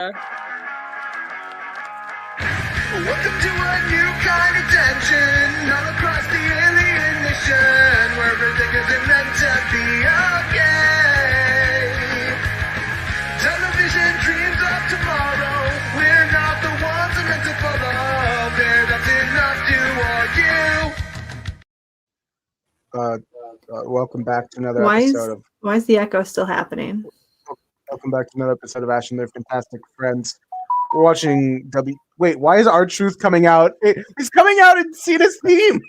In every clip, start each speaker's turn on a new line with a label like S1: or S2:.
S1: Welcome to a new kind of tension all across the alien mission, where everything isn't meant to be okay. Television dreams of tomorrow, we're not the ones they're meant to follow. There's nothing up to you.
S2: Welcome back to another episode of...
S3: Why is the echo still happening?
S2: Welcome back to another episode of Ash and Their Fantastic Friends. We're watching Wait, why is R-Truth coming out? He's coming out in CENA's theme.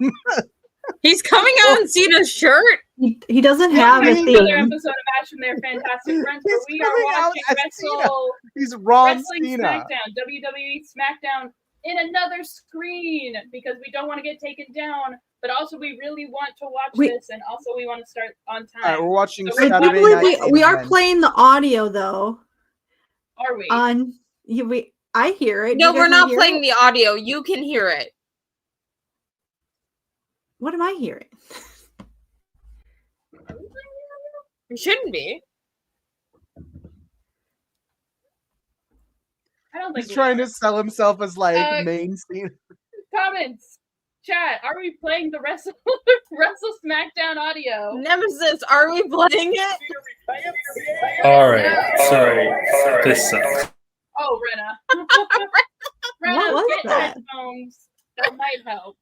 S4: He's coming out in CENA's shirt.
S3: He doesn't have a theme.
S5: Another episode of Ash and Their Fantastic Friends, where we are watching
S2: He's Ron
S5: Wrestling
S2: Cena.
S5: SmackDown, WWE SmackDown in another screen because we don't want to get taken down, but also we really want to watch this, and also we want to start on time.
S2: All right, we're watching
S5: So
S2: Saturday Night.
S3: We are playing the audio though.
S5: Are we?
S3: I hear it.
S4: No, we're not playing the audio. You can hear it.
S3: What am I hearing?
S4: You shouldn't be.
S5: I don't think
S2: he's trying to sell himself as like main scene.
S5: Comments, chat. Are we playing the Wrestle SmackDown audio?
S4: Nemesis, are we playing it?
S6: All right, so this sucks.
S5: Oh, Rena. Rena,
S3: What was
S5: get
S3: that?
S5: headphones. That might help.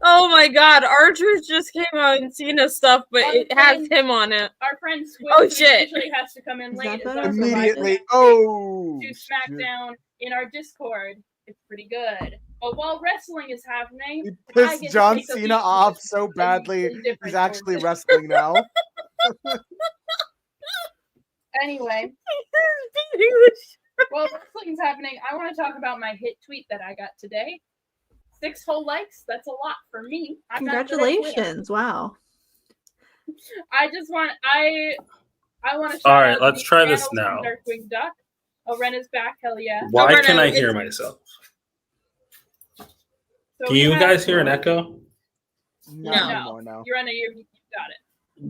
S4: Oh my god, R-Truth just came out and CENA stuff, but it has him on it.
S5: Our friend Squid,
S4: Oh,
S5: who
S4: shit.
S5: usually has to come in
S3: Is
S5: late,
S3: that
S5: is also
S2: Immediately.
S5: live to
S2: Shit.
S5: SmackDown in our Discord. It's pretty good. But while wrestling is happening,
S2: He
S5: I
S2: pissed
S5: get to
S2: John
S5: take a
S2: Cena
S5: leap
S2: off so
S5: in
S2: badly.
S5: different
S2: He's actually
S5: courses.
S2: wrestling now.
S5: Anyway, while wrestling's happening, I want to talk about my hit tweet that I got today. 6 whole likes. That's a lot for me. I'm not good at Twitter.
S3: Congratulations! Wow.
S5: I just want I want to.
S6: All right, let's try this now.
S5: Darkwing Duck. Oh, Rena's back. Hell yeah.
S6: Why
S4: Rena,
S6: can I
S4: it's-
S6: hear myself?
S5: So
S6: Do
S5: we
S6: you
S5: have-
S6: guys hear an echo?
S5: No.
S2: Anymore now.
S5: Rena, you got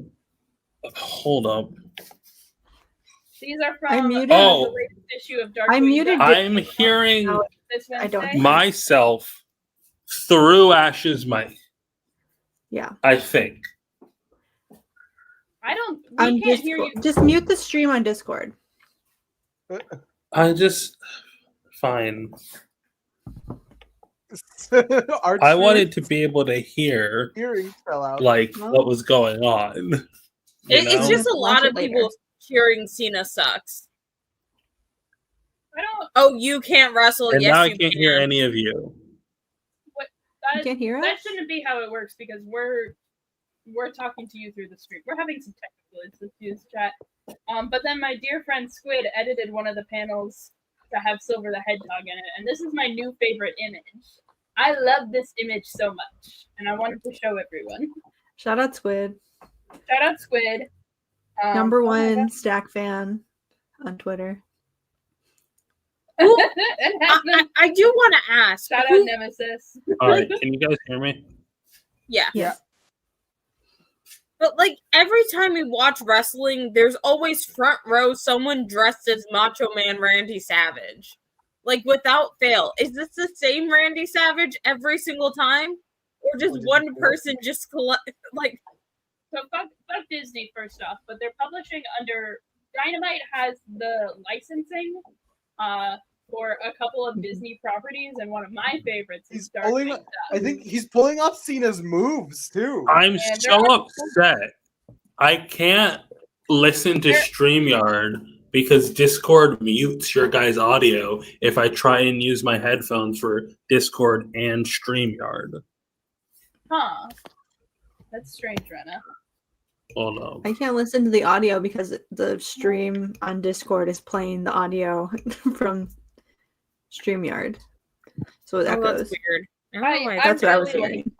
S5: it.
S6: Hold up.
S5: These are from
S3: I muted-
S5: the latest issue of Darkwing
S3: I muted
S5: Duck.
S6: I'm hearing
S5: This
S3: I don't-
S5: Wednesday.
S6: myself through Ash's mic.
S3: Yeah.
S6: I think.
S5: I don't. We
S3: On
S5: can't hear you.
S3: Discord. Just mute the stream on Discord.
S6: I just fine.
S2: R-Truth
S6: I wanted to be able to hear
S2: hearing fell out.
S6: like
S3: Well.
S6: what was going on. You
S4: It's
S6: know?
S4: just a
S3: Watch
S4: lot
S3: it
S4: of
S3: later.
S4: people hearing CENA sucks.
S5: I don't.
S4: Oh, you can't wrestle.
S6: and
S4: yes,
S6: now I
S4: you
S6: can't
S4: can.
S6: hear any of you.
S3: You can't hear
S5: That
S3: us?
S5: shouldn't be how it works because we're talking to you through the stream. We're having some technical issues, chat. But then my dear friend Squid edited one of the panels to have Silver the Hedgehog in it, and this is my new favorite image. I love this image so much, and I wanted to show everyone.
S3: Shout out Squid.
S5: Shout out Squid.
S3: Number
S5: oh my
S3: one
S5: God.
S3: Stack fan on Twitter.
S5: And Heckman,
S4: I do want to ask.
S5: shout
S4: who-
S5: out Nemesis.
S6: All right, can you guys hear me?
S4: Yeah.
S3: Yeah.
S4: But like every time we watch wrestling, there's always front row someone dressed as Macho Man Randy Savage. Like without fail. Is this the same Randy Savage every single time? Or just one person just like
S5: So fuck Disney first off, but they're publishing under Dynamite has the licensing for a couple of Disney properties, and one of my favorites is Darkwing Duck.
S2: I think he's pulling off Cena's moves too.
S6: I'm
S5: And
S6: so
S5: they're-
S6: upset. I can't listen to StreamYard because Discord mutes your guys' audio if I try and use my headphones for Discord and StreamYard.
S5: Huh. That's strange, Rena.
S6: Oh no.
S3: I can't listen to the audio because the stream on Discord is playing the audio from StreamYard. So it
S4: oh,
S3: echoes.
S4: that's weird. I don't
S5: Right,
S4: know why
S3: That's what I was
S5: really
S3: hearing.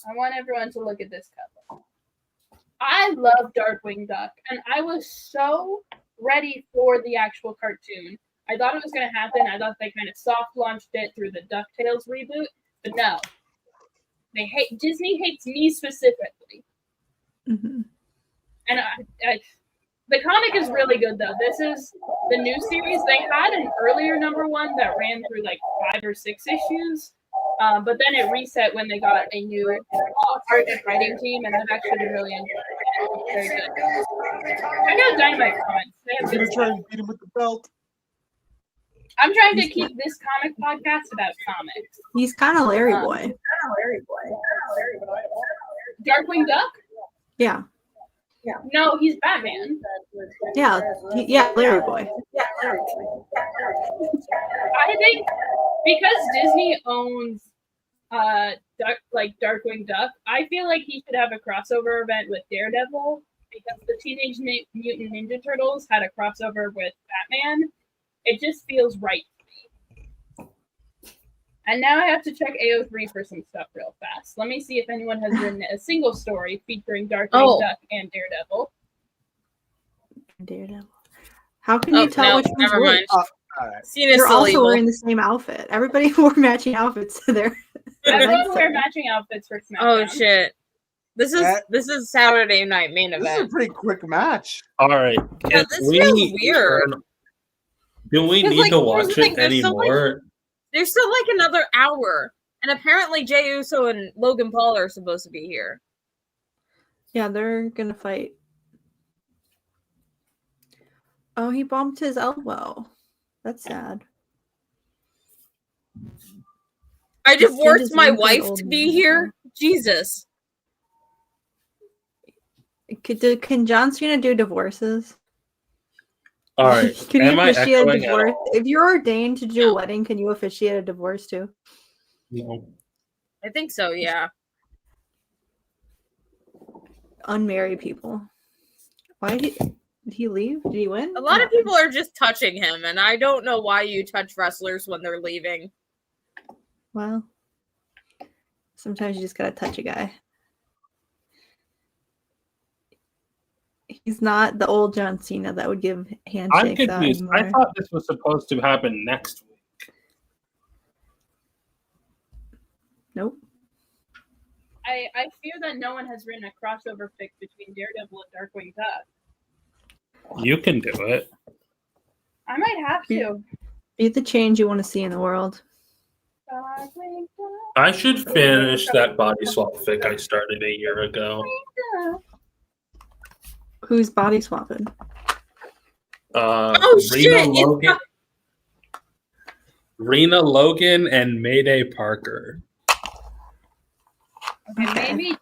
S5: I want everyone to look at this cover. I love Darkwing Duck, and I was so ready for the actual cartoon. I thought it was going to happen. I thought they kind of soft launched it through the DuckTales reboot, but no. Disney hates me specifically.
S3: Mhm.
S5: And The comic is really good though. This is the new series. They had an earlier #1 that ran through like 5 or 6 issues, but then it reset when they got a new art and writing team, and I've actually been really enjoying it. It's very good. Check out Dynamite Comics. They have
S2: I'm gonna
S5: good
S2: try
S5: stuff.
S2: and beat him with the belt.
S5: I'm trying to keep this comic podcast about comics.
S3: He's kind of Larry Boy.
S5: Darkwing Duck?
S3: Yeah.
S5: No, he's Batman.
S3: Yeah. Larry Boy.
S5: I think because Disney owns Darkwing Duck, I feel like he should have a crossover event with Daredevil because the Teenage Mutant Ninja Turtles had a crossover with Batman. It just feels right to me. And now I have to check AO3 for some stuff real fast. Let me see if anyone has written a single story featuring Darkwing Duck and Daredevil.
S3: Daredevil. How can you tell which one's
S4: never mind.
S3: which?
S2: Alright.
S4: CENA's
S3: They're
S4: still
S3: also
S4: evil.
S3: wearing the same outfit. Everybody wore matching outfits to their.
S5: Everyone wear matching outfits for SmackDown.
S4: Oh shit! This is Saturday night main
S2: This is a
S4: event.
S2: pretty quick match.
S6: All right.
S4: Yeah, this feels weird.
S6: Do we
S4: 'Cause,
S6: need
S4: like,
S6: to
S4: here's
S6: watch
S4: the thing,
S6: it
S4: there's still,
S6: anymore?
S4: There's still like another hour, and apparently Jey Uso and Logan Paul are supposed to be here.
S3: Yeah, they're gonna fight. Oh, he bumped his elbow. That's sad.
S4: I
S3: His
S4: divorced
S3: kid is
S4: my
S3: one
S4: wife
S3: old
S4: to be
S3: now.
S4: here. Jesus.
S3: Can John Cena do divorces?
S6: All right.
S3: Can you
S6: Am I
S3: officiate a
S6: echoing at
S3: divorce?
S6: all?
S3: If you're ordained to do a wedding, can you officiate a divorce too?
S6: No.
S4: I think so, yeah.
S3: Unmarried people. Why did he leave? Did he win?
S4: A lot of people are just touching him, and I don't know why you touch wrestlers when they're leaving.
S3: Well, sometimes you just gotta touch a guy. He's not the old John Cena that would give
S6: I'm
S3: handshakes out
S6: confused. I
S3: anymore.
S6: thought this was supposed to happen next week.
S3: Nope.
S5: I fear that no one has written a crossover fic between Daredevil and Darkwing Duck.
S6: You can do it.
S5: I might have to.
S3: Be the change you want to see in the world.
S5: Darkwing Duck.
S6: I should finish that body swap fic I started a year ago.
S3: Who's body swapping?
S4: Oh, shit, it's
S6: Logan, Rena Logan and Mayday Parker.
S5: Okay, maybe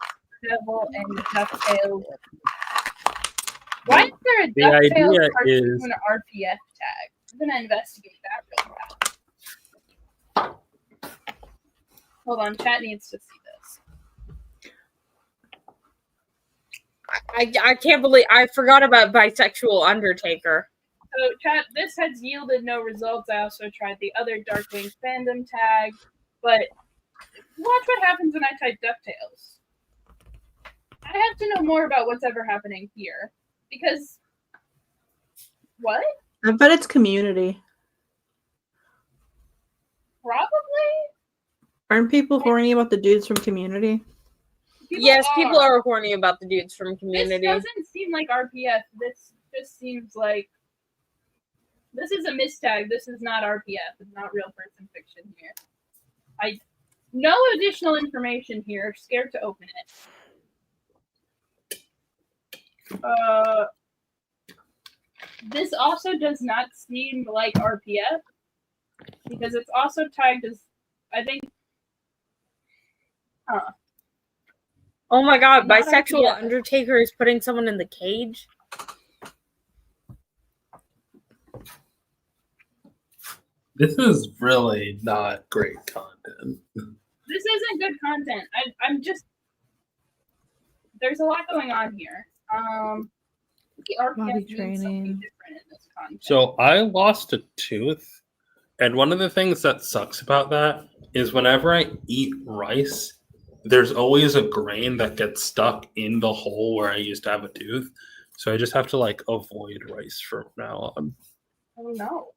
S5: Devil and DuckTales. Why is there a
S6: The
S5: DuckTales
S6: idea
S5: cartoon
S6: is-
S5: RPF tag? I'm gonna investigate that real fast. Hold on, chat needs to see this.
S4: I can't believe I forgot about bisexual Undertaker.
S5: So, chat, this has yielded no results. I also tried the other Darkwing fandom tag, but watch what happens when I type DuckTales. I have to know more about what's ever happening here. Because, what?
S3: I bet it's Community.
S5: Probably?
S3: Aren't people horny about the dudes from Community?
S4: People are horny about the dudes from Community.
S5: This doesn't seem like RPF. This just seems like this is a mistag. This is not RPF. It's not real person fiction here. No additional information here. Scared to open it. This also does not seem like RPF because it's also tagged as, I think.
S4: Oh my god,
S5: Not
S4: bisexual
S5: RPF.
S4: Undertaker is putting someone in the cage?
S6: This is really not great content.
S5: This isn't good content. I'm just. There's a lot going on here. The RPF
S3: Body
S5: means something
S3: training.
S5: different in this content.
S6: So I lost a tooth, and one of the things that sucks about that is whenever I eat rice, there's always a grain that gets stuck in the hole where I used to have a tooth. So I just have to avoid rice from now on.
S5: Oh no.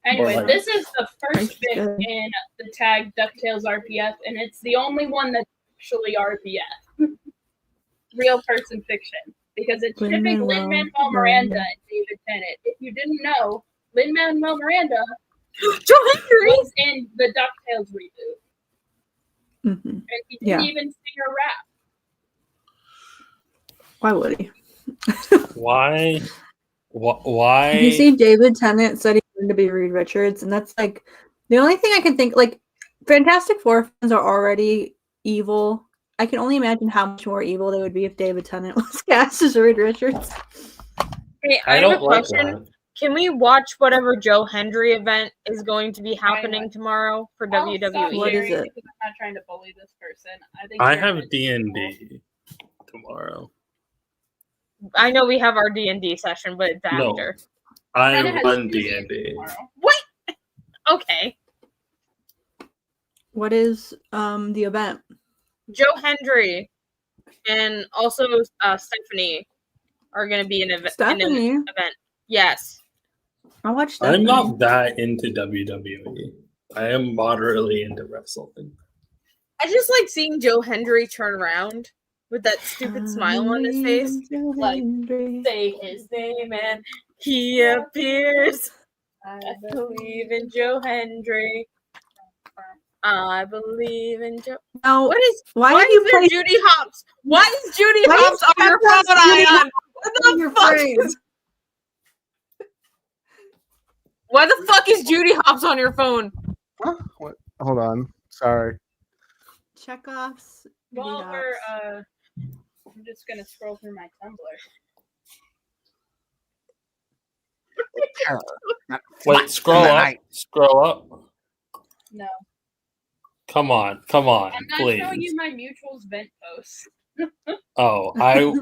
S5: Anyway,
S6: like-
S5: this is the first
S3: Rice is
S5: fic
S3: good.
S5: in the tag DuckTales RPF, and it's the only one that's actually RPF. Real person fiction. because it's
S3: Lin-Manuel
S5: shipping Lin-Manuel Miranda and David Tennant. If you didn't know, Lin-Manuel Miranda
S4: Joe Henry.
S5: was in the DuckTales reboot,
S3: Mhm.
S5: and he didn't
S3: Yeah.
S5: even sing or rap.
S3: Why would he?
S6: Why? Why?
S3: You see, David Tennant said he wanted to be Reed Richards, and that's like the only thing I can think. Like, Fantastic Four fans are already evil. I can only imagine how much more evil they would be if David Tennant was cast as Reed Richards.
S4: Hey, I have a question. Can we watch whatever Joe Hendry event is going to be happening tomorrow for
S5: I'll stop
S4: WWE?
S3: What is
S5: sharing
S3: it?
S5: because I'm not trying to bully this person. I think
S6: I
S5: you're
S6: have
S5: gonna-
S6: D&D tomorrow.
S4: I know we have our D&D session, but it's
S6: No.
S4: after.
S6: I
S5: Hannah has
S6: run
S5: Tuesday
S6: D&D.
S5: tomorrow.
S4: Okay.
S3: What is the event?
S4: Joe Hendry and also Stephanie are going to be in an
S3: Stephanie.
S4: event. Yes.
S3: I watched
S6: I'm
S3: Stephanie.
S6: not that into WWE. I am moderately into wrestling.
S4: I just like seeing Joe Hendry turn around with that stupid smile on his face. Like, say his name and he appears. I believe in Joe Hendry. I believe in Joe.
S3: No,
S4: Why
S3: why
S4: is
S3: did you
S4: there
S3: play
S4: Judy Hopps? Why is Judy
S3: Why
S4: Hopps
S3: is
S4: on your
S3: that
S4: phone,
S3: Judy
S4: Ayaan? What
S3: your
S4: the fuck?
S3: brain?
S4: Why the fuck is Judy Hopps on your phone?
S2: Huh? What? Hold on. Sorry.
S3: Chekhov's?
S5: Well, I'm just gonna scroll through my Tumblr.
S6: Wait, scroll up. Scroll up.
S5: No,
S6: Come on,
S5: I'm not
S6: please.
S5: showing you my mutuals vent posts.
S6: Oh,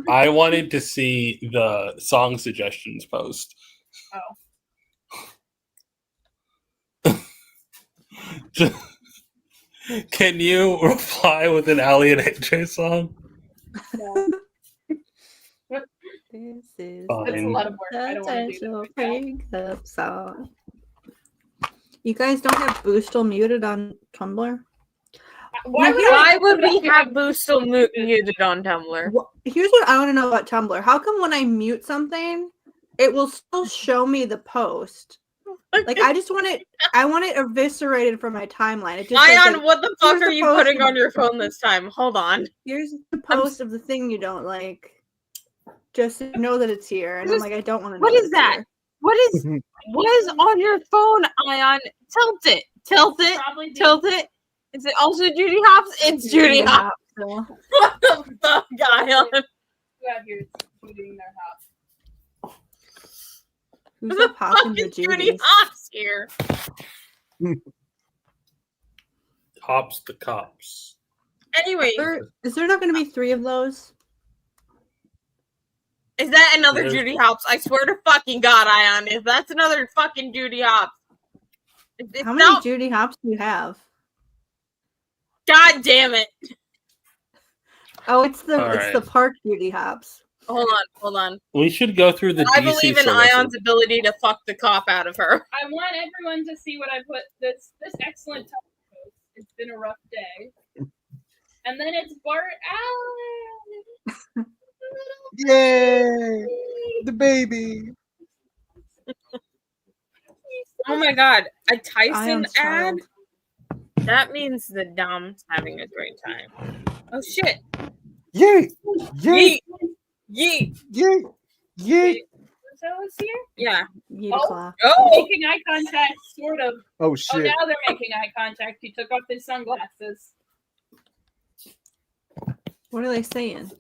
S6: I wanted to see the song suggestions post. Can you reply with an Ali and AJ song?
S5: No,
S3: This is
S6: Fine.
S5: that's a lot of work. I don't want to do
S3: potential
S5: that right now.
S3: breakup song. You guys don't have Boostle muted on Tumblr?
S4: Why would we have Boostle muted on Tumblr?
S3: Here's what I want to know about Tumblr. How come when I mute something, it will still show me the post? Like, I want it eviscerated from my timeline. It just says,
S4: Ayaan,
S3: like,
S4: what the fuck
S3: here's
S4: are
S3: the
S4: you
S3: post
S4: putting
S3: of-
S4: on your phone this time? Hold on.
S3: here's the post of the thing you don't like. Just know that it's here. And I'm like, I don't want to know.
S4: What
S3: that
S4: is
S3: it's
S4: that?
S3: here.
S4: What is on your phone, Ayaan? Tilt it. Tilt it.
S5: Probably do-
S4: Tilt it. Is it also Judy Hopps? It's Judy Hopps.
S3: So,
S4: What the fuck, Ayaan?
S5: Who out here is shooting their house?
S3: who's
S4: Who the
S3: the popping
S4: fuck
S3: the
S4: is Judy
S3: Judies?
S4: Hopps here?
S6: Hops the cops.
S4: Anyway,
S3: Is there not going to be 3 of those?
S4: is that another
S6: There's-
S4: Judy Hopps? I swear to fucking God, Ayaan, if that's another fucking Judy Hopps. It's
S3: How many
S4: not-
S3: Judy Hopps do you have?
S4: God damn it.
S3: Oh, it's the
S6: All
S3: park Judy Hopps.
S4: Hold on.
S6: We should go through the
S4: I
S6: DC
S4: believe in
S6: solicit.
S4: Ayaan's ability to fuck the cop out of her.
S5: I want everyone to see what I put. This excellent Tumblr post. It's been a rough day. And then it's Bart Allen.
S2: Yay! The baby.
S4: Oh my God, a Tyson
S3: Ion's
S4: ad?
S3: child.
S4: That means the Dom's having a great time. Oh shit.
S2: Yay! Yay!
S4: Yeet. Yeet.
S2: Yay! Yay!
S5: So is here.
S4: Yeah.
S3: Yeet
S5: Oh.
S3: o'clock.
S4: Oh!
S5: Making eye contact, sort of.
S2: Oh
S5: Oh,
S2: shit!
S5: now they're making eye contact. He took off his sunglasses.
S3: What are they saying?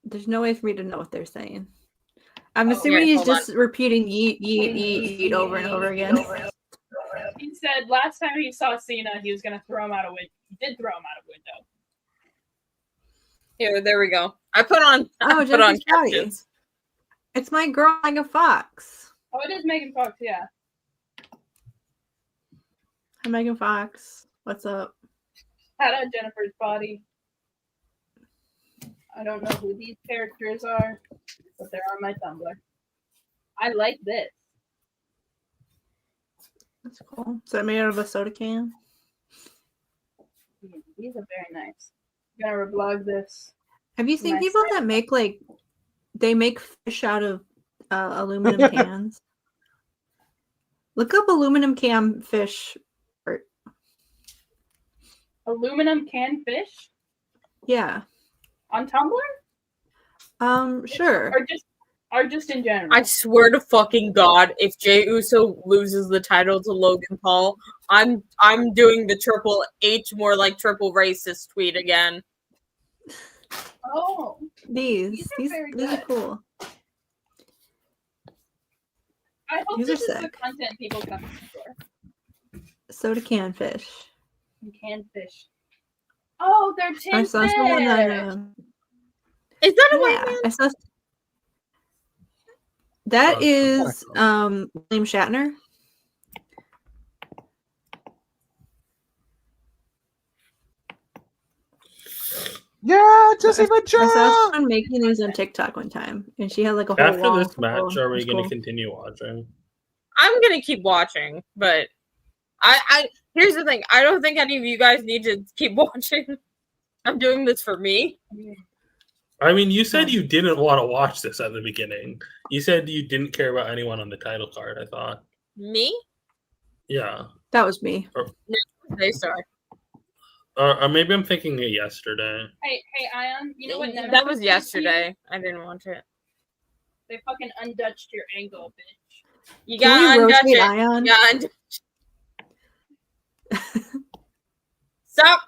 S3: There's no way for me to know what they're saying. I'm
S5: Oh,
S3: assuming
S4: here,
S3: he's
S4: hold
S3: just repeating yeet, yeet, yeet, yeet over and over again.
S5: He said last time he saw CENA, he was going to throw him out a window. He did throw him out a window.
S4: Here, there we go. I put on
S3: Oh,
S4: put on
S3: Jennifer's body.
S4: captions.
S3: It's my girl like a fox.
S5: Oh, it is Megan Fox, yeah.
S3: Hi, Megan Fox. What's up?
S5: Had on Jennifer's body. I don't know who these characters are, but they're on my Tumblr. I like this.
S3: That's cool. Is that made out of a soda can?
S5: These are very nice. I'm gonna reblog this.
S3: Have you seen
S5: Nice.
S3: people that make they make fish out of aluminum cans? Look up aluminum can fish.
S5: Aluminum can fish
S3: Yeah.
S5: on Tumblr,
S3: Sure.
S5: or just in general.
S4: I swear to fucking God, if Jey Uso loses the title to Logan Paul, I'm doing the triple H more like triple racist tweet again.
S5: Oh,
S3: These
S5: very
S3: are
S5: good.
S3: cool.
S5: I hope
S3: These are
S5: this is the
S3: sick.
S5: content people come for.
S3: Soda can fish.
S5: And canned fish. Oh, they're
S3: I
S5: tin
S3: saw someone
S5: fish.
S3: on
S4: Is that a white
S3: yeah,
S4: man?
S3: I saw that
S6: Oh,
S3: is William Shatner.
S2: Yeah, Jesse
S3: I saw
S2: Ventura.
S3: someone making these on TikTok one time, and she had like a whole
S6: After
S3: wall
S6: this
S3: full.
S6: match, are we
S3: It's
S6: going to
S3: cool.
S6: continue watching?
S4: I'm gonna keep watching, but I here's the thing. I don't think any of you guys need to keep watching. I'm doing this for me.
S6: I mean, you said
S3: Oh.
S6: you didn't want to watch this at the beginning. You said you didn't care about anyone on the title card, I thought.
S4: Me?
S6: Yeah.
S3: That was me.
S4: Daystar.
S6: Or maybe I'm thinking it yesterday.
S5: Hey, Ayaan, you know what?
S4: That
S5: Nemesis
S4: was
S5: did to you?
S4: yesterday. I didn't watch it.
S5: They fucking undutched your angle, bitch.
S4: You
S3: Can
S4: gotta
S3: we
S4: undutch
S3: rotate
S4: it.
S3: Ayaan?
S4: You gotta Stop.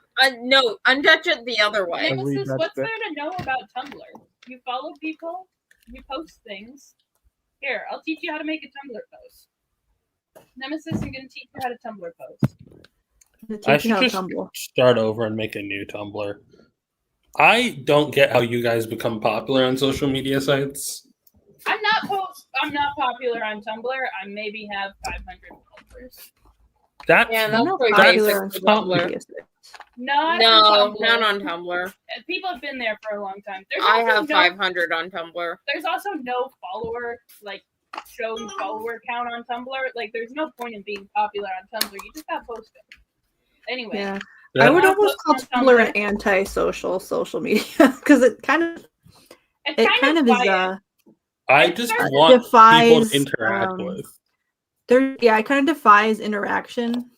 S4: No, undutch it the other way.
S5: Nemesis,
S2: redutched
S5: what's
S2: it.
S5: there to know about Tumblr? You follow people, you post things. Here, I'll teach you how to make a Tumblr post. Nemesis, I'm gonna teach you how to Tumblr post.
S6: I should just start over and make a new Tumblr. I don't get how you guys become popular on social media sites.
S5: I'm not popular on Tumblr. I maybe have 500 followers.
S6: That's
S4: Yeah,
S3: I'm
S4: that's
S3: not
S4: pretty
S3: popular
S4: basic
S3: on
S4: for
S3: social
S4: Tumblr.
S3: media sites.
S5: Not
S4: No,
S5: on Tumblr.
S4: not on Tumblr.
S5: People have been there for a long time. There's
S4: I
S5: also
S4: have 500 on Tumblr.
S5: There's also no follower, show follower count on Tumblr. Like, there's no point in being popular on Tumblr. You just gotta post it. Anyway.
S3: Yeah.
S6: that-
S3: I would
S5: I'll
S3: almost call
S5: post on
S3: Tumblr
S5: Tumblr.
S3: an anti-social social media because it kind of is
S5: biased.
S6: I just want
S3: defies,
S6: people to interact with.
S3: it kind of defies interaction.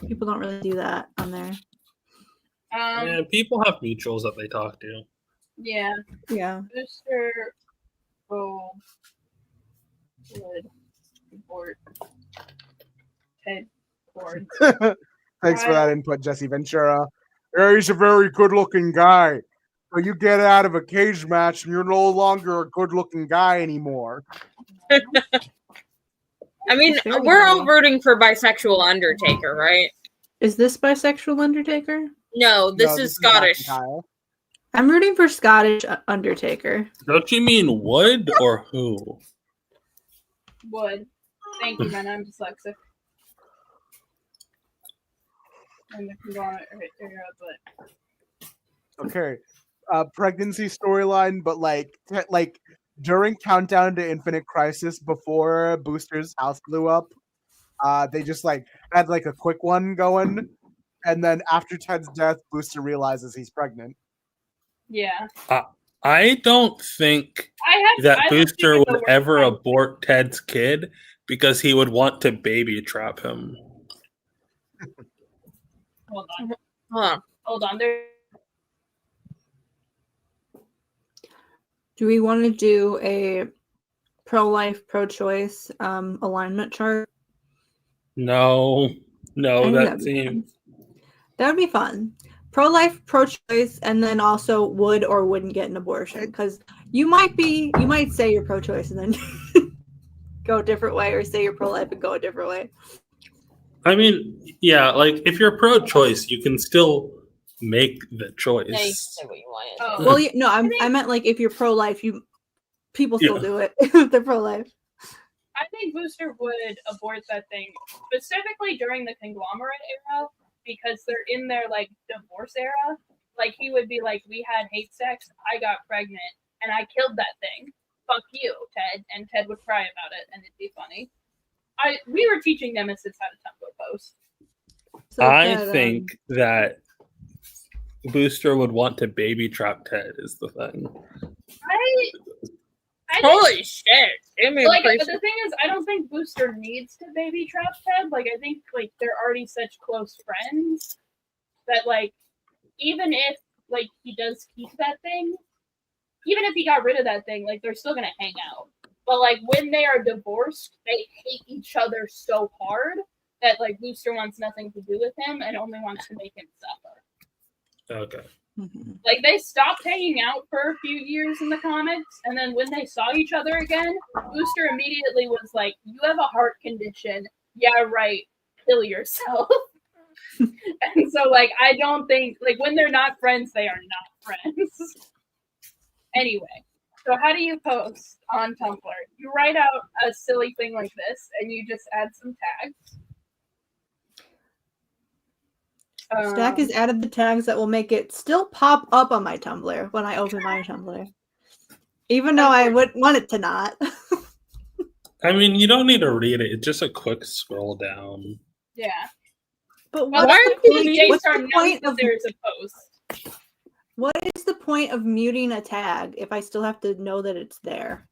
S3: People don't really do that on there.
S6: Yeah, people have mutuals that they talk to.
S5: Yeah.
S3: Yeah.
S5: Mr. Gold would report Ted Cord.
S2: Thanks for that input, Jesse Ventura. Yeah, he's a very good-looking guy. But you get out of a cage match and you're no longer a good-looking guy anymore.
S4: I mean,
S3: It's very
S4: we're all
S3: funny.
S4: rooting for bisexual Undertaker, right?
S3: Is this bisexual Undertaker?
S4: No, this
S2: No,
S4: is Scottish.
S2: McIntyre.
S3: I'm rooting for Scottish Undertaker.
S6: Don't you mean Wood or who?
S5: Would. Thank you, Rena. I'm dyslexic. And the conglomerate era, but
S2: Okay. Pregnancy storyline, but like during Countdown to Infinite Crisis before Booster's house blew up, they just had a quick one going, and then after Ted's death, Booster realizes he's pregnant.
S5: yeah.
S6: I don't think that Booster would ever abort Ted's kid because he would want to baby trap him.
S5: Hold on.
S4: Huh.
S5: Hold on. There.
S3: Do we want to do a pro-life, pro-choice alignment chart?
S6: No,
S3: I think
S6: that
S3: that'd be
S6: seems.
S3: That would be fun. Pro-life, pro-choice, and then also would or wouldn't get an abortion. Because you might say you're pro-choice and then go a different way, or say you're pro-life and go a different way.
S6: I mean, yeah, if you're pro-choice, you can still make the choice.
S4: Yeah, you can say what you want.
S5: Oh.
S3: Well, no, I meant if you're pro-life, people still do it if they're pro-life.
S5: I think Booster would abort that thing, specifically during the conglomerate era, because they're in their divorce era. He would be like, "We had hate sex. I got pregnant, and I killed that thing. Fuck you, Ted." And Ted would cry about it, and it'd be funny. We were teaching Nemesis how to Tumblr post.
S3: So
S6: I think that Booster would want to baby trap Ted is the thing.
S5: I
S4: Holy shit!
S5: like the thing is, I don't think Booster needs to baby trap Ted. Like, I think like they're already such close friends that like even if like he does keep that thing, even if he got rid of that thing, like they're still gonna hang out. But like when they are divorced, they hate each other so hard that like Booster wants nothing to do with him and only wants to make him suffer.
S6: Okay.
S5: Like they stopped hanging out for a few years in the comics, and then when they saw each other again, Booster immediately was like, "You have a heart condition. Yeah, right. Kill yourself." And so, like, I don't think like when they're not friends, they are not friends. Anyway, so how do you post on Tumblr? You write out a silly thing like this, and you just add some tags.
S3: Stack has added the tags that will make it still pop up on my Tumblr when I open my Tumblr. Even though I would want it to not.
S6: I mean, you don't need to read it. It's just a quick scroll down.
S5: Yeah.
S3: But
S5: What's the point of there's a post?
S3: What is the point of muting a tag if I still have to know that it's there?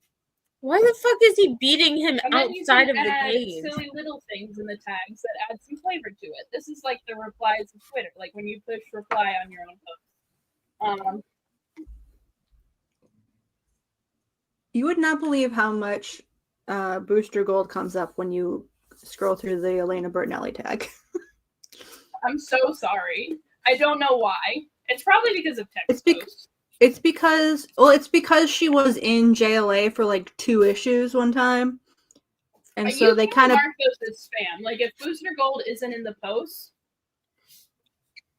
S4: Why the fuck is he beating him
S5: And then you
S4: outside of
S5: can
S4: the
S5: add
S4: cage?
S5: silly little things in the tags that add some flavor to it. This is like the replies of Twitter, like when you push reply on your own post.
S3: You would not believe how much Booster Gold comes up when you scroll through the Elena Bertinelli tag.
S5: I'm so sorry. I don't know why. It's probably because of text posts.
S3: It's because she was in JLA for like 2 issues one time. And so they kind of
S5: mark those as spam. Like if Booster Gold isn't in the post,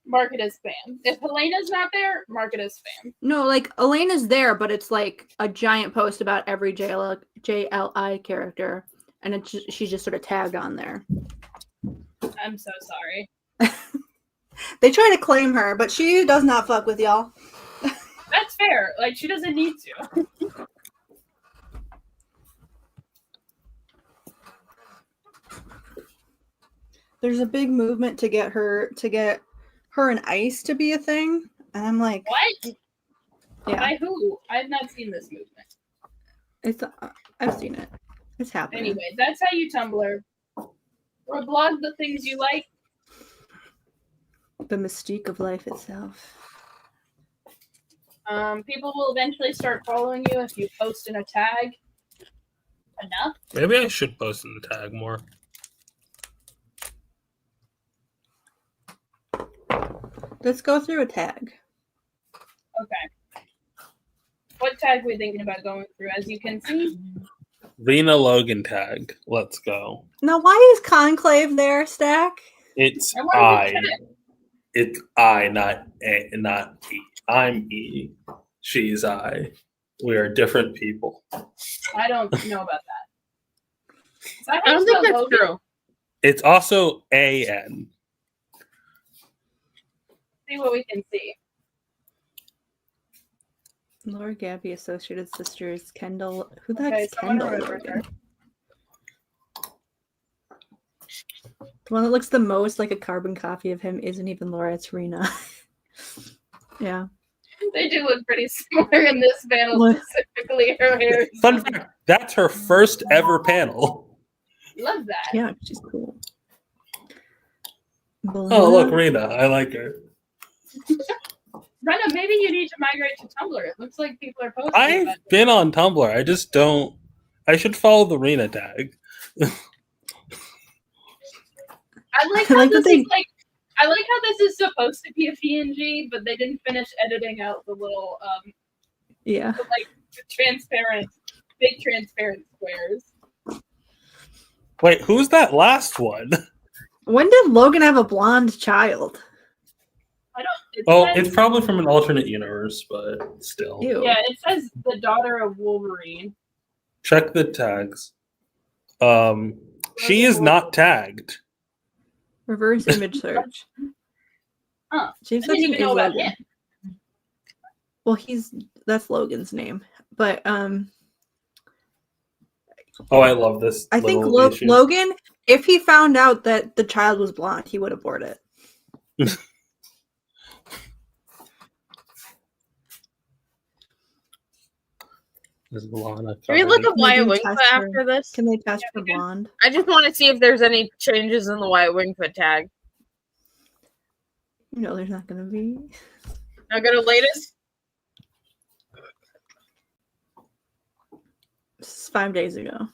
S5: mark it as spam. If Helena's not there, mark it as spam.
S3: No, like Elena's there, but it's like a giant post about every JLI character, and she's just sort of tagged on there.
S5: I'm so sorry.
S3: They try to claim her, but she does not fuck with y'all.
S5: That's fair. Like she doesn't need to.
S3: There's a big movement to get her and Ice to be a thing, and I'm like,
S5: what?
S3: Yeah.
S5: By who? I've not seen this movement.
S3: I've seen it. It's happening.
S5: Anyway, that's how you Tumblr. Or blog the things you like.
S3: The mystique of life itself.
S5: People will eventually start following you if you post in a tag enough.
S6: Maybe I should post in the tag more.
S3: Let's go through a tag.
S5: Okay. What tag are we thinking about going through? As you can see,
S6: Rena Logan tag. Let's go.
S3: Now, why is Conclave there, Stack?
S6: It's
S5: I
S6: I.
S5: wanted to check.
S6: It's I, not A, not E. I'm E. She's I. We are different people.
S5: I don't know about that.
S4: I don't think that's true.
S6: It's also AN.
S5: See what we can see.
S3: Laura Gabby, associated sisters, Kendall. Who the
S5: Okay,
S3: heck's
S5: someone
S3: Kendall?
S5: remembered her.
S3: The one that looks the most like a carbon copy of him isn't even Laura, it's Rena. Yeah.
S5: They do look pretty similar in this panel, specifically her hair. is
S6: Fun
S5: similar.
S6: fact, that's her first ever panel.
S5: Love that.
S3: Yeah, she's cool.
S6: Oh, look, Rena. I like her.
S5: Rena, maybe you need to migrate to Tumblr. It looks like people are posting.
S6: I've been on Tumblr. I just don't. I should follow the Rena tag.
S5: I like how this is like. I like how this is supposed to be a PNG, but they didn't finish editing out the little
S3: yeah,
S5: the, like the transparent, big transparent squares.
S6: Wait, who's that last one?
S3: When did Logan have a blonde child?
S5: I don't.
S6: Oh,
S5: says,
S6: it's probably from an alternate universe, but still.
S3: Ew.
S5: Yeah, it says the daughter of Wolverine.
S6: Check the tags. She is not tagged.
S3: Reverse image search.
S5: Huh.
S3: James
S5: I didn't even know about
S3: Logan.
S5: him.
S3: Well, that's Logan's name, but
S6: Oh, I love this.
S3: I think
S6: little issue.
S3: Logan, if he found out that the child was blonde, he would abort it.
S6: Is Lana
S4: Can we look
S6: covered?
S4: at Wyatt
S3: Maybe
S4: Wingfoot
S3: test for-
S4: after this?
S3: Can they test
S5: Yeah,
S3: for
S5: we can.
S3: blonde?
S4: I just want to see if there's any changes in the Wyatt Wingfoot tag.
S3: You know, there's not gonna be.
S4: Now go to latest.
S3: This is 5 days ago.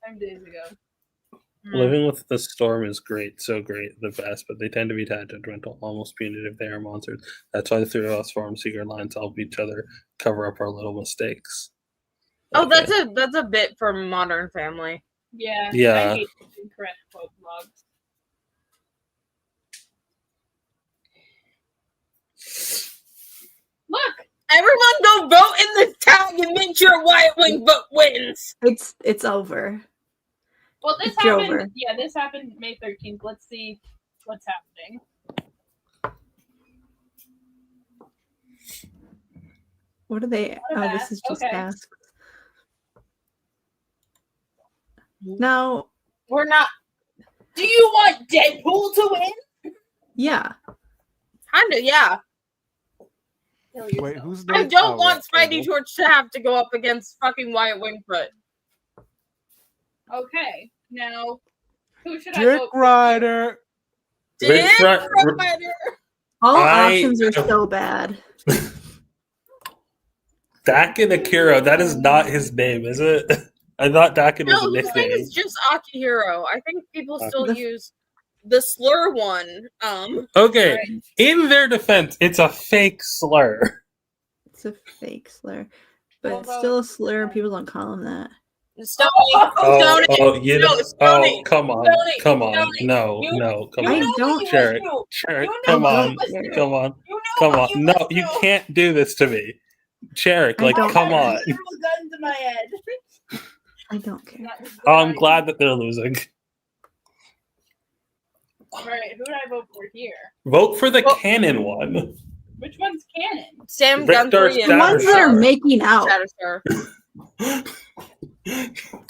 S5: 5 days ago.
S6: Living with the Storm is great, so great, the best, but they tend to be tangential, almost punitive. They are monsters. That's why the three of us form secret lines, help each other, cover up our little mistakes.
S4: Oh,
S6: Okay.
S4: that's a bit from Modern Family.
S5: Yeah.
S6: Yeah.
S5: I hate incorrect quote vlogs. Look!
S4: Everyone go vote in the tag and make sure Wyatt Wingfoot wins.
S3: It's over.
S5: Well, this
S3: It's
S5: happened.
S3: over.
S5: Yeah, this happened May 13th. Let's see what's happening.
S3: What are they?
S5: What a
S3: Oh, this
S5: mess.
S3: is just
S5: Okay.
S3: tasks. No.
S4: We're not. Do you want Deadpool to win?
S3: Yeah.
S4: Kinda, yeah.
S2: Wait, who's
S4: I
S2: the?
S4: don't
S2: oh,
S4: want
S2: right,
S4: Spidey Torch to have to go up against fucking Wyatt Wingfoot.
S5: Okay. Now, who should I
S2: Dick
S5: vote for?
S2: Ryder.
S6: Rich
S4: Dick
S6: Ryder-
S4: Ryder.
S3: All
S6: I-
S3: options are so bad.
S6: Dakin Akira, that is not his name, is it? I thought Dakin was
S4: No,
S6: a
S4: his name
S6: nickname.
S4: is just Akihiro. I think people still
S3: The-
S4: use the slur one.
S6: Okay,
S5: Right.
S6: in their defense, it's a fake slur.
S3: It's a fake slur. But
S5: Well,
S3: it's still a slur and people don't call him that.
S4: Stony.
S6: Oh,
S4: Stony.
S6: you
S4: No,
S6: know,
S4: Stony.
S6: come on,
S4: Stony.
S6: come on,
S4: Stony.
S6: no,
S4: You-
S6: no, come
S4: You
S3: I
S6: on,
S4: know what
S3: don't-
S4: you
S6: Cherry,
S4: must do.
S6: Cherry,
S4: You know
S6: come
S4: what
S6: on,
S4: you must do.
S6: come on,
S4: You know
S6: come
S4: what
S6: on.
S4: you
S6: No,
S4: must
S6: you
S4: do.
S6: can't do this to me, Cherry.
S3: I
S6: Like,
S3: don't
S6: come
S3: care.
S6: on.
S5: Literal gun to my head.
S3: I don't care.
S5: That was
S6: Oh, I'm
S5: right.
S6: glad that they're losing.
S5: All right, who did I vote for here?
S6: Vote for the
S4: Well-
S6: canon one.
S5: Which one's canon?
S4: Sam
S6: Victor
S4: Guthrie
S3: The
S4: and
S3: ones that are
S6: Shatterstar.
S3: making out.
S4: Shatterstar.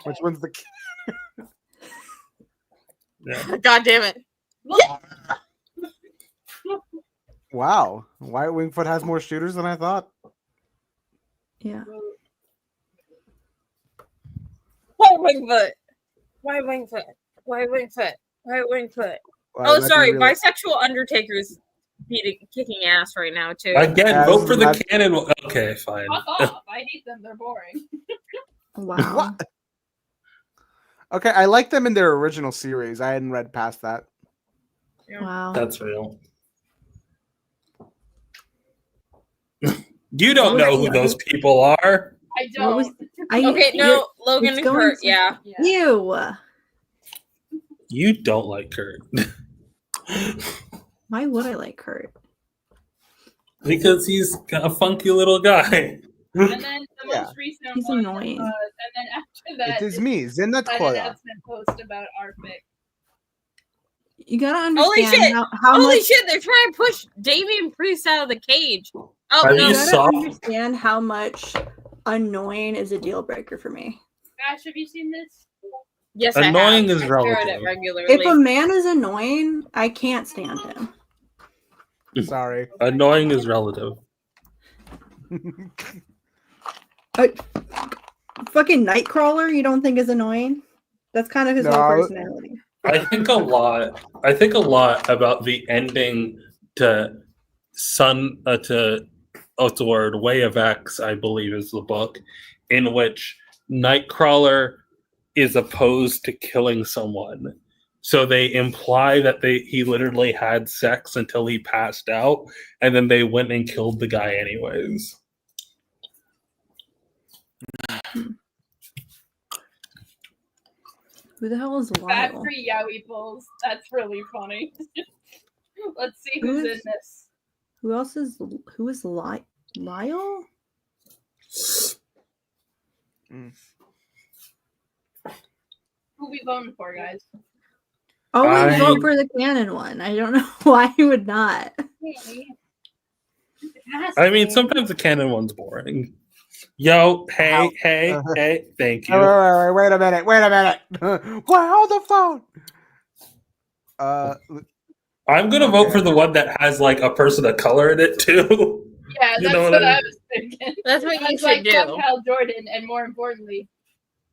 S2: Which one's the?
S6: Yeah.
S4: God damn it.
S2: Wow, Wyatt Wingfoot has more shooters than I thought.
S3: Yeah.
S4: Wyatt Wingfoot. Wyatt Wingfoot. Wyatt Wingfoot. Wyatt Wingfoot.
S2: Wow,
S4: Oh,
S2: that'd be
S4: sorry.
S2: really-
S4: Bisexual Undertaker's kicking ass right now, too.
S6: Again,
S2: As
S6: vote for the
S2: that-
S6: canon one. Okay, fine.
S5: Fuck off. I hate them. They're boring.
S3: Wow.
S2: What? Okay, I like them in their original series. I hadn't read past that.
S3: Wow.
S6: That's real. You don't know who those people are.
S5: I
S3: What
S5: don't.
S3: was- I,
S4: Okay, no, Logan
S3: it's
S4: and
S3: going
S4: Kurt,
S3: to-
S4: yeah.
S5: Yeah.
S3: Ew.
S6: You don't like Kurt.
S3: Why would I like Kurt?
S6: Because he's a funky little guy.
S5: And then the
S2: Yeah.
S5: most recent
S3: He's
S5: one
S3: annoying.
S5: was, and then after that,
S2: It is me,
S5: an
S2: Zenatkoya.
S5: announcement post about our fic.
S3: You gotta
S4: Holy
S3: understand
S4: shit!
S3: how
S4: Holy
S3: much.
S4: shit, they're trying to push Damian Priest out of the cage. Oh,
S6: Have
S4: no.
S3: You
S6: you
S3: gotta
S6: saw-
S3: understand how much annoying is a deal breaker for me.
S5: Ash, have you seen this?
S4: Yes,
S6: Annoying
S4: I have.
S6: is
S4: I stare at
S6: relative.
S4: it regularly.
S3: If a man is annoying, I can't stand him.
S2: Sorry.
S6: Annoying is relative.
S3: Fucking Nightcrawler, you don't think is annoying? That's kind of his whole
S2: No.
S3: personality.
S6: I think a lot about the ending to what's the word? Way of X, I believe is the book, in which Nightcrawler is opposed to killing someone. So they imply that he literally had sex until he passed out, and then they went and killed the guy anyways.
S3: Who the hell is
S5: Bad
S3: Lyle?
S5: for Yowie Bulls. That's really funny. Let's see who's in this.
S3: Who else is Lyle?
S5: Who we voting for, guys?
S3: Always
S6: I-
S3: vote for the canon one. I don't know why you would not.
S6: I mean, sometimes the canon one's boring. Yo, hey, thank you.
S2: Wait a minute. Why hold the phone?
S6: I'm gonna vote for the one that has like a person of color in it too.
S5: Yeah,
S6: You
S5: that's
S6: know
S5: what
S6: what I
S5: I
S6: mean?
S5: was thinking.
S4: That's what
S5: I
S4: you
S5: was
S4: should
S5: like,
S4: do.
S5: fuck Hal Jordan, and more importantly,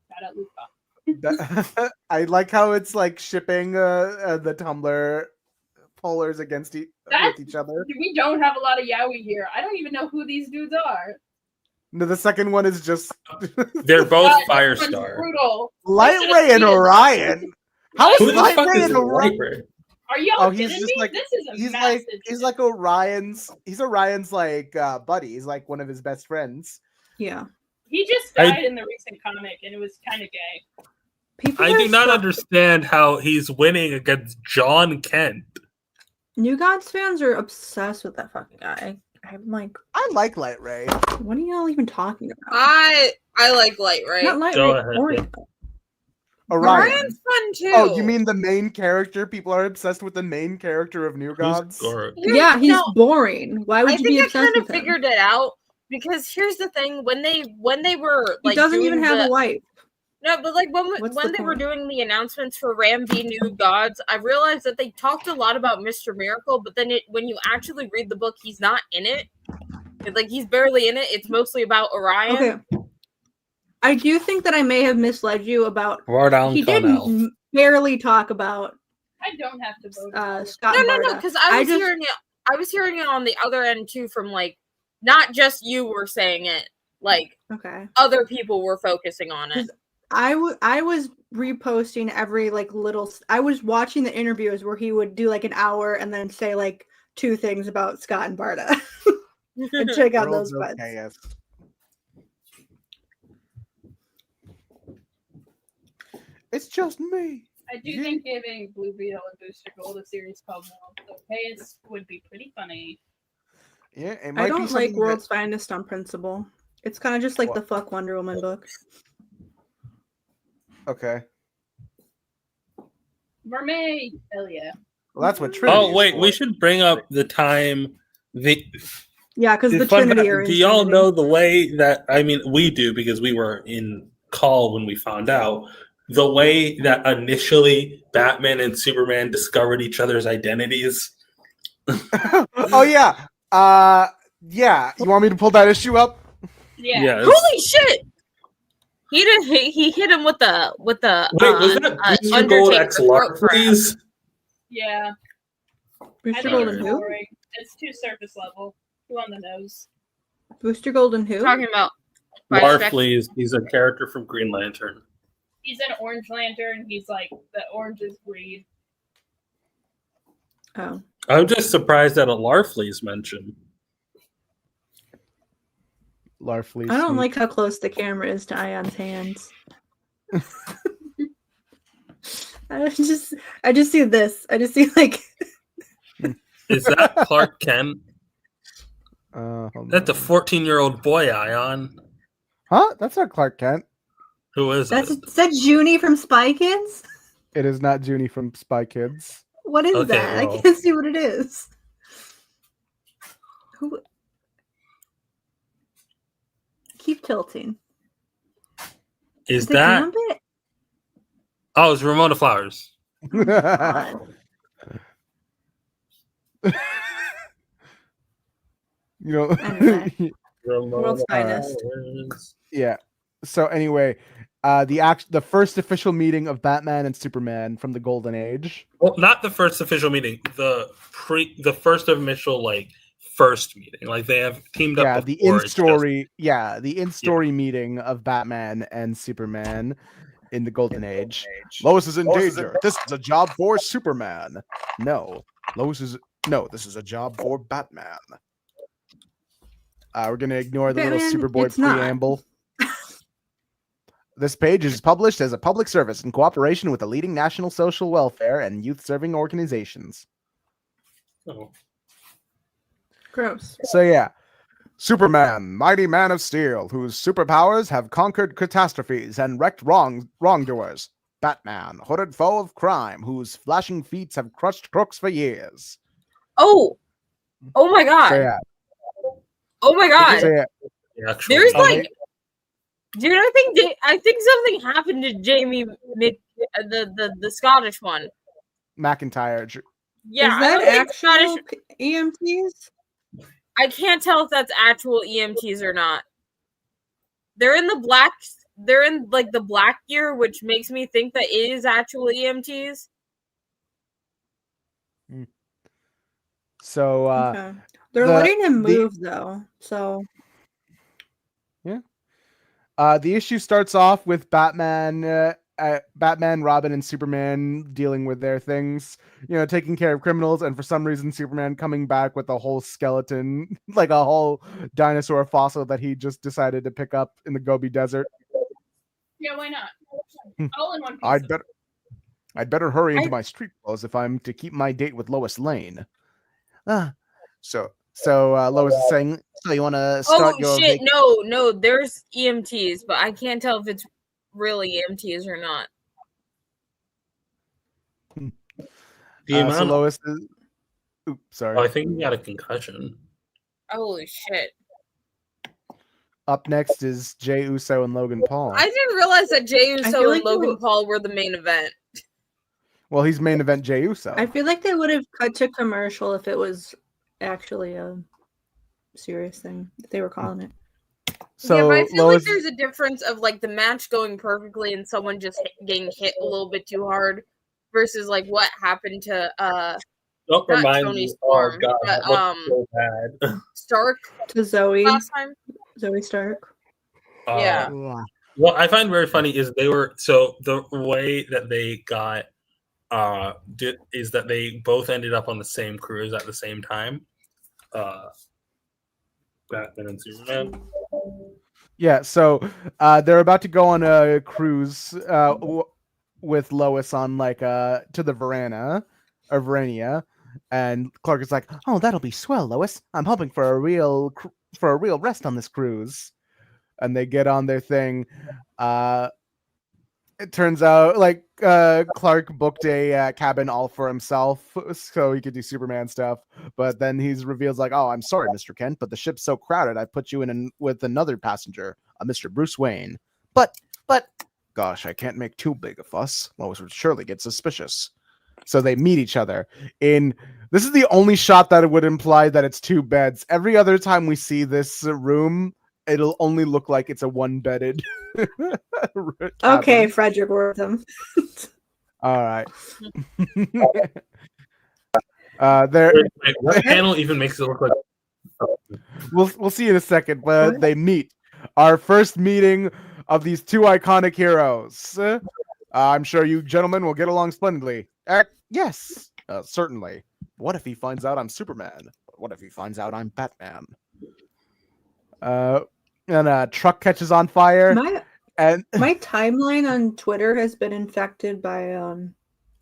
S5: shout out Luca.
S2: I like how it's like shipping the Tumblr polars against with each other.
S5: We don't have a lot of yaoi here. I don't even know who these dudes are.
S2: No, the second one is just
S6: They're both
S5: Everyone's
S6: Firestar.
S5: brutal.
S2: Light
S5: should've
S2: Ray and
S5: tweeted that.
S2: Orion. How is
S6: Who the
S2: Light
S6: fuck
S2: Ray
S6: is
S2: and Orion?
S6: Light Ray?
S5: Are y'all
S2: Oh, he's
S5: kidding
S2: just
S5: me?
S2: like
S5: This is a
S2: he's
S5: massive.
S2: like Orion's like buddy. He's like one of his best friends.
S3: Yeah.
S5: He just died in the recent comic, and it was kind of gay.
S3: People
S6: I
S3: are
S6: do not
S3: so-
S6: understand how he's winning against John Kent.
S3: New Gods fans are obsessed with that fucking guy. I'm like,
S2: I like Light Ray.
S3: what are y'all even talking about?
S4: I like Light Ray.
S3: Not Light
S6: Go
S3: Ray,
S6: ahead,
S3: Orion.
S2: Orion.
S4: Orion's fun too.
S2: Oh, you mean the main character? People are obsessed with the main character of New Gods.
S3: Yeah, he's
S4: No,
S3: boring. Why would
S4: I
S3: you be
S4: think I
S3: obsessed
S4: kind of
S3: with him?
S4: figured it out because here's the thing: when they were
S3: He
S4: like
S3: doesn't
S4: doing
S3: even have
S4: the,
S3: a wife.
S4: no, but like
S3: What's
S4: when
S3: the
S4: they were
S3: point?
S4: doing the announcements for Ram v New Gods, I realized that they talked a lot about Mr. Miracle, but then when you actually read the book, he's not in it. Like he's barely in it. It's mostly about Orion.
S3: Okay. I do think that I may have misled you about.
S6: Vardon
S3: He did
S6: Connell.
S3: barely talk about
S5: I don't have to vote.
S3: Scott
S4: No,
S3: and
S4: no, no,
S3: Barda.
S4: because I was
S3: just-
S4: hearing it. I was hearing it on the other end too, from like not just you were saying it, like
S3: Okay.
S4: other people were focusing on it.
S3: I was reposting every like little. I was watching the interviews where he would do like an hour and then say like 2 things about Scott and Barda and check out
S2: World's
S3: those buds.
S2: okay, yes. It's just me.
S5: I do think giving Blue Beetle and Booster Gold a series called World's Okay would be pretty funny.
S2: Yeah, it
S3: I
S2: might be
S3: don't like
S2: something that-
S3: World's Finest on principle. It's kind of just like
S2: What?
S3: the fuck Wonder Woman book.
S2: Okay.
S5: Mermaid, hell yeah.
S2: Well, that's what Trinity.
S6: Oh
S2: is
S6: wait,
S2: for.
S6: we should bring up the time.
S3: Yeah, because the
S6: Fun
S3: Trinity
S6: fact,
S3: are in
S6: do y'all
S3: Trinity.
S6: know the way that we do because we were in call when we found out the way that initially Batman and Superman discovered each other's identities?
S2: Oh yeah. Yeah. You want me to pull that issue up?
S5: Yeah.
S6: Yes.
S4: Holy shit! He hit him with the
S6: Wait, was that Booster Gold
S4: Undertaker
S6: X
S4: throat grab.
S6: Larfleeze?
S5: Yeah. I
S3: Booster
S5: think
S3: Gold
S5: it's
S3: and who?
S5: boring. It's too surface level. Too on the nose.
S3: Booster Gold and who?
S4: Talking about bisexual.
S6: Larfleeze. He's a character from Green Lantern.
S5: He's an Orange Lantern. He's like the oranges breed.
S3: Oh.
S6: I'm just surprised that a Larfleeze mention.
S2: Larfleeze.
S3: I don't like how close the camera is to Ayon's hands. I just see this. I just see like
S6: Is that Clark Kent?
S2: Hold
S6: That's a
S2: on.
S6: 14-year-old boy, Ayaan.
S2: Huh? That's not Clark Kent.
S6: Who is
S3: that's
S6: it?
S3: is that Junie from Spy Kids?
S2: It is not Junie from Spy Kids.
S3: What is
S6: Okay,
S3: that?
S6: well.
S3: I can't see what it is. Who? Keep tilting.
S6: Is
S3: The
S6: that?
S3: Gambit?
S6: Oh, it's Ramona Flowers.
S3: God.
S2: You know.
S3: Anyway.
S6: Ramona
S3: World's Finest.
S6: Flowers.
S2: Yeah. So anyway, the first official meeting of Batman and Superman from the Golden Age.
S6: Well, not the first official meeting. The first official first meeting. Like they have teamed up.
S2: Yeah, the
S6: before, it's
S2: in-story. Yeah, the in-story meeting of Batman and Superman in the Golden Age. Lois is in danger. This is a job for Superman. No, this is a job for Batman. We're gonna ignore the
S3: Batman,
S2: little Superboy
S3: it's not.
S2: preamble. This page is published as a public service in cooperation with the leading national social welfare and youth-serving organizations.
S6: just- oh.
S3: Gross.
S2: So yeah, Superman, mighty man of steel, whose superpowers have conquered catastrophes and wrecked wrongdoers. Batman, hooded foe of crime, whose flashing feats have crushed crooks for years.
S4: Oh my god!
S2: So yeah,
S4: Oh my god!
S2: so, yeah.
S6: The actual-
S4: There's
S6: Oh,
S4: like, dude, I think something happened to Jamie, the Scottish one.
S2: McIntyre.
S4: Yeah,
S3: is
S4: I
S3: that
S4: don't think
S3: actual EMTs?
S4: I can't tell if that's actual EMTs or not. They're in the black. They're in like the black gear, which makes me think that it is actual EMTs.
S2: So
S3: Okay. They're
S2: the-
S3: letting him
S2: the-
S3: move though, so
S2: the issue starts off with Batman, Robin, and Superman dealing with their things, taking care of criminals, and for some reason, Superman coming back with a whole skeleton, like a whole dinosaur fossil that he just decided to pick up in the Gobi Desert.
S5: Yeah, why not? All in one piece.
S2: I'd better hurry into my street clothes if I'm to keep my date with Lois Lane. So Lois is saying, so you want to start your
S4: shit! No, there's EMTs, but I can't tell if it's really EMTs or not.
S2: So Lois is. Oops, sorry.
S6: Oh, I think he got a concussion.
S4: Holy shit!
S2: Up next is Jey Uso and Logan Paul.
S4: I didn't realize that Jey Uso
S3: feel
S4: and
S3: like
S4: Logan Paul were the main event.
S2: Well, he's main event Jey Uso.
S3: I feel like they would have cut to commercial if it was actually a serious thing if they were calling it.
S2: So
S4: yeah, but I feel
S2: Lois,
S4: like there's a difference of like the match going perfectly and someone just getting hit a little bit too hard versus like what happened to
S6: Don't
S4: not
S6: remind
S4: Tony
S6: me.
S4: Storm,
S6: Oh god,
S4: but,
S6: that looks so bad.
S4: Stark
S3: To Zoe
S4: last time.
S3: Stark.
S4: Yeah.
S6: What I find very funny is the way that they got is that they both ended up on the same cruise at the same time. Batman and Superman.
S2: Yeah, so they're about to go on a cruise with Lois on to the Verania, and Clark is like, "Oh, that'll be swell, Lois. I'm hoping for a real rest on this cruise." And they get on their thing. It turns out Clark booked a cabin all for himself so he could do Superman stuff. But then he reveals "Oh, I'm sorry, Mr. Kent, but the ship's so crowded. I put you in with another passenger, Mr. Bruce Wayne. But, gosh, I can't make too big a fuss. Lois would surely get suspicious." So they meet each other this is the only shot that would imply that it's two beds. Every other time we see this room, it'll only look like it's a one-bedded
S3: Okay, Frederick Wortham.
S2: All right.
S6: What panel even makes it look like?
S2: We'll see in a second, but they meet. Our first meeting of these two iconic heroes. I'm sure you gentlemen will get along splendidly. Yes, certainly. What if he finds out I'm Superman? What if he finds out I'm Batman? And a truck catches on fire.
S3: My timeline on Twitter has been infected by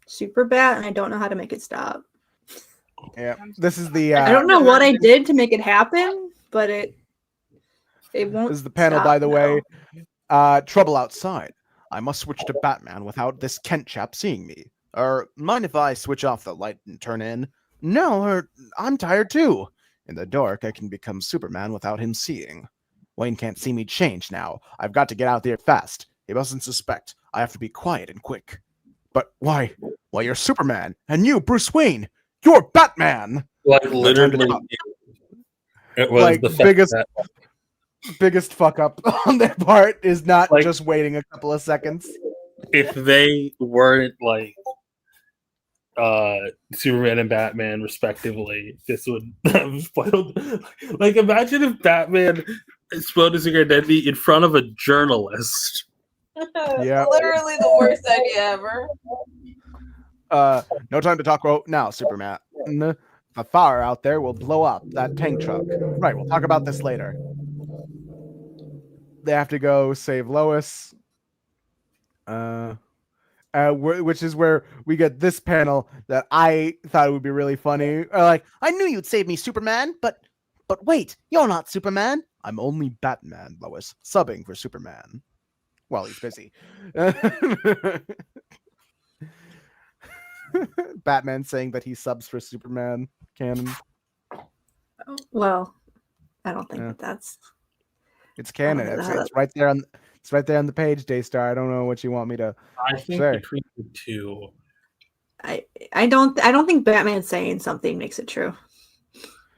S3: Superbat, and I don't know how to make it stop.
S2: Yeah, this is the.
S3: I don't know what I did to make it happen, but it won't.
S2: This is the panel,
S3: stop
S2: by the
S3: now.
S2: way. Trouble outside. I must switch to Batman without this Kent chap seeing me. Mind if I switch off the light and turn in? No, I'm tired too. In the dark, I can become Superman without him seeing. Wayne can't see me change now. I've got to get out there fast. He mustn't suspect. I have to be quiet and quick. But why? Why, you're Superman. And you, Bruce Wayne. You're Batman.
S6: Like literally, it was
S2: like
S6: the fact
S2: biggest fuck up on their part is not
S6: Like-
S2: just waiting a couple of seconds.
S6: if they weren't Superman and Batman respectively, this would have spoiled. Like, imagine if Batman exploded his identity in front of a journalist.
S2: Yeah.
S4: Literally the worst idea ever.
S2: No time to talk now, Superman. The fire out there will blow up that tank truck. Right, we'll talk about this later. They have to go save Lois. Which is where we get this panel that I thought would be really funny. I knew you'd save me, Superman, but wait, you're not Superman. I'm only Batman, Lois, subbing for Superman. Well, he's busy. Batman saying that he subs for Superman canon.
S3: Well, I don't think
S2: Yeah.
S3: that's.
S2: It's canon.
S3: know
S2: It's,
S3: how
S2: it's right there on. It's right there on the page, Daystar. I don't know what you want me to.
S6: I think
S2: Sure.
S6: between the two,
S3: I don't think Batman saying something makes it true.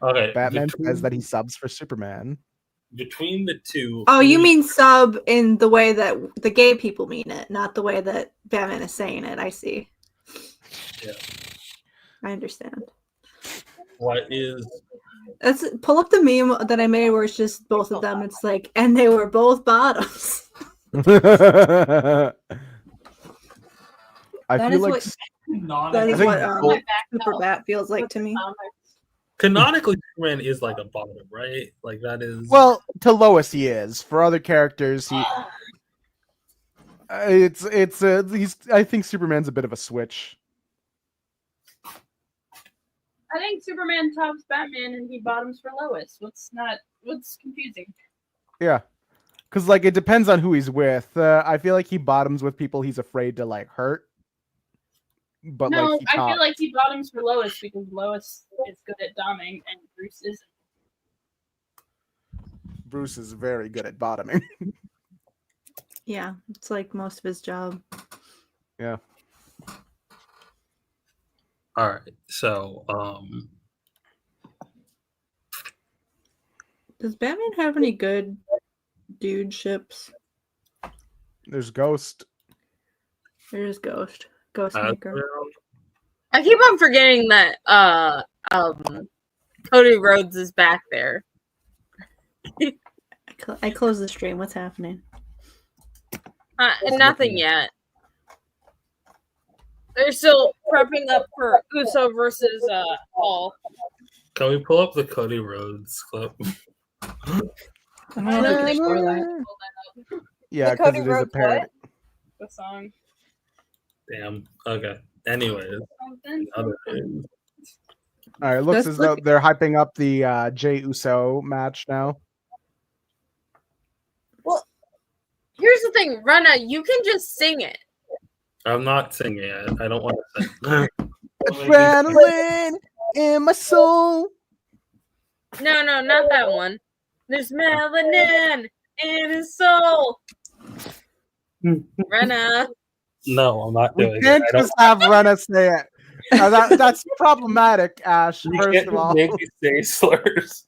S6: Okay.
S2: Batman says that he subs for Superman.
S6: between the two.
S3: Oh, you mean sub in the way that the gay people mean it, not the way that Batman is saying it. I see.
S6: Yeah.
S3: I understand.
S6: What is
S3: Let's pull up the meme that I made where it's just both of them. It's like, and they were both bottoms.
S2: I
S3: That
S2: feel
S3: is
S2: like
S3: what-
S6: not?
S3: That is
S2: think
S3: what
S2: both-
S3: Super Bat feels like to me.
S6: Canonically, Superman is like a bottom, right? Like that is.
S2: well, to Lois he is. For other characters, he it's he's. I think Superman's a bit of a switch.
S5: I think Superman tops Batman and he bottoms for Lois. What's confusing?
S2: Yeah, because like it depends on who he's with. I feel like he bottoms with people he's afraid to like hurt. But
S5: No,
S2: like he
S5: I feel
S2: tops.
S5: like he bottoms for Lois because Lois is good at doming and Bruce isn't.
S2: Bruce is very good at bottoming.
S3: Yeah, it's like most of his job.
S2: Yeah.
S6: All right. So,
S3: Does Batman have any good dude ships?
S2: There's Ghost.
S3: There's Ghostmaker.
S4: I keep on forgetting that Cody Rhodes is back there.
S3: I closed the stream. What's happening?
S4: Nothing yet. They're still prepping up for Uso versus Paul.
S6: can we pull up the Cody Rhodes clip?
S3: I don't know if we can explore that.
S2: Yeah,
S4: The
S2: because
S4: Cody
S2: it is a
S4: Rhodes
S2: parody.
S5: The song.
S6: Damn. Okay. Anyways,
S5: Something.
S6: other things.
S2: All right, it looks
S3: Let's
S2: as though
S3: look-
S2: they're hyping up the Jey Uso match now.
S4: Here's the thing, Rena, you can just sing it.
S6: I'm not singing it. I don't want to sing.
S2: Adrenaline in my soul.
S4: No, not that one. There's melanin in his soul. Rena.
S6: No, I'm not
S2: We
S6: doing
S2: can't
S6: it. I don't.
S2: just have Rena say it. That's problematic, Ash.
S6: You
S2: First
S6: can't
S2: of
S6: just
S2: all,
S6: make me say slurs.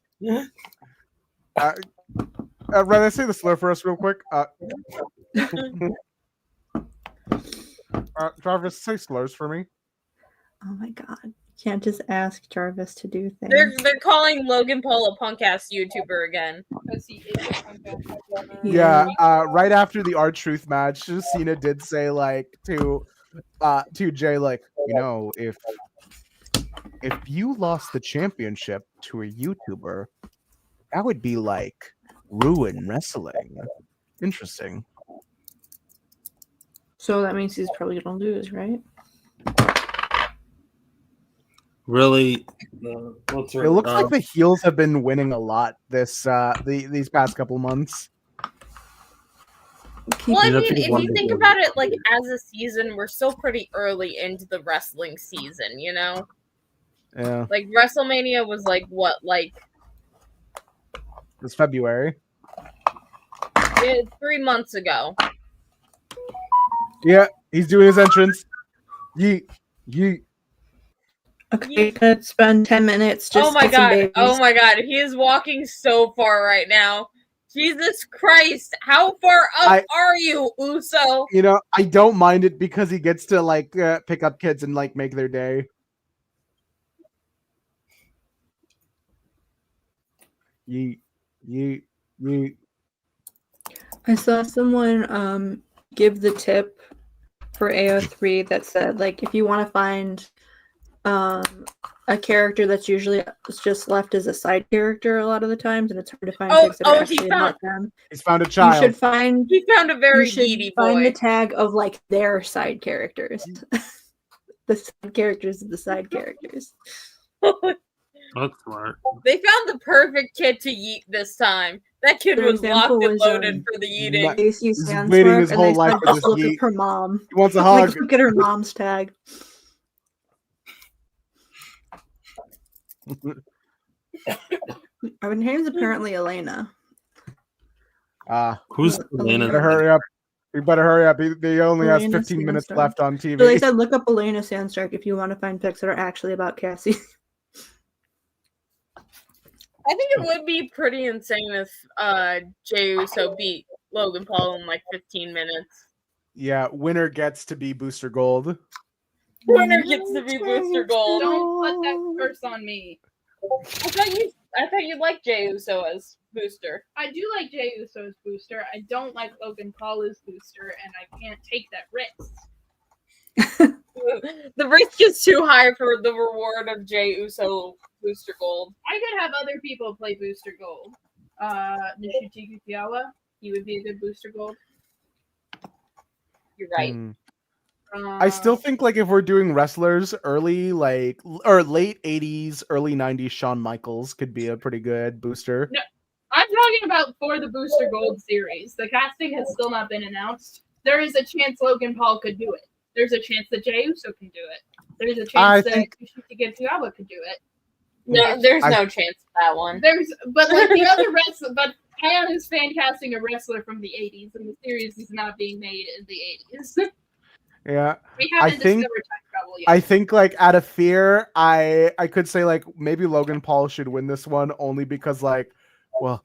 S2: Rena, say the slur for us real quick. Jarvis, say slurs for me.
S3: Oh my god. You can't just ask Jarvis to do things.
S4: They're calling Logan Paul a punk ass YouTuber again.
S5: Because he is a punk ass.
S2: Yeah, right after the R-Truth match, Cena did say like to Jay, like, you know, if you lost the championship to a YouTuber, that would be like ruin wrestling. Interesting.
S3: So that means he's probably gonna lose, right?
S6: Really?
S2: It looks like the heels have been winning a lot these past couple months.
S4: Well, I
S6: These are
S4: mean,
S6: people
S4: if you
S6: wanting
S4: think
S6: to-
S4: about it, like as a season, we're still pretty early into the wrestling season, you know?
S2: Yeah,
S4: Like WrestleMania was like what, like
S2: it's February.
S4: 3 months ago.
S2: Yeah, he's doing his entrance. Yeet, yeet.
S3: Okay, gonna spend 10 minutes just
S4: Oh my
S3: get some
S4: god!
S3: babies.
S4: Oh my god! He is walking so far right now. Jesus Christ! How far up are you, Uso?
S2: You know, I don't mind it because he gets to like pick up kids and like make their day. Yeet, yeet, yeet.
S3: I saw someone give the tip for AO3 that said, like, if you want to find a character that's usually just left as a side character a lot of the times, and it's hard to find picks that are
S4: he
S3: actually
S4: found-
S3: about them.
S2: He's found a
S3: You
S2: child.
S3: should find
S4: He found a very
S3: you should
S4: needy
S3: find
S4: boy.
S3: the tag of like their side characters. The side characters of the side characters.
S6: That's smart.
S4: They found the perfect kid to yeet this time. That kid
S3: Their
S4: was
S3: example
S4: locked and
S3: was,
S4: loaded for the yeeting.
S3: Casey
S2: He's
S3: stands
S2: waiting
S3: for,
S2: his
S3: and
S2: whole
S3: they
S2: life
S3: said,
S2: for
S3: just
S2: this
S3: look
S2: yeet.
S3: at her mom.
S2: He wants a
S3: Like,
S2: hug.
S3: look at her mom's tag. Her name's apparently Elena.
S6: Who's
S3: Elena.
S6: Elena?
S2: Better hurry up. You better hurry up. He only has
S3: Elena
S2: 15 minutes
S3: Sandstorm.
S2: left on
S3: So they
S2: TV.
S3: said look up Elena Sandstark if you want to find pics that are actually about Cassie.
S4: I think it would be pretty insane if Jey Uso beat Logan Paul in like 15 minutes.
S2: Yeah, winner gets to be Booster Gold.
S4: Winner gets to be Booster Gold.
S5: Don't put that curse on me.
S4: I thought you liked Jey Uso as Booster.
S5: I do like Jey Uso as Booster. I don't like Logan Paul as Booster, and I can't take that risk.
S4: The risk is too high for the reward of Jey Uso Booster Gold.
S5: I could have other people play Booster Gold. Nishiki Kiawa, he would be a good Booster Gold.
S4: You're right.
S2: I still think like if we're doing wrestlers early, like or late 80s, early 90s, Shawn Michaels could be a pretty good booster.
S5: No, I'm talking about for the Booster Gold series. The casting has still not been announced. There is a chance Logan Paul could do it. There's a chance that Jey Uso can do it. There's a chance that Nishiki Kiawa could do it.
S4: No, there's no chance of that one.
S5: But like the other wrestler, but Ayaan is fan casting a wrestler from the 80s, and the series is not being made in the 80s.
S2: Yeah,
S5: We haven't discovered time travel yet.
S2: I think like out of fear, I could say like maybe Logan Paul should win this one only because like, well,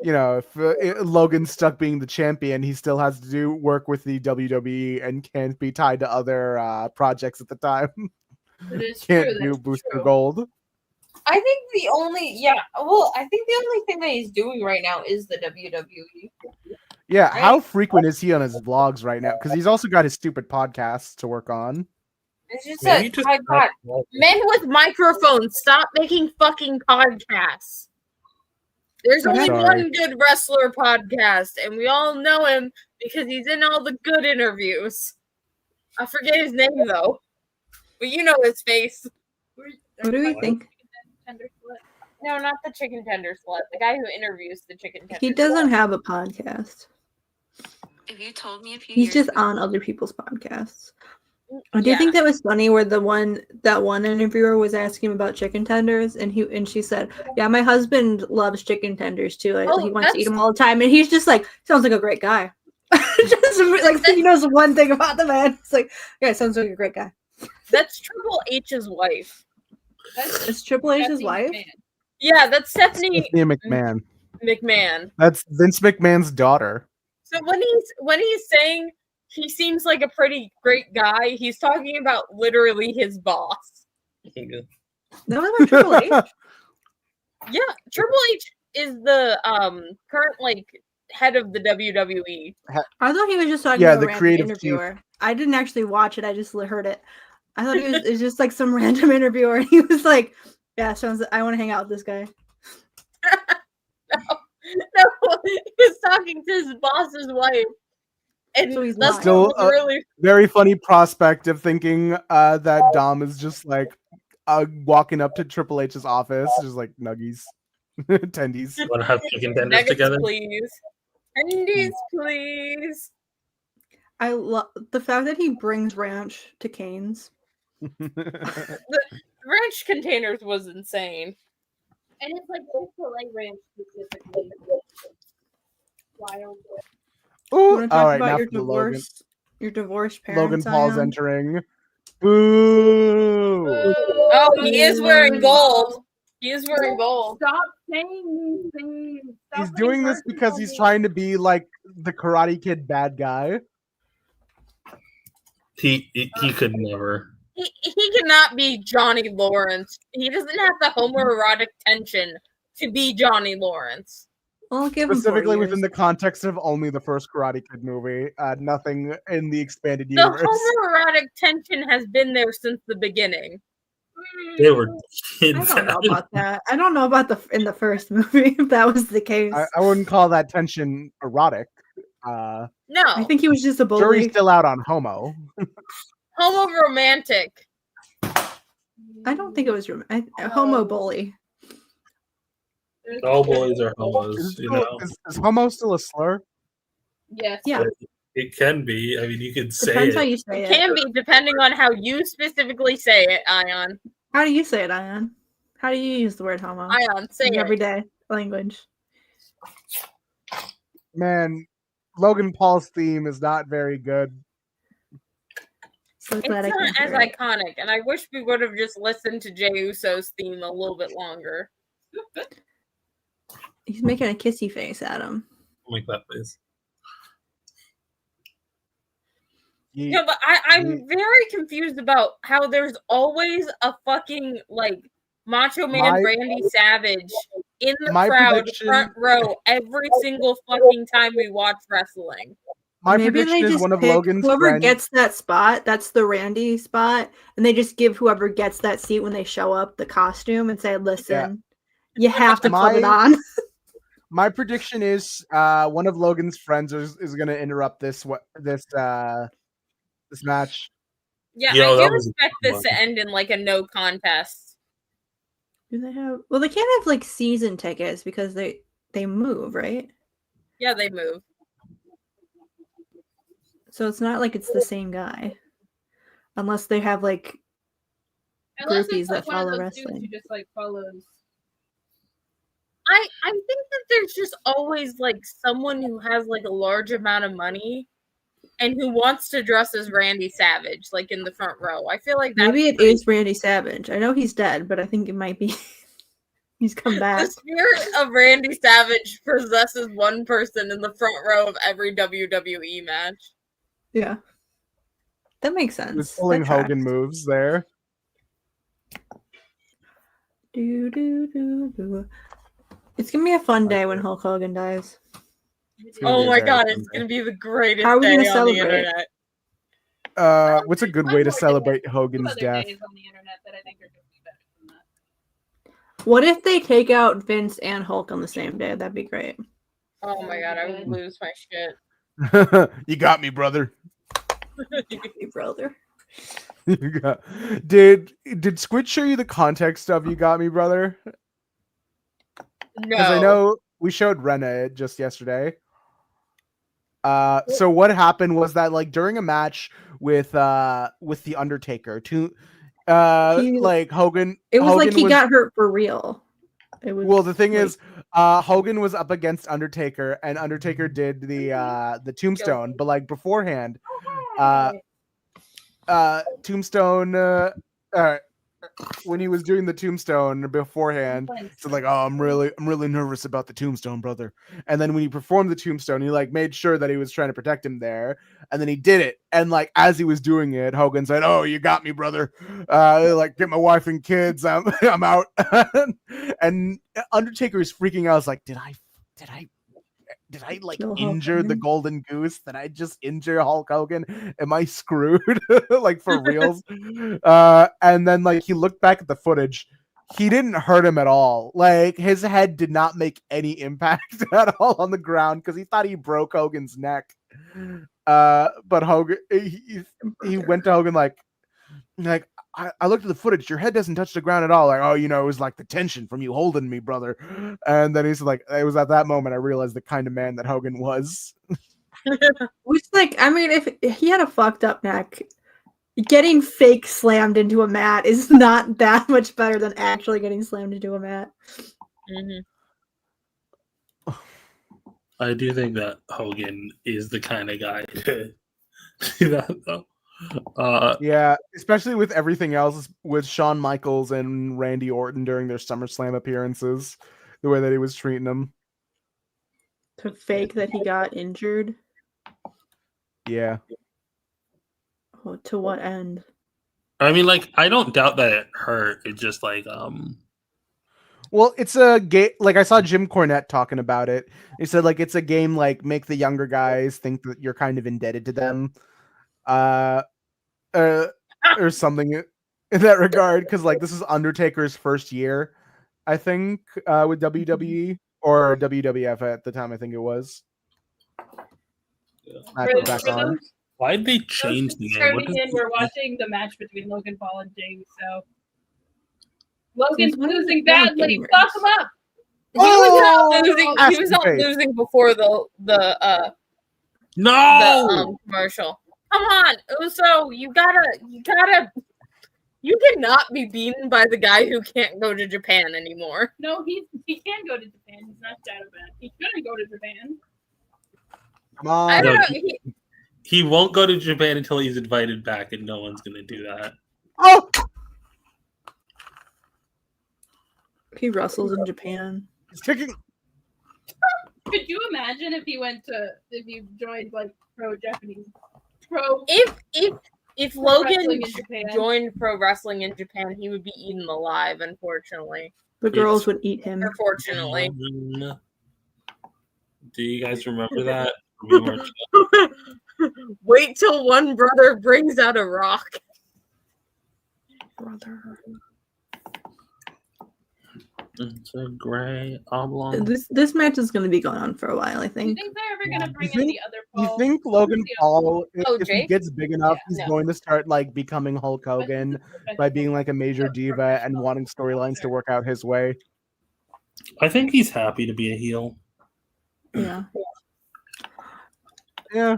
S2: you know, if Logan's stuck being the champion, he still has to do work with the WWE and can't be tied to other projects at the time.
S5: It is
S2: Can't
S5: true,
S2: do
S5: that's
S2: Booster
S5: true.
S2: Gold.
S4: I think the only thing that he's doing right now is the WWE.
S2: Yeah,
S4: Right?
S2: how frequent is he on his vlogs right now? Because he's also got his stupid podcasts to work on.
S4: It's just
S6: Maybe
S4: that,
S6: just
S4: my God, men with microphones, stop making fucking podcasts. There's only
S2: Sorry.
S4: one good wrestler podcast, and we all know him because he's in all the good interviews. I forget his name though, but you know his face.
S3: What do we think?
S5: Tender split.
S4: No, not the chicken tender slut. The guy who interviews the chicken tender.
S3: He doesn't have a podcast.
S7: If you told me a few
S3: He's
S7: years
S3: just
S7: ago,
S3: on other people's podcasts.
S4: slut.
S3: Do you think that was funny where that one interviewer was asking about chicken tenders and she said, "Yeah, my husband loves chicken tenders too. Like,
S4: Oh,
S3: he wants to eat
S4: that's-
S3: them all the time." And he's just like, "Sounds like a great guy." Just like he knows one thing about the man. It's like, yeah, sounds like a great guy.
S4: That's Triple H's wife.
S3: It's Triple H's
S5: Stephanie
S3: wife.
S5: McMahon.
S4: Yeah, that's Stephanie
S2: Stephanie McMahon.
S4: McMahon.
S2: That's Vince McMahon's daughter.
S4: So when he's saying he seems like a pretty great guy, he's talking about literally his boss.
S3: No, about Triple H.
S4: Yeah, Triple H is the current like head of the WWE.
S3: I thought he was just talking
S2: Yeah,
S3: to a
S2: the
S3: random
S2: creative
S3: interviewer. I didn't actually watch it. I just heard it. I thought it was just like some random interviewer. And he was like, "Yeah, I want to hang out with this guy."
S4: No, he was talking to his boss's wife. And
S3: So he's
S4: that's
S3: lying.
S2: Still,
S4: what was really
S2: Very funny prospect of thinking that Dom is just like walking up to Triple H's office, just like nuggies, tendies.
S6: Want to have chicken tenders
S4: nuggets,
S6: together?
S4: please. Tendies, please.
S3: I love the fact that he brings ranch to Cane's.
S4: Ranch containers was insane.
S5: And it's like Chick-fil-A ranch specifically. Wild.
S3: You
S2: Ooh,
S3: want to
S2: all
S3: talk
S2: right,
S3: about
S2: now
S3: your
S2: for the Logan.
S3: divorce? Your divorced parents.
S2: Logan Paul's
S3: Ayaan?
S2: entering. Boo!
S4: Oh, he is wearing gold. He is wearing gold.
S5: Stop saying these things. Stop
S2: He's
S5: putting
S2: doing this
S5: curses
S2: because
S5: on
S2: he's
S5: me.
S2: trying to be like the Karate Kid bad guy.
S6: He could never.
S4: He cannot be Johnny Lawrence. He doesn't have the homoerotic tension to be Johnny Lawrence.
S3: I'll give him 4
S2: Specifically
S3: years.
S2: within the context of only the first Karate Kid movie, nothing in the expanded
S4: The
S2: universe.
S4: homoerotic tension has been there since the beginning.
S6: They were
S3: I
S6: kids.
S3: don't know about that. I don't know about in the first movie if that was the case.
S2: I wouldn't call that tension erotic.
S4: No,
S3: I think he was just a bully.
S2: Jury's still out on homo.
S4: homo romantic.
S3: I don't think it was a homo bully.
S6: All boys are homos,
S2: Is,
S6: you know.
S2: is homo still a slur?
S5: Yes.
S3: Yeah.
S6: It can be. I mean, you could say
S3: Depends how
S6: it.
S3: you say
S4: It
S3: it.
S4: can be depending on how you specifically say it, Ayaan.
S3: How do you say it, Ayaan? How do you use the word homo
S4: Ayaan, say
S3: in
S4: it.
S3: everyday language?
S2: Man, Logan Paul's theme is not very good.
S3: So
S4: It's
S3: glad I
S4: not
S3: can
S4: as
S3: hear it.
S4: iconic, and I wish we would have just listened to Jey Uso's theme a little bit longer.
S3: He's making a kissy face at him.
S6: Like that face.
S4: Yeah, but I'm very confused about how there's always a fucking like Macho Man Randy Savage in the crowd, front row, every single fucking time we watch wrestling.
S2: My
S3: Maybe
S2: prediction
S3: they
S2: is
S3: just
S2: one of
S3: pick
S2: Logan's
S3: whoever
S2: friends.
S3: gets that spot. That's the Randy spot, and they just give whoever gets that seat when they show up the costume and say, "Listen, you have to put it on."
S2: My prediction is one of Logan's friends is going to interrupt this match.
S4: Yeah,
S6: Yo,
S4: I
S6: that
S4: do
S6: was
S4: expect this to end in like a no contest.
S3: Do they have? Well, they can't have like season tickets because they move, right?
S4: Yeah, they move.
S3: So it's not like it's the same guy, unless they have like
S5: Unless
S3: groupies
S5: it's like
S3: that
S5: one of
S3: follow
S5: those dudes
S3: wrestling.
S5: who just like follows.
S4: I think that there's just always like someone who has like a large amount of money and who wants to dress as Randy Savage, like in the front row. I feel like
S3: Maybe it is Randy Savage. I know he's dead, but I think it might be he's come back.
S4: The spirit of Randy Savage possesses one person in the front row of every WWE match.
S3: Yeah, that makes sense.
S2: He was pulling
S3: That tracks.
S2: Hogan moves there.
S3: Do, do, do, do. It's gonna be a fun day when Hulk Hogan dies.
S4: Oh my god, it's gonna be the greatest
S3: How are we
S4: day
S3: gonna
S4: on the
S3: celebrate?
S4: internet.
S2: What's a good way to celebrate Hogan's
S5: Other
S2: death?
S5: days on the internet that I think are gonna be better than that.
S3: What if they take out Vince and Hulk on the same day? That'd be great.
S4: Oh my god, I would lose my shit.
S2: You got me, brother.
S3: Hey, brother.
S2: Did Squid show you the context of "You Got Me, Brother"?
S4: No.
S2: Because I know we showed Rena it just yesterday. So what happened was that like during a match with the Undertaker, like Hogan.
S3: It was
S2: Hogan
S3: like he got hurt for real. It was.
S2: Well, the thing
S3: like,
S2: is, Hogan was up against Undertaker, and Undertaker did the tombstone. But like beforehand, Tombstone. When he was doing the tombstone beforehand, he said like, "Oh, I'm really nervous about the tombstone, brother." And then when he performed the tombstone, he like made sure that he was trying to protect him there, and then he did it. And like as he was doing it, Hogan said, "Oh, you got me, brother. Like get my wife and kids. I'm out." And Undertaker is freaking out. I was like, did I like
S3: Kill Hulk
S2: injure the
S3: Hogan?
S2: golden goose? Did I just injure Hulk Hogan? Am I screwed? Like for reals? And then like he looked back at the footage. He didn't hurt him at all. Like his head did not make any impact at all on the ground because he thought he broke Hogan's neck. But Hogan, he went to Hogan like I looked at the footage. Your head doesn't touch the ground at all. Like, oh, it was like the tension from you holding me, brother. And then he's like, it was at that moment I realized the kind of man that Hogan was.
S3: Which, like, I mean, if he had a fucked up neck, getting fake slammed into a mat is not that much better than actually getting slammed into a mat.
S4: Mm-hmm.
S6: I do think that Hogan is the kind of guy to do that, though.
S2: Yeah, especially with everything else with Shawn Michaels and Randy Orton during their SummerSlam appearances, the way that he was treating them.
S3: To fake that he got injured.
S2: Yeah.
S3: Oh, to what end?
S6: I mean, like, I don't doubt that it hurt. It's just like,
S2: Well, it's a game. Like I saw Jim Cornette talking about it. He said like it's a game like make the younger guys think that you're kind of indebted to them, or something in that regard. Because like this is Undertaker's first year, I think, with WWE or WWF at the time. I think it was. Back on.
S6: Why'd they change the game? What
S5: Turning in, we're watching the match between Logan Paul and Jay Uso. Logan's losing badly. Fuck him up.
S4: He was not losing before the commercial. Come on, Uso, you cannot be beaten by the guy who can't go to Japan anymore.
S5: No, he can go to Japan. He's not that bad. He couldn't go to Japan.
S2: Come on.
S4: I don't know.
S6: He won't go to Japan until he's invited back, and no one's gonna do that.
S2: Oh,
S3: He wrestles in Japan.
S2: he's kicking.
S5: Could you imagine if he joined like pro
S4: If Logan
S5: wrestling in Japan?
S4: joined pro wrestling in Japan, he would be eaten alive, unfortunately.
S3: The girls would eat him.
S4: Unfortunately.
S6: Do you guys remember that?
S4: Wait till one brother brings out a rock.
S3: Brother.
S6: It's a gray oblong.
S3: This match is going to be going on for a while, I
S5: Do you
S3: think.
S5: think they're ever gonna bring in the other
S2: You
S5: Paul?
S2: think Logan Paul,
S4: Oh,
S2: if he
S4: Jake?
S2: gets big enough, he's
S4: No.
S2: going to start like becoming Hulk Hogan by being like a major diva and wanting storylines to work out his way?
S6: I think he's happy to be a heel.
S3: Yeah.
S2: Yeah,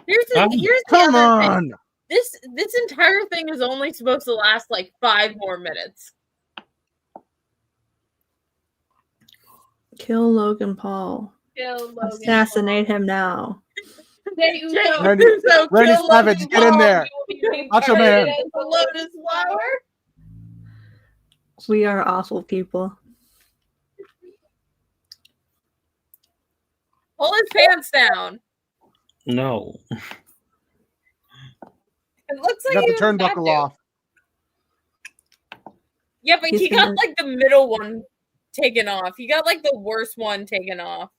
S4: Here's the
S2: come
S4: other thing.
S2: on.
S4: This entire thing is only supposed to last like 5 more minutes.
S3: Kill Logan Paul.
S5: Kill Logan
S3: Assassinate him now.
S5: Jey Uso.
S2: Randy-
S4: So
S2: Randy
S4: kill
S2: Savage,
S4: Logan
S2: get in
S4: Paul.
S2: there. Macho Man.
S4: The Lotus Flower.
S3: We are awful people.
S4: Pull his pants down.
S6: No.
S4: It looks like
S2: Got
S4: he
S2: the
S4: was about
S2: turnbuckle
S4: to.
S2: off.
S4: Yeah, but
S3: He's
S4: he got
S3: gonna-
S4: like the middle one taken off. He got like the worst one taken off.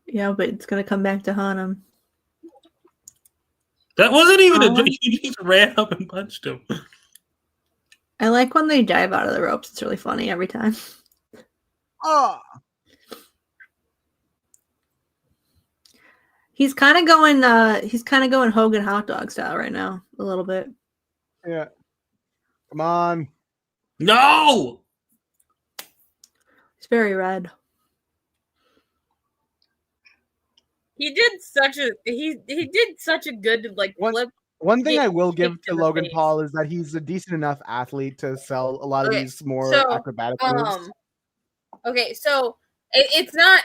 S3: Yeah, but it's going to come back to haunt him.
S6: That wasn't even a
S3: Oh.
S6: joke. He just ran up and punched him.
S3: I like when they dive out of the ropes. It's really funny every time.
S2: Oh,
S3: He's kind of going Hogan hot dog style right now, a little bit.
S2: yeah. Come on.
S6: No!
S3: He's very red.
S4: He did such a good like
S2: What-
S4: flip.
S2: One thing
S4: Get
S2: I will give
S4: kicked
S2: to
S4: in the
S2: Logan
S4: face.
S2: Paul is that he's a decent enough athlete to sell a lot of
S4: Okay,
S2: these more
S4: so,
S2: acrobatic moves.
S4: Okay, so it's not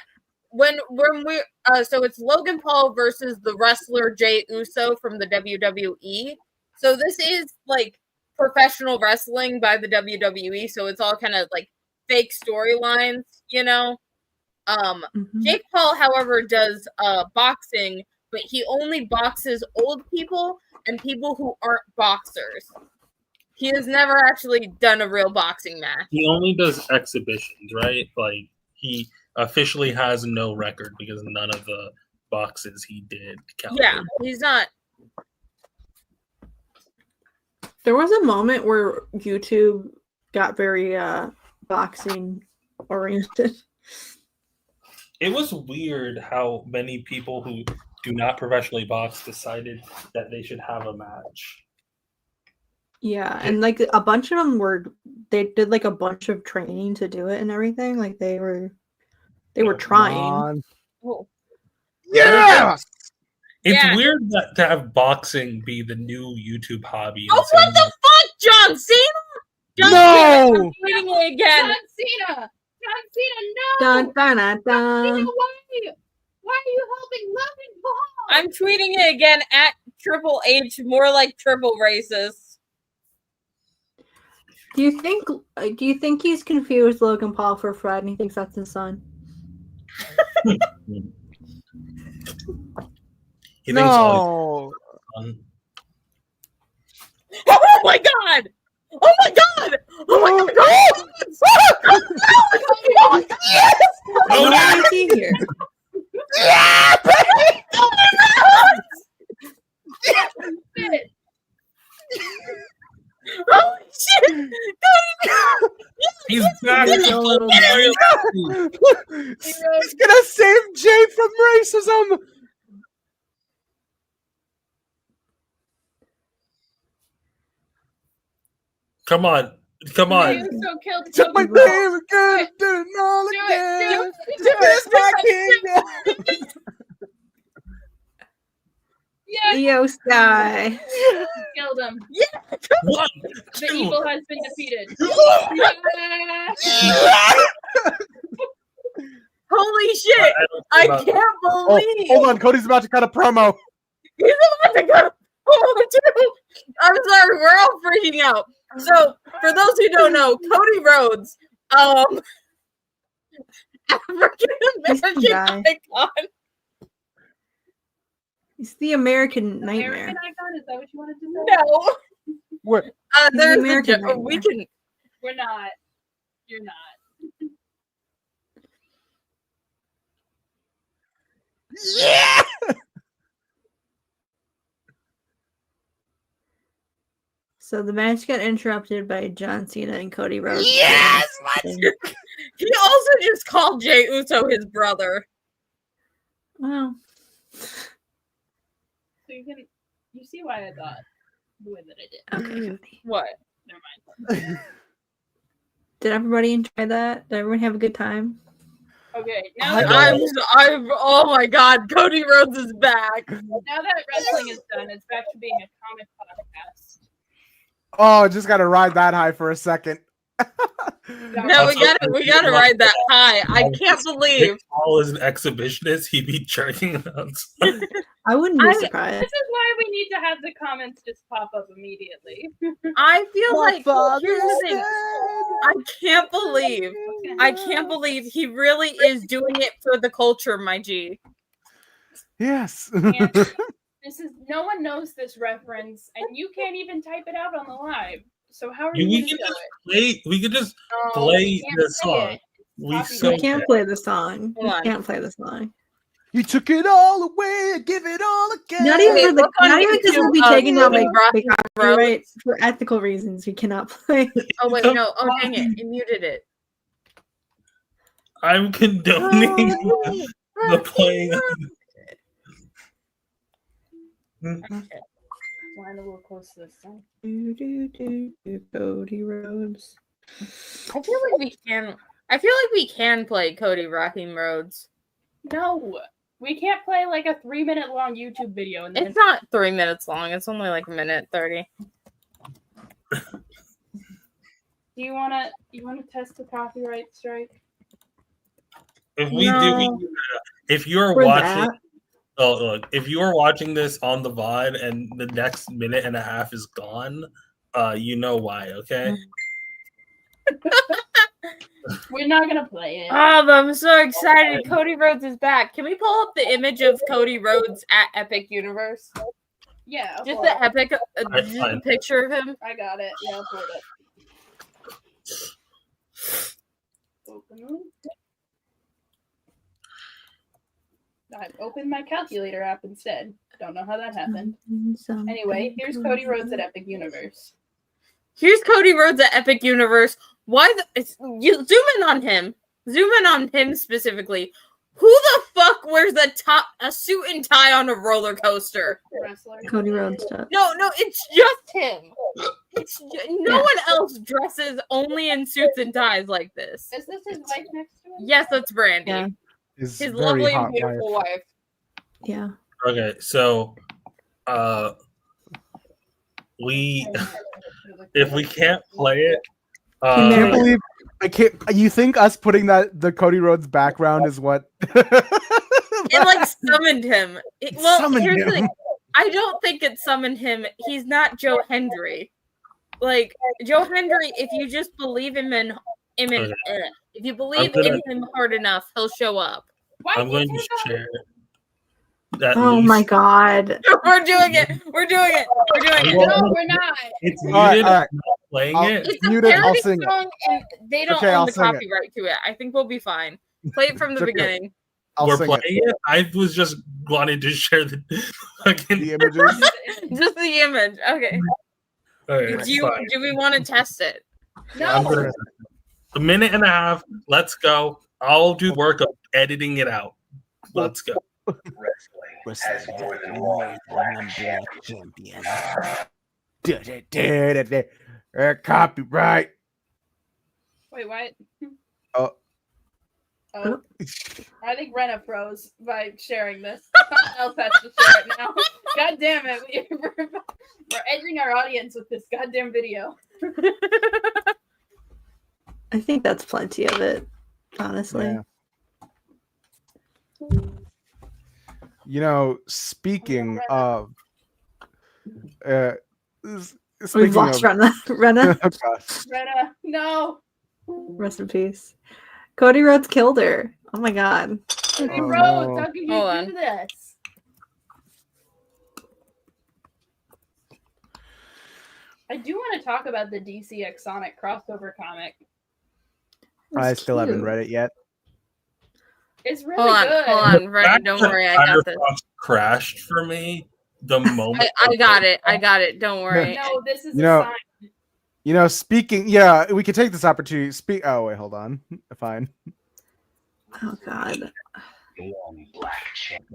S4: when we so it's Logan Paul versus the wrestler Jey Uso from the WWE. So this is like professional wrestling by the WWE, so it's all kind of like fake storylines, you know.
S3: Mhm.
S4: Jake Paul, however, does boxing, but he only boxes old people and people who aren't boxers. He has never actually done a real boxing match.
S6: He only does exhibitions, right? Like, he officially has no record because none of the boxes he did counted.
S4: Yeah, he's not.
S3: There was a moment where YouTube got very boxing oriented.
S6: It was weird how many people who do not professionally box decided that they should have a match.
S3: Yeah, and like a bunch of them they did like a bunch of training to do it and everything. Like they were
S2: Come
S3: trying.
S2: on.
S4: Oh,
S2: Yes!
S6: It's
S4: Yeah.
S6: weird that to have boxing be the new YouTube hobby.
S4: oh what the fuck, John Cena? John
S2: No!
S4: Cena, I'm tweeting it again.
S5: John Cena! John Cena, no!
S3: Dun, dun, dun,
S5: Cena,
S3: dun.
S5: why are you helping Logan Paul?
S4: I'm tweeting it again at Triple H, more like triple racist.
S3: Do you think he's confused Logan Paul for Fred and he thinks that's his son?
S6: He thinks
S2: No!
S6: all fun.
S4: Oh my god! Oh my god! Oh my god! Oh my god! Yes!
S6: Oh,
S3: Why is he here?
S2: Yeah, baby!
S4: Holy shit!
S6: He's back.
S3: He's a little
S2: He's gonna save Jay from racism!
S6: Come on. Come
S5: Jey
S6: on.
S5: Uso killed
S2: Took my
S5: Logan Paul.
S2: name again, do it all
S5: Do
S2: again.
S5: it,
S2: To this my kingdom.
S5: Yes,
S3: Yo, Sky.
S5: killed him.
S6: One,
S5: The
S6: two.
S5: evil has been defeated. Yeah.
S4: Holy shit! I can't
S2: Oh,
S4: believe
S2: hold on, Cody's about to cut a promo.
S4: he's about to go. Oh, dude. I'm sorry, we're all freaking out. So, for those who don't know, Cody Rhodes, African American
S3: guy.
S4: icon.
S3: He's the American nightmare.
S5: American icon? Is that what you wanted to say?
S4: No.
S2: What?
S3: He's
S4: There's
S3: the
S4: the
S3: American
S4: we
S3: nightmare.
S4: can.
S5: We're not. You're not.
S2: Yeah.
S3: So the match got interrupted by John Cena and Cody Rhodes.
S2: Yes,
S3: let's
S4: He also just called Jey Uso his brother.
S3: Wow.
S5: So you see why I thought the way that I did.
S3: Okay. Cody.
S4: What?
S5: Never mind.
S3: Did everybody enjoy that? Did everyone have a good time?
S5: Okay, now
S2: I
S5: that,
S4: I'm. Oh my God, Cody Rhodes is back.
S5: now that wrestling is done, it's back to being a comic podcast.
S2: Oh, just gotta ride that high for a second.
S4: No, we gotta ride that high. I can't believe.
S6: Paul is an exhibitionist. He'd be jerking out.
S3: I wouldn't be
S4: I-
S3: surprised.
S5: This is why we need to have the comments just pop up immediately.
S4: I feel
S2: My
S4: like
S2: father
S4: here's the thing. I can't believe he really is doing it for the culture, my G.
S2: Yes.
S5: And this is no one knows this reference, and you can't even type it out on the live. So how are you
S6: We
S5: going
S6: could
S5: to know
S6: just
S5: it?
S6: play. We could just
S5: No,
S6: play
S5: you can't
S6: the
S5: say
S6: song.
S5: it.
S6: We
S5: Copyright.
S6: so
S3: You can't play the song.
S4: Hold
S3: You
S4: on.
S3: can't play the song.
S2: You took it all away, give it all again.
S3: Not even
S4: Wait,
S3: for the,
S4: look on
S3: not even because
S4: YouTube,
S3: we'll be
S4: uh,
S3: taking down
S4: Cody
S3: my
S4: Rocky
S3: copyright for ethical reasons. We cannot play.
S4: Oh wait, no. Oh dang it! You muted it.
S6: I'm condoning the playing. of-
S5: Line a little close to this song.
S3: Cody Rhodes.
S4: I feel like we can play Cody Rocking Roads.
S5: No, we can't play like a 3-minute long YouTube video. And then
S4: It's not 3 minutes long. It's only like a minute 30.
S5: you wanna test the copyright strike?
S6: If we
S4: No.
S6: do, we do that. If you're
S3: For
S6: watching,
S3: that,
S6: oh look, if you are watching this on the VOD and the next minute and a half is gone, you know why, okay?
S5: We're not gonna play it.
S4: Oh, I'm so excited! Cody Rhodes is back. Can we pull up the image of Cody Rhodes at Epic Universe?
S5: Yeah, I'll
S4: Just
S5: pull
S4: the
S5: it up.
S4: Epic,
S6: Alright,
S4: just a
S6: fine.
S4: picture of him.
S5: I got it. Yeah, I'll pull it up. Open. I opened my calculator app instead. Don't know how that happened. Anyway, here's Cody Rhodes at Epic Universe.
S4: Here's Cody Rhodes at Epic Universe. Why you zoom in on him? Zoom in on him specifically. Who the fuck wears a suit and tie on a roller coaster?
S5: Wrestler.
S3: Cody Rhodes stuff.
S4: No, it's just him. No
S3: Yeah.
S4: one else dresses only in suits and ties like this.
S5: Is this his wife next to him?
S4: Yes, that's Brandy.
S3: Yeah.
S2: His
S4: His
S2: very
S4: lovely and
S2: hot
S4: beautiful
S2: wife.
S4: wife.
S3: Yeah.
S6: Okay, so we if we can't play it,
S2: I
S3: He
S2: can't
S3: married-
S2: believe I can't. You think us putting the Cody Rhodes background is what?
S4: It like summoned him. Well,
S2: Summoned
S4: here's the
S2: him.
S4: thing. I don't think it summoned him. He's not Joe Hendry. Like Joe Hendry, if you just believe him in
S6: Okay.
S4: if you believe
S6: I'm gonna-
S4: in him hard enough, he'll show up.
S5: Why
S6: I'm going to share that.
S3: Oh my god.
S4: We're doing it. We're doing it. We're doing it.
S5: No, we're not.
S6: It's
S2: All right,
S6: muted.
S2: all right.
S6: I'm not playing
S2: I'll-
S6: it.
S4: It's a
S2: Muted, I'll
S4: parody
S2: sing it.
S4: song, and they don't
S2: Okay,
S4: own
S2: I'll
S4: the
S2: sing it.
S4: copyright to it. I think we'll be fine. Play it from the
S2: It's okay.
S4: beginning.
S2: I'll
S6: We're
S2: sing
S6: playing
S2: it.
S6: it. I was just wanting to share the fucking.
S2: The images.
S4: Just the image. Okay.
S6: Alright, fine.
S4: Do we want to test it?
S6: I'm
S5: No.
S6: gonna- a minute and a half. Let's go. I'll do the work of editing it out. Let's go.
S2: Copyright.
S5: Wait, what?
S2: Oh.
S5: Oh. I think Rena froze by sharing this. Someone else has to share it now. God damn it. We're edging our audience with this goddamn video.
S3: I think that's plenty of it, honestly.
S2: Yeah. You know, speaking of,
S3: We've
S2: speaking
S3: lost
S2: of,
S3: Rena. Rena,
S2: oh gosh.
S5: Rena, no.
S3: rest in peace. Cody Rhodes killed her. Oh my god.
S5: Cody
S2: Oh,
S5: Rhodes,
S2: no.
S5: how could you
S4: Hold
S5: do
S4: on.
S5: this? I do want to talk about the DC X Sonic crossover comic.
S2: I
S3: That's
S2: still haven't
S3: cute.
S2: read it yet.
S5: It's really
S4: Hold on,
S5: good.
S4: hold on, Ren. Don't worry, I got this.
S6: Firefox crashed for me the moment.
S4: I got it. I got it. Don't worry.
S5: No, this is
S2: You
S5: a
S2: know-
S5: sign.
S2: Speaking, yeah, we could take this opportunity. Oh wait, hold on. Fine.
S3: Oh god.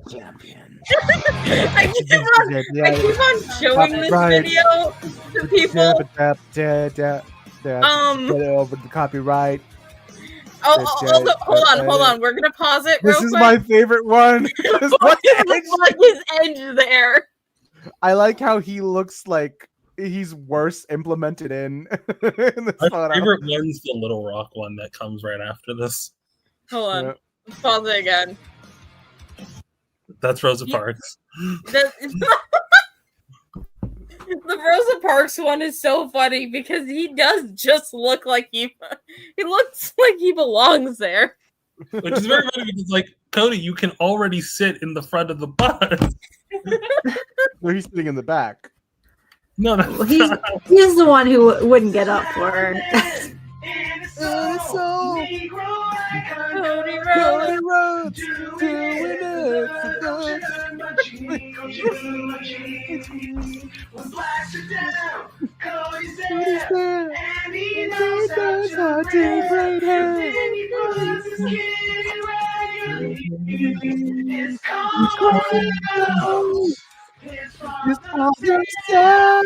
S2: Champion.
S4: I keep on showing this
S2: Right.
S4: video to people.
S2: Get it over the copyright.
S4: Also, hold on. We're gonna pause it real
S2: This is
S4: quick.
S2: my favorite one. This
S4: What
S2: one-
S4: the fuck is Edge there?
S2: I like how he looks like he's worse implemented in this
S6: My
S2: photo.
S6: favorite one's the Little Rock one that comes right after this.
S4: Hold on.
S2: Yeah.
S4: Pause it again.
S6: That's Rosa
S4: Yeah.
S6: Parks.
S4: The Rosa Parks one is so funny because he does just look like he looks like he belongs there.
S6: Which is very funny because, like, Cody, you can already sit in the front of the bus.
S2: No, he's sitting in the back.
S6: No, that's
S3: Well, he's
S6: not.
S3: he's the one who wouldn't get up for her.
S4: Cody
S2: Cody
S4: Rhodes.
S2: Rhodes doing it for Cody's there, and he knows how to braid hair. His father's sad.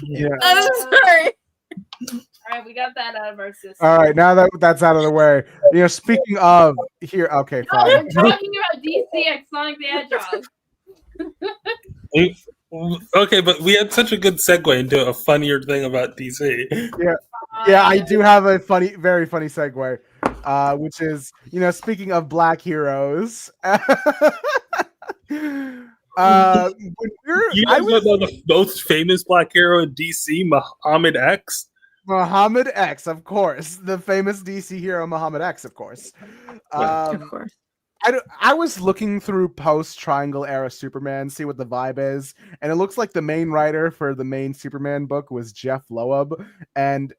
S2: Yeah.
S4: I'm sorry.
S5: All right, we got that out of our system.
S2: All right, now that that's out of the way, speaking of here, okay,
S5: No,
S2: fine.
S5: we're talking about DC X Sonic the Hedgehog.
S6: Okay, but we had such a good segue into a funnier thing about DC.
S2: Yeah, I do have a very funny segue, which is, speaking of black heroes. When
S6: You guys know the most famous black hero in DC, Muhammad X?
S2: Muhammad X, of course, the famous DC hero Muhammad X, of course.
S3: Of course.
S2: I was looking through post Triangle era Superman, see what the vibe is, and it looks like the main writer for the main Superman book was Jeff Loeb, and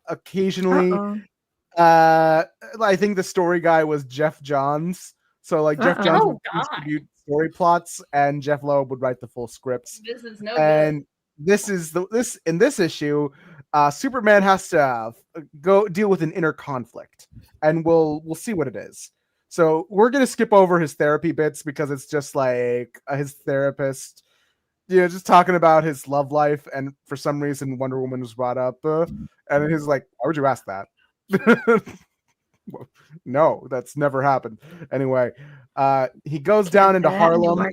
S2: occasionally,
S3: Uh-oh.
S2: I think the story guy was Jeff Johns. So like Jeff Johns would distribute story plots, and Jeff Loeb would write the full scripts.
S5: This is no
S2: And this is in this issue, Superman has to go deal with an inner conflict, and we'll see what it is. So we're gonna skip over his therapy bits because it's just like his therapist, just talking about his love life, and for some reason Wonder Woman was brought up, and he's like, "Why would you ask that?" No, that's never happened. Anyway, he goes down into Harlem.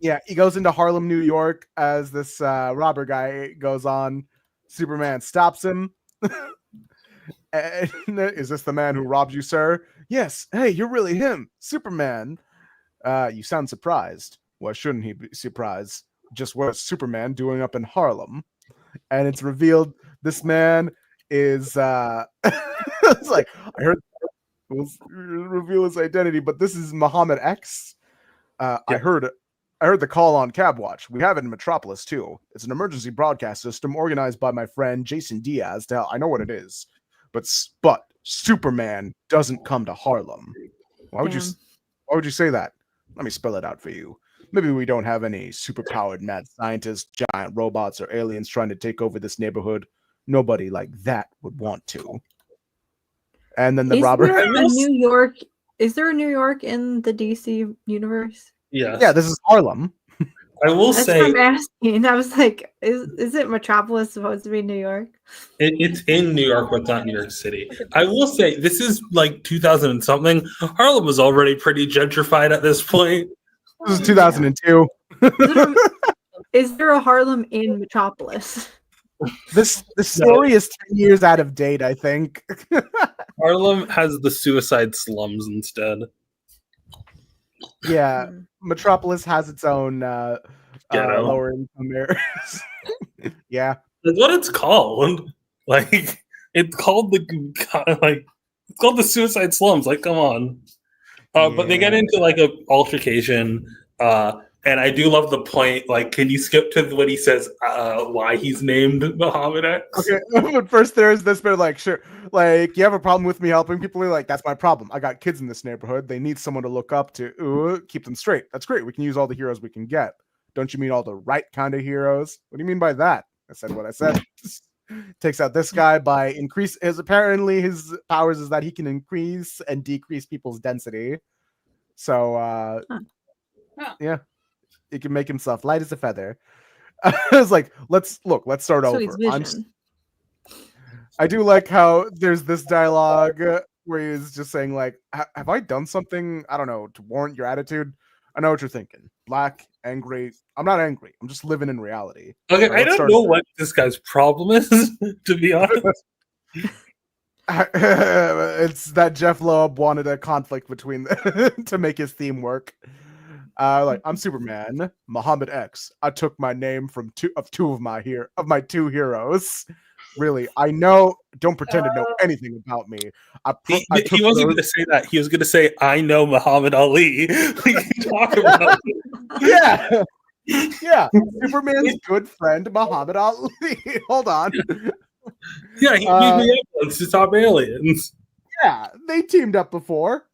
S2: Yeah, he goes into Harlem, New York, as this robber guy goes on. Superman stops him. And, is this the man who robbed you, sir? Yes. Hey, you're really him, Superman. You sound surprised. Why shouldn't he be surprised? Just what is Superman doing up in Harlem? And it's revealed this man is it's like, I heard it was reveal his identity, but this is Muhammad X. I heard the call on Cab Watch. We have it in Metropolis too. It's an emergency broadcast system organized by my friend Jason Diaz. I know what it is, but Superman doesn't come to Harlem. Why would you say that? Let me spell it out for you. Maybe we don't have any superpowered mad scientists, giant robots, or aliens trying to take over this neighborhood. Nobody like that would want to. And then the robber.
S3: Is there a New York in the DC universe?
S6: Yes.
S2: Yeah, this is Harlem.
S6: I will
S3: That's
S6: say
S3: what I'm asking. I was like, is it Metropolis supposed to be New York?
S6: it's in New York, but it's not New York City. I will say this is like 2000 and something. Harlem was already pretty gentrified at this point.
S2: This is 2002.
S3: Is there a Harlem in Metropolis?
S2: The story is 10 years out of date, I think.
S6: Harlem has the suicide slums instead.
S2: Yeah, Metropolis has its own
S6: Ghetto.
S2: lower income areas. Yeah,
S6: That's what it's called. Like it's called it's called the suicide slums. Like, come on. But they get into like a altercation. And I do love the point. Like, can you skip to when he says why he's named Muhammad X?
S2: Okay, but first there's this bit like, sure, like, you have a problem with me helping people? You're like, that's my problem. I got kids in this neighborhood. They need someone to look up to. Ooh, keep them straight. That's great. We can use all the heroes we can get. Don't you mean all the right kind of heroes? What do you mean by that? I said what I said. Takes out this guy by apparently his powers is that he can increase and decrease people's density. So, yeah. He can make himself light as a feather. I was like, let's start
S3: So
S2: over.
S3: he's Vision.
S2: I do like how there's this dialogue where he's just saying like, have I done something, I don't know, to warrant your attitude? I know what you're thinking. Black, angry. I'm not angry. I'm just living in reality.
S6: Okay,
S2: So
S6: I don't know what this guy's problem is, to be honest.
S2: It's that Jeff Loeb wanted a conflict between to make his theme work. Like, I'm Superman, Muhammad X. I took my name from two of my two heroes. Really, I know. Don't pretend to know anything about me.
S6: He wasn't going to say that. He was going to say, "I know Muhammad Ali." We can talk about
S2: Yeah, yeah. Superman's good friend Muhammad Ali. Hold on.
S6: Yeah, he gave me evidence to top aliens.
S2: Yeah, they teamed up before.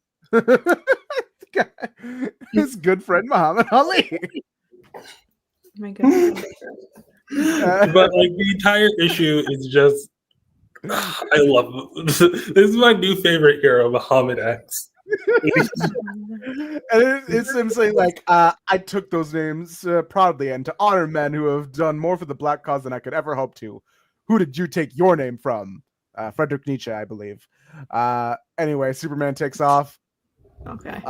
S2: His good friend Muhammad Ali.
S3: Oh my God.
S6: But like the entire issue is just, I love this. This is my new favorite hero, Muhammad X.
S2: And it's him saying like, I took those names proudly and to honor men who have done more for the black cause than I could ever hope to. Who did you take your name from? Friedrich Nietzsche, I believe. Anyway, Superman takes off.
S3: Okay.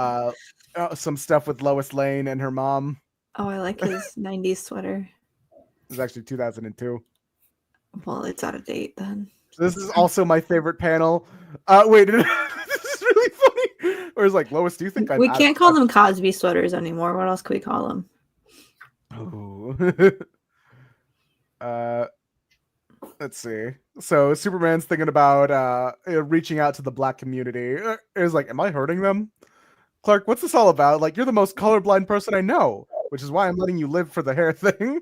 S2: Some stuff with Lois Lane and her mom.
S3: Oh, I like his 90s sweater.
S2: It was actually 2002.
S3: Well, it's out of date then.
S2: This is also my favorite panel. Wait, this is really funny. Or it's like, Lois, do you think
S3: We can't call them Cosby sweaters anymore. What else can we call them?
S2: Oh. Let's see. So Superman's thinking about reaching out to the black community. It's like, am I hurting them? Clark, what's this all about? Like, you're the most colorblind person I know, which is why I'm letting you live for the hair thing.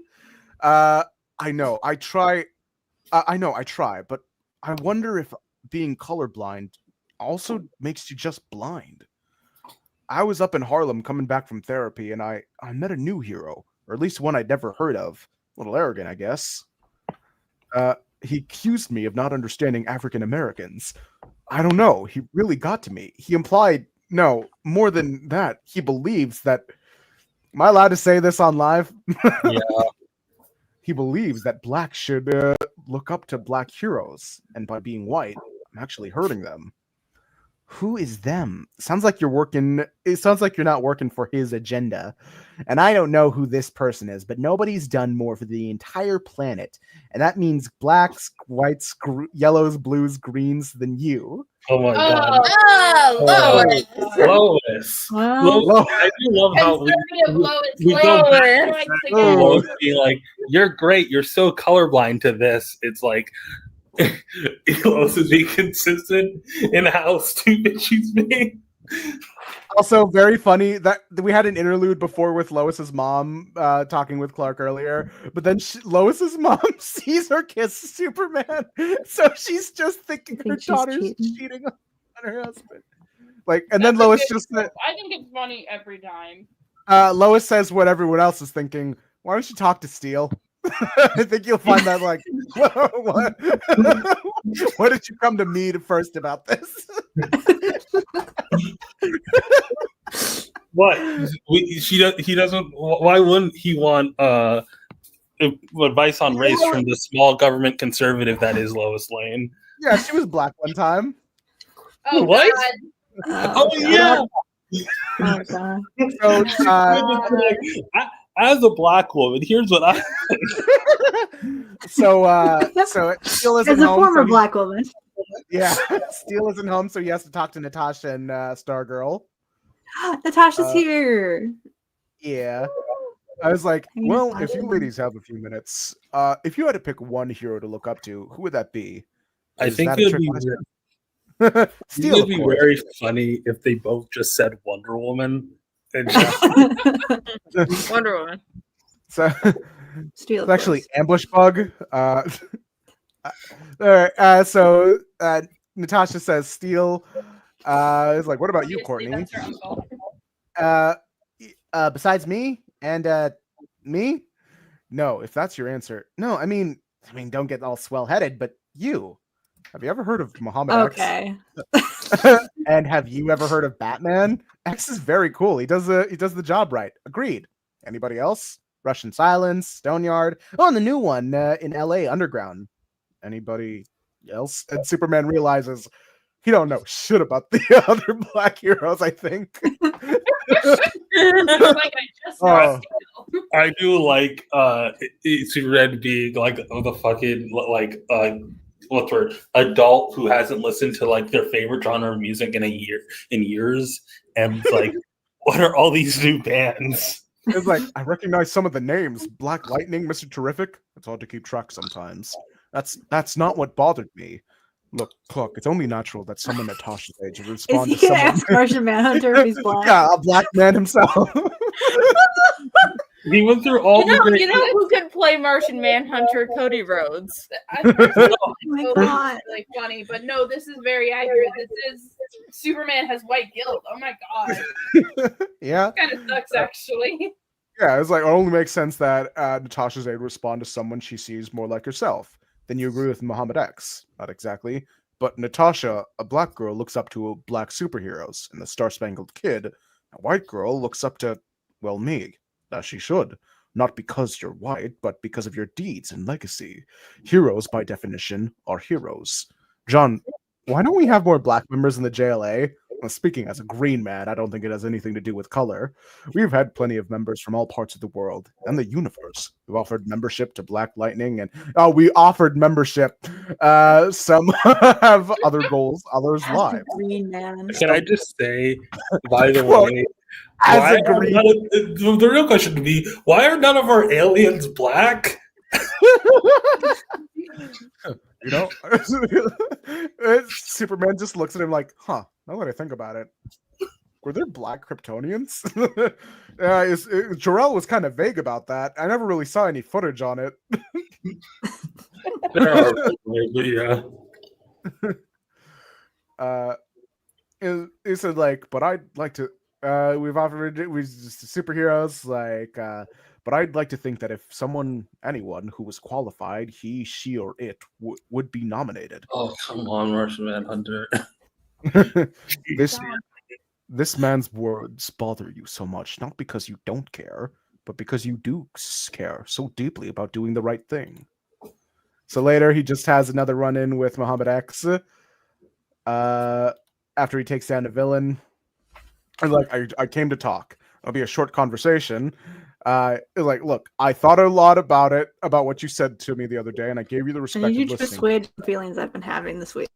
S2: I know, I try, but I wonder if being colorblind also makes you just blind. I was up in Harlem coming back from therapy, and I met a new hero, or at least one I'd never heard of. A little arrogant, I guess. He accused me of not understanding African Americans. I don't know. He really got to me. He implied, no, more than that, he believes that. Am I allowed to say this on live?
S6: Yeah.
S2: He believes that blacks should look up to black heroes, and by being white, I'm actually hurting them. Who is them? Sounds like you're working. It sounds like you're not working for his agenda. And I don't know who this person is, but nobody's done more for the entire planet. And that means blacks, whites, yellows, blues, greens than you.
S6: Oh my God.
S4: Lois.
S6: Lois.
S3: Wow.
S6: Lois. I do love how we go back to Lois being like, you're great. You're so colorblind to this. It's like, Lois is being consistent in how stupid she's being.
S2: Also, very funny that we had an interlude before with Lois's mom talking with Clark earlier, but then Lois's mom sees her kiss Superman, so she's just thinking her daughter's cheating on her husband. Like, and then Lois just.
S5: I think it's funny every time.
S2: Lois says what everyone else is thinking. Why don't you talk to Steel? I think you'll find that like, what did you come to me first about this?
S6: What? He doesn't. Why wouldn't he want advice on race from the small government conservative that is Lois Lane?
S2: Yeah, she was black one time.
S5: Oh
S6: What?
S5: God.
S6: Oh yeah.
S3: Oh god.
S2: So,
S6: As a black woman, here's what I.
S2: so Steele isn't
S3: As a
S2: home.
S3: former
S2: so
S3: black woman.
S2: yeah, Steele isn't home, so he has to talk to Natasha and Stargirl.
S3: Natasha's here.
S2: Yeah. I was like,
S3: Hey,
S2: well, if
S3: Natasha.
S2: you ladies have a few minutes, if you had to pick one hero to look up to, who would that be?
S6: I
S2: Is
S6: think
S2: that a
S6: it'd
S2: trick
S6: be.
S2: question?
S6: It
S2: Steele,
S6: would
S2: of
S6: be
S2: course.
S6: very funny if they both just said Wonder Woman. And
S4: Wonder Woman.
S2: So
S3: Steal,
S2: it's actually Ambush Bug. All right. So Natasha says Steele. Is like, what about you,
S5: Obviously,
S2: Courtney?
S5: that's her uncle.
S2: Besides me and me? No, if that's your answer. No, I mean, don't get all swell-headed, but you. Have you ever heard of Muhammad
S3: Okay.
S2: X? And have you ever heard of Batman? X is very cool. He does the job right. Agreed. Anybody else? Russian Silence, Stoneyard. Oh, and the new one in LA Underground. Anybody else? And Superman realizes he don't know shit about the other black heroes, I think.
S5: Like I just
S2: Oh.
S6: I do like Superman being like the fucking like what's the word, adult who hasn't listened to like their favorite genre of music in years, and it's like, what are all these new bands?
S2: It's like, I recognize some of the names. Black Lightning, Mr. Terrific. It's hard to keep track sometimes. That's not what bothered me. Look, it's only natural that someone Natasha's age would
S3: Is
S2: respond
S3: he
S2: to
S3: gonna
S2: someone.
S3: ask Martian Manhunter if he's black?
S2: Yeah, a black man himself.
S6: He went through all the
S4: You know who could play Martian Manhunter? Cody Rhodes.
S5: I thought it
S3: Oh my
S5: was
S3: god.
S5: really funny, but no, this is very accurate. This is Superman has white guilt. Oh my god,
S2: Yeah.
S5: kind of sucks actually.
S2: Yeah, it's like, it only makes sense that Natasha's age would respond to someone she sees more like herself. Then you agree with Muhammad X. Not exactly. But Natasha, a black girl, looks up to black superheroes, and the Star Spangled Kid, a white girl, looks up to, well, me. As she should. Not because you're white, but because of your deeds and legacy. Heroes, by definition, are heroes. John, why don't we have more black members in the JLA? Well, speaking as a green man, I don't think it has anything to do with color. We've had plenty of members from all parts of the world and the universe. We've offered membership to Black Lightning, and we offered membership. Some have other goals, others lives.
S3: Green man.
S6: Can I just say, by the
S2: Quote,
S6: way,
S2: As
S6: why
S2: a
S6: are
S2: green,
S6: the real question to be, why are none of our aliens black?
S2: you know, Superman just looks at him like, huh, now that I think about it, were there black Kryptonians? Jor-El was kind of vague about that. I never really saw any footage on it.
S6: There are, but yeah.
S2: He said, like, but I'd like to, we've offered, we just superheroes, like, but I'd like to think that if anyone who was qualified, he, she, or it would be nominated.
S6: Oh, come on, Martian Manhunter.
S2: This man's words bother you so much, not because you don't care, but because you do care so deeply about doing the right thing. So later, he just has another run-in with Muhammad X. After he takes down a villain. And like, I came to talk. It'll be a short conversation. Like, look, I thought a lot about it, about what you said to me the other day, and I gave you the
S3: I
S2: respect
S3: need you
S2: of
S3: to
S2: listening.
S3: persuade the feelings I've been having this week.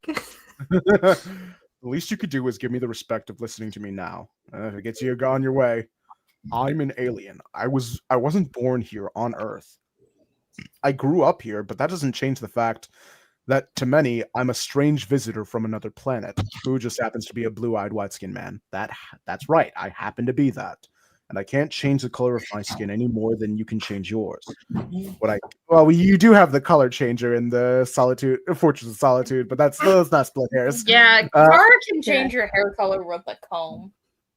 S2: The least you could do is give me the respect of listening to me now. If it gets you on your way, I'm an alien. I wasn't born here on Earth. I grew up here, but that doesn't change the fact that to many, I'm a strange visitor from another planet who just happens to be a blue-eyed, white-skinned man. That's right. I happen to be that. And I can't change the color of my skin any more than you can change yours. Well, you do have the color changer in the Fortress of Solitude, but that's not split hairs.
S4: Yeah, Kara can change your hair color with a comb.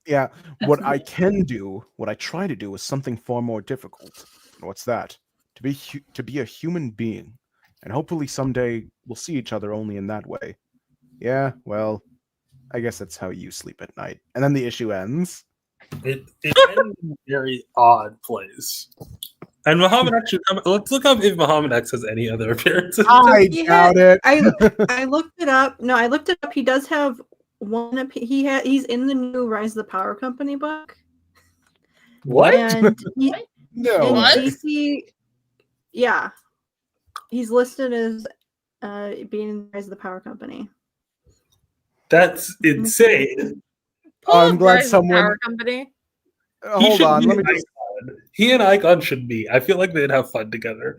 S2: Yeah, what I try to do is something far more difficult. What's that? To be a human being. And hopefully someday we'll see each other only in that way. Yeah, well, I guess that's how you sleep at night. And then the issue ends.
S6: It ends in a very odd place. And Muhammad X should come. Let's look up if Muhammad X has any other appearances.
S2: I
S3: He
S2: doubt
S3: had-
S2: it.
S3: I looked it up. No, I looked it up. He does have one. He's in the new Rise of the Power Company book,
S6: What?
S3: and he,
S2: No.
S3: in
S4: What?
S3: DC, yeah, he's listed as being in Rise of the Power Company.
S6: That's insane.
S4: Pull
S2: I'm
S4: up
S2: glad
S4: Rise of the
S2: someone-
S4: Power Company.
S6: He
S2: Hold
S6: should
S2: on.
S6: be
S2: Let me
S6: an
S2: just.
S6: icon. He and Icon should be. I feel like they'd have fun together.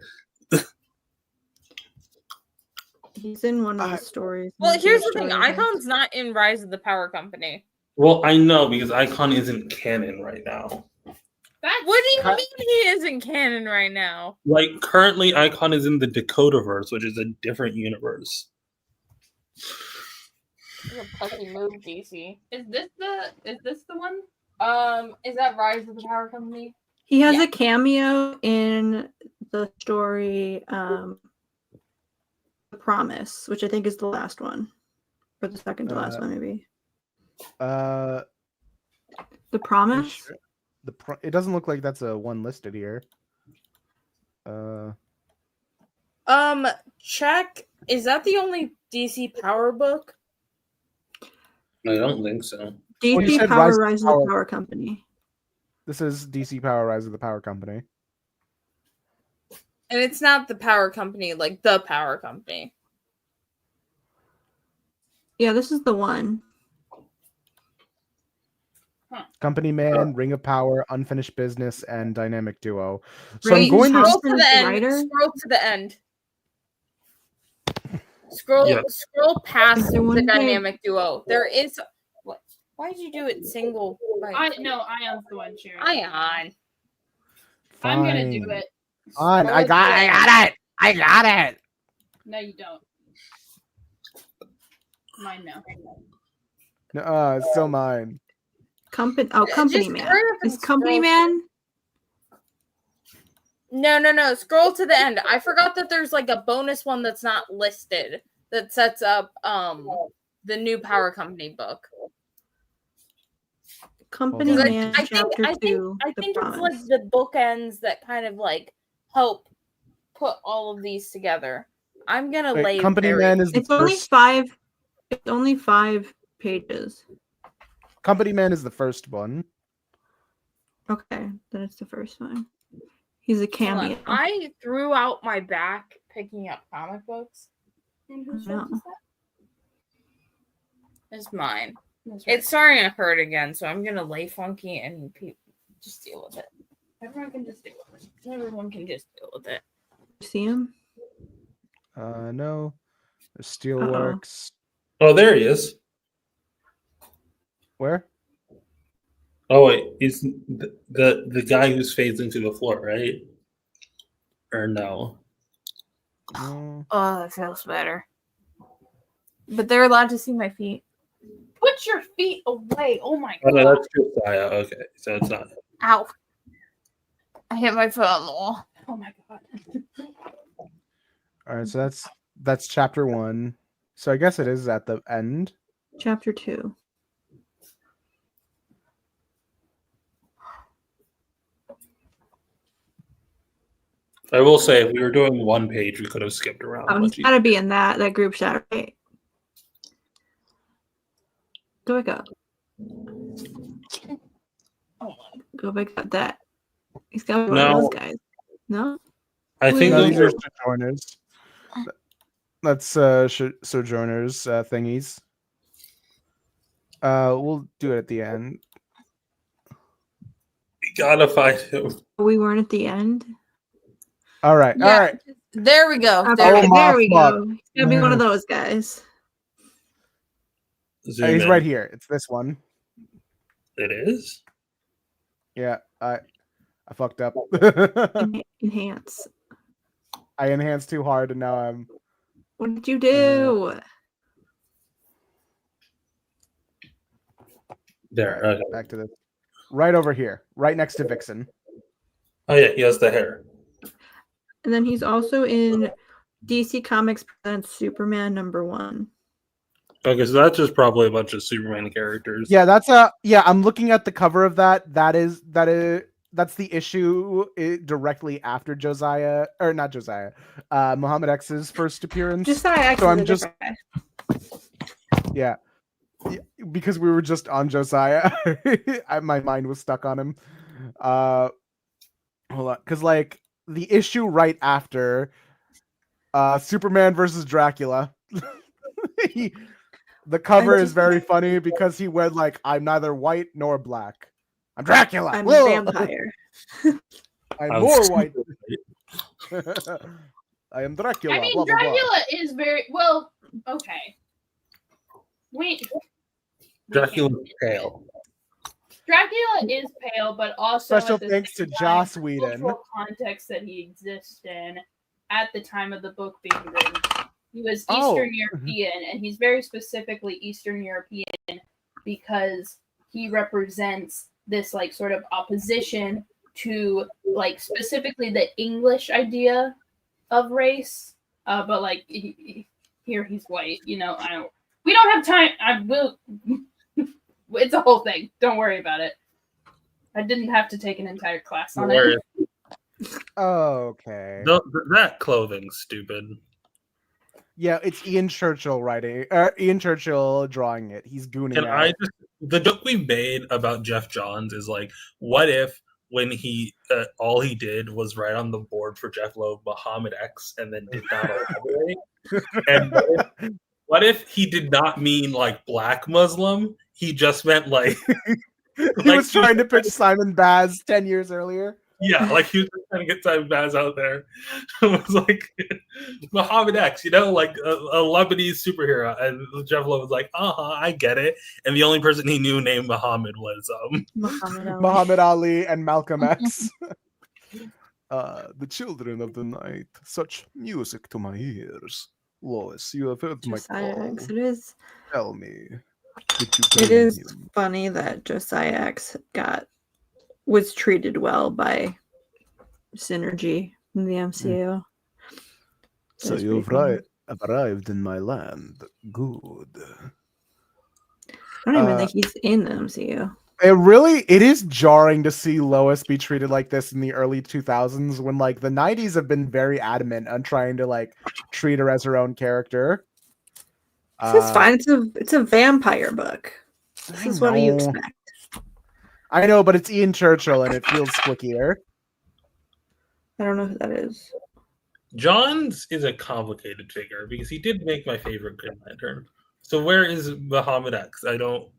S3: He's in one of the stories.
S4: Well,
S3: one of
S4: here's the thing:
S3: stories.
S4: Icon's not in Rise of the Power Company.
S6: Well, I know because Icon isn't canon right now.
S5: That's
S4: What do you mean he isn't canon right now?
S6: Like currently, Icon is in the Dakotaverse, which is a different universe.
S4: It's a pussy move, DC.
S5: Is this the one?
S4: Is that Rise of the Power Company?
S3: He has
S4: Yeah.
S3: a cameo in the story The Promise, which I think is the last one. Or the second to last one, maybe.
S2: Uh,
S3: The Promise?
S2: it doesn't look like that's a one listed here.
S4: Check. Is that the only DC Power book?
S6: I don't think so.
S2: you
S3: DC
S2: said
S3: Power
S2: Rise of
S3: Rise of
S2: Power-
S3: the Power Company.
S2: This is DC Power Rise of the Power Company.
S4: And it's not the Power Company, like the Power Company.
S3: Yeah, this is the one.
S2: Company Man, Ring of Power, Unfinished Business, and Dynamic Duo. So
S3: Right,
S2: I'm going to.
S4: Scroll to the
S3: Thompson's
S4: end.
S3: writer?
S4: Scroll to the end. Scroll.
S6: Yeah.
S4: Scroll past
S3: Is there
S4: the
S3: one big-
S4: dynamic duo. There is. What? Why did you do it single?
S5: Ion's the one, Sharon.
S4: Ion.
S5: I'm gonna do
S2: Fine.
S5: it.
S2: Fine,
S4: Scroll
S2: I
S4: to
S2: got
S4: the end.
S2: it. I got it.
S5: No, you don't. Mine now.
S2: No, it's still mine.
S3: Company
S4: Just
S3: Man.
S4: hurry up and
S3: Is Company
S4: scroll.
S3: Man?
S4: No. Scroll to the end. I forgot that there's like a bonus one that's not listed that sets up the new Power Company book.
S3: Company
S2: Hold on.
S3: Man,
S4: I think
S3: Chapter 2,
S4: I
S3: The
S4: think it's
S3: Promise.
S4: like the bookends that kind of like help put all of these together. I'm gonna
S2: Wait,
S4: lay
S2: Company
S4: very-
S2: Man is the
S3: It's only
S2: first.
S3: 5. It's only 5 pages.
S2: Company Man is the first one.
S3: Okay, then it's the first one. He's a
S4: Hold on.
S3: cameo.
S4: I threw out my back picking up comic books.
S5: And whose
S3: No.
S5: shirt is that?
S4: It's mine.
S5: That's right.
S4: It's starting to hurt again, so I'm gonna lay funky and just deal with it.
S5: Everyone can just do it.
S4: Everyone can just deal with it.
S3: See him?
S2: No. Steelworks.
S6: Oh, there he is.
S2: Where?
S6: Oh wait, he's the guy who's phasing to the floor, right? Or no?
S2: No.
S4: Oh, that feels better. But they're allowed to see my feet.
S5: Put your feet away. Oh my
S6: Oh
S5: god.
S6: no, that's Josiah. Okay, so it's not.
S4: Ow. I hit my foot on the wall.
S5: Oh my god.
S2: All right, so that's chapter 1. So I guess it is at the end.
S3: Chapter 2.
S6: I will say, if we were doing one page, we could have skipped around.
S3: Oh,
S6: much
S3: he's got to be in that group chat, right? Go back up. Go back up. That. He's got to be one of
S6: No.
S3: those guys. No?
S6: I think
S2: No,
S6: those
S2: these
S6: are
S2: are sojourners. That's sojourners thingies. We'll do it at the end.
S6: we gotta find him.
S3: We weren't at the end.
S2: All right.
S4: Yeah.
S2: All right.
S4: There we go.
S3: Okay,
S4: There
S2: Oh
S4: we go.
S2: my
S3: there we
S2: fuck.
S3: go. He's got to be one of those guys.
S6: Zoom
S2: He's
S6: in.
S2: right here. It's this one.
S6: It is.
S2: Yeah, I fucked up.
S3: Enhance.
S2: I enhanced too hard, and now I'm.
S3: What did you do?
S6: There. Okay.
S2: Back to this. Right over here, right next to Vixen.
S6: Oh yeah, he has the hair.
S3: And then he's also in DC Comics Presents Superman #1.
S6: Okay, so that's just probably a bunch of Superman characters.
S2: Yeah, I'm looking at the cover of that. That's the issue directly after Josiah, or not Josiah, Muhammad X's first appearance.
S3: Josiah X
S2: So
S3: is
S2: I'm
S3: a
S2: just
S3: different guy.
S2: yeah, because we were just on Josiah. My mind was stuck on him. Hold on, because like the issue right after Superman versus Dracula. The cover is very funny because he went like, "I'm neither white nor black. I'm Dracula.
S3: I'm
S2: Whoa!
S3: a vampire.
S2: I'm more white. I am Dracula."
S5: I mean,
S2: blah, blah, blah.
S5: Dracula is very well. Okay. Wait.
S6: Dracula's pale.
S5: Dracula is pale, but also
S2: Special
S5: at the
S2: thanks
S5: same
S2: to
S5: time,
S2: Joss
S5: the
S2: Whedon.
S5: cultural context that he exists in at the time of the book being written. He was Eastern European, and he's very specifically Eastern European because he represents this like sort of opposition to like specifically the English idea of race. But like here he's white. You know, we don't have time. I will. It's a whole thing. Don't worry about it. I didn't have to take an entire class on it.
S2: Okay.
S6: That clothing's stupid.
S2: Yeah, it's Ian Churchill writing. Ian Churchill drawing it. He's gooning out.
S6: The joke we made about Jeff Johns is like, what if when he all he did was write on the board for Jeff Loeb Muhammad X and then did not elaborate? And what if he did not mean like black Muslim? He just meant like
S2: he was trying to pitch Simon Baz 10 years earlier.
S6: Yeah, like he was trying to get Simon Baz out there. It was like Muhammad X, you know, like a Lebanese superhero. And Jeff Lowe was like, I get it. And the only person he knew named Muhammad was
S2: Muhammad Ali and Malcolm X. The children of the night, such music to my ears. Lois, you have heard my call.
S3: X, it is.
S2: Tell me.
S3: It is funny that Josiah X was treated well by Synergy in the MCU.
S2: So you've arrived in my land. Good.
S3: I don't even think he's in the MCU.
S2: It is jarring to see Lois be treated like this in the early 2000s when like the 90s have been very adamant on trying to like treat her as her own character.
S3: This is fine. It's a vampire book. This is what you expect.
S2: I know, but it's Ian Churchill and it feels squickier.
S3: I don't know who that is.
S6: Johns is a complicated figure because he did make my favorite Green Lantern. So where is Muhammad X? I don't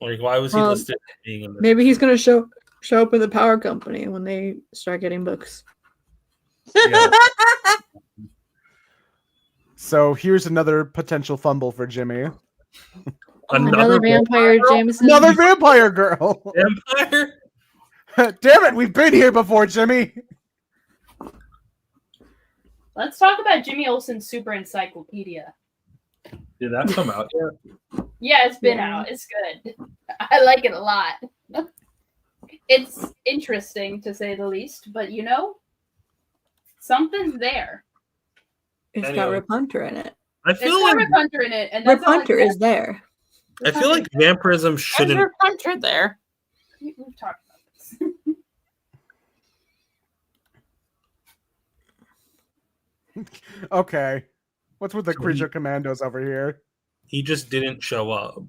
S6: like. Why was he listed as being in this?
S3: Maybe he's gonna show up in the power company when they start getting books.
S6: Yeah.
S2: So here's another potential fumble for Jimmy.
S3: Another vampire, Jameson.
S2: Another vampire girl.
S6: Vampire?
S2: Damn it, we've been here before, Jimmy.
S5: Let's talk about Jimmy Olsen's Super Encyclopedia.
S6: Did that come out yet?
S5: Yeah, it's been out. It's good. I like it a lot. It's interesting to say the least, but you know, something's there.
S3: It's got Rip Hunter in it.
S6: I feel like
S5: Rip Hunter in it, and
S3: Rip Hunter is there.
S6: I feel like vampirism shouldn't.
S4: Rip Hunter there.
S5: We've talked about this.
S2: Okay. What's with the creature commandos over here?
S6: He just didn't show up.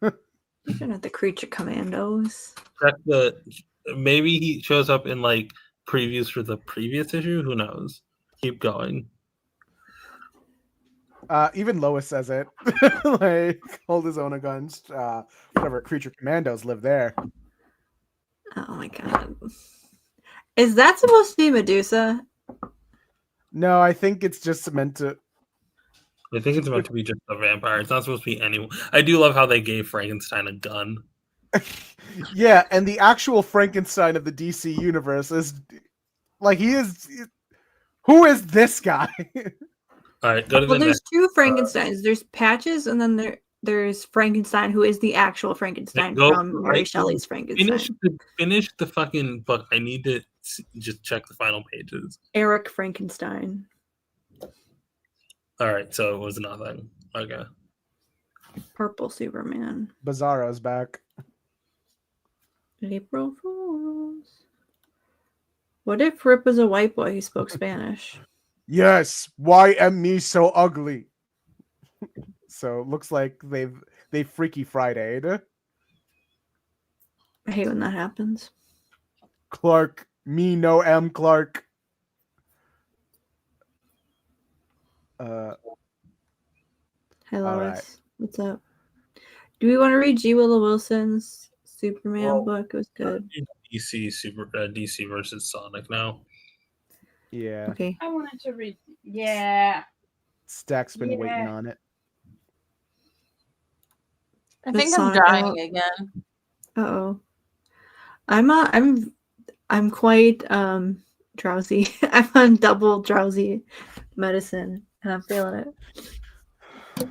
S3: Looking at the creature commandos.
S6: Maybe he shows up in like previews for the previous issue. Who knows? Keep going.
S2: Even Lois says it. Like, hold his own against whatever creature commandos live there.
S3: Oh my god. Is that supposed to be Medusa?
S2: No, I think it's just meant to.
S6: I think it's meant to be just a vampire. It's not supposed to be anyone. I do love how they gave Frankenstein a gun.
S2: Yeah, and the actual Frankenstein of the DC universe is like he is. Who is this guy?
S6: All right, go to the
S3: there's
S6: next.
S3: two Frankensteins. There's Patches, and then there's Frankenstein, who is the actual Frankenstein from Mary Shelley's Frankenstein.
S6: Finish the fucking book. I need to just check the final pages.
S3: Eric Frankenstein.
S6: All right, so it was nothing. Okay.
S3: Purple Superman.
S2: Bizarro's back.
S3: April Fools. What if Rip was a white boy who spoke Spanish?
S2: Yes, why am me so ugly? So looks like they Freaky Friday'd.
S3: I hate when that happens.
S2: Clark, me no M Clark.
S3: Hi,
S2: All
S3: Lois.
S2: right.
S3: What's up? Do we want to read G. Willow Wilson's Superman
S6: Well,
S3: book? It was good.
S6: DC versus Sonic now.
S2: Yeah,
S3: Okay.
S5: I wanted to read. Yeah.
S2: Stack's been waiting
S5: Yeah.
S2: on it.
S4: I
S3: Does
S4: think I'm
S3: Sonic
S4: dying
S3: out?
S4: again.
S3: Uh-oh. I'm quite drowsy. I'm on double drowsy medicine and I'm feeling it.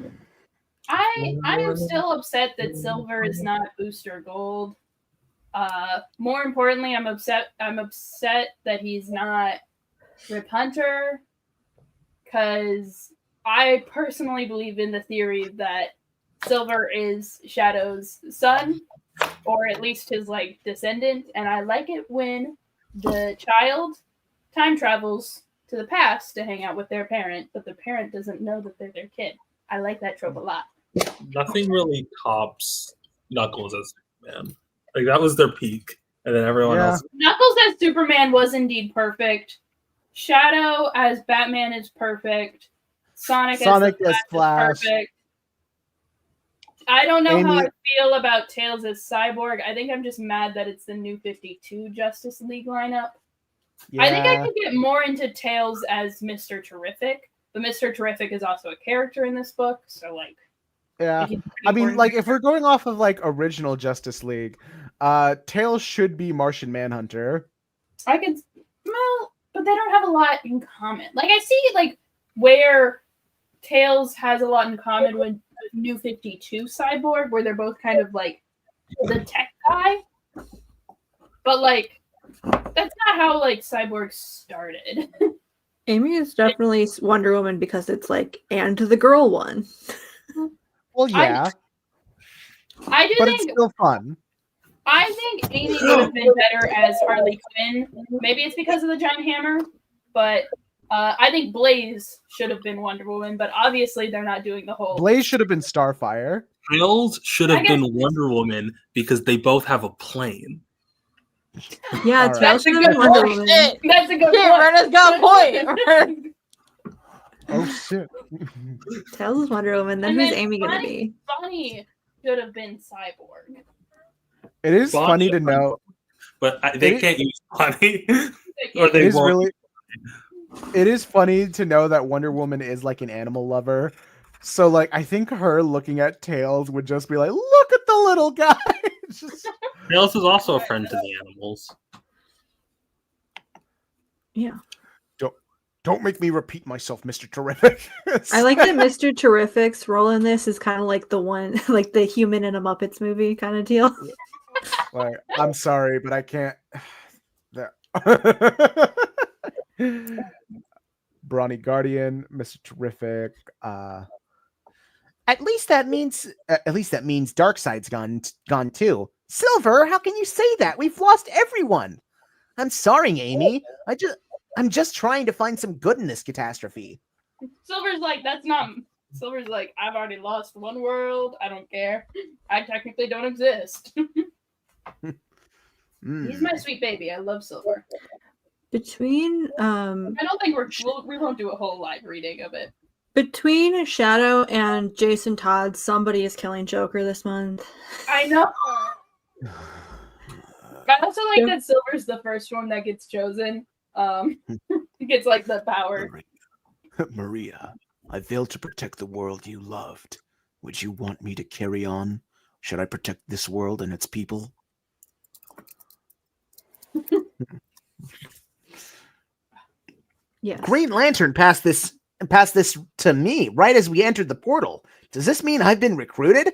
S5: I am still upset that Silver is not Booster Gold. More importantly, I'm upset that he's not Rip Hunter, because I personally believe in the theory that Silver is Shadow's son, or at least his like descendant, and I like it when the child time travels to the past to hang out with their parent, but the parent doesn't know that they're their kid. I like that trope a lot.
S6: Nothing really tops Knuckles as Superman. Like that was their peak, and then everyone
S2: Yeah.
S6: else.
S5: Knuckles as Superman was indeed perfect. Shadow as Batman is perfect. Sonic
S2: as
S5: as
S2: Flash.
S5: Flash is perfect. I don't know how
S2: Amy-
S5: I feel about Tails as Cyborg. I think I'm just mad that it's the new 52 Justice League lineup. I think I could get more into Tails as Mr. Terrific, but Mr. Terrific is also a character in this book, so like.
S2: Yeah.
S5: he's a pretty
S2: I mean,
S5: important
S2: like, if we're going off of like original Justice League, Tails should be Martian Manhunter.
S5: I could, well, but they don't have a lot in common. Like I see, like where Tails has a lot in common with New 52 Cyborg, where they're both kind of like the tech guy. But like, that's not how like Cyborg started.
S3: Amy is definitely Wonder Woman because it's like, and the girl one.
S2: Well, yeah,
S5: I do
S2: but
S5: think
S2: it's still fun.
S5: I think Amy would have been better as Harley Quinn. Maybe it's because of the giant hammer, but I think Blaze should have been Wonder Woman. But obviously, they're not doing the whole.
S2: Blaze should have been Starfire.
S6: Tails should have
S5: I guess-
S6: been Wonder Woman because they both have a plane.
S3: Yeah,
S2: All right.
S3: Tails should have been Wonder Woman.
S4: Shit.
S5: That's a good
S4: Shit,
S5: point.
S4: Rena's got a point.
S2: Oh shit!
S3: Tails is Wonder Woman. Then
S5: And
S3: who's
S5: then
S3: Amy gonna be?
S5: Bonnie should have been Cyborg.
S2: It is
S6: Bonnie
S2: funny to
S6: and
S2: know.
S6: But they
S2: It-
S6: can't use funny, or
S2: It
S6: they
S2: is
S6: won't.
S2: really. It is funny to know that Wonder Woman is like an animal lover. So like, I think her looking at Tails would just be like, "Look at the little guy." It's just-
S6: Tails is also a friend to the animals.
S3: Yeah.
S2: Don't make me repeat myself, Mr. Terrific.
S3: I like that Mr. Terrific's role in this is kind of like the one, like the human in a Muppets movie kind of deal.
S2: Like, I'm sorry, but I can't. Brawny Guardian, Mr. Terrific. At least that means Darkseid's gone too. Silver, how can you say that? We've lost everyone. I'm sorry, Amy. I'm just trying to find some good in this catastrophe.
S5: Silver's like, that's not. Silver's like, I've already lost one world. I don't care. I technically don't exist. He's my sweet baby. I love Silver.
S3: Between
S5: I don't think we won't do a whole live reading of it.
S3: between Shadow and Jason Todd, somebody is killing Joker this month.
S5: I know. I also like
S3: Yeah.
S5: that Silver's the first one that gets chosen. He gets like the power.
S8: Maria, I failed to protect the world you loved. Would you want me to carry on? Should I protect this world and its people?
S3: Yes.
S9: Green Lantern passed this to me right as we entered the portal. Does this mean I've been recruited?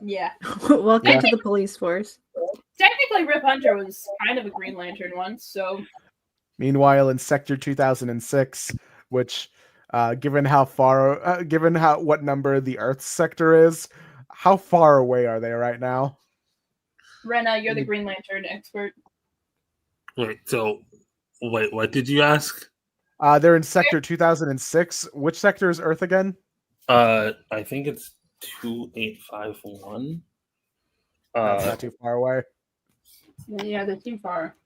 S5: Yeah.
S3: Welcome
S2: Yeah.
S3: to the police force.
S5: Technically, Rip Hunter was kind of a Green Lantern once, so
S2: Meanwhile, in Sector 2006, which given what number the Earth sector is, how far away are they right now?
S5: Rena, you're the Green Lantern expert.
S6: Wait, what did you ask?
S2: They're in sector 2006. Which sector is Earth again?
S6: I think it's 2851.
S2: That's not too far away.
S5: Yeah, they're too far.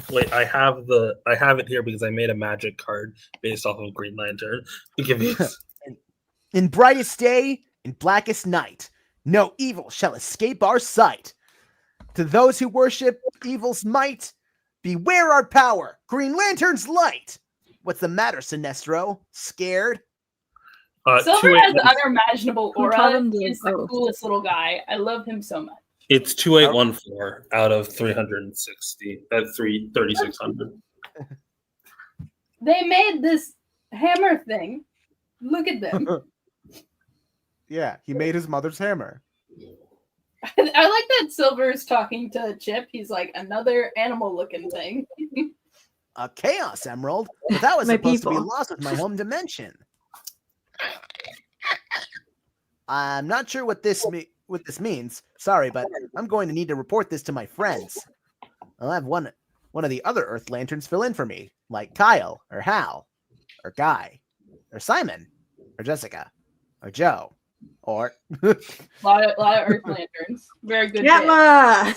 S6: Wait, I have it here because I made a magic card based off of Green Lantern. Give me
S9: In brightest day, in blackest night, no evil shall escape our sight. To those who worship evil's might, beware our power, Green Lantern's light. What's the matter, Sinestro? Scared?
S5: Silver has unimaginable
S3: Who taught
S5: aura.
S3: him the
S5: He's the
S3: oath?
S5: coolest little guy. I love him so much.
S6: It's 2814 out of 360. That's 3600.
S5: They made this hammer thing. Look at them.
S2: Yeah, he made his mother's hammer.
S5: I like that Silver's talking to Chip. He's like, another animal-looking thing.
S9: A Chaos Emerald? But that was
S3: My
S9: supposed to be
S3: people.
S9: lost with my home dimension. I'm not sure what this means. Sorry, but I'm going to need to report this to my friends. I'll have one of the other Earth Lanterns fill in for me, like Kyle, or Hal, or Guy, or Simon, or Jessica, or Joe, or...
S5: A lot of Earth Lanterns. Very good.
S3: Yeah.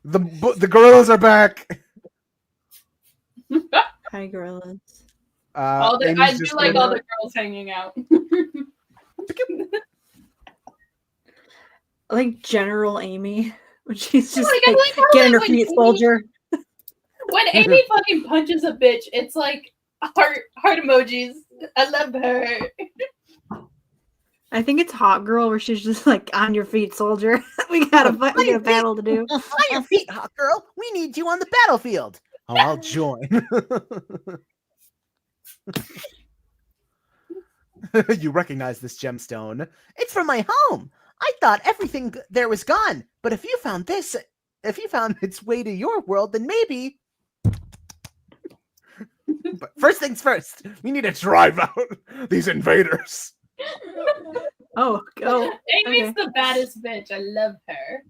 S2: The gorillas are back.
S3: Hi, gorillas.
S5: I
S2: Amy's
S5: do
S2: just
S5: like
S2: gonna-
S5: all the girls hanging out.
S3: Like General Amy, when she's just
S5: Like, I
S3: like,
S5: like how,
S3: get on her
S5: like,
S3: feet,
S5: when
S3: soldier.
S5: When Amy fucking punches a bitch, it's like heart emojis. I love her.
S3: I think it's Hot Girl where she's just like on your feet, soldier. we got a battle to do.
S9: On your feet, hot girl. We need you on the battlefield. Oh, I'll join. You recognize this gemstone? It's from my home. I thought everything there was gone. But if you found its way to your world, then maybe... But first things first,
S2: We need to drive out these invaders.
S3: Oh, go.
S5: Amy's
S3: Okay.
S5: the baddest bitch. I love her.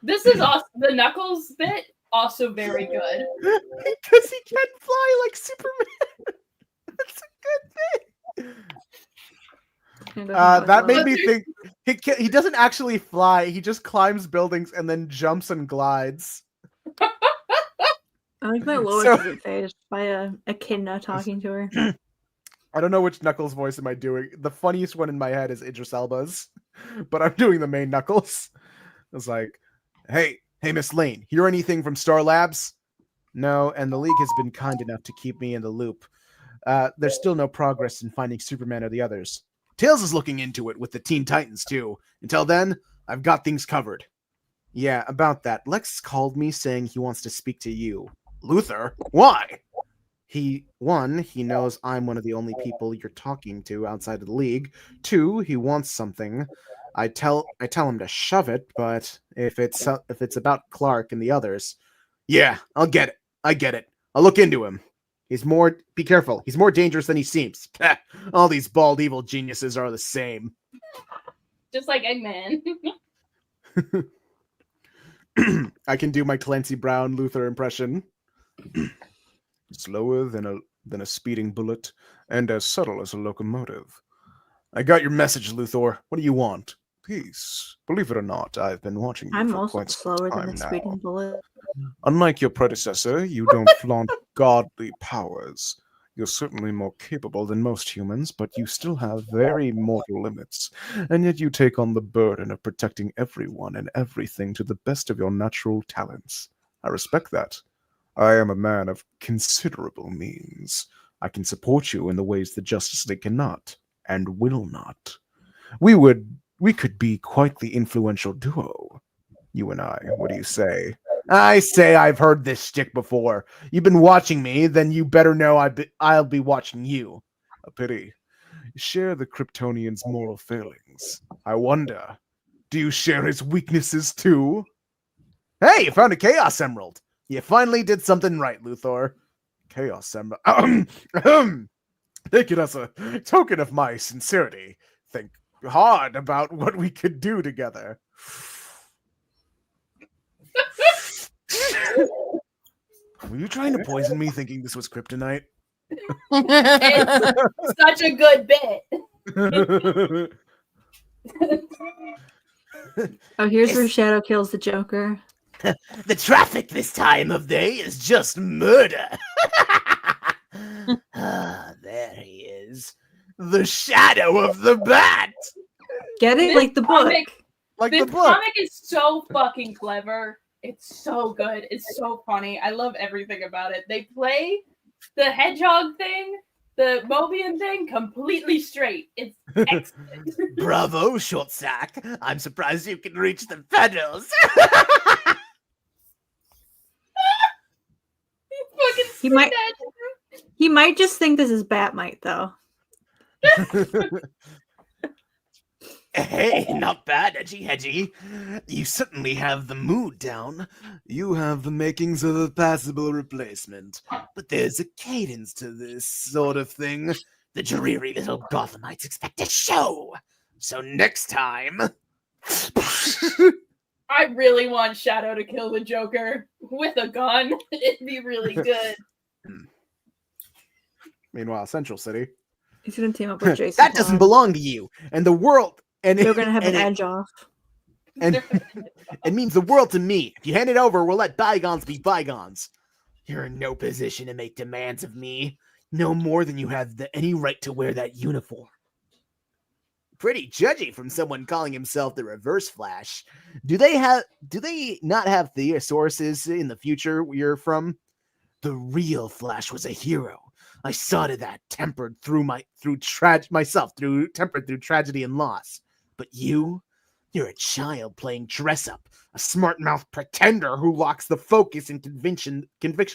S5: This is also the Knuckles bit. Also very good.
S2: Because he can fly like Superman. That's a good thing. That made me think he doesn't actually fly. He just climbs buildings and then jumps and glides.
S3: I like my Lois
S2: So-
S3: get phased by a echidna talking to her.
S2: I don't know which Knuckles voice am I doing. The funniest one in my head is Idris Elba's, but I'm doing the main Knuckles. It's like, hey, Miss Lane, hear anything from Star Labs? No, and the League has been kind enough to keep me in the loop. There's still no progress in finding Superman or the others. Tails is looking into it with the Teen Titans too. Until then, I've got things covered. Yeah, about that. Lex called me saying he wants to speak to you. Luther? Why? He knows I'm one of the only people you're talking to outside of the League. 2, he wants something. I tell him to shove it, but if it's about Clark and the others, yeah, I'll get it. I get it. I'll look into him. Be careful. He's more dangerous than he seems. All these bald evil geniuses are the same.
S5: Just like Eggman.
S2: I can do my Clancy Brown Luther impression. Slower than a speeding bullet, and as subtle as a locomotive. I got your message, Luthor. What do you want? Peace. Believe it or not, I've been watching you
S3: I'm
S2: for
S3: also
S2: quite some
S3: slower than
S2: time
S3: a
S2: now.
S3: speeding bullet.
S2: Unlike your predecessor, you don't flaunt godly powers. You're certainly more capable than most humans, but you still have very mortal limits, and yet you take on the burden of protecting everyone and everything to the best of your natural talents. I respect that. I am a man of considerable means. I can support you in the ways the Justice League cannot, and will not. We could be quite the influential duo. You and I, what do you say? I say I've heard this shtick before. You've been watching me, then you better know I'll be watching you. A pity. You share the Kryptonian's moral failings. I wonder, do you share his weaknesses too? Hey, you found a Chaos Emerald. You finally did something right, Luthor. chaos emerald. Take it as a token of my sincerity. Think hard about what we could do together. Were you trying to poison me thinking this was kryptonite?
S5: It's such a good bit.
S3: Oh, here's where Shadow kills the Joker.
S9: The traffic this time of day is just murder. There he is. The shadow of the bat.
S3: Get it?
S5: This
S3: Like the book.
S5: comic-
S2: Like
S5: This
S2: the book.
S5: comic is so fucking clever. It's so good. It's so funny. I love everything about it. They play the hedgehog thing, the Mobian thing, completely straight. It's excellent.
S9: Bravo, short sack. I'm surprised you can reach the pedals.
S5: Fucking
S3: He might-
S5: that.
S3: He might just think this is Batmite, though.
S9: Hey, not bad, Edgy Hedgy. You certainly have the mood down. You have the makings of a passable replacement. But there's a cadence to this sort of thing. The dreary little Gothamites expect a show. So next time...
S5: I really want Shadow to kill the Joker with a gun. It'd be really good.
S2: Meanwhile, Central City.
S3: He's gonna team up with Jason.
S9: that doesn't
S3: Todd.
S9: belong to you. And the world... And
S3: They're gonna have an
S9: and
S3: edge off.
S9: And it means the world to me. If you hand it over, we'll let bygones be bygones. You're in no position to make demands of me. No more than you have any right to wear that uniform. Pretty judgy from someone calling himself the Reverse Flash. Do they not have the sources in the future you're from? The real Flash was a hero. I saw to that, tempered through tragedy and loss. But you're a child playing dress up, a smart-mouthed pretender who locks the focus and conviction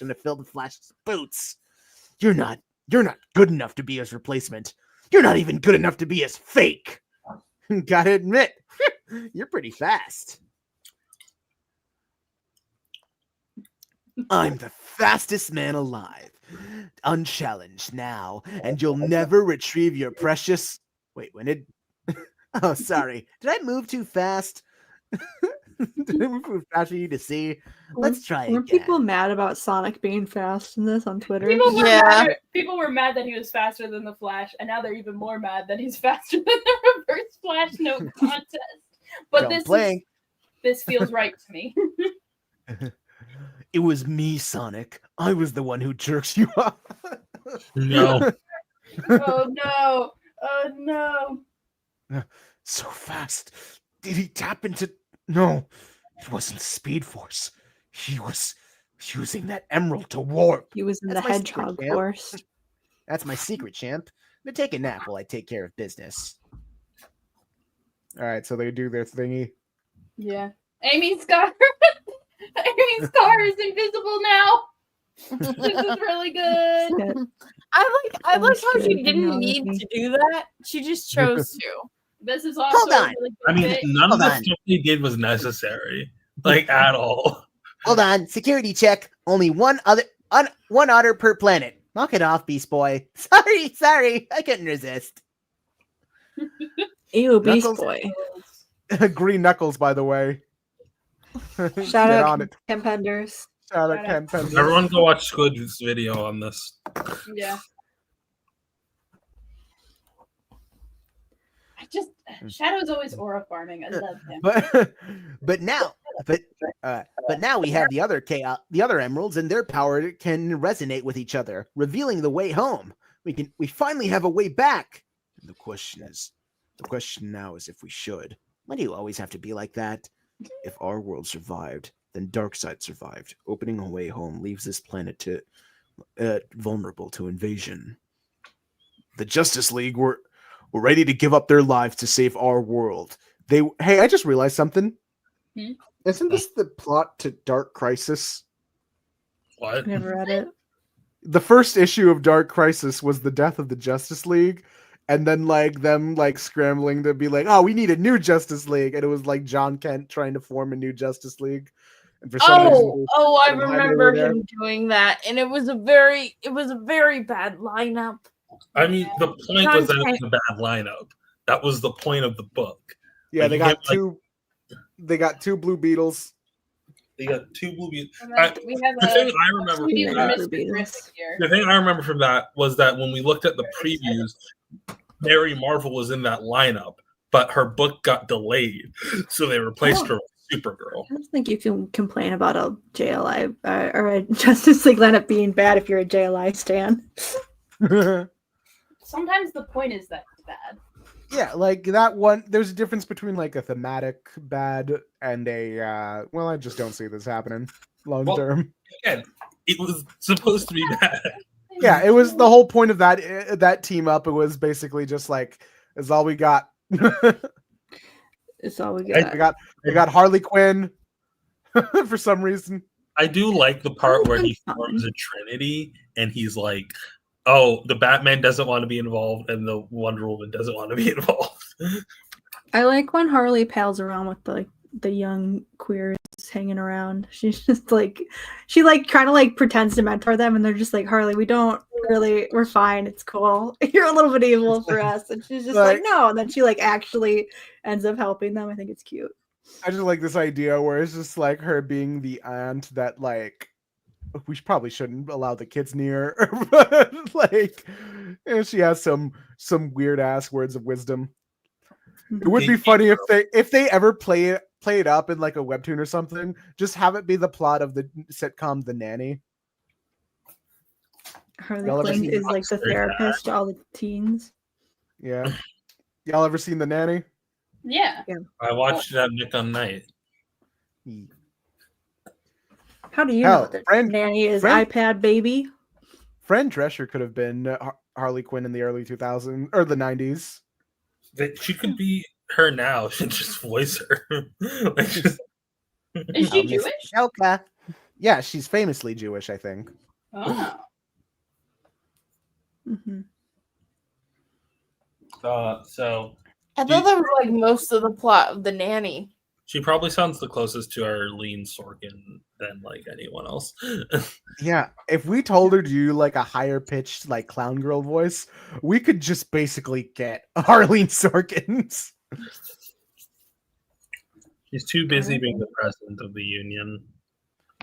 S9: to fill the Flash's boots. You're not good enough to be his replacement. You're not even good enough to be his fake. Gotta admit, you're pretty fast. I'm the fastest man alive. Unchallenged now, and you'll never retrieve your precious... Wait, when did... Oh, sorry. Did I move too fast? Did I move too fast for you to see? Let's try
S3: Weren't
S9: again.
S3: people mad about Sonic being fast in this on Twitter?
S5: People were mad that he was faster than the Flash, and now they're even more mad that he's faster than the Reverse Flash. No contest. But this feels right to me.
S9: It was me, Sonic. I was the one who jerks you off.
S6: No.
S5: Oh no! Oh no!
S9: So fast. Did he tap into... No, it wasn't Speed Force. He was using that emerald to warp.
S3: He was in
S9: That's
S3: the
S9: my secret,
S3: Hedgehog
S9: champ.
S3: Force.
S9: That's my secret, champ. But take a nap while I take care of business.
S2: All right, so they do their thingy.
S5: Yeah. Amy's car. Amy's car is invisible now. This is really good.
S4: I like how she
S3: Good
S4: didn't
S3: analogy.
S4: need to do that. She just chose to.
S5: This is also
S9: Hold on.
S5: a really good
S6: I mean,
S5: bit.
S6: none of the
S9: Hold on.
S6: stuff they did was necessary, like at all.
S9: Hold on, security check. Only one otter per planet. Knock it off, Beast Boy. Sorry, I couldn't resist.
S3: Ew, Beast
S9: Knuckles-
S3: Boy.
S2: Green Knuckles, by the way.
S3: Shout
S2: Get
S3: out
S2: on it.
S3: Ken Penders.
S2: Shout out
S5: Shout
S2: Ken
S5: out.
S2: Penders.
S6: Everyone go watch Squid's video on this.
S5: Yeah. Shadow's always aura farming. I love him.
S9: But now we have the other emeralds, and their power can resonate with each other, revealing the way home. We finally have a way back. The question now is if we should. Why do you always have to be like that? If our world survived, then Darkseid survived. Opening a way home leaves this planet vulnerable to invasion. The Justice League were ready to give up their lives to save our world. Hey, I just realized something.
S5: Hmm?
S2: Isn't this the plot to Dark Crisis?
S6: What?
S3: Never read it.
S2: The first issue of Dark Crisis was the death of the Justice League, and then them scrambling to be like, oh, we need a new Justice League, and it was like John Kent trying to form a new Justice League. And for some reason,
S10: I
S2: Adam Hyde
S10: remember
S2: over there.
S10: him doing that, and it was a very bad lineup.
S6: I mean, the point was that it was a bad lineup. That was the point of the book.
S2: Yeah,
S6: Like,
S2: they
S6: you
S2: got
S6: get, like-
S2: two. They got two Blue Beetles.
S6: They got two Blue Beetles.
S5: And then we have
S6: The thing I remember from
S5: Sweetie
S6: that,
S5: Mr. Terrific here.
S6: the thing I remember from that was that when we looked at the previews, Mary Marvel was in that lineup, but her book got delayed, so they replaced her with Supergirl.
S3: I don't think you can complain about a JLI or a Justice League lineup being bad if you're a JLI stan.
S5: Sometimes the point is that it's bad.
S2: Yeah, like that one. There's a difference between like a thematic bad and a. Well, I just don't see this happening long term.
S6: Again, it was supposed to be bad.
S2: Yeah, it was the whole point of that team up. It was basically just like, "It's all we got."
S3: It's all we got.
S2: We got Harley Quinn for some reason.
S6: I do like the part where he forms a trinity and he's like, "Oh, the Batman doesn't want to be involved, and the Wonder Woman doesn't want to be involved."
S3: I like when Harley pals around with the young queers hanging around. She's just like, she like kind of like pretends to mentor them, and they're just like, Harley, we're fine, it's cool. You're a little bit evil for us, and she's just like, no, and then she like actually ends up helping them. I think it's cute.
S2: I just like this idea where it's just like her being the aunt that like we probably shouldn't allow the kids near, but like, and she has some weird ass words of wisdom. It would be funny if they ever play it up in like a webtoon or something. Just have it be the plot of the sitcom The Nanny.
S3: Harley Quinn is like the therapist to all the teens.
S2: Yeah, y'all ever seen The Nanny?
S5: Yeah.
S6: I watched it at Nick on Night.
S3: How do you know that Nanny is iPad baby?
S2: Fran Drescher could have been Harley Quinn in the early 2000s or the 90s.
S6: She could be her now. She just voice her.
S5: Is she Jewish?
S9: Okay.
S2: Yeah, she's famously Jewish, I think.
S5: Oh.
S3: Mm-hmm.
S6: So
S10: I thought that was like most of the plot of The Nanny.
S6: she probably sounds the closest to Arlene Sorkin than like anyone else.
S2: Yeah, if we told her to do like a higher pitched like clown girl voice, we could just basically get Arlene Sorkin's.
S6: She's too busy being the president of the union.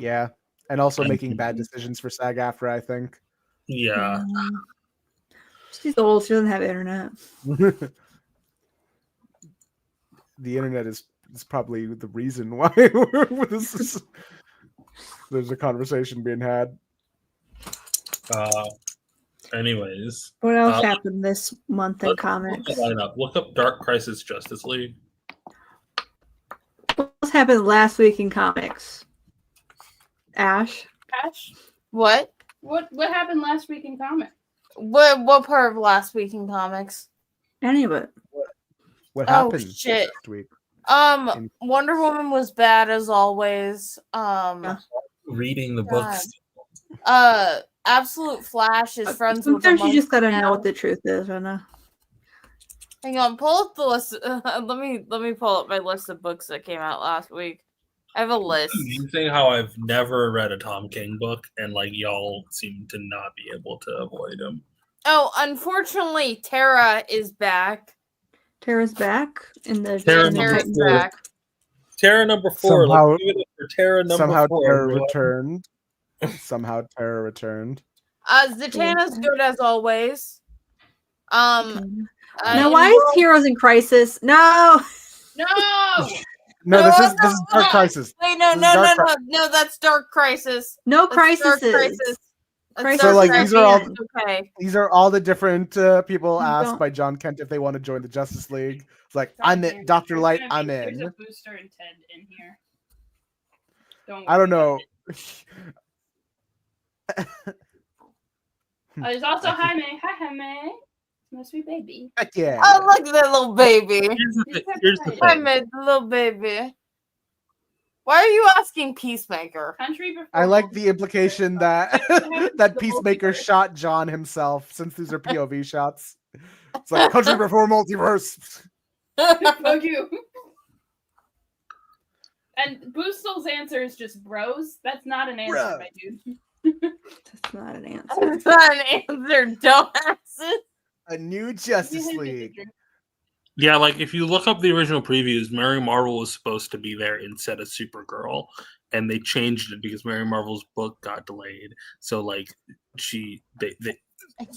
S2: Yeah, and also making bad decisions for SAG-AFTRA, I think.
S6: Yeah.
S3: She's old. She doesn't have internet.
S2: The internet is probably the reason why there's a conversation being had.
S6: Anyways.
S3: What else happened this month in comics?
S6: Look up Dark Crisis Justice League.
S3: What else happened last week in comics? Ash?
S10: What?
S5: What happened last week in comics?
S10: What part of last week in comics?
S3: Any of it.
S2: What happened
S10: shit.
S2: last week?
S10: Wonder Woman was bad as always.
S6: Reading the books.
S10: Absolute Flash is friends with.
S3: Sometimes you just gotta know what the truth is, Rena.
S10: Hang on, pull up the list. Let me pull up my list of books that came out last week. I have a list.
S6: It's amazing how I've never read a Tom King book, and like y'all seem to not be able to avoid him.
S10: Oh, unfortunately, Tara is back.
S3: Tara's back in the
S10: Tara's back.
S6: Tara number 4.
S2: Somehow,
S6: Let's give it up for Tara number 4.
S2: Tara returned. Somehow Tara returned.
S10: Zatanna's good as always.
S3: Now, why is Heroes in Crisis? No.
S2: No, this is Dark Crisis.
S10: Wait, no, that's Dark Crisis.
S3: No
S10: Crisis.
S2: So like
S10: okay.
S2: These are all the different people asked by John Kent if they want to join the Justice League. It's like I'm in, Dr. Light, I'm in.
S5: There's a Booster and Ted in here.
S2: I don't know.
S5: There's also Jaime. Hi, Jaime. My sweet baby.
S2: Heck yeah.
S10: Oh, look at that little baby.
S6: Here's the
S10: I
S6: thing.
S10: made the little baby. Why are you asking Peacemaker?
S5: Country before
S2: I like the implication that that Peacemaker shot John himself, since these are POV shots. It's like country before multiverse.
S5: Fuck you. And Boostel's answer is just bros. That's not an answer,
S9: Bro.
S5: my dude.
S3: That's not an answer.
S10: That's not an answer, dumbasses.
S9: A new Justice League.
S6: Yeah, like if you look up the original previews, Mary Marvel was supposed to be there instead of Supergirl, and they changed it because Mary Marvel's book got delayed. So like she just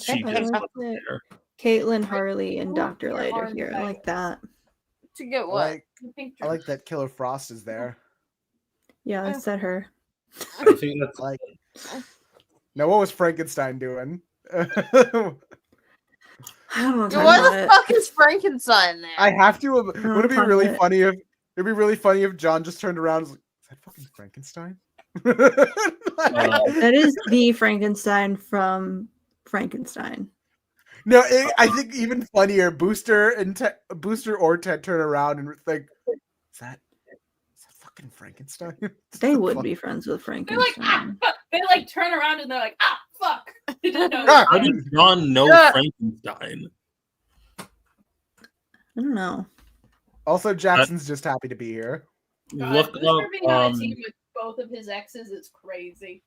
S6: wasn't there.
S3: Caitlin, Harley, and Dr. Light are here. I like that.
S10: To get
S9: I
S10: what?
S9: like that Killer Frost is there.
S3: Yeah, I said her.
S6: I think that's
S9: Like, now what was Frankenstein doing?
S3: I don't know.
S10: What the fuck is Frankenstein there?
S9: I have to. Would it be
S3: talk
S9: really
S3: about it.
S9: funny if it'd be really funny if John just turned around and was like, "Is that fucking Frankenstein?"
S3: That is the Frankenstein from Frankenstein.
S9: No, I think even funnier. Booster or Ted turn around and think, "Is that fucking Frankenstein?"
S3: They would be friends with
S5: They're like,
S3: Frankenstein.
S5: fuck. They like turn around and they're like, fuck. They didn't know.
S6: How did John know Frankenstein?
S3: I don't know.
S9: Also, Jackson's just happy to be here.
S5: God,
S6: Look
S5: Booster
S6: up.
S5: being on a team with both of his exes is crazy.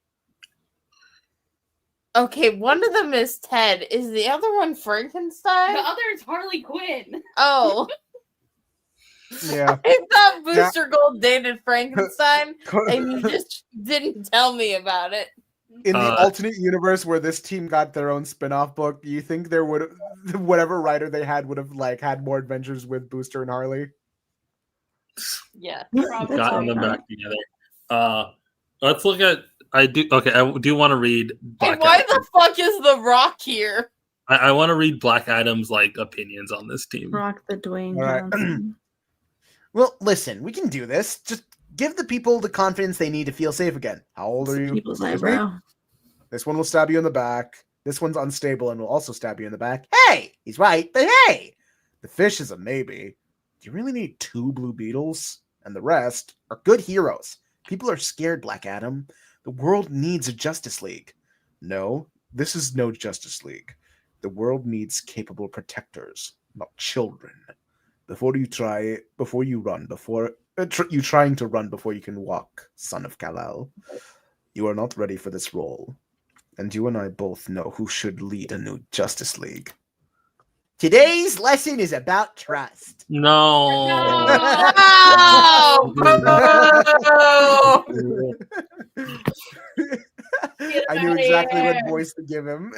S10: Okay, one of them is Ted. Is the other one Frankenstein?
S5: The other is Harley Quinn.
S10: Oh.
S9: Yeah.
S10: I thought Booster Gold dated Frankenstein, and you just didn't tell me about it.
S9: In the alternate universe where this team got their own spin-off book, do you think there would whatever writer they had would have like had more adventures with Booster and Harley?
S10: Yeah.
S6: Gotten them back together. Let's look at. I do want to read.
S10: Hey, why the fuck is The Rock here?
S6: I want to read Black Adam's like opinions on this team.
S3: Rock the Dwayne
S9: All right.
S3: Johnson.
S9: Well, listen, we can do this. Just give the people the confidence they need to feel safe again. How old are you?
S3: People's
S9: Excuse me?
S3: eyebrow.
S9: This one will stab you in the back. This one's unstable and will also stab you in the back. Hey, he's right, but hey, the fish is a maybe. Do you really need 2 Blue Beetles? And the rest are good heroes. People are scared, Black Adam. The world needs a Justice League. No, this is no Justice League. The world needs capable protectors, not children. Before you trying to run before you can walk, son of Kal-El. You are not ready for this role. And you and I both know who should lead a new Justice League. Today's lesson is about trust.
S6: No.
S9: I knew exactly what voice to give him.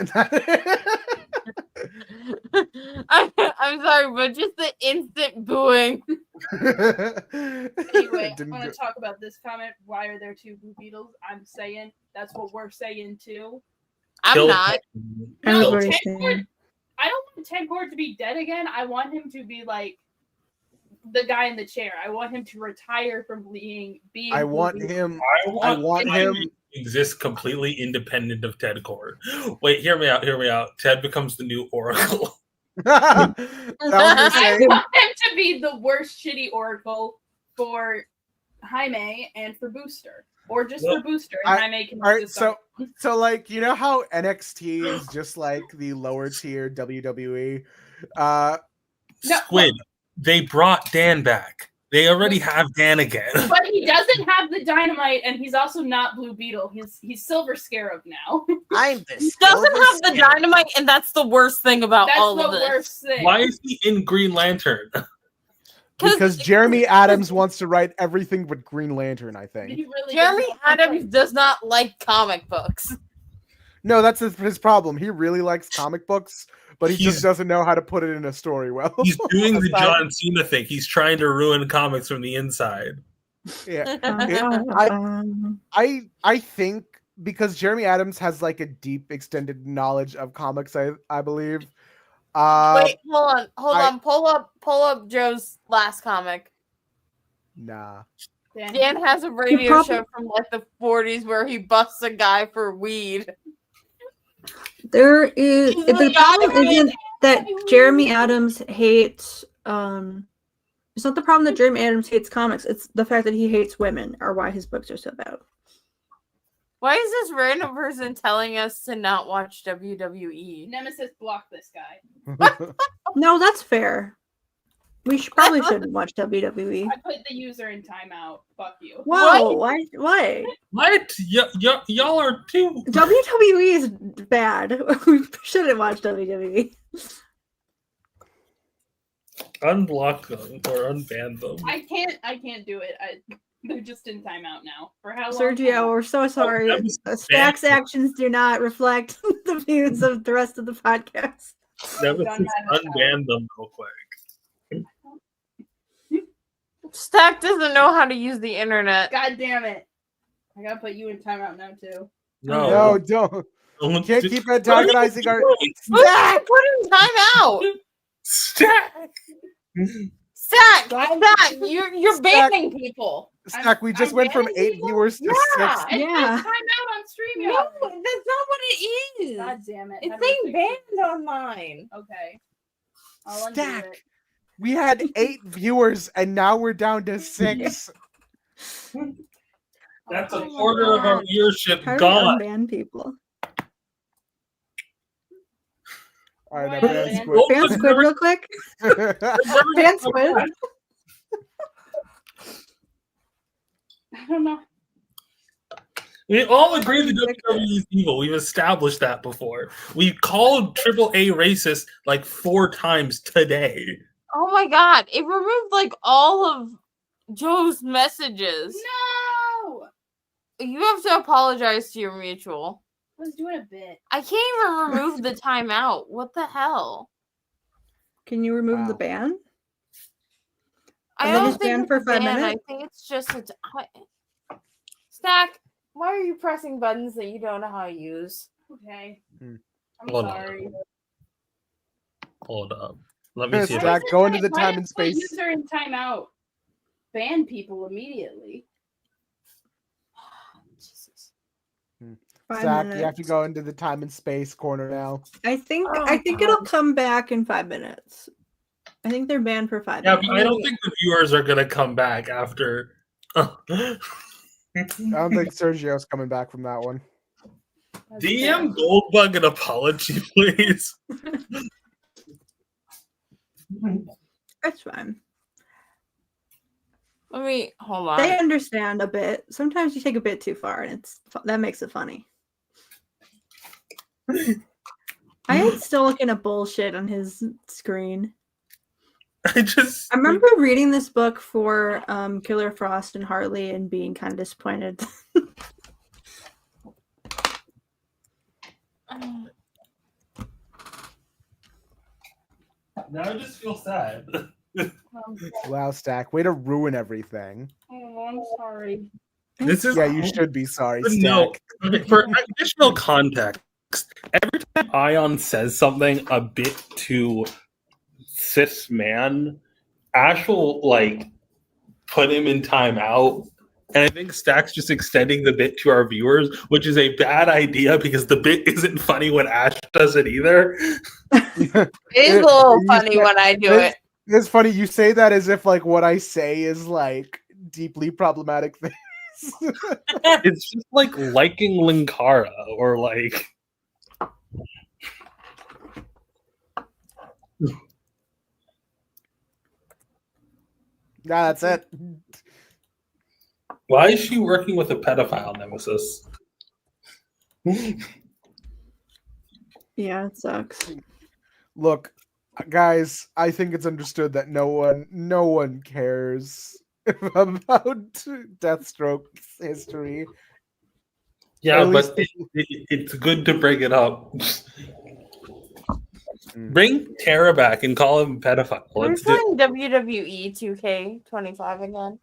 S10: I'm sorry, but just the instant booing.
S5: Anyway, I want to talk about this comment. Why are there 2 Blue Beetles? I'm saying that's what we're saying too.
S10: I'm not.
S5: No, Ted Cord, I don't want Ted Cord to be dead again. I want him to be like the guy in the chair. I want him to retire from being.
S9: I want him. I want him.
S6: Exist completely independent of Ted Cord. Wait, hear me out. Ted becomes the new Oracle.
S5: I want him to be the worst shitty Oracle for Jaime and for Booster, or just for Booster. And Jaime can.
S9: All right, so like you know how NXT is just like the lower tier WWE.
S6: Squid. They brought Dan back. They already have Dan again.
S5: But he doesn't have the dynamite, and he's also not Blue Beetle. He's Silver Scarab now.
S10: He doesn't have the dynamite, and that's the worst thing about all of this.
S5: That's the worst thing.
S6: Why is he in Green Lantern?
S9: Because Jeremy Adams wants to write everything but Green Lantern, I think.
S10: Jeremy Adams does not like comic books.
S9: No, that's his problem. He really likes comic books, but he just doesn't know how to put it in a story well.
S6: He's doing the John Cena thing. He's trying to ruin comics from the inside.
S9: Yeah. I think because Jeremy Adams has like a deep extended knowledge of comics, I believe.
S10: Wait, hold on. Pull up Joe's last comic.
S9: Nah.
S10: Dan has a radio show from like the 40s where he busts a guy for weed.
S3: There is the problem isn't that Jeremy Adams hates it's not the problem that Jeremy Adams hates comics, it's the fact that he hates women are why his books are so bad.
S10: Why is this random person telling us to not watch WWE?
S5: Nemesis blocked this guy.
S3: No, that's fair. We probably shouldn't watch WWE.
S5: I put the user in timeout. Fuck you.
S3: Whoa, why? Why?
S6: What? Y'all are too.
S3: WWE is bad. We shouldn't watch WWE.
S6: Unblock them or unban them.
S5: I can't do it. They're just in timeout now. For how long?
S3: Sergio, we're so sorry.
S6: that was
S3: Stack's
S6: bad.
S3: actions do not reflect the views of the rest of the podcast.
S6: Nemesis, unban them real quick.
S10: Stack doesn't know how to use the internet.
S5: God damn it! I gotta put you in timeout now too.
S2: No, don't. You can't keep antagonizing our.
S10: Stack, put in timeout.
S6: Stack.
S10: Stack, you're
S2: Stack.
S10: banning people.
S2: Stack, we just went from 8 viewers to 6.
S5: It's
S3: Yeah.
S5: timeout on stream.
S10: No, that's not what it is.
S5: God damn it!
S10: It's
S5: How do I
S10: saying
S5: fix
S10: banned on mine.
S5: it? Okay. I'll undo
S2: Stack.
S5: it.
S2: We had 8 viewers and now we're down to 6.
S6: That's a
S5: Oh my
S6: quarter of our
S5: God.
S6: viewership
S3: How do we
S6: gone.
S3: unban people?
S2: All right, now
S5: Why
S2: ban
S5: ban-
S2: Squid.
S3: Ban Squid real quick. Ban Squid.
S5: I don't know.
S6: We all agree that WWE is evil. We've established that before. We called AAA racist like 4 times today.
S10: Oh my god, it removed like all of Joe's messages.
S5: No!
S10: You have to apologize to your mutual.
S5: I was doing a bit.
S10: I can't even remove the timeout. What the hell?
S3: Can you remove the
S2: Wow.
S3: ban?
S10: I
S3: And then
S10: don't
S3: just
S10: think
S3: ban
S10: it's
S3: for
S10: a
S3: 5
S10: ban.
S3: minutes?
S10: I think it's just a Stack. Why are you pressing buttons that you don't know how to use?
S5: Okay.
S2: Hmm.
S5: I'm
S6: Hold on.
S5: sorry.
S6: Hold up. Let me see. If
S2: Stack, go into the
S5: Why
S2: time
S5: did
S2: and
S5: I put
S2: space.
S5: user in timeout. Ban people immediately.
S10: Jesus.
S3: 5
S2: Stack,
S3: minutes.
S2: you have to go into the time and space corner now.
S3: I think
S10: Oh,
S3: it'll
S10: God.
S3: come back in 5 minutes. I think they're banned for 5
S6: Yeah,
S3: minutes.
S6: but I don't think the viewers are gonna come back after.
S2: I don't think Sergio's coming back from that one.
S5: That's
S6: DM
S5: bad.
S6: Goldbug an apology, please.
S3: It's fine.
S10: Let me hold on.
S3: They understand a bit. Sometimes you take a bit too far, and that makes it funny. I am still looking at bullshit on his screen. I remember reading this book for Killer Frost and Hartley and being kind of disappointed.
S6: Now I just feel sad.
S2: Wow, Stack, way to ruin everything.
S5: Oh, I'm sorry.
S6: This is
S2: Yeah, you should be sorry, Stack.
S6: no. For additional context, every time Ayaan says something a bit too cis man, Ash will like put him in timeout. And I think Stack's just extending the bit to our viewers, which is a bad idea because the bit isn't funny when Ash does it either.
S10: It is a little funny when I do it.
S2: It's funny you say that as if like what I say is like deeply problematic things.
S6: It's just like liking Linkara or like.
S2: Nah, that's it.
S6: Why is she working with a pedophile, Nemesis?
S3: Yeah, it sucks.
S2: Look, guys, I think it's understood that no one cares about Deathstroke's history.
S6: Yeah,
S2: At
S6: but
S2: least
S6: it's good to bring it up. Bring Tara back and call him a pedophile.
S10: We're
S6: Let's do
S10: playing WWE 2K25 again.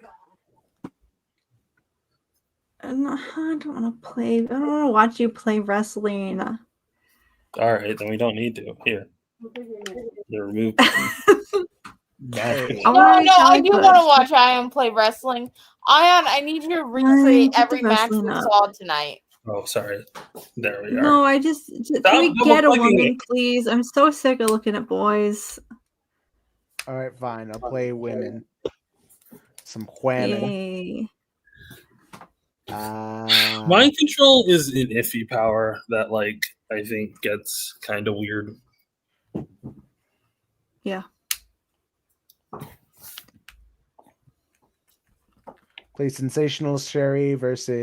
S3: I don't want to play. I don't want to watch you play wrestling.
S6: All right, then we don't need to. Here. They're removed.
S10: No, I do want to watch Ayaan play wrestling. Ayaan, I need you to recreate
S3: get the
S10: every match we
S3: wrestling up.
S10: saw tonight.
S6: Oh, sorry. There we are.
S3: No, I just can we get a woman, please? I'm so sick of looking at boys.
S2: All right, fine. I'll play women. Some women.
S3: Yay.
S6: Mind control is an iffy power that, like, I think gets kind of weird.
S3: Yeah.
S2: Play Sensational Sherry versus.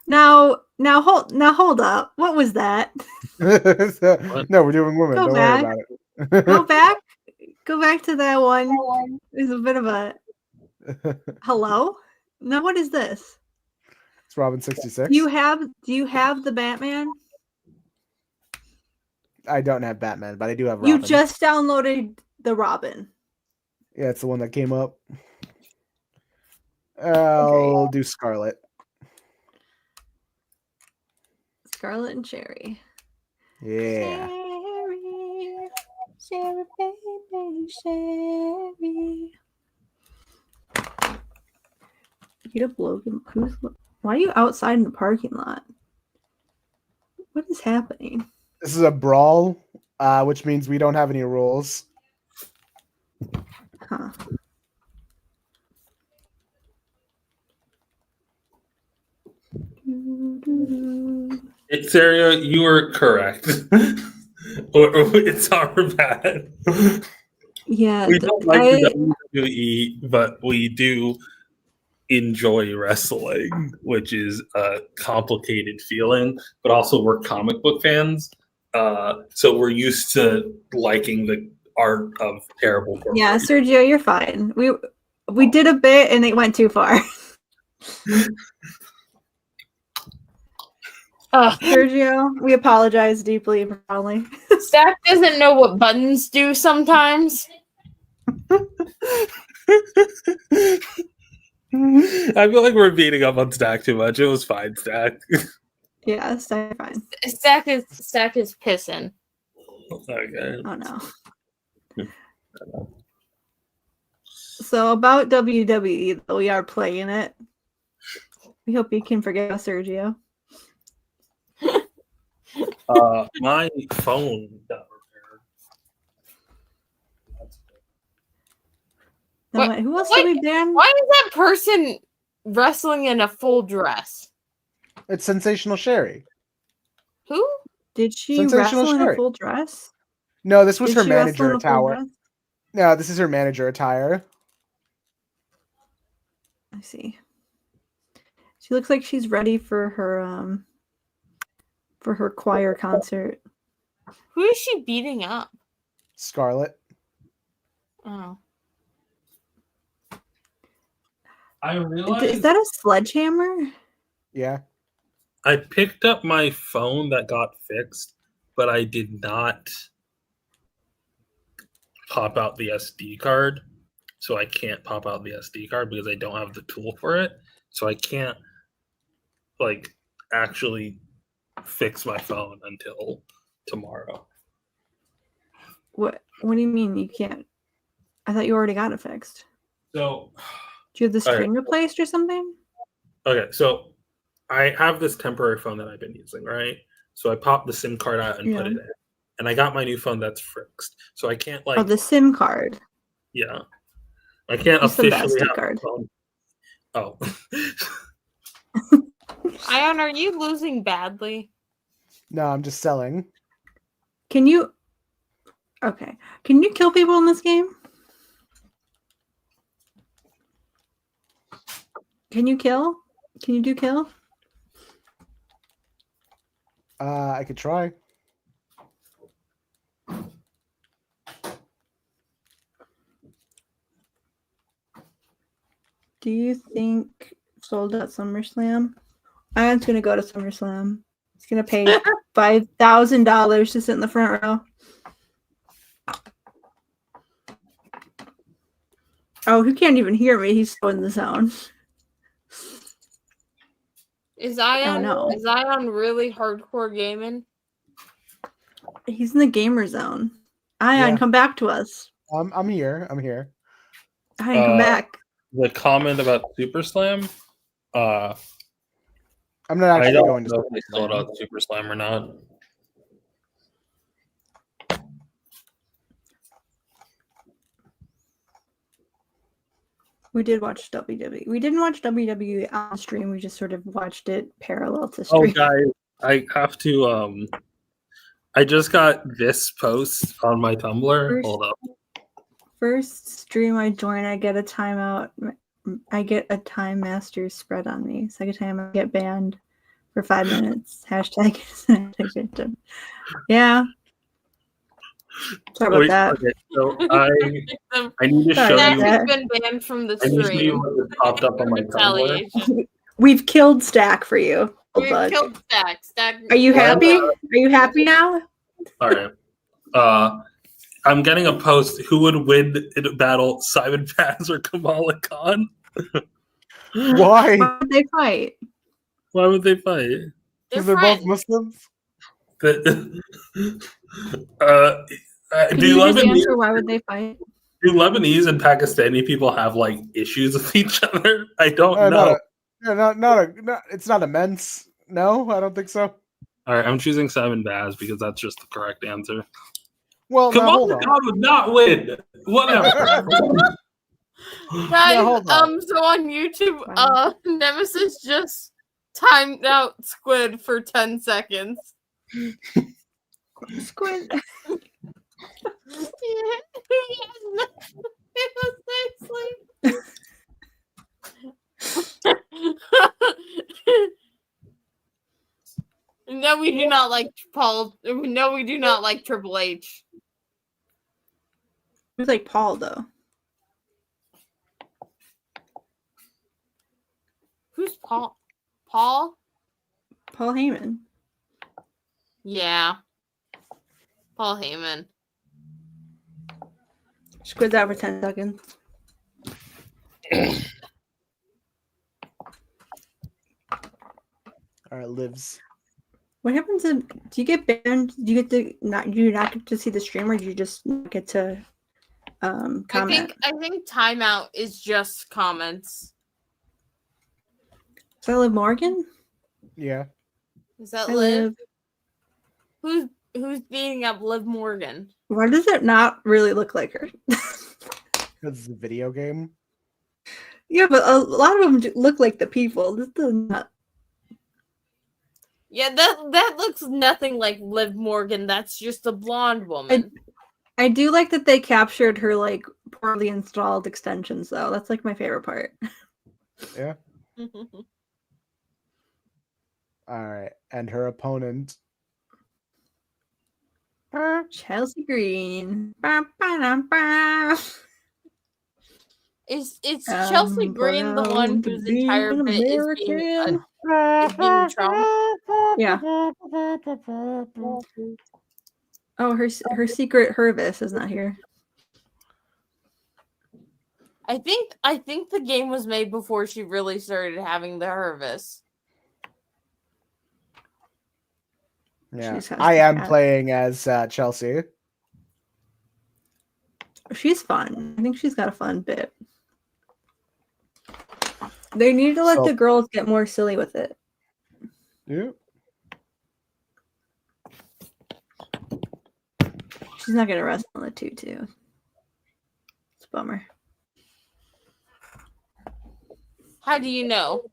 S3: Now hold up. What was that?
S2: No, we're doing women.
S3: Go
S2: Don't
S3: back.
S2: worry about it.
S3: Go back. Go back to that one. It's a bit of a hello. Now what is this?
S2: It's Robin 66.
S3: Do you have the Batman?
S2: I don't have Batman, but I do have Robin.
S3: You just downloaded the Robin.
S2: Yeah, it's the one that came up. I'll do Scarlet.
S3: Scarlet and Cherry.
S2: Yeah.
S3: Sherry, baby, Sherry. Get up, Logan. Why are you outside in the parking lot? What is happening?
S2: This is a brawl, which means we don't have any rules.
S3: Huh.
S6: Sarah, you were correct. or it's our bad.
S3: Yeah,
S6: We don't like the WWE, but we do enjoy wrestling, which is a complicated feeling. But also, we're comic book fans, so we're used to liking the art of terrible corporations.
S3: Yeah, Sergio, you're fine. We did a bit and it went too far. Sergio, we apologize deeply for calling.
S10: Zach doesn't know what buttons do sometimes.
S6: I feel like we're beating up on Stack too much. It was fine, Stack.
S3: Yeah, Stack fine.
S10: Stack is pissing.
S6: Okay.
S3: Oh no. So about WWE, though, we are playing it. We hope you can forgive us, Sergio.
S6: My phone got repaired.
S3: Who else did we ban?
S10: Why is that person wrestling in a full dress?
S2: It's Sensational Sherry.
S10: Who?
S3: Did she
S2: Sensational
S3: wrestle in
S2: Sherry.
S3: a full dress?
S2: No, this was
S3: Did
S2: her
S3: she wrestle in
S2: manager
S3: a full
S2: attire.
S3: dress?
S2: No, this is her manager attire.
S3: I see. She looks like she's ready for her choir concert.
S10: Who is she beating up?
S2: Scarlet.
S10: Oh.
S6: I realized
S3: Is that a sledgehammer?
S2: Yeah.
S6: I picked up my phone that got fixed, but I did not pop out the SD card. So I can't pop out the SD card because I don't have the tool for it. So I can't actually fix my phone until tomorrow.
S3: What do you mean you can't? I thought you already got it fixed.
S6: So
S3: Do you have the screen replaced or something?
S6: Okay, so I have this temporary phone that I've been using, right? So I popped the SIM card out and put it in. And I got my new phone that's fixed. So I can't
S3: the SIM card.
S6: Yeah. I can't
S3: You said the
S6: officially
S3: SD
S6: have
S3: card.
S6: a phone. Oh.
S10: Ayaan, are you losing badly?
S2: No, I'm just selling.
S3: Can you kill people in this game? Can you kill? Can you do kill?
S2: I could try.
S3: Do you think sold at SummerSlam? Ayaan's gonna go to SummerSlam. He's gonna pay $5,000 to sit in the front row. Oh, he can't even hear me. He's so in the zone.
S10: Is Ayaan
S3: no.
S10: Is Ayaan really hardcore gaming?
S3: He's in the gamer zone. Ayaan,
S2: Yeah.
S3: come back to us.
S2: I'm here. I'm here.
S3: Ayaan, come back.
S6: The comment about Super Slam,
S2: I'm not
S6: I
S2: actually
S6: don't
S2: going to.
S6: know if they sold out Super Slam or not.
S3: We did watch WWE. We didn't watch WWE on stream. We just sort of watched it parallel to stream.
S6: Oh, guys, I have to. I just got this post on my Tumblr. Hold up.
S3: First stream I join, I get a timeout. I get a time master spread on me. Second time, I get banned for 5 minutes. Hashtag victim. Yeah. Sorry about
S6: Wait,
S3: that.
S6: okay, so I need to
S3: Sorry
S6: show
S3: about
S10: Stack
S6: you.
S3: that.
S10: has been banned from the
S6: I need to show you
S10: stream.
S6: what just popped up on my Tumblr.
S10: Retaliation.
S3: We've killed Stack for you.
S10: We've
S3: Bug.
S10: killed Stack. Stack.
S3: Are you
S6: What?
S3: happy? Are you happy now?
S6: All right. I'm getting a post. Who would win in a battle, Simon Paz or Kamala Khan?
S2: Why?
S3: Why would they fight?
S6: Why would they fight?
S2: Because
S10: They're
S2: they're both
S10: friends.
S2: Muslims.
S6: Do
S3: Can you just
S6: Lebanese,
S3: answer why would they fight?
S6: do Lebanese and Pakistani people have like issues with each other? I don't know.
S2: It's not immense. No, I don't think so.
S6: All right, I'm choosing Simon Baz because that's just the correct answer.
S2: Well, now hold
S6: Kamala
S2: on.
S6: Khan would not win. Whatever.
S10: Guys,
S2: hold on.
S10: so on YouTube, Nemesis just timed out Squid for 10 seconds.
S3: Squid.
S10: No, we do not like Paul. No, we do not like Triple H.
S3: It's like Paul though.
S10: Who's Paul? Paul?
S3: Paul Heyman.
S10: Yeah. Paul Heyman.
S3: Squid's out for 10 seconds.
S2: All right, lives.
S3: What happens if do you get banned? Do you get to not do you not get to see the stream or do you just not get to comment?
S10: I think timeout is just comments.
S3: Is that Liv Morgan?
S2: Yeah.
S10: Is that
S3: I
S10: Liv?
S3: live.
S10: Who's beating up Liv Morgan?
S3: Why does it not really look like her?
S2: Because it's a video game.
S3: Yeah, but a lot of them look like the people. This does not.
S10: Yeah, that looks nothing like Liv Morgan. That's just a blonde woman.
S3: I do like that they captured her like poorly installed extensions though. That's like my favorite part.
S2: Yeah. All right, and her opponent.
S3: Chelsea Green. Ba, ba, da, ba.
S10: Is Chelsea Green the one whose entire bit is being Trump?
S3: Yeah. Oh, her secret Hervis is not here.
S10: I think the game was made before she really started having the Hervis.
S2: Yeah,
S3: She's has
S2: I
S3: the
S2: am
S3: cat.
S2: playing as Chelsea.
S3: She's fun. I think she's got a fun bit. They need to let
S2: So-
S3: the girls get more silly with it.
S2: Yeah.
S3: She's not gonna wrestle on the 2-2. It's a bummer.
S10: How do you know?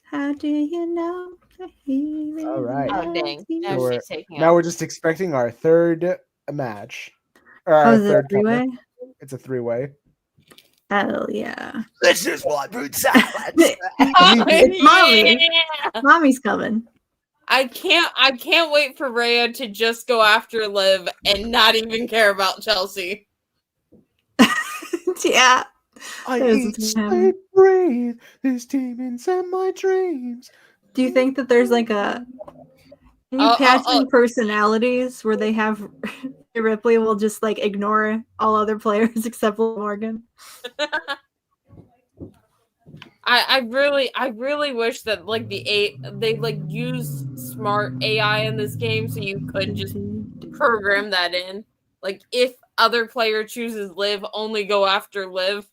S3: How do you know?
S2: All right.
S10: Oh dang! Now
S2: So
S10: she's taking
S2: Now
S10: out.
S2: we're just expecting our third match. Or
S3: Oh,
S2: our
S3: is it a
S2: third couple.
S3: three-way?
S2: It's a three-way.
S3: Hell yeah.
S9: This is what food silence.
S3: It's mommy.
S10: Yeah!
S3: Mommy's coming.
S10: I can't wait for Rhea to just go after Liv and not even care about Chelsea.
S3: Yeah.
S2: I
S3: There's
S2: eat,
S3: this man.
S2: sleep, breathe. There's demons in my dreams.
S3: Do you think that there's like a can you patch in personalities where they have Ripley will just like ignore all other players except Morgan?
S10: I really wish that like they like use smart AI in this game so you could just program that in. Like if other player chooses Liv, only go after Liv.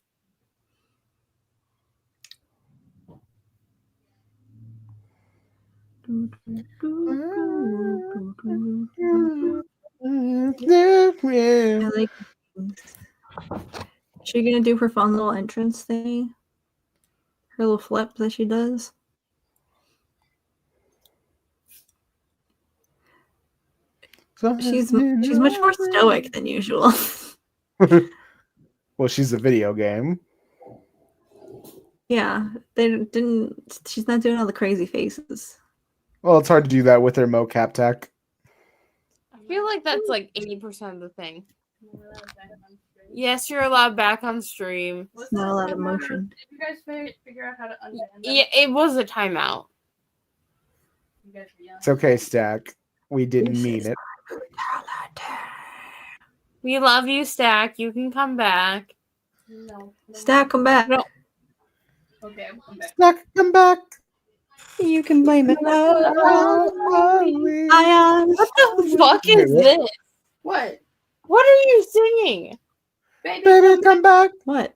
S3: I like is she gonna do her fun little entrance thing? Her little flip that she does? She's much more stoic than usual.
S2: Well, she's a video game.
S3: Yeah, they didn't. She's not doing all the crazy faces.
S2: Well, it's hard to do that with her mocap tech.
S10: I feel like that's like 80% of the thing. Yes, you're allowed back on stream.
S3: It's not a lot of motion.
S5: Did you guys figure out how to unban them?
S10: Yeah, it was a timeout.
S5: You guys were yelling.
S2: It's okay, Stack. We didn't mean it.
S10: We love you, Stack. You can come back.
S5: No.
S3: Stack, come back.
S10: No.
S5: Okay, I'm back.
S2: Stack, come back.
S3: You can blame it. Ayaan.
S10: What the fuck is this?
S5: What?
S10: What are you singing?
S2: Baby, come back.
S3: What?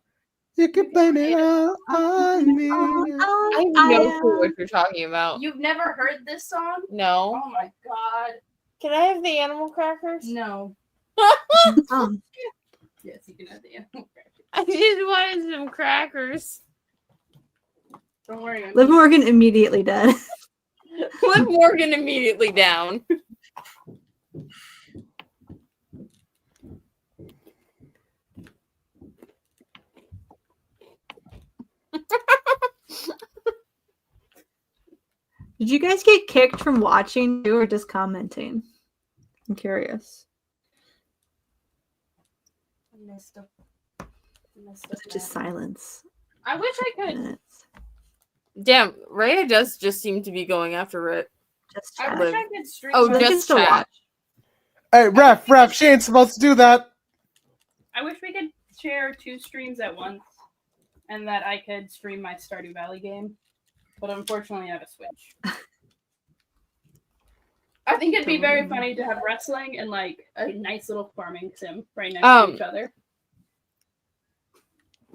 S2: You can blame it all on me.
S10: I have no clue what you're talking about.
S5: You've never heard this song?
S10: No.
S5: Oh my god.
S10: Can I have the animal crackers?
S5: No.
S3: Um,
S5: Yes, you can have the animal crackers.
S10: I just wanted some crackers.
S5: Don't worry. I'm
S3: Liv Morgan immediately dead.
S10: Liv Morgan immediately down.
S3: Did you guys get kicked from watching too, or just commenting? I'm curious.
S5: I messed up.
S3: Was it just silence?
S5: I wish I could.
S3: Minutes.
S10: Damn, Rhea does just seem to be going after it.
S3: Just
S5: I
S3: chat.
S5: wish I could stream.
S10: Oh,
S3: So they can
S10: just
S3: still
S10: chat.
S3: watch.
S2: Hey, ref, she ain't supposed to do that.
S5: I wish we could share 2 streams at once, and that I could stream my Stardew Valley game. But unfortunately, I have a Switch. I think it'd be very funny to have wrestling and like a nice little farming sim right next to each other.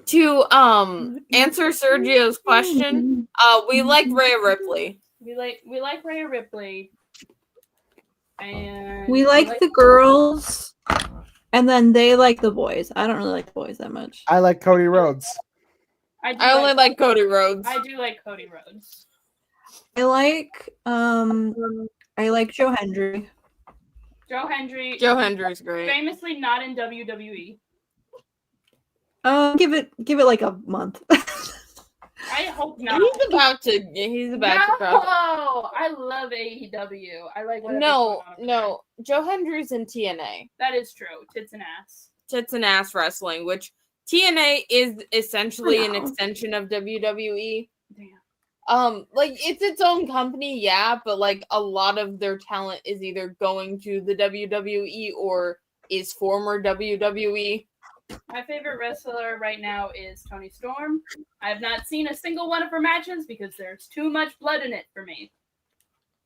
S10: To answer Sergio's question, we like Rhea Ripley.
S5: We like Rhea Ripley, and
S3: We like the girls, and then they like the boys. I don't really like the boys that much.
S2: I like Cody Rhodes.
S10: I only like Cody Rhodes.
S5: I do like Cody Rhodes.
S3: I like Joe Hendry.
S5: Joe Hendry.
S10: Joe Hendry's great.
S5: Famously not in WWE.
S3: Give it like a month.
S5: I hope not.
S10: He's about to cross.
S5: No, I love AEW. I like whatever's
S10: No,
S5: going on over
S10: no. Joe Hendry's in TNA.
S5: there. That is true. Tits and ass.
S10: Tits and ass wrestling, which TNA is essentially an
S3: No.
S10: extension of WWE.
S5: Damn.
S10: Like it's its own company, yeah, but like a lot of their talent is either going to the WWE or is former WWE.
S5: My favorite wrestler right now is Toni Storm. I have not seen a single one of her matches because there's too much blood in it for me.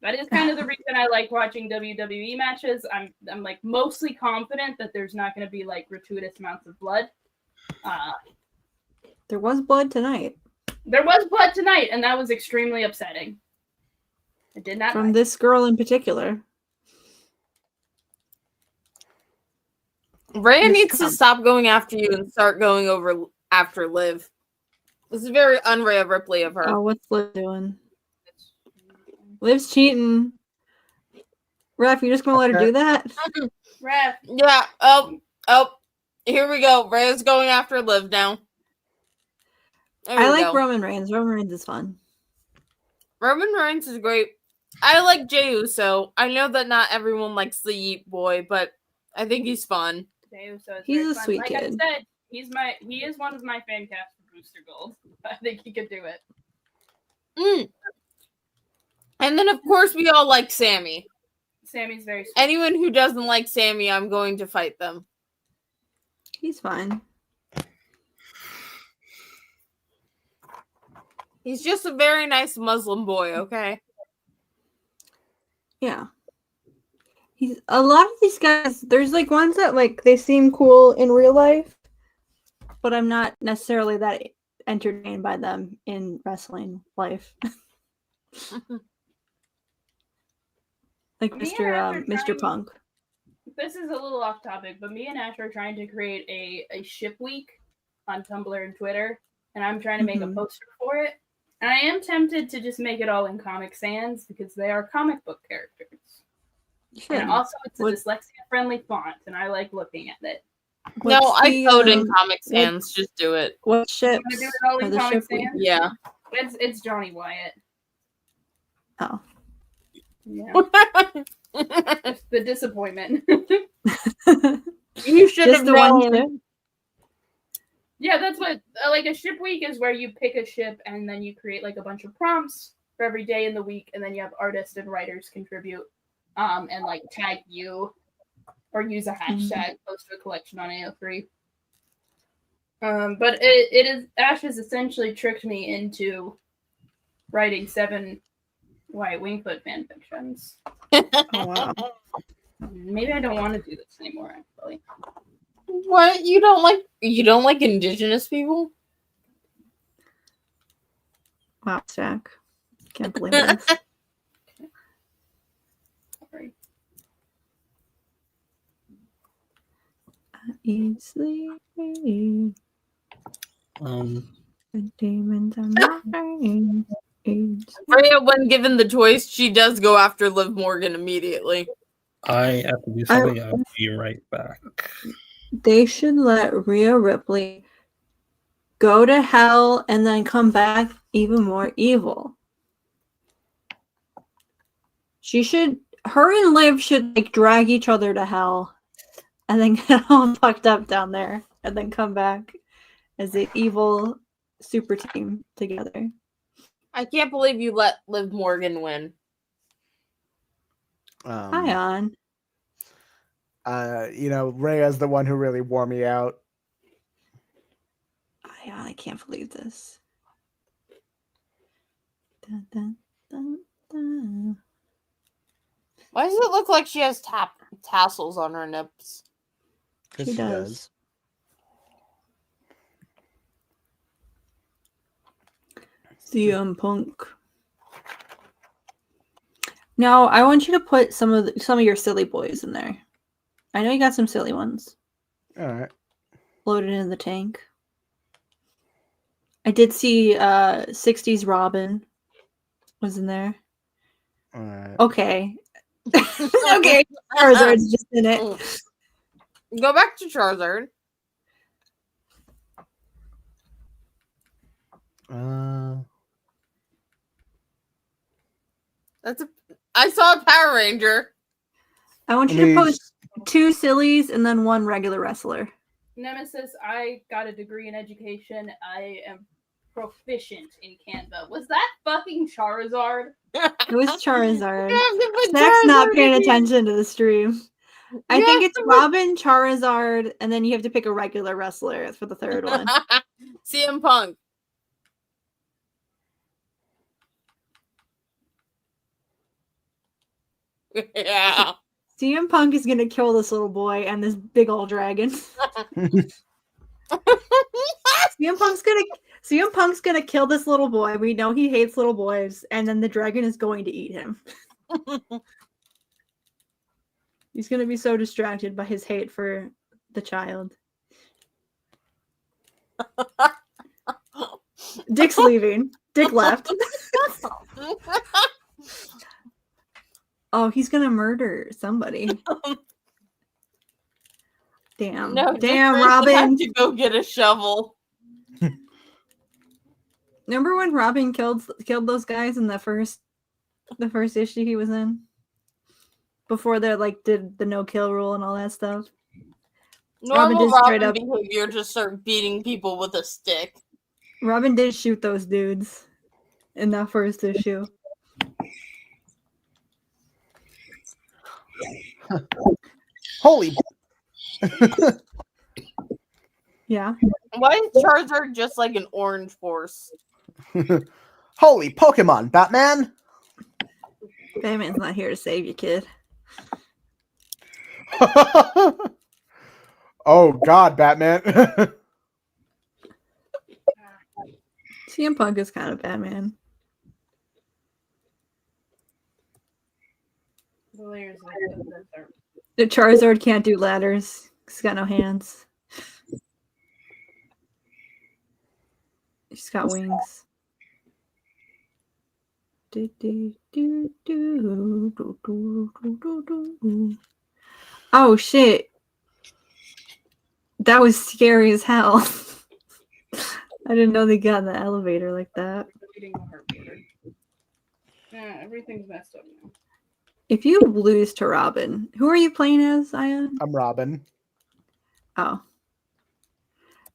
S5: That is kind of the reason I like watching WWE matches. I'm like mostly confident that there's not going to be like gratuitous amounts of blood.
S3: There was blood tonight
S5: There was blood tonight, and that was extremely upsetting. I did not
S3: from
S5: like
S3: this girl in particular.
S10: Rhea
S3: Miss
S10: needs to
S3: Trump.
S10: stop going after you and start going over after Liv. This is very un-Rhea Ripley of her.
S3: Oh, what's Liv doing? Liv's cheating. Ref, you just gonna let her do that?
S5: Ref.
S10: Yeah. Oh. Here we go. Rhea's going after Liv now. There
S3: I
S10: we
S3: like
S10: go.
S3: Roman Reigns. Roman Reigns is fun.
S10: Roman Reigns is great. I like Jey Uso. I know that not everyone likes the Yeet Boy, but I think he's fun.
S5: Jey Uso is
S3: He's
S5: very
S3: a
S5: fun.
S3: sweet
S5: like
S3: kid.
S5: I said, he is one of my fan casts for Booster Gold. I think he could do it.
S10: And then, of course, we all like Sammy.
S5: Sammy's very sweet.
S10: Anyone who doesn't like Sammy, I'm going to fight them.
S3: He's fine.
S10: He's just a very nice Muslim boy, okay?
S3: Yeah. He's a lot of these guys. There's like ones that like they seem cool in real life, but I'm not necessarily that entertained by them in wrestling life. Like
S5: Me and Ash are
S3: Mr.
S5: trying-
S3: Punk.
S5: This is a little off topic, but me and Ash are trying to create a ship week on Tumblr and Twitter, and I'm trying to make a poster for it. And I am tempted to just make it all in Comic Sans because they are comic book characters.
S3: You should.
S5: And also, it's a
S3: What-
S5: dyslexia-friendly font, and I like looking at it.
S10: No,
S3: What's
S10: I
S3: the,
S10: code in
S3: um,
S10: Comic Sans. Just do it.
S3: What
S5: You
S3: ships
S5: want to do it all
S3: are
S5: in
S3: the
S5: Comic
S3: ship we?
S5: Sans?
S10: Yeah.
S5: It's Johnny Wyatt.
S3: Oh.
S5: Yeah. It's the disappointment.
S10: You should
S3: Just
S10: have
S3: the one
S10: known.
S3: ship?
S5: Yeah, that's what like a ship week is, where you pick a ship and then you create like a bunch of prompts for every day in the week, and then you have artists and writers contribute, and like tag you or use a hashtag, post to a collection on AO3. But it is Ash has essentially tricked me into writing 7 White Wingfoot fanfictions.
S3: Oh wow.
S5: Maybe I don't want to do this anymore. Actually,
S10: What? You don't like indigenous people?
S3: Wow, Jack. Can't believe this.
S5: sorry.
S3: Eat, sleep, the demons are mine. Eat, sleep.
S10: Freya, when given the choice, she does go after Liv Morgan immediately.
S6: I have to do something. I'll be right back.
S3: They should let Rhea Ripley go to hell and then come back even more evil. Her and Liv should like drag each other to hell and then get all fucked up down there and then come back as the evil super team together.
S10: I can't believe you let Liv Morgan win.
S3: Ayaan.
S2: Rhea's the one who really wore me out.
S3: Ayaan, I can't believe this. Dun, dun, dun, dun.
S10: Why does it look like she has tassels on her nips?
S3: She does. CM Punk. Now, I want you to put some of your silly boys in there. I know you got some silly ones.
S2: All right.
S3: Loaded in the tank. I did see 60s Robin was in there.
S2: All right.
S3: Okay. Okay. Charizard's just in it.
S10: Go back to Charizard. I saw a Power Ranger.
S3: I want you to post 2 sillies and then 1 regular wrestler.
S5: Nemesis, I got a degree in education. I am proficient in Canva. Was that fucking Charizard?
S3: It was Charizard.
S10: Zach's
S3: Zach's not paying attention to the stream. I think it's
S10: to
S3: Robin, Charizard, and then you have to pick a regular wrestler for the third one.
S10: CM Punk. Yeah.
S3: CM Punk is gonna kill this little boy and this big old dragon. CM Punk's gonna kill this little boy. We know he hates little boys, and then the dragon is going to eat him. He's gonna be so distracted by his hate for the child. Dick's leaving. Dick left. Oh, he's gonna murder somebody. Damn.
S10: No,
S3: damn,
S10: Dick
S3: Robin.
S10: had to go get a shovel.
S3: Remember when Robin killed those guys in the first issue he was in? Before they did the no-kill rule and all that stuff.
S10: Normal
S3: straight
S10: Robin behavior, just start beating people with a stick.
S3: Robin did shoot those dudes in that first issue.
S9: Holy.
S3: Yeah.
S10: Why is Charizard just like an orange force?
S9: Holy Pokemon, Batman!
S3: Batman's not here to save you, kid.
S2: Oh God, Batman!
S3: CM Punk is kind of Batman. The Charizard can't do ladders. He's got no hands. He's got wings. Oh shit. That was scary as hell. I didn't know they got in the elevator like that.
S5: Deleting the heart order. Yeah, everything's messed up now.
S3: If you lose to Robin, who are you playing as, Ayaan?
S2: I'm Robin.
S3: Oh.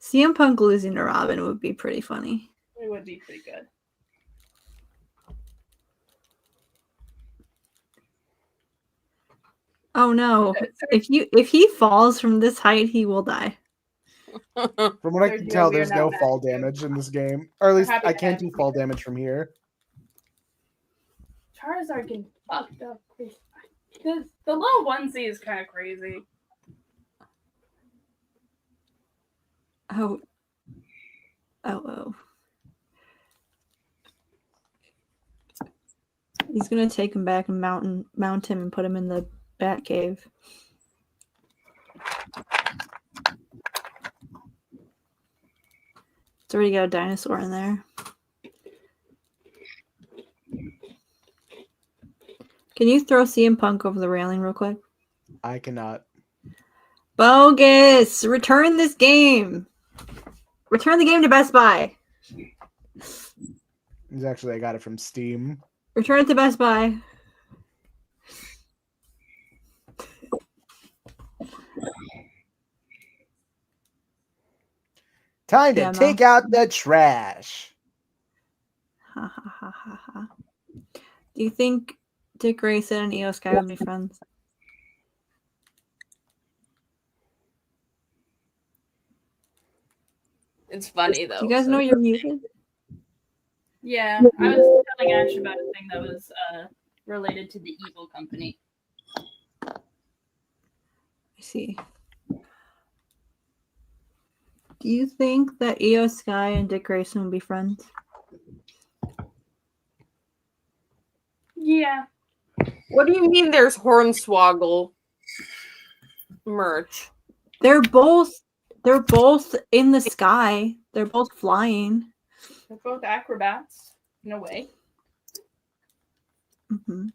S3: CM Punk losing to Robin would be pretty funny.
S5: It would be pretty good.
S3: Oh no. If he falls from this height, he will die.
S2: From what I
S5: Third
S2: can
S5: year,
S2: tell,
S5: we are
S2: there's
S5: now
S2: no
S5: back
S2: fall
S5: to-
S2: damage in this game. Or at least
S5: happy
S2: I
S5: to
S2: can't
S5: have
S2: do fall damage from here.
S5: Charizard getting fucked up. The low 1C is kind of crazy.
S3: Oh. Oh. He's gonna take him back and mount him and put him in the bat cave. It's already got a dinosaur in there. Can you throw CM Punk over the railing real quick?
S2: I cannot.
S3: Bogus! Return this game! Return the game to Best Buy!
S2: Actually, I got it from Steam.
S3: Return it to Best Buy.
S9: Time to
S3: Yeah,
S9: take out the trash.
S3: Ha ha ha ha ha. Do you think Dick Grayson and Io Sky would be friends?
S10: It's funny though.
S3: Do you guys know you're muted?
S5: Yeah, I was telling Ash about a thing that was related to the evil company.
S3: I see. Do you think that Io Sky and Dick Grayson would be friends?
S5: Yeah.
S10: What do you mean there's Hornswoggle merch?
S3: They're both in the sky. They're both flying.
S5: They're both acrobats, in a way.
S3: Mm-hmm.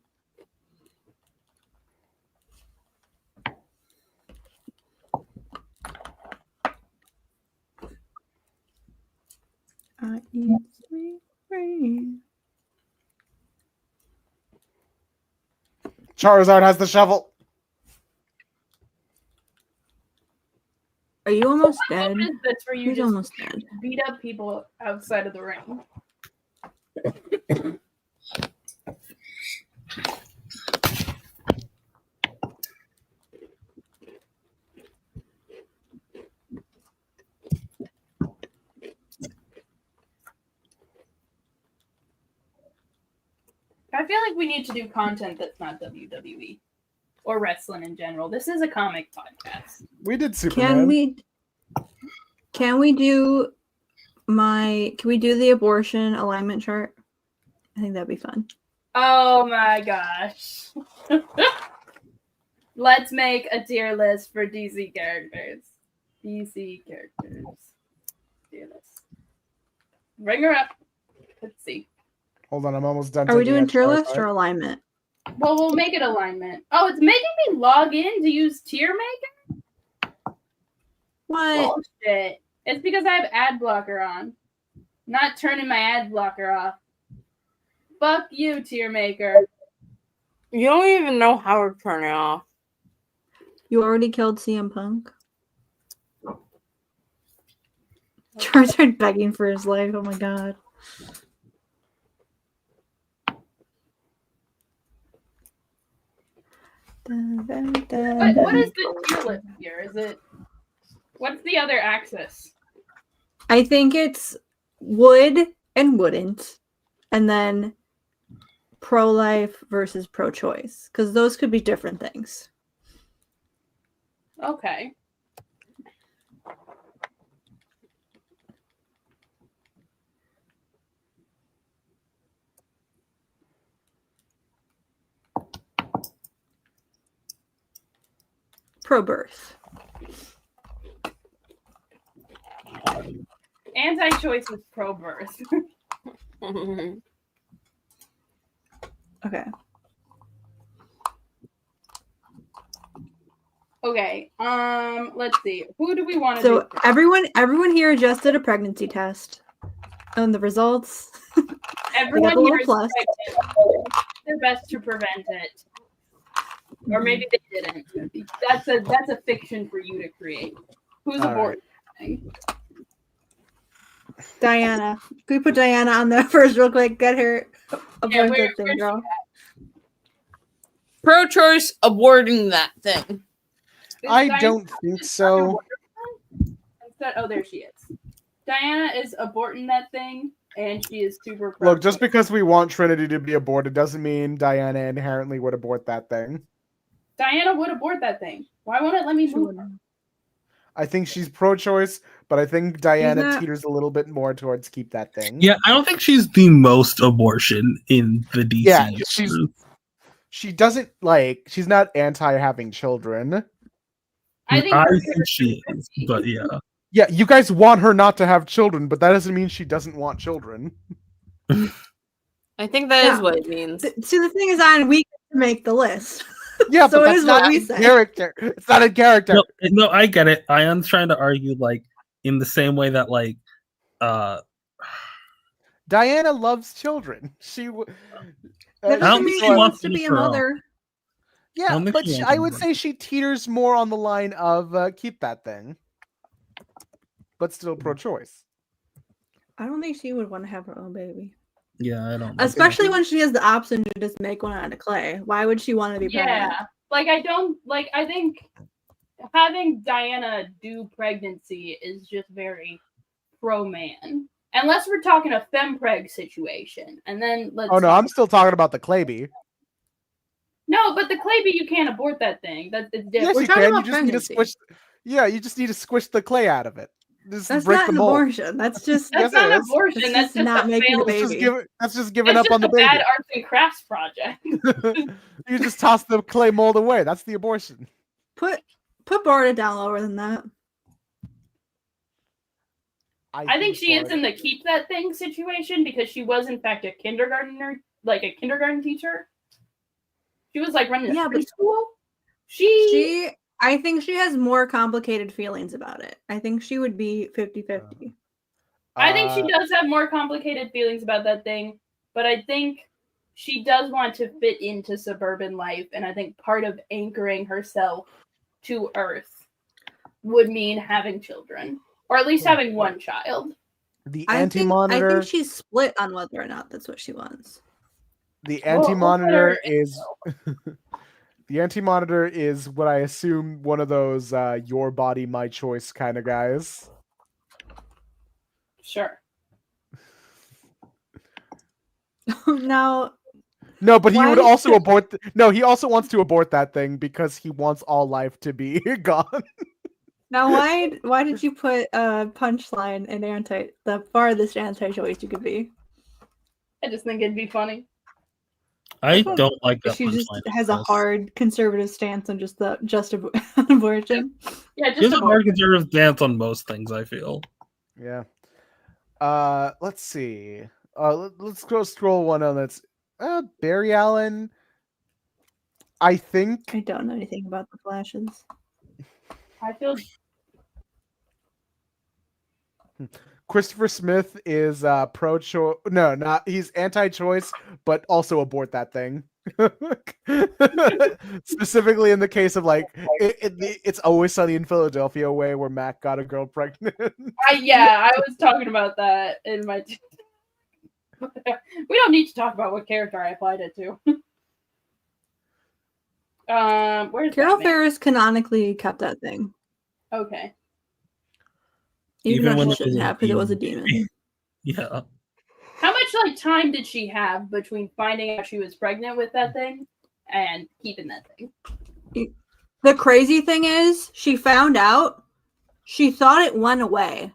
S3: I eat sweet rain.
S2: Charizard has the shovel.
S3: Are you almost
S5: What
S3: dead?
S5: mode is this where you
S3: Who's
S5: just
S3: almost dead?
S5: beat up people outside of the ring? I feel like we need to do content that's not WWE or wrestling in general. This is a comic podcast.
S2: We did Superman.
S3: Can we do the abortion alignment chart? I think that'd be fun.
S5: Oh my gosh. Let's make a tier list for DC characters. DC characters. Tier list. Bring her up. Let's see.
S2: Hold on, I'm almost done.
S3: Are we
S2: taking
S3: doing
S2: out
S3: tier list
S2: Charizard.
S3: or alignment?
S5: Well, we'll make it alignment. Oh, it's making me log in to use tier maker?
S3: What?
S5: Bullshit. It's because I have ad blocker on. Not turning my ad blocker off. Fuck you, tier maker.
S10: You don't even know how to turn it off.
S3: You already killed CM Punk? Charizard begging for his life. Oh my god.
S5: What is the tier list here? Is it... What's the other axis?
S3: I think it's would and wouldn't, and then pro-life versus pro-choice, because those could be different things.
S5: Okay.
S3: Pro-birth.
S5: Anti-choice is pro-birth.
S3: Okay.
S5: Okay. Let's see. Who do we want to
S3: So
S5: do?
S3: everyone here just did a pregnancy test, and the results.
S5: Everyone
S3: a little
S5: here is
S3: plus.
S5: pregnant. Their best to prevent it, or maybe they didn't. That's a fiction for you to create. Who's
S2: All
S5: aborting?
S3: Diana. Can we put Diana on there first, real quick? Get her
S5: Yeah,
S3: abort
S5: where-
S3: that thing,
S5: where's she
S3: girl.
S10: Pro-choice aborting that thing.
S5: Is
S2: I
S5: Diana
S2: don't think so.
S5: Oh, there she is. Diana is aborting that thing, and she is super.
S2: Look, just because we want Trinity to be aborted doesn't mean Diana inherently would abort that thing.
S5: Diana would abort that thing. Why won't it let me move?
S2: I think she's pro-choice, but I think Diana
S3: not-
S2: teeters a little bit more towards keep that thing.
S6: Yeah, I don't think she's the most abortion in the DC.
S2: Yeah, she doesn't like. She's not anti having children.
S5: I think
S6: she is, but yeah.
S2: Yeah, you guys want her not to have children, but that doesn't mean she doesn't want children.
S10: I think that is what it means.
S3: See, the thing is, Ayaan, we get to make the list.
S2: Yeah,
S3: so
S2: but
S3: it
S2: that's
S3: is
S2: not
S3: what we
S2: in
S3: say.
S2: character. It's not in character.
S6: No, I get it. Ayan's trying to argue like in the same way that like
S2: Diana loves children. She
S3: That doesn't mean she wants to be a mother.
S2: Yeah,
S6: don't think
S2: but
S6: she wants
S2: I
S6: to
S2: would
S6: be.
S2: say she teeters more on the line of keep that thing, but still pro-choice.
S3: I don't think she would want to have her own baby.
S6: Yeah, I don't.
S3: Especially when she has the option to just make one out of clay. Why would she want to be pregnant?
S5: Yeah, I think having Diana do pregnancy is just very pro-man. Unless we're talking a fempreg situation, and then let's.
S2: Oh no, I'm still talking about the Clayby.
S5: No, but the Clayby, you can't abort that thing. That's it's
S2: Yes,
S5: different.
S2: you can. You just need to squish. Yeah, you just need to squish the clay out of it. Just
S3: That's
S2: break
S3: not
S2: the
S3: an
S2: mold.
S3: abortion. That's just
S5: That's
S2: Yes,
S5: not
S2: it
S5: an
S2: is.
S5: abortion.
S3: That's
S5: That's
S3: just
S5: just
S3: not
S5: a
S3: making
S5: failed.
S3: a
S2: That's
S3: baby.
S2: just giving
S5: That's
S2: up on the
S5: just a bad
S2: baby.
S5: arts and crafts project.
S2: You just toss the clay mold away. That's the abortion.
S3: Put Barda down lower than that.
S5: I think she is in the keep that thing situation because she was in fact a kindergartner, like a kindergarten teacher. She was like running a preschool.
S3: I think she has more complicated feelings about it. I think she would be 50-50.
S5: I think she does have more complicated feelings about that thing, but I think she does want to fit into suburban life, and I think part of anchoring herself to Earth would mean having children, or at least having one child.
S2: The
S3: I
S2: anti-monitor.
S3: think she's split on whether or not that's what she wants.
S2: The anti-monitor is the anti-monitor is what I assume one of those your body my choice kind of guys.
S5: Sure.
S3: Now,
S2: no, but he
S3: why
S2: would
S3: did
S2: also
S3: you-
S2: abort. No, he also wants to abort that thing because he wants all life to be gone.
S3: Now, why did you put a punchline in the farthest anti-choice you could be?
S5: I just think it'd be funny.
S6: I don't like that.
S3: She just
S6: punchline,
S3: has a
S6: yes.
S3: hard conservative stance on just abortion.
S5: Yeah,
S6: She has a hard conservative stance on most things, I feel.
S2: Yeah. Let's see. Let's go scroll one on that's Barry Allen. I think
S3: I don't know anything about the Flashes.
S5: I feel
S2: Christopher Smith is pro-choice. No, not he's anti-choice, but also abort that thing. Specifically in the case of like it's Always Sunny in Philadelphia way where Mac got a girl pregnant.
S5: I was talking about that in my. We don't need to talk about what character I applied it to. Where's
S3: Carol
S5: Batman?
S3: Ferris canonically kept that thing,
S5: Okay.
S3: even
S6: when
S3: though
S6: it
S3: she shouldn't
S6: was a
S3: have because it was a demon.
S6: Yeah.
S5: How much time did she have between finding out she was pregnant with that thing and keeping that thing?
S3: The crazy thing is, she found out. She thought it went away,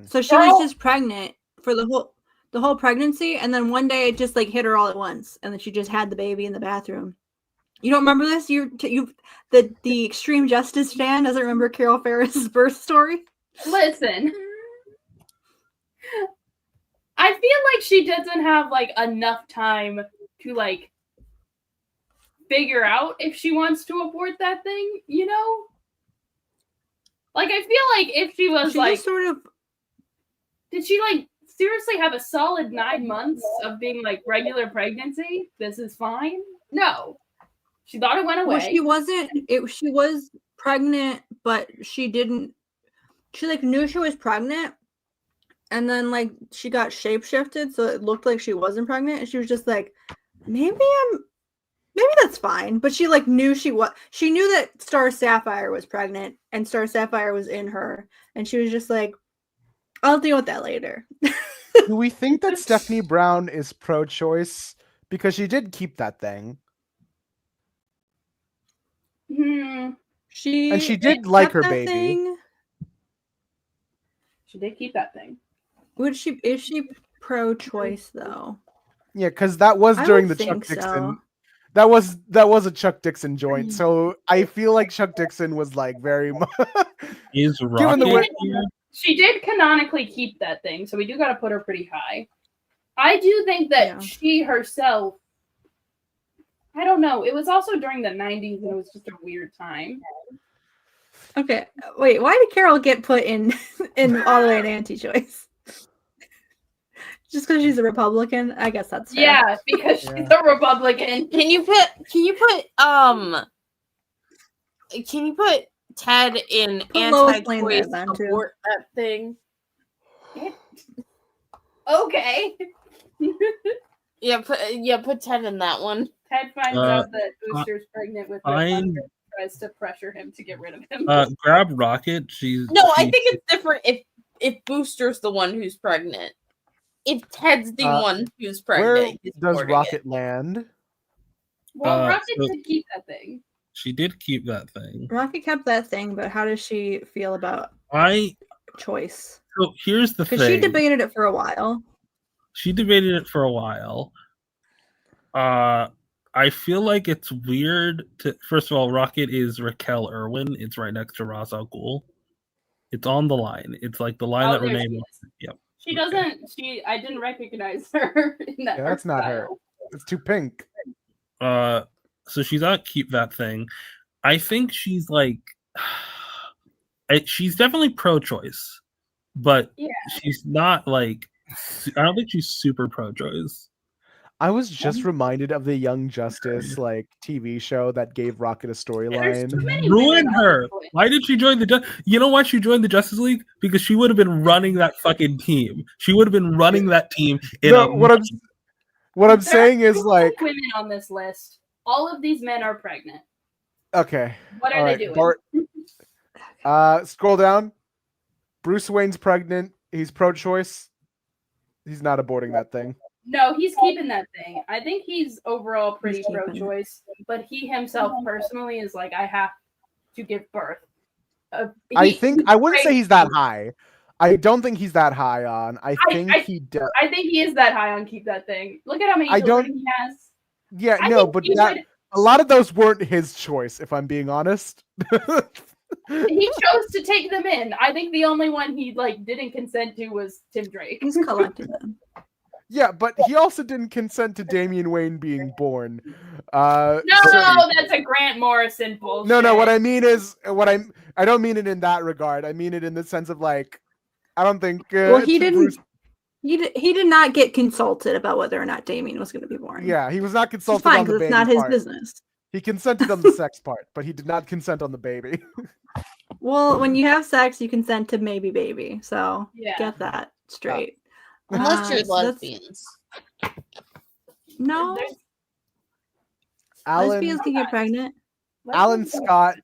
S3: so she was just pregnant for the whole pregnancy, and then one day it just hit her all at once, and then she just had the baby in the bathroom. You don't remember this? The Extreme Justice fan doesn't remember Carol Ferris's birth story.
S5: Listen, I feel like she doesn't have enough time to figure out if she wants to abort that thing, you know? Like, I feel like if she was
S3: She
S5: like,
S3: just sort of
S5: did she like seriously have a solid 9 months of being like regular pregnancy? This is fine? No. She thought it went away.
S3: well, she wasn't. She was pregnant, but she didn't. She like knew she was pregnant, and then like she got shapeshifted, so it looked like she wasn't pregnant, and she was just like, maybe that's fine. But she like knew she was. She knew that Star Sapphire was pregnant, and Star Sapphire was in her, and she was just like, I'll deal with that later.
S2: Do we think that Stephanie Brown is pro-choice because she did keep that thing?
S3: She
S2: And she did like
S3: kept
S2: her
S3: that
S2: baby.
S3: thing.
S5: She did keep that thing.
S3: Is she pro-choice though?
S2: Yeah, because that was
S3: I
S2: during
S3: would
S2: the Chuck
S3: think
S2: Dixon.
S3: so.
S2: That was a Chuck Dixon joint. So I feel like Chuck Dixon was like very much.
S6: Is
S2: Given the
S6: Rocket?
S2: way-
S5: She did canonically keep that thing, so we do got to put her pretty high. I do think that
S3: Yeah.
S5: she herself, I don't know. It was also during the 90s, and it was just a weird time.
S3: Okay, wait. Why did Carol get put in all the way an anti-choice? Just because she's a Republican? I guess that's fair.
S5: Yeah, because she's
S2: Yeah.
S5: a Republican.
S10: Can you put Ted in
S3: Put Lois Lane there
S10: anti-choice
S3: then, too.
S10: abort that thing?
S5: Okay.
S10: Yeah, put Ted in that one.
S5: Ted finds out that Booster's pregnant with
S6: fine.
S5: Red Hunter, tries to pressure him to get rid of him.
S6: Grab Rocket. She
S10: I think it's different if Booster's the one who's pregnant. If Ted's the one who's
S2: Where
S10: pregnant, he's
S2: does
S10: aborting
S2: Rocket
S10: it.
S2: land?
S5: Well, Rocket
S6: so-
S5: did keep that thing.
S6: She did keep that thing.
S3: Rocket kept that thing, but how does she feel about choice?
S6: So here's the thing.
S3: Because she debated it for a while.
S6: She debated it for a while. I feel like it's weird to. First of all, Rocket is Raquel Irwin. It's right next to Ra's al Ghul. It's on the line. It's like the line that
S5: there
S6: Renee.
S5: she is.
S6: Yep.
S5: She doesn't. I didn't recognize her in that.
S2: Yeah, that's not her.
S5: style.
S2: It's too pink.
S6: So she's not keep that thing. I think she's like, she's definitely pro-choice, but she's not like. I don't think she's super pro-choice.
S2: I was just reminded of the Young Justice like TV show that gave Rocket a storyline.
S6: Ruin her. Why did she join the? You know why she joined the Justice League? Because she would have been running that fucking team. She would have been running that team.
S2: No, what I'm saying is like
S5: women on this list. All of these men are pregnant.
S2: okay.
S5: What are
S2: all
S5: they
S2: right,
S5: doing?
S2: Bart, scroll down. Bruce Wayne's pregnant. He's pro-choice. He's not aborting that thing.
S5: No, he's keeping that thing. I think he's overall pretty
S3: He's keeping it.
S5: pro-choice, but he himself personally is like, I have to give birth.
S2: I think I wouldn't say he's that high. I don't think he's that high on. I think he does.
S5: I think he is that high on keep that thing. Look at how many
S2: I
S5: children
S2: don't-
S5: he has.
S2: Yeah,
S5: I
S2: no,
S5: think
S2: but
S5: he
S2: that
S5: would-
S2: a lot of those weren't his choice, if I'm being honest.
S5: He chose to take them in. I think the only one he like didn't consent to was Tim Drake.
S3: He's collecting them.
S2: Yeah, but he also didn't consent to Damian Wayne being born.
S5: No,
S2: so-
S5: that's a Grant Morrison bullshit.
S2: No. What I mean is, I don't mean it in that regard. I mean it in the sense of like, I don't think.
S3: Well, he
S2: to
S3: didn't.
S2: Bruce-
S3: He did not get consulted about whether or not Damien was going to be born.
S2: Yeah, he was not
S3: Which is
S2: consulted
S3: fine
S2: on the
S3: because
S2: baby
S3: it's not his
S2: part.
S3: business.
S2: He consented on the sex part, but he did not consent on the baby.
S3: Well, when you have sex, you consent to maybe baby. So
S5: Yeah.
S3: get that straight.
S10: Unless you're
S3: so that's-
S10: lesbians.
S3: No,
S5: There's-
S2: Alan
S3: lesbians can get pregnant.
S2: Alan Scott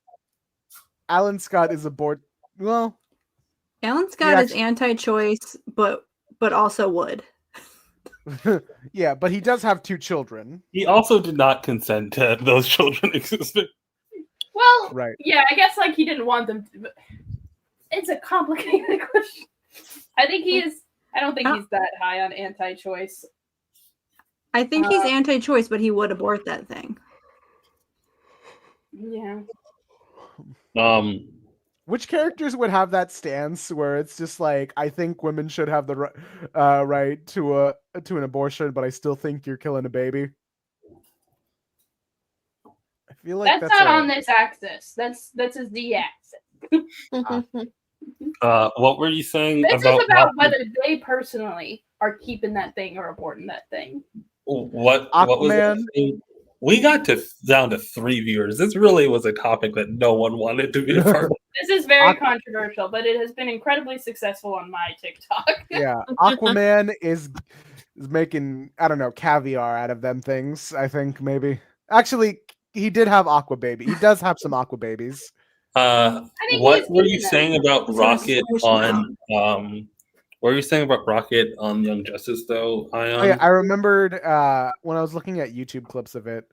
S2: is abort. Well,
S3: Alan Scott is
S2: actually-
S3: anti-choice, but also would.
S2: yeah, but he does have 2 children.
S6: He also did not consent to those children existing.
S5: Well,
S2: Right.
S5: yeah, I guess like he didn't want them to. But it's a complicated question. I think he is. I don't think he's that high on anti-choice.
S3: I think he's anti-choice, but he would abort that thing.
S5: Yeah.
S2: Which characters would have that stance where it's just like, I think women should have the right to an abortion, but I still think you're killing a baby? feel like
S5: That's not on this axis. That's a Z axis.
S6: What were you saying
S5: This
S6: about
S5: is about whether they personally are keeping that thing or aborting that thing.
S6: what was that
S2: Aquaman?
S6: thing? We got down to 3 viewers. This really was a topic that no one wanted to be a part of.
S5: This is very controversial, but it has been incredibly successful on my TikTok.
S2: Yeah, Aquaman is making, I don't know, caviar out of them things. I think maybe. Actually, he did have aqua baby. He does have some aqua babies.
S6: What were you saying about Rocket on what were you saying about Rocket on Young Justice though, Ayaan?
S2: Oh, yeah, I remembered when I was looking at YouTube clips of it,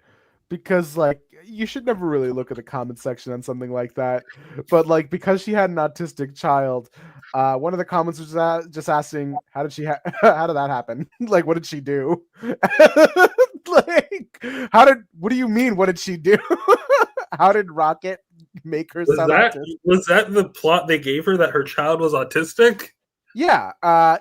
S2: because like you should never really look at the comment section on something like that. But like because she had an autistic child, one of the comments was just asking, how did how did that happen? Like, what did she do? Like, what do you mean? What did she do? How did Rocket make her son autistic?
S6: Was that the plot they gave her, that her child was autistic?
S2: Yeah,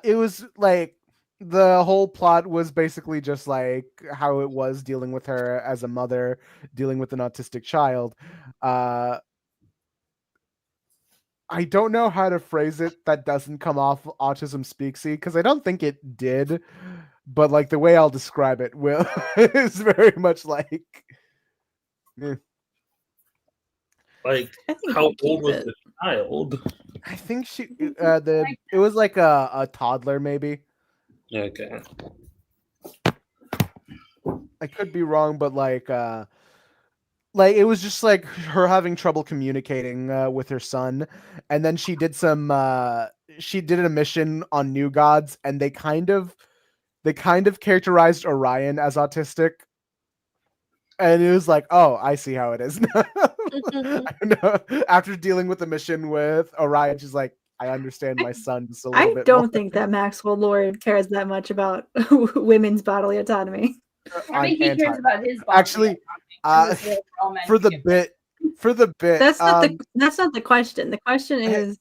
S2: it was like the whole plot was basically just like how it was dealing with her as a mother, dealing with an autistic child. I don't know how to phrase it that doesn't come off autism speaksy, because I don't think it did, but like the way I'll describe it will is very much like.
S6: Like, how old was the child?
S2: I think it was like a toddler, maybe.
S6: Okay.
S2: I could be wrong, but like it was just like her having trouble communicating with her son, and then she did a mission on New Gods, and they kind of characterized Orion as autistic, and it was like, oh, I see how it is now. I don't know. After dealing with the mission with Orion, she's like, I understand my son just a little bit.
S3: I don't think that Maxwell Lord cares that much about women's bodily autonomy.
S5: I think he cares about his body.
S2: Actually, for the bit.
S3: That's not the question. The question is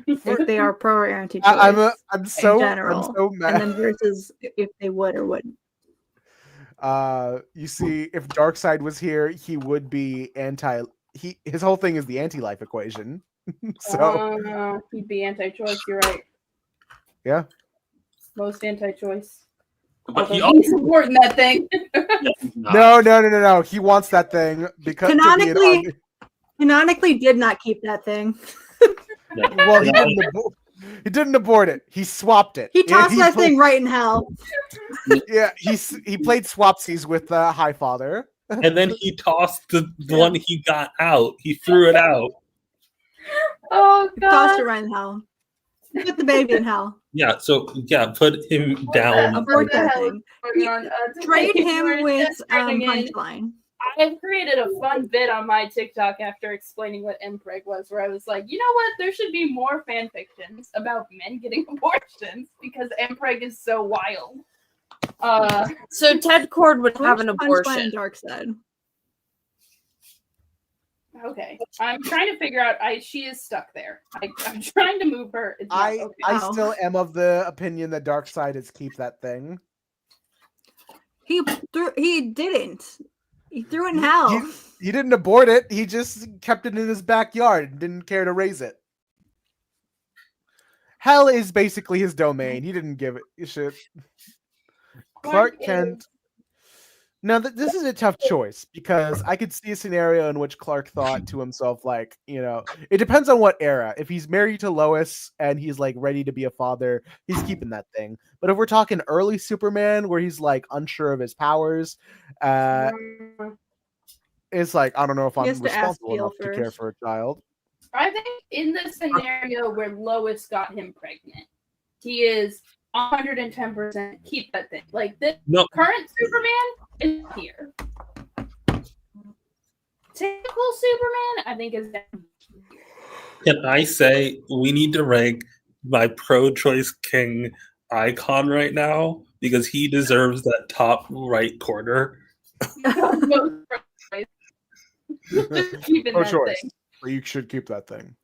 S3: if they are pro or anti-choice.
S2: I'm so
S3: in general,
S2: I'm so mad.
S3: and then versus if they would or wouldn't.
S2: You see, if Darkseid was here, he would be his whole thing is the anti-life equation. So
S5: he'd be anti-choice. You're right.
S2: Yeah.
S5: Most anti-choice.
S6: But
S5: he's supporting that thing.
S2: No. He wants that thing because
S3: canonically did not keep that thing.
S2: Well, he didn't abort it. He swapped it.
S3: He tossed that thing right in hell.
S2: Yeah, he played swapsies with Highfather.
S6: And then he tossed the one he got out. He threw it out.
S5: Oh God!
S3: Tossed it right in hell. Put the baby in hell.
S6: Yeah. So put him down.
S3: Abort that thing. Trade him with Punchline.
S5: I created a fun bit on my TikTok after explaining what MPreg was, where I was like, you know what? There should be more fan fictions about men getting abortions because MPreg is so wild.
S10: So Ted Cord would have an abortion.
S3: Darkseid.
S5: Okay, I'm trying to figure out. She is stuck there. I'm trying to move her. It's not okay.
S2: I still am of the opinion that Darkseid is keep that thing.
S3: He didn't. He threw it in hell.
S2: He didn't abort it. He just kept it in his backyard and didn't care to raise it. Hell is basically his domain. He didn't give it shit. Clark Kent. Now, this is a tough choice because I could see a scenario in which Clark thought to himself, like, it depends on what era. If he's married to Lois and he's like ready to be a father, he's keeping that thing. But if we're talking early Superman, where he's like unsure of his powers, it's like, I don't know if I'm responsible enough to care for a child.
S5: I think in the scenario where Lois got him pregnant, he is 110% keep that thing. Like the current Superman is here. Typical Superman, I think, is down.
S6: Can I say we need to rank my pro-choice king icon right now because he deserves that top right corner.
S2: Pro-choice. You should keep that thing.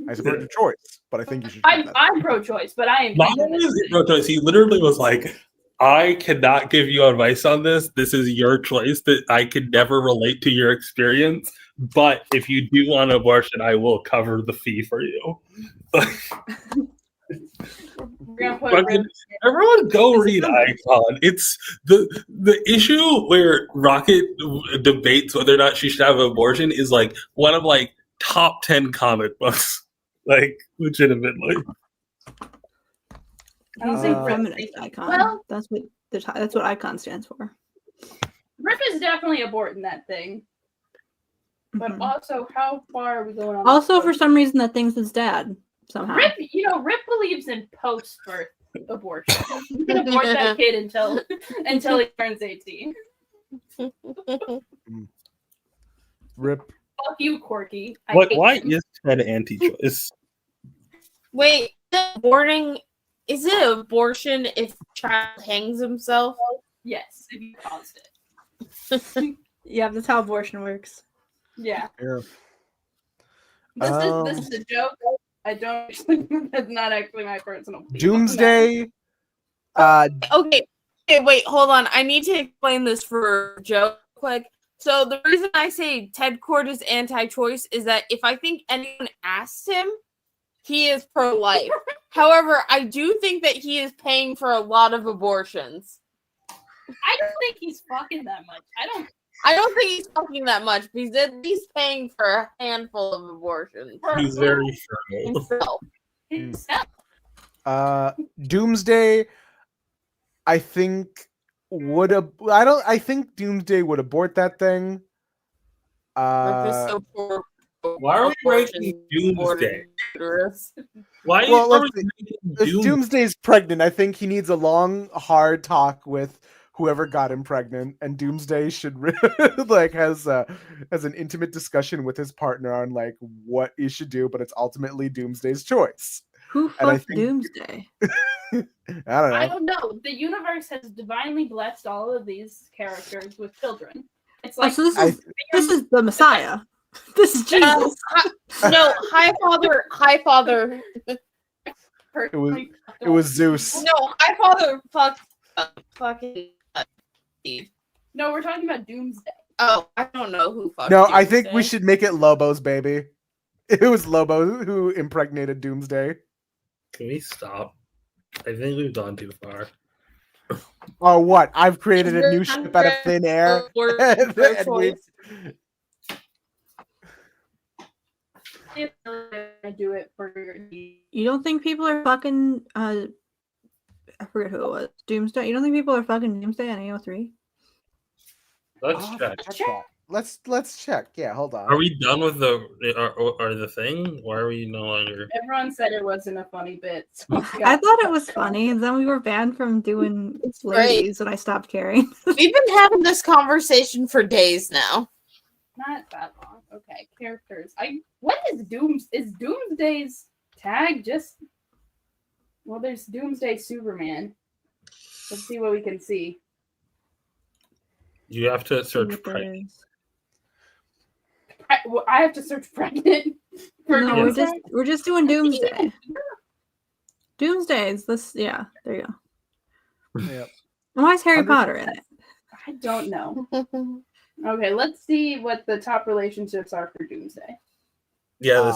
S2: I support your choice, but I think you should.
S5: I'm pro-choice, but I am.
S6: Not only is he pro-choice, he literally was like, I cannot give you advice on this. This is your choice. That I could never relate to your experience. But if you do want an abortion, I will cover the fee for you.
S5: We're gonna put
S6: Fucking- everyone go read Icon. It's the issue where Rocket debates whether or not she should have an abortion is like one of like top 10 comic books. Like legitimately.
S3: He's a feminist icon.
S5: Well-
S3: that's what icon stands for.
S5: Rip is definitely aborting that thing. But
S3: Mhm.
S5: also, how far are we going on?
S3: Also,
S5: this?
S3: for some reason, that thinks it's dad somehow.
S5: Rip, Rip believes in post-birth abortion. You can abort that kid until he turns 18.
S2: Rip.
S5: Fuck you, Corky. I
S6: What?
S5: hate
S6: Why
S5: him.
S6: is Ted anti-choice?
S10: Wait, is it abortion if a child hangs himself?
S5: Yes, if you caused it.
S3: Yeah, that's how abortion works.
S5: Yeah.
S2: Yeah.
S5: This is a joke. I don't actually, that's not actually my personal opinion on that.
S2: Doomsday.
S10: Okay, wait, hold on. I need to explain this for Joe quick. So the reason I say Ted Cord is anti-choice is that if I think anyone asked him, he is pro-life. However, I do think that he is paying for a lot of abortions.
S5: I don't think he's fucking that much.
S10: I don't think he's fucking that much because at least paying for a handful of abortions.
S6: He's very fertile.
S10: Himself.
S2: Doomsday. I think I think Doomsday would abort that thing.
S10: So poor.
S6: Why are we making Doomsday? Why
S2: Well,
S6: are
S2: let's
S6: we
S2: see.
S6: making
S2: If
S6: Doomsday?
S2: Doomsday's pregnant, I think he needs a long, hard talk with whoever got him pregnant, and Doomsday should like has an intimate discussion with his partner on like what he should do, but it's ultimately Doomsday's choice.
S3: Who
S2: And I
S3: fucked
S2: think-
S3: Doomsday?
S2: I don't know.
S5: I don't know. The universe has divinely blessed all of these characters with children. It's
S3: Oh,
S5: like
S3: so this is the Messiah. This is Jesus.
S10: No, High Father.
S2: It was Zeus.
S10: No, High Father. Fucking.
S5: No, we're talking about Doomsday.
S10: Oh, I don't know who fucked.
S2: No, I think we
S10: Doomsday.
S2: should make it Lobo's baby. It was Lobo who impregnated Doomsday.
S6: Can we stop? I think we've gone too far.
S2: Oh, what? I've created a new ship out of thin air. and we've-
S5: I do it for
S3: You don't think people are fucking I forget who it was. Doomsday? You don't think people are fucking Doomsday on AO3?
S6: Let's
S2: I'll
S6: check.
S2: check that. Let's check. Yeah, hold on.
S6: Are we done with the thing? Why are we no longer?
S5: Everyone said it wasn't a funny bit. So we
S3: I
S5: got-
S3: thought it was funny, and then we were banned from doing ladies, and I stopped caring.
S10: We've been having this conversation for days now.
S5: Not that long. Okay, characters. What is Doomsday's tag just? Well, there's Doomsday Superman. Let's see what we can see.
S6: You have to search
S3: What that
S6: pregnant.
S3: is.
S5: I have to search pregnant. For
S3: No,
S5: Doomsday?
S3: we're just doing Doomsday. Doomsday is this. Yeah, there you go.
S2: Yep.
S3: And why is Harry
S2: 100%.
S3: Potter in it?
S5: I don't know. Okay, let's see what the top relationships are for Doomsday.
S6: Yeah, this,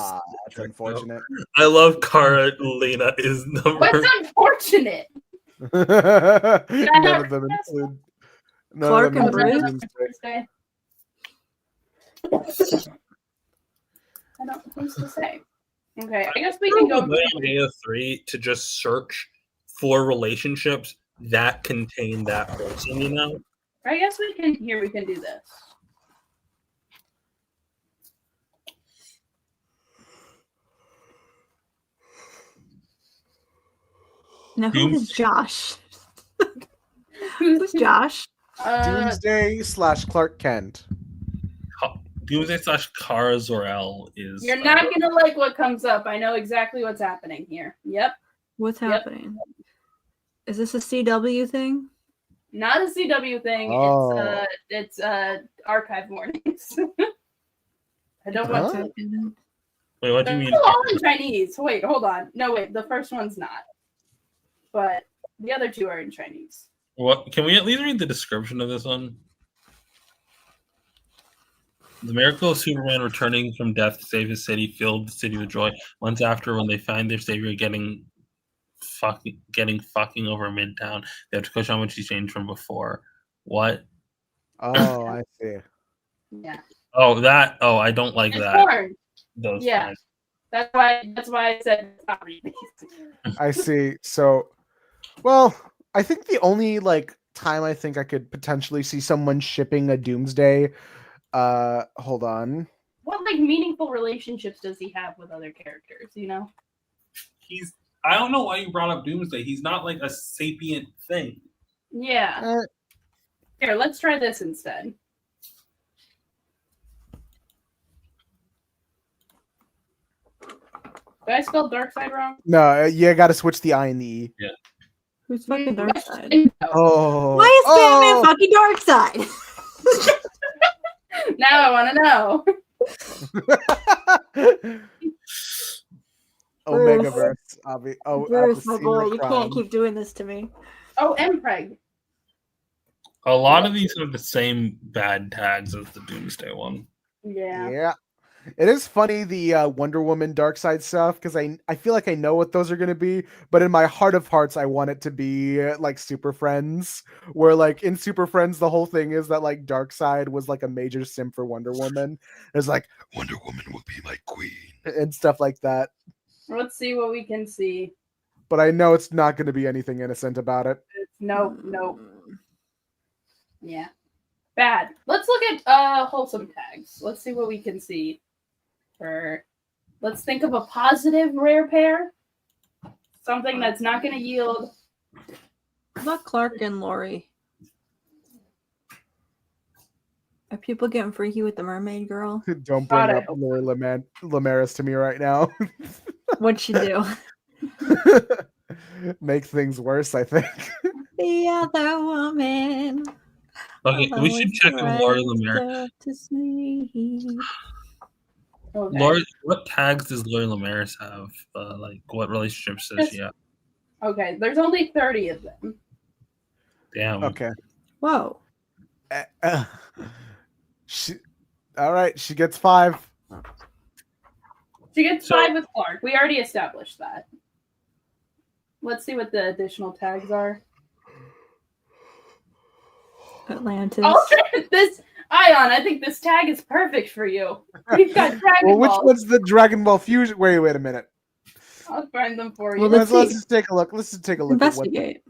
S2: That's unfortunate.
S6: I love Cara Lena is number.
S5: What's unfortunate?
S2: None of them include. None
S3: Clark
S2: of them
S3: and
S2: include
S3: Bruce?
S2: Doomsday.
S5: Doomsday. I don't. Who's to say? Okay, I guess we can go.
S6: AO3 to just search for relationships that contain that person. You know.
S5: I guess we can. Here we can do this.
S3: Now who is
S6: Doomsday.
S3: Josh? Who's Josh?
S2: Doomsday / Clark Kent.
S6: Doomsday / Kara Zor-El is.
S5: You're not gonna like what comes up. I know exactly what's happening here. Yep,
S3: What's
S5: Yep.
S3: happening? Is this a CW thing?
S5: not a CW thing.
S2: Oh.
S5: It's archive warnings. I don't want to.
S6: Wait, what do you
S5: They're
S6: mean?
S5: all in Chinese. Wait, hold on. No, wait. The first one's not, but the other two are in Chinese.
S6: What? Can we at least read the description of this one? The miracle of Superman returning from death to save his city filled the city with joy. Months after, when they find their savior getting fucking over Midtown, they have to question how much he's changed from before. What?
S2: Oh, I see.
S5: Yeah.
S6: Oh, that. Oh, I don't like
S5: It's
S6: that.
S5: porn.
S6: Those
S5: Yeah.
S6: kinds.
S5: That's why I said stop reading these.
S2: I see. So, well, I think the only like time I think I could potentially see someone shipping a Doomsday. Hold on.
S5: What like meaningful relationships does he have with other characters? You know.
S6: He's. I don't know why you brought up Doomsday. He's not like a sapient thing.
S5: Yeah. Here, let's try this instead. Did I spell Darkseid wrong?
S2: No, you got to switch the I and the E.
S6: Yeah.
S3: Who's fucking Darkseid?
S2: Oh.
S3: Why is Batman fucking Darkseid?
S5: Now I want to know.
S2: Omegaverse.
S3: Bruce, my boy, you can't keep doing this to me.
S5: Oh, Mpreg.
S6: A lot of these have the same bad tags as the Doomsday one.
S5: Yeah.
S2: Yeah. It is funny, the Wonder Woman Darkseid stuff, because I feel like I know what those are going to be, but in my heart of hearts, I want it to be like Super Friends, where like in Super Friends, the whole thing is that like Darkseid was like a major simp for Wonder Woman. It's like, Wonder Woman will be my queen, and stuff like that.
S5: Let's see what we can see.
S2: But I know it's not going to be anything innocent about it.
S5: Nope. Yeah. Bad. Let's look at wholesome tags. Let's see what we can see. Let's think of a positive rare pair. Something that's not going to yield.
S3: How about Clark and Lori? Are people getting freaky with the mermaid girl?
S2: Don't bring up Lori Lamaris to me right now.
S3: What'd she do?
S2: Make things worse, I think.
S3: The other woman.
S6: Okay, we should check if Lori Lamaris.
S3: To sleep.
S5: Okay.
S6: Lori, what tags does Lori Lamaris have? Like, what relationships does she have?
S5: Okay, there's only 30 of them.
S6: Damn.
S2: Okay.
S3: Whoa.
S2: All right, she gets 5.
S5: She gets 5 with Clark. We already established that. Let's see what the additional tags are.
S3: Atlantis.
S5: Oh, this Ayaan, I think this tag is perfect for you. We've got Dragon
S2: Well, which
S5: Balls.
S2: one's the Dragon Ball Fusion? Wait a minute.
S5: I'll find them for you.
S3: Well,
S2: Let's just take a look. Let's just take a look.
S3: Investigate.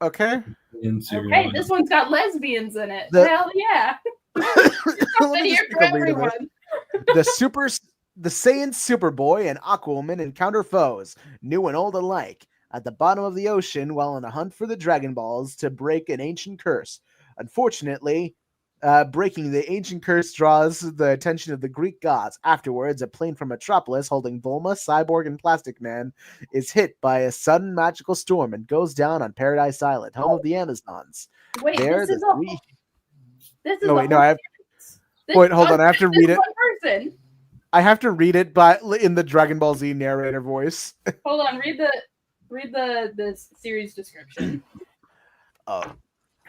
S2: Okay.
S5: Okay, this one's got lesbians in it.
S2: The-
S5: Hell yeah.
S2: Let me
S5: Here
S2: just
S5: for
S2: take a read of
S5: everyone.
S2: it. The Saiyan Superboy and Aquawoman encounter foes, new and old alike, at the bottom of the ocean while on a hunt for the Dragon Balls to break an ancient curse. Unfortunately, breaking the ancient curse draws the attention of the Greek gods. Afterwards, a plane from Metropolis holding Bulma, Cyborg, and Plastic Man is hit by a sudden magical storm and goes down on Paradise Island, home of the Amazons.
S5: Wait,
S2: There,
S5: this
S2: the
S5: is a
S2: three-
S5: this is
S2: No,
S5: a
S2: wait, no,
S5: whole
S2: I have.
S5: series.
S2: Wait, hold on, I have to read it.
S5: One person.
S2: I have to read it, but in the Dragon Ball Z narrator voice.
S5: Hold on, read the series description.
S9: A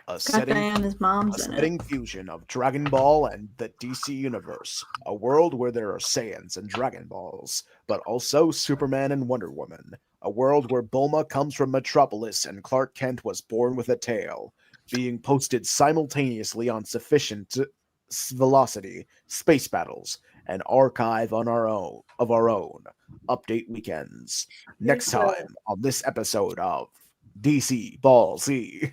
S3: Got
S9: setting,
S3: Diana's mom's
S9: a
S3: in it.
S9: setting fusion of Dragon Ball and the DC universe. A world where there are Saiyans and Dragon Balls, but also Superman and Wonder Woman. A world where Bulma comes from Metropolis and Clark Kent was born with a tail, being posted simultaneously on sufficient velocity, space battles, an archive on our own update weekends. Next time on this episode of DC Ball Z.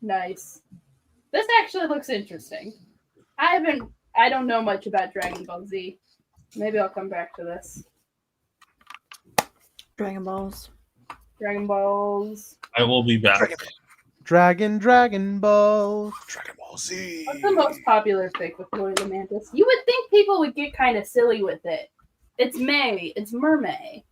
S5: Nice. This actually looks interesting. I don't know much about Dragon Ball Z. Maybe I'll come back to this.
S3: Dragon Balls.
S5: Dragon Balls.
S6: I will be back.
S2: Dragon Ball.
S9: Dragon Ball Z.
S5: What's the most popular fic with Lori the Mantis? You would think people would get kind of silly with it. It's May. It's Mermay.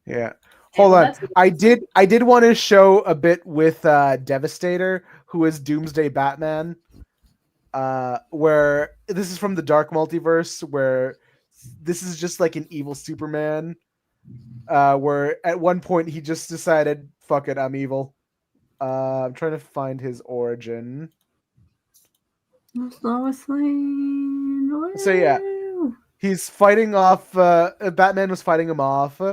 S2: Yeah. Hold on. I did want to show a bit with Devastator, who is Doomsday Batman. Where this is from the Dark Multiverse, where this is just like an evil Superman. where at one point he just decided, "Fuck it, I'm evil." I'm trying to find his origin.
S3: Lois Lane.
S2: So yeah,
S3: Woo!
S2: he's fighting off. Batman was fighting him off. He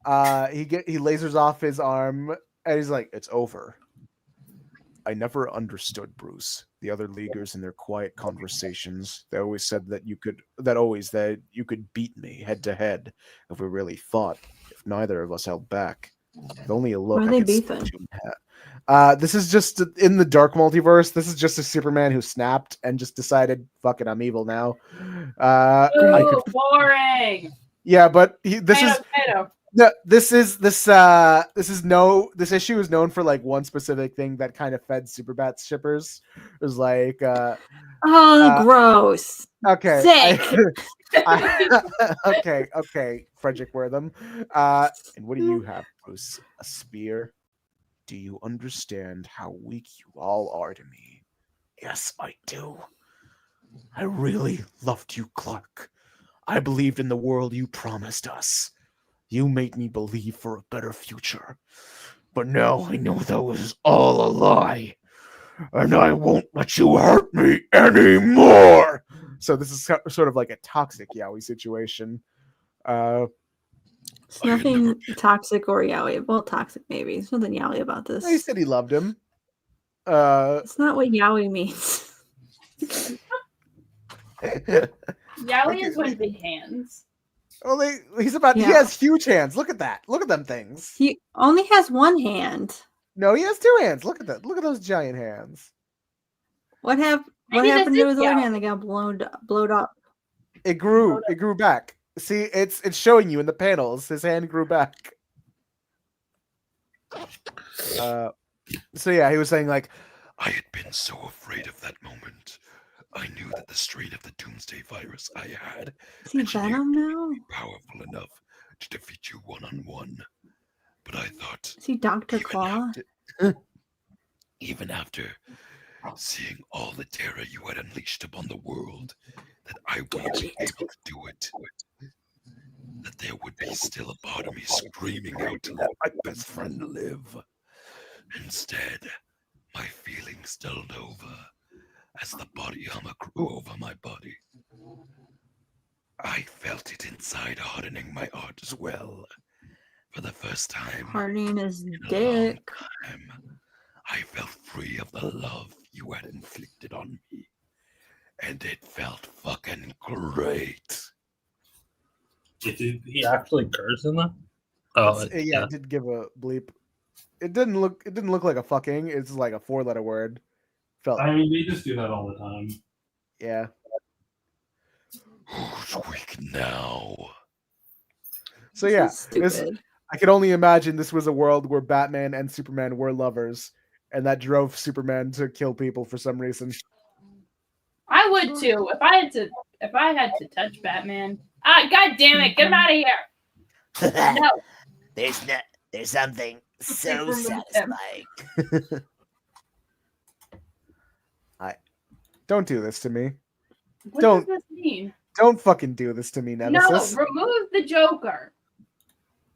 S2: lasers off his arm, and he's like, "It's over." I never understood Bruce. The other Leaguers in their quiet conversations, they always said that you could beat me head to head if we really fought. If neither of us held back, with only a look,
S3: Why are
S2: I
S3: they
S2: could
S3: beefing?
S2: snatch him in half. This is just in the Dark Multiverse. This is just a Superman who snapped and just decided, "Fuck it, I'm evil now." I
S5: Ooh,
S2: could,
S5: boring.
S2: yeah, but
S5: Potato.
S2: no, this issue is known for like one specific thing that kind of fed Superbat shippers. It was like
S3: Oh, gross.
S2: okay,
S3: Sick.
S2: okay, Frederick Wortham. And what do you have, Bruce? A spear? Do you understand how weak you all are to me?
S8: Yes, I do. I really loved you, Clark. I believed in the world you promised us. You made me believe for a better future. But now I know that was all a lie. And I won't let you hurt me anymore.
S2: So this is sort of like a toxic Yowie situation.
S3: There's nothing toxic or yaoi. Well, toxic maybe. There's nothing yaoi about this.
S2: He said he loved him.
S3: It's not what yaoi means.
S5: Yaoi is when big hands.
S2: Well, he
S3: Yeah.
S2: has huge hands. Look at that. Look at them things.
S3: He only has one hand.
S2: No, he has two hands. Look at that. Look at those giant hands.
S3: What
S5: Maybe
S3: happened
S5: this
S3: to
S5: is
S3: his other
S5: yaoi.
S3: hand that got blowed up?
S2: It grew back. See, it's showing you in the panels. His hand grew back. So yeah, he was saying like,
S11: I had been so afraid of that moment. I knew that the strain of the doomsday virus I had
S3: Is he Venom now?
S11: would be powerful enough to defeat you one-on-one. But I thought,
S3: Is he Dr. Claw?
S11: even after seeing all the terror you had unleashed upon the world, that I wouldn't be able to do it. That there would be still a part of me screaming out to let my best friend live. Instead, my feelings dulled over as the body armor grew over my body. I felt it inside, hardening my heart as well. For the first time
S3: Hardening his
S11: in a long
S3: dick.
S11: time, I felt free of the love you had inflicted on me. And it felt fucking great.
S6: Did he actually curse in that? Oh,
S2: yeah, it did give a bleep. It didn't look like a fucking. It's like a 4-letter word. Felt.
S6: I mean, they just do that all the time.
S2: Yeah.
S11: Who's weak now?
S2: So yeah,
S3: Stupid.
S2: I can only imagine this was a world where Batman and Superman were lovers, and that drove Superman to kill people for some reason.
S5: I would too. If I had to touch Batman. Ah, god damn it, get him out of here. No.
S9: There's something so
S5: Remove him.
S9: satisfying.
S2: Don't do this to me.
S5: What
S2: Don't-
S5: does this mean?
S2: Don't fucking do this to me, Nemesis.
S5: No, remove the Joker.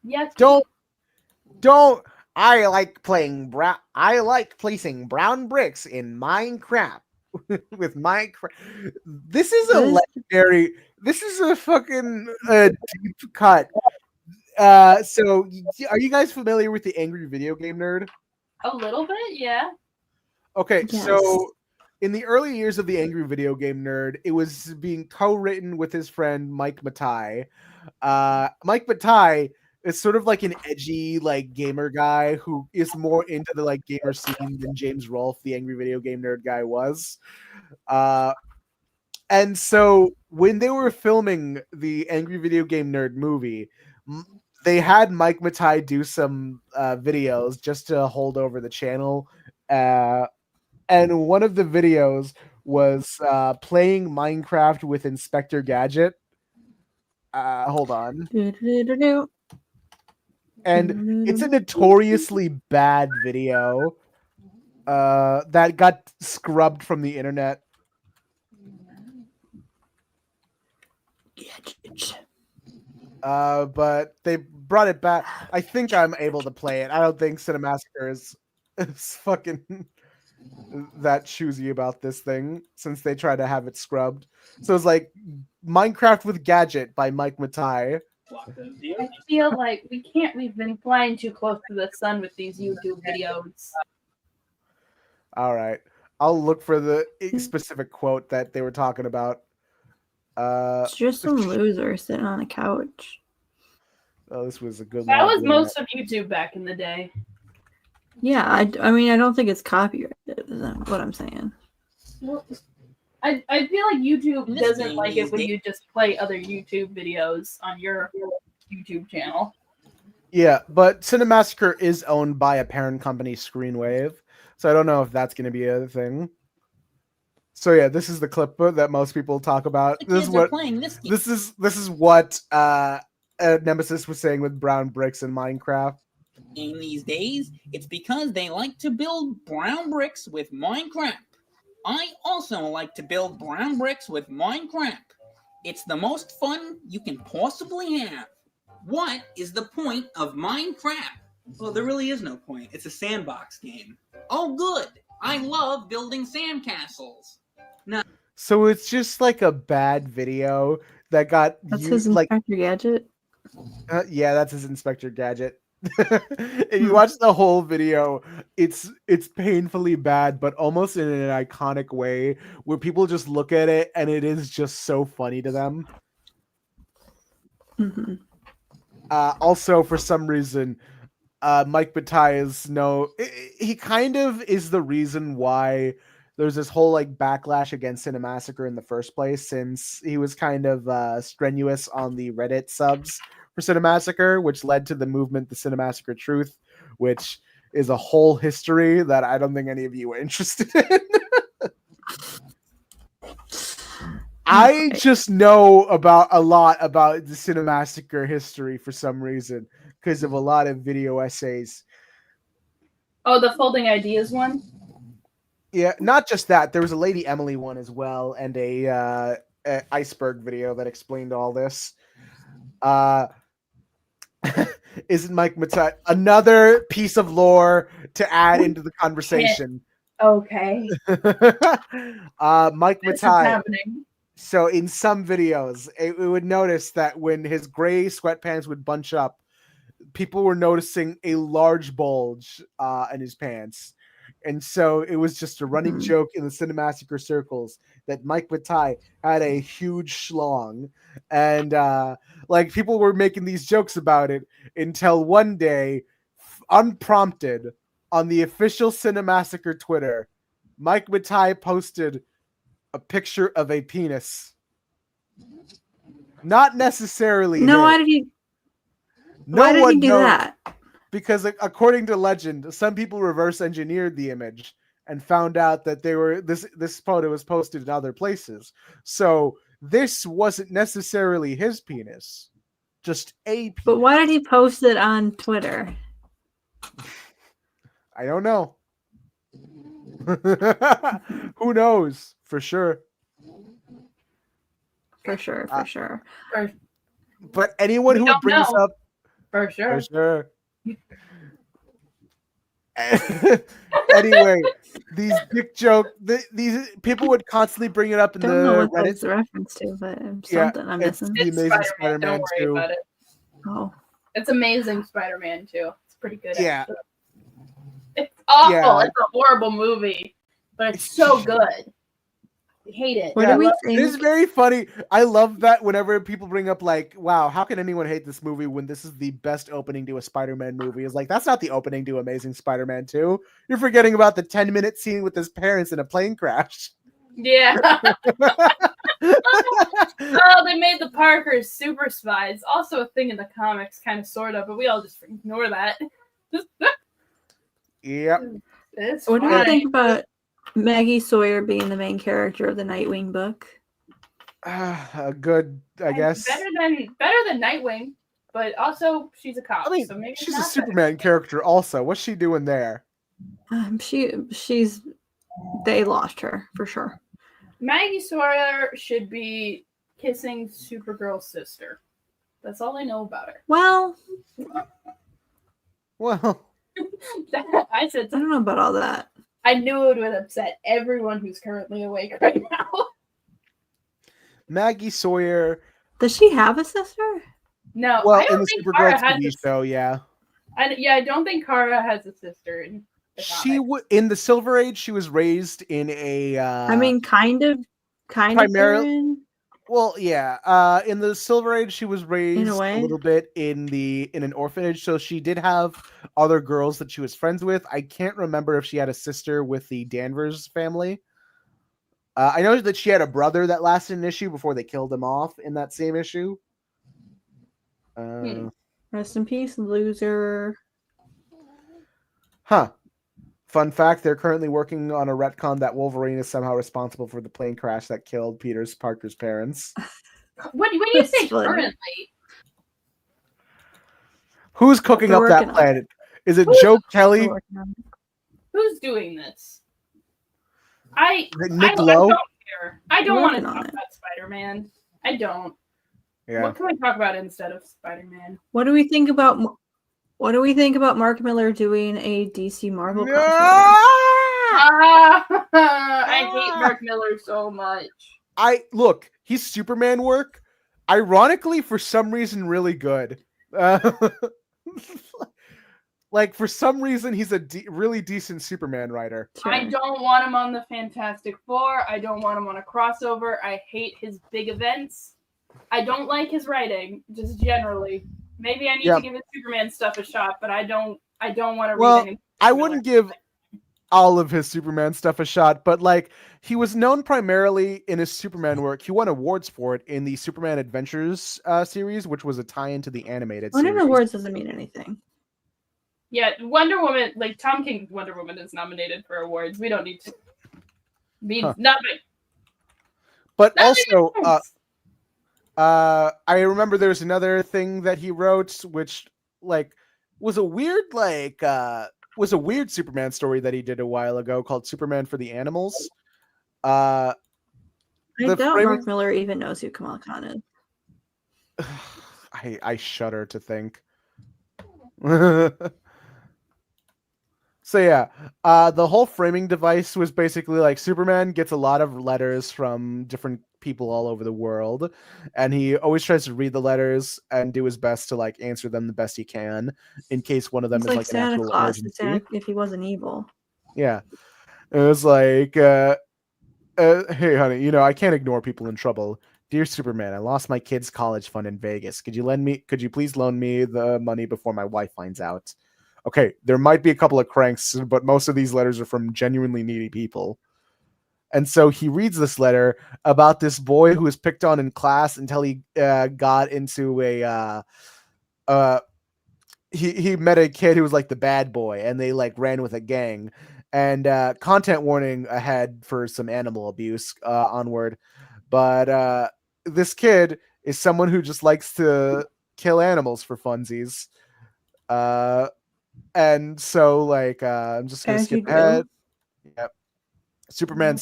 S5: Yes.
S2: Don't. I like placing brown bricks in Minecraft with Minecraft. This is a legendary. This is a fucking deep cut. So are you guys familiar with the Angry Video Game Nerd?
S5: A little bit, yeah.
S2: Okay,
S3: Yes.
S2: so in the early years of the Angry Video Game Nerd, it was being co-written with his friend Mike Matai. Mike Matai is sort of like an edgy, like gamer guy who is more into the like gamer scene than James Rolfe, the Angry Video Game Nerd guy, was. And so when they were filming the Angry Video Game Nerd movie, they had Mike Matai do some videos just to hold over the channel. And one of the videos was playing Minecraft with Inspector Gadget. Hold on. And it's a notoriously bad video that got scrubbed from the internet. But they brought it back. I think I'm able to play it. I don't think Cinemassacre is fucking that choosy about this thing since they tried to have it scrubbed. So it's like Minecraft with Gadget by Mike Matai.
S5: I feel like we've been flying too close to the sun with these YouTube videos.
S2: All right. I'll look for the specific quote that they were talking about.
S3: It's just some loser sitting on a couch.
S2: Oh, this was a good one.
S5: That was most of YouTube back in the day.
S3: Yeah, I mean, I don't think it's copyrighted, is what I'm saying.
S5: Well, I feel like YouTube doesn't like it when you just play other YouTube videos on your YouTube channel.
S2: Yeah, but Cinemassacre is owned by a parent company, Screenwave, so I don't know if that's going to be a thing. So yeah, this is the clip that most people talk about. This is what this is what Nemesis was saying with brown bricks in Minecraft.
S12: In these days, it's because they like to build brown bricks with Minecraft. I also like to build brown bricks with Minecraft. It's the most fun you can possibly have. What is the point of Minecraft?
S13: Well, there really is no point. It's a sandbox game.
S12: Oh, good. I love building sandcastles. Now,
S2: So it's just like a bad video that got
S3: That's
S2: used,
S3: his
S2: like
S3: Inspector Gadget.
S2: yeah, that's his Inspector Gadget. If you watch the whole video, it's painfully bad, but almost in an iconic way where people just look at it and it is just so funny to them.
S3: Mm-hmm.
S2: Also, for some reason, Mike Bataille is he kind of is the reason why there's this whole like backlash against Cinemassacre in the first place, since he was kind of strenuous on the Reddit subs for Cinemassacre, which led to the movement, the Cinemassacre Truth, which is a whole history that I don't think any of you are interested in. I just know about a lot about the Cinemassacre history for some reason because of a lot of video essays.
S5: Oh, the Folding Ideas one?
S2: Yeah, not just that. There was a Lady Emily one as well, and a iceberg video that explained all this. Isn't Mike Matai another piece of lore to add into the conversation?
S5: Okay.
S2: Mike
S5: This is
S2: Matai.
S5: happening.
S2: So in some videos, we would notice that when his gray sweatpants would bunch up, people were noticing a large bulge in his pants. And so it was just a running joke in the Cinemassacre circles that Mike Bataille had a huge schlong. And like people were making these jokes about it until one day, unprompted, on the official Cinemassacre Twitter, Mike Bataille posted a picture of a penis. Not necessarily.
S3: No,
S2: his.
S3: why did he?
S2: No
S3: why did
S2: one
S3: he do
S2: knows,
S3: that?
S2: because according to legend, some people reverse engineered the image and found out that they were this photo was posted in other places. So this wasn't necessarily his penis, just a penis.
S3: But why did he post it on Twitter?
S2: I don't know. Who knows for sure?
S3: For sure, for sure.
S2: But anyone
S5: We
S2: who would
S5: don't
S2: bring this
S5: know.
S2: up,
S5: For sure.
S2: for sure. Anyway, these dick joke, these people would constantly bring it up in
S3: Don't know
S2: the
S3: what that's
S2: Reddit.
S3: a reference to, but
S2: Yeah,
S3: something I'm
S2: it's
S3: missing.
S2: the Amazing
S5: Spider-Man,
S2: Spider-Man
S5: don't worry
S2: 2.
S5: about it.
S3: Oh,
S5: It's Amazing Spider-Man 2. It's pretty good.
S2: Yeah.
S5: actually. It's awful.
S2: Yeah.
S5: It's a horrible movie, but it's so good. I hate it.
S3: what
S2: Yeah,
S3: do we
S2: it
S3: think?
S2: is very funny. I love that whenever people bring up like, wow, how can anyone hate this movie when this is the best opening to a Spider-Man movie? It's like, that's not the opening to Amazing Spider-Man 2. You're forgetting about the 10-minute scene with his parents in a plane crash.
S5: Yeah. Oh, they made the Parkers super spies. Also a thing in the comics, kind of, sort of, but we all just ignore that.
S2: Yep.
S5: It's
S3: What do you
S5: fine.
S3: think about Maggie Sawyer being the main character of the Nightwing book?
S2: Good, I guess.
S5: Better than Nightwing, but also she's a cop.
S2: I mean,
S5: so maybe
S2: she's a
S5: not better.
S2: Superman character also. What's she doing there?
S3: She's they lost her for sure.
S5: Maggie Sawyer should be kissing Supergirl's sister. That's all I know about her.
S3: Well,
S2: Well,
S5: I said
S3: I don't know about all that.
S5: I knew it would upset everyone who's currently awake right now.
S2: Maggie Sawyer.
S3: Does she have a sister?
S5: No,
S2: Well,
S5: I
S2: in
S5: don't
S2: the
S5: think
S2: Supergirl
S5: Kara has
S2: TV show, yeah.
S5: I don't think Kara has a sister in the
S2: She
S5: comics.
S2: in the Silver Age. She was raised in a.
S3: I mean, kind of
S2: primarily.
S3: in
S2: Well, yeah. In the Silver Age, she was raised a
S3: way.
S2: little bit in an orphanage, so she did have other girls that she was friends with. I can't remember if she had a sister with the Danvers family. I know that she had a brother that lasted an issue before they killed him off in that same issue.
S3: Rest in peace, loser.
S2: Huh. Fun fact, they're currently working on a retcon that Wolverine is somehow responsible for the plane crash that killed Parker's parents.
S5: When you say
S3: That's funny.
S5: currently,
S2: Who's cooking
S3: They're
S2: up that
S3: working on
S2: planet? Is it
S5: Who's-
S2: Joe
S3: They're
S2: Kelly?
S3: working on it.
S5: who's doing this? I
S2: Nick
S5: I
S2: Lowe?
S5: don't care. I don't
S3: They're
S5: want to
S3: working on
S5: talk
S3: it.
S5: about Spider-Man. I don't.
S2: Yeah.
S5: What can we talk about instead of Spider-Man?
S3: What do we think about Mark Miller doing a DC Marvel crossover?
S5: I hate Mark Miller so much.
S2: Look, he's Superman work. Ironically, for some reason, really good. Like for some reason, he's a really decent Superman writer.
S5: I don't want him on the Fantastic Four. I don't want him on a crossover. I hate his big events. I don't like his writing, just generally. Maybe I need to give his Superman stuff a shot, but I don't want to read any.
S2: I wouldn't give all of his Superman stuff a shot, but like he was known primarily in his Superman work. He won awards for it in the Superman Adventures series, which was a tie-in to the animated
S3: Winning
S2: series.
S3: awards doesn't mean anything.
S5: Yeah, Wonder Woman, like Tom King's Wonder Woman is nominated for awards. We don't need to. Means nothing.
S2: But
S5: Nothing
S2: also,
S5: else.
S2: I remember there's another thing that he wrote, which like was a weird Superman story that he did a while ago called Superman for the Animals.
S3: I doubt
S2: framing-
S3: Mark Miller even knows who Kamala Khan is.
S2: I shudder to think. So yeah, the whole framing device was basically like Superman gets a lot of letters from different people all over the world, and he always tries to read the letters and do his best to like answer them the best he can in case one of them
S3: It's
S2: is
S3: like
S2: like an
S3: Santa
S2: actual
S3: Claus
S2: emergency.
S3: if he wasn't evil.
S2: Yeah, it was like, hey honey, I can't ignore people in trouble. Dear Superman, I lost my kid's college fund in Vegas. Could you please loan me the money before my wife finds out? Okay, there might be a couple of cranks, but most of these letters are from genuinely needy people. And so he reads this letter about this boy who was picked on in class until he got into he met a kid who was like the bad boy, and they like ran with a gang. And content warning ahead for some animal abuse onward. But this kid is someone who just likes to kill animals for funsies. And so like I'm just gonna
S3: As you
S2: skip
S3: do.
S2: ahead. Yep. Superman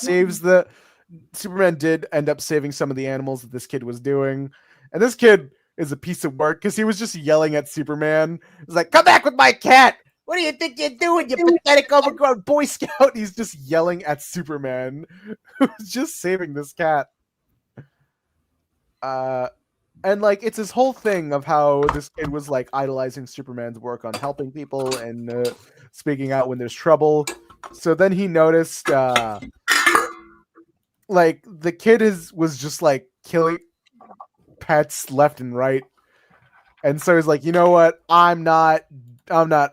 S2: did end up saving some of the animals that this kid was doing. And this kid is a piece of work because he was just yelling at Superman. He's like, "Come back with my cat! What do you think you're doing, you pathetic overgrown Boy Scout?" He's just yelling at Superman, who's just saving this cat. And like it's his whole thing of how this kid was like idolizing Superman's work on helping people and speaking out when there's trouble. So then he noticed like the kid was just like killing pets left and right. And so he's like, you know what? I'm not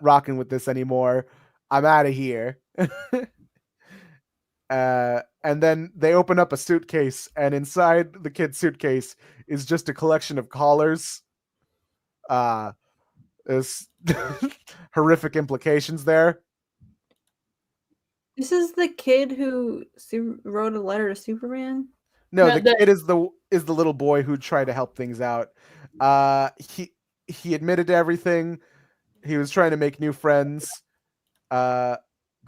S2: rocking with this anymore. I'm out of here. And then they open up a suitcase, and inside the kid's suitcase is just a collection of collars. There's horrific implications there.
S3: This is the kid who wrote a letter to Superman.
S2: No, the kid is the little boy who tried to help things out. He admitted to everything. He was trying to make new friends.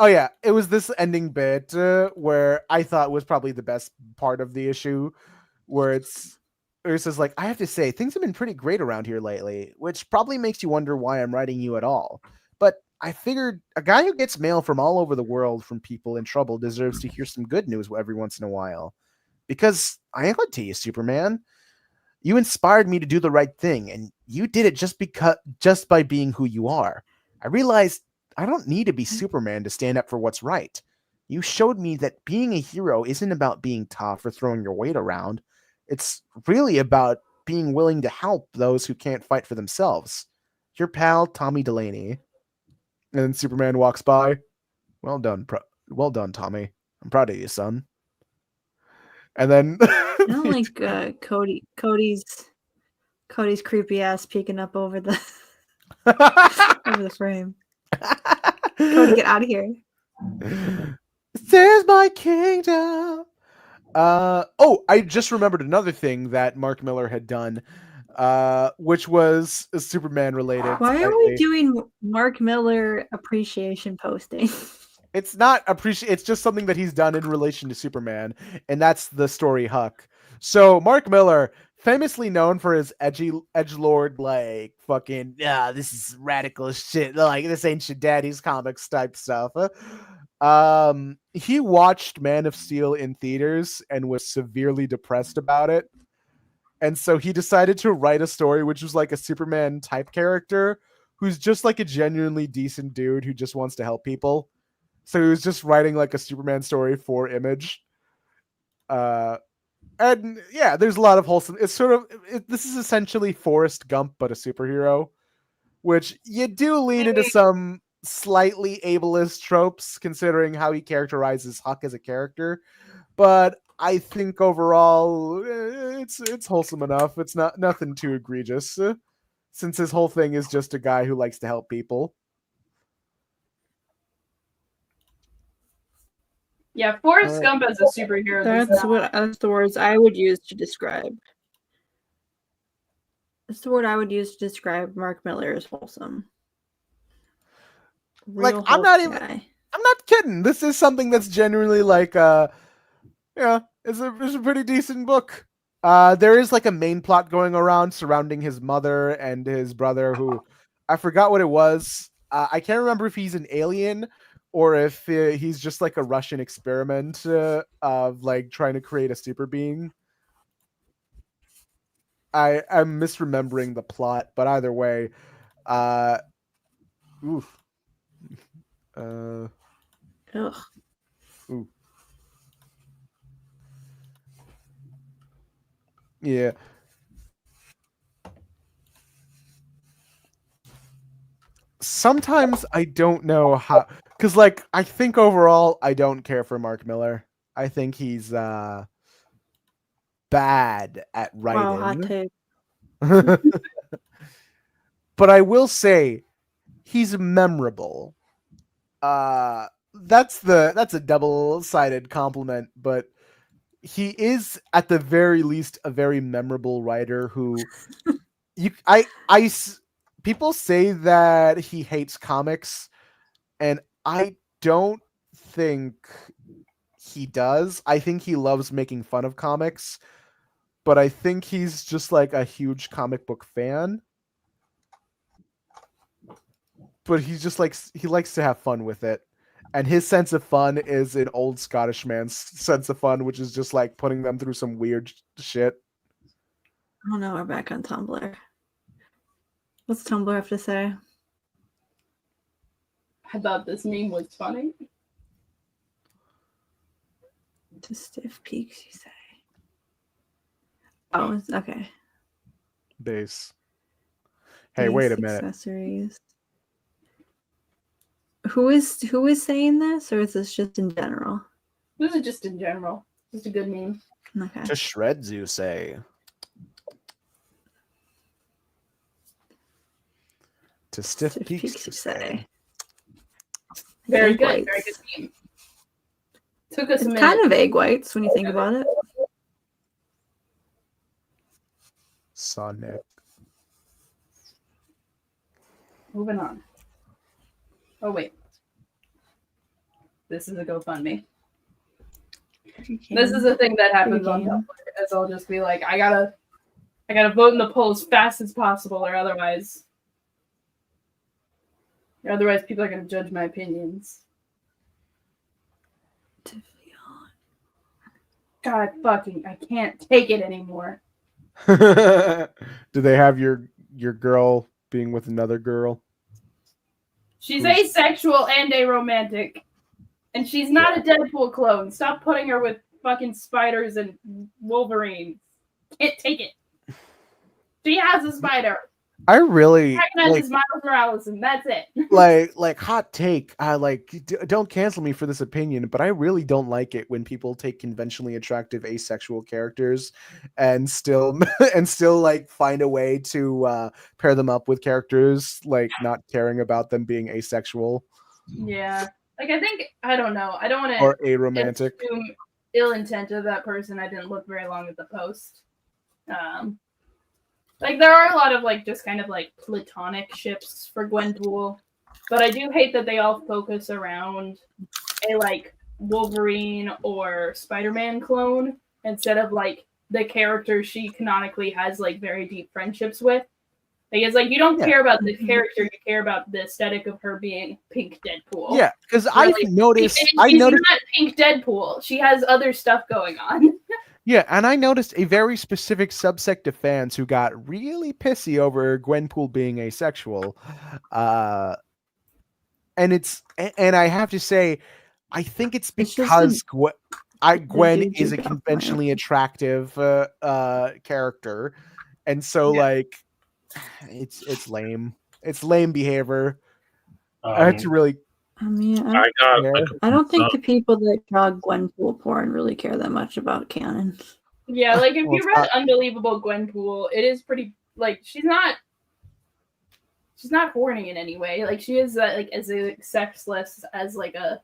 S2: Oh yeah, it was this ending bit where I thought was probably the best part of the issue, where it's
S9: Ursa's like, I have to say, things have been pretty great around here lately, which probably makes you wonder why I'm writing you at all. But I figured a guy who gets mail from all over the world from people in trouble deserves to hear some good news every once in a while. Because I ain't lied to you, Superman. You inspired me to do the right thing, and you did it just by being who you are. I realized I don't need to be Superman to stand up for what's right. You showed me that being a hero isn't about being tough or throwing your weight around. It's really about being willing to help those who can't fight for themselves. Your pal, Tommy Delaney. And then Superman walks by. Well done, Tommy. I'm proud of you, son. And then
S3: I don't like Cody's creepy ass peeking up over the over the frame. Cody, get out of here.
S9: This is my kingdom. I just remembered another thing that Mark Miller had done, which was Superman related.
S3: Why are we doing Mark Miller appreciation posting?
S9: It's not it's just something that he's done in relation to Superman, and that's the story Huck. So Mark Miller, famously known for his edgelord, like fucking this is radical shit, like this ain't your daddy's comics type stuff. He watched Man of Steel in theaters and was severely depressed about it. And so he decided to write a story which was like a Superman type character who's just like a genuinely decent dude who just wants to help people. So he was just writing like a Superman story for Image. And yeah, there's a lot of wholesome. It's sort of this is essentially Forrest Gump but a superhero, which you do lean into some slightly ableist tropes considering how he characterizes Huck as a character, but I think overall it's wholesome enough. It's not nothing too egregious, since his whole thing is just a guy who likes to help people.
S5: Yeah, Forrest Gump as a superhero.
S3: That's the words I would use to describe. That's the word I would use to describe Mark Miller as wholesome.
S9: Like I'm not kidding. This is something that's genuinely like it's a pretty decent book. There is like a main plot going around surrounding his mother and his brother, who I forgot what it was. I can't remember if he's an alien or if he's just like a Russian experiment of like trying to create a super being. I'm misremembering the plot, but either way, oof.
S3: Ugh.
S9: Ooh. Yeah. Sometimes I don't know how, because like I think overall I don't care for Mark Miller. I think he's bad at writing.
S3: Wow, hot take.
S9: But I will say he's memorable. That's a double-sided compliment, but he is at the very least a very memorable writer who people say that he hates comics, and I don't think he does. I think he loves making fun of comics, but I think he's just like a huge comic book fan. But he likes to have fun with it. And his sense of fun is an old Scottish man's sense of fun, which is just like putting them through some weird shit.
S3: Oh no, we're back on Tumblr. What's Tumblr have to say?
S5: I thought this meme was funny.
S3: To stiff peaks, you say? Oh, okay.
S9: Base. Hey, wait a minute.
S3: Accessories. Who is saying this, or is this just in general?
S5: This is just in general. Just a good meme.
S3: Okay.
S9: To shreds, you say. To stiff peaks, you say.
S5: Very good. Very good meme. Took us a minute.
S3: Kind of egg whites when you think about it.
S9: Sonic.
S5: Moving on. Oh wait. This is a GoFundMe. This is a thing that happens on Tumblr. Is I'll just be like, I gotta I gotta vote in the poll as fast as possible, or otherwise people are gonna judge my opinions. God fucking, I can't take it anymore.
S2: Do they have your girl being with another girl?
S5: She's asexual and aromantic. And she's not a Deadpool clone. Stop putting her with fucking spiders and Wolverine. Can't take it. She has a spider.
S2: I really
S5: Recognizes Miles Morales, and that's it.
S2: like hot take. Don't cancel me for this opinion, but I really don't like it when people take conventionally attractive asexual characters and still like find a way to pair them up with characters like not caring about them being asexual.
S5: Yeah. Like, I don't know. I don't want to
S2: or aromantic.
S5: assume ill intent of that person. I didn't look very long at the post. Like, there are a lot of, like, just kind of, like, platonic ships for Gwenpool. But I do hate that they all focus around a, like, Wolverine or Spider-Man clone instead of, like, the character she canonically has, like, very deep friendships with. Because, like, you don't care about the character, you care about the aesthetic of her being Pink Deadpool.
S2: Yeah, because
S5: Really.
S2: I've noticed...
S5: She's not Pink Deadpool. She has other stuff going on.
S2: Yeah, and I noticed a very specific subsect of fans who got really pissy over Gwenpool being asexual. And I have to say, I think it's because Gwen is a conventionally attractive character. And so, like, it's lame. It's lame behavior. I had to really...
S3: I mean, I don't think the people that draw Gwenpool porn really care that much about canon.
S5: Yeah, like if you read Unbelievable Gwenpool, it is pretty like she's not horny in any way. Like she is like as sexless as like a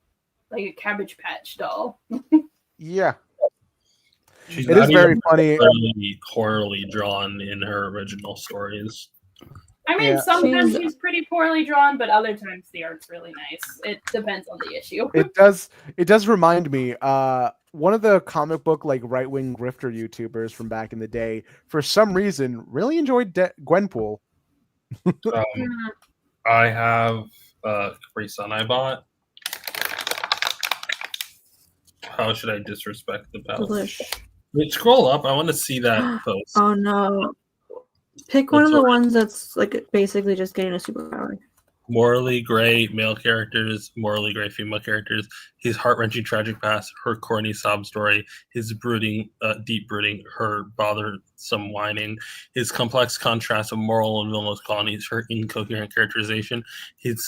S5: Cabbage Patch doll.
S2: Yeah.
S6: She's
S2: it is very funny.
S6: Poorly drawn in her original stories.
S5: I mean, sometimes she's pretty poorly drawn, but other times the art's really nice. It depends on the issue.
S2: It does remind me, one of the comic book like right-wing grifter YouTubers from back in the day, for some reason, really enjoyed Gwenpool.
S6: I have Capri Sun I bought. How should I disrespect the palace? Wait, scroll up. I want to see that post.
S3: Oh no. Pick one of the ones that's like basically just getting a superpower.
S6: Morally gray male characters, morally gray female characters, his heart-wrenching tragic past, her corny sob story, his brooding, deep brooding, her bothersome whining, his complex contrast of moral and villainous qualities, her incoherent characterization, his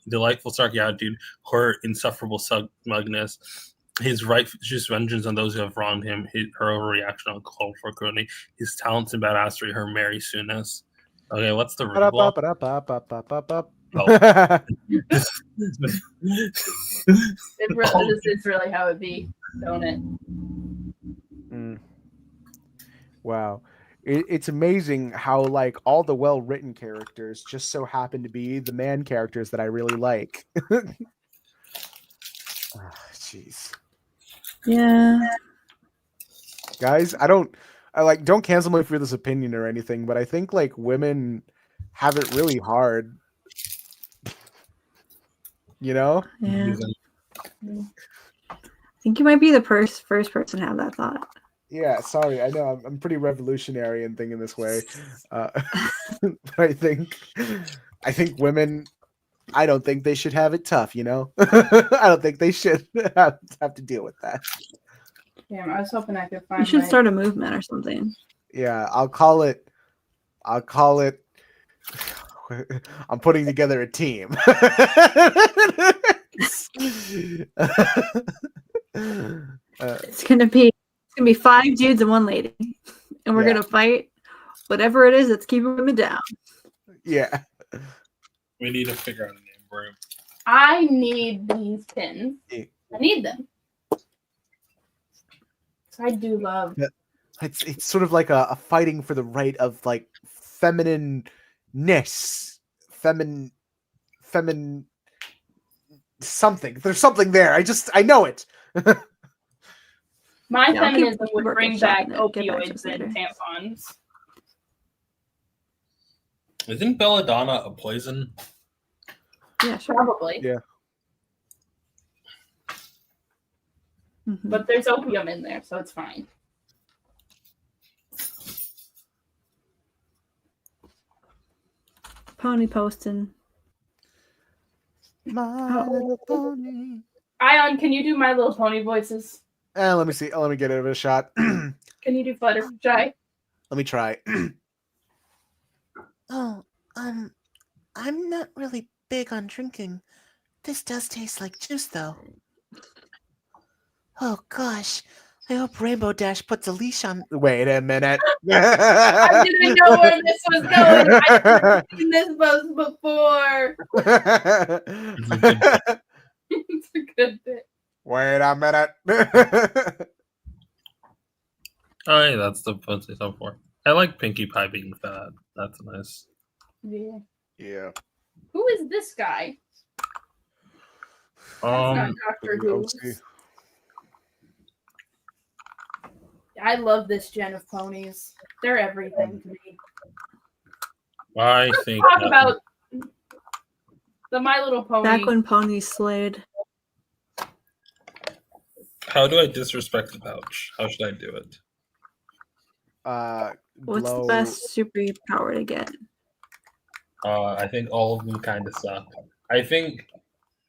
S6: delightful snarky attitude, her insufferable smugness, his righteous vengeance on those who have wronged him, her overreaction on cultural cruelty, his talents and badassery, her Mary Sooness. Okay, what's the rule?
S5: This is really how it be, don't it?
S2: Wow. It's amazing how like all the well-written characters just so happen to be the man characters that I really like. Jeez.
S3: Yeah.
S2: Guys, don't cancel me for this opinion or anything, but I think like women have it really hard. You know?
S3: Yeah. I think you might be the first person to have that thought.
S2: Yeah, sorry. I know I'm pretty revolutionary in thinking this way. But I think women, I don't think they should have it tough, you know? I don't think they should have to deal with that.
S5: Damn, I was hoping I could find.
S3: You should start a movement or something.
S2: Yeah, I'll call it. I'm putting together a team.
S3: It's gonna be 5 dudes and 1 lady, and we're gonna fight whatever it is that's keeping women down.
S2: Yeah.
S6: We need to figure out a name for him.
S5: I need these pins. I need them. So I do love.
S2: It's sort of like a fighting for the right of like feminineness, feminine something. There's something there. I know it.
S5: My feminism would bring back opioids and tampons.
S6: Isn't belladonna a poison?
S3: Yeah, sure.
S5: Probably.
S2: Yeah.
S3: Mhm.
S5: But there's opium in there, so it's fine.
S3: Pony posting.
S2: My Little Pony.
S5: Ayaan, can you do My Little Pony voices?
S2: Let me see. Let me get it a shot. Let
S5: Can you do Fluttershy?
S2: me try.
S9: Oh, I'm not really big on drinking. This does taste like juice, though. Oh gosh, I hope Rainbow Dash puts a leash on.
S2: Wait a minute.
S5: I didn't know where this was going. I've never seen this post before. It's a good bit.
S2: Wait a minute.
S6: Oh, hey, that's the post I saw for. I like Pinkie Pie being fat. That's nice.
S5: Yeah.
S2: Yeah.
S5: Who is this guy? That's not Doctor Who. I love this gen of ponies. They're everything to me.
S6: I
S5: Let's
S6: think.
S5: talk about the My Little Pony.
S3: Back when ponies slayed.
S6: How do I disrespect the pouch? How should I do it?
S3: What's the best superpower to get?
S6: I think all of them kind of suck. I think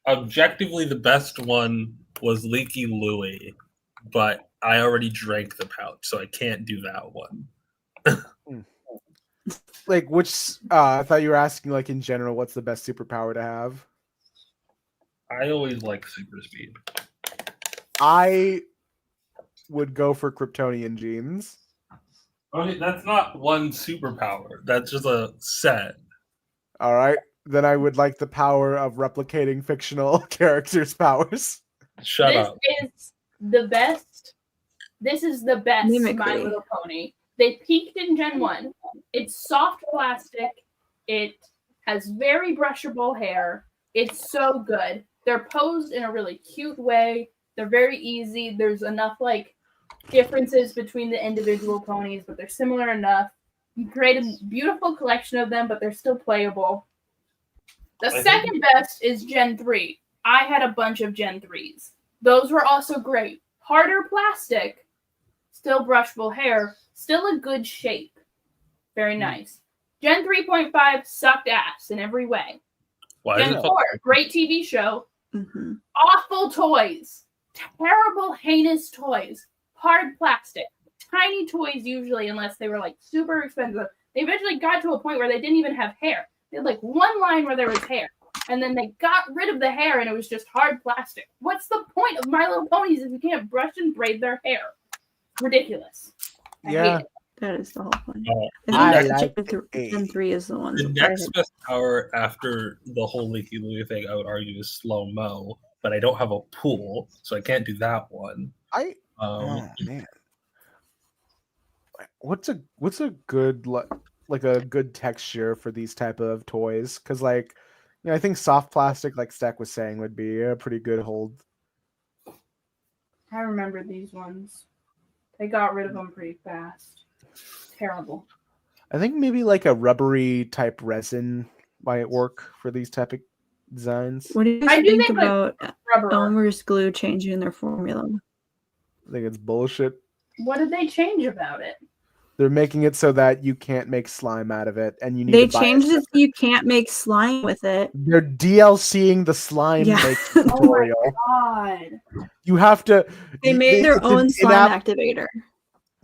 S6: objectively the best one was Leaky Louie, but I already drank the pouch, so I can't do that one.
S2: Like which? I thought you were asking like in general, what's the best superpower to have?
S6: I always like super speed.
S2: I would go for Kryptonian genes.
S6: I mean, that's not one superpower. That's just a set.
S2: All right. Then I would like the power of replicating fictional characters' powers.
S6: Shut
S5: This
S6: up.
S5: is the best. This is the best
S3: Mimicry.
S5: My Little Pony. They peaked in Gen 1. It's soft plastic. It has very brushable hair. It's so good. They're posed in a really cute way. They're very easy. There's enough like differences between the individual ponies, but they're similar enough. You create a beautiful collection of them, but they're still playable. The second best is Gen 3. I had a bunch of Gen 3s. Those were also great. Harder plastic, still brushable hair, still a good shape. Very nice. Gen 3.5 sucked ass in every way.
S6: Why is
S5: Gen
S6: it
S5: 4, great TV show.
S3: Mm-hmm.
S5: Awful toys. Terrible, heinous toys. Hard plastic. Tiny toys usually, unless they were like super expensive. They eventually got to a point where they didn't even have hair. They had like one line where there was hair. And then they got rid of the hair and it was just hard plastic. What's the point of My Little Ponies if you can't brush and braid their hair? Ridiculous. I hate it.
S3: That is the whole point.
S2: I
S3: I
S2: like
S3: think Gen 3 is the one.
S6: The next best power after the whole Leaky Louie thing, I would argue, is slow mo. But I don't have a pool, so I can't do that one.
S2: Oh man, what's a good like a good texture for these type of toys? Because like, you know, I think soft plastic, like Stack was saying, would be a pretty good hold.
S5: I remember these ones. They got rid of them pretty fast. Terrible.
S2: I think maybe like a rubbery type resin might work for these type of designs.
S3: What do you
S5: I do
S3: think
S5: think, like,
S3: about
S5: rubber.
S3: Elmer's glue changing their formula?
S2: I think it's bullshit.
S5: What did they change about it?
S2: They're making it so that you can't make slime out of it, and you need
S3: They
S2: to buy
S3: changed it so you can't make slime with it.
S2: They're DLCing the slime making tutorial.
S5: God.
S2: You have to.
S3: They made their
S2: it's an
S3: own slime
S2: in-app-
S3: activator.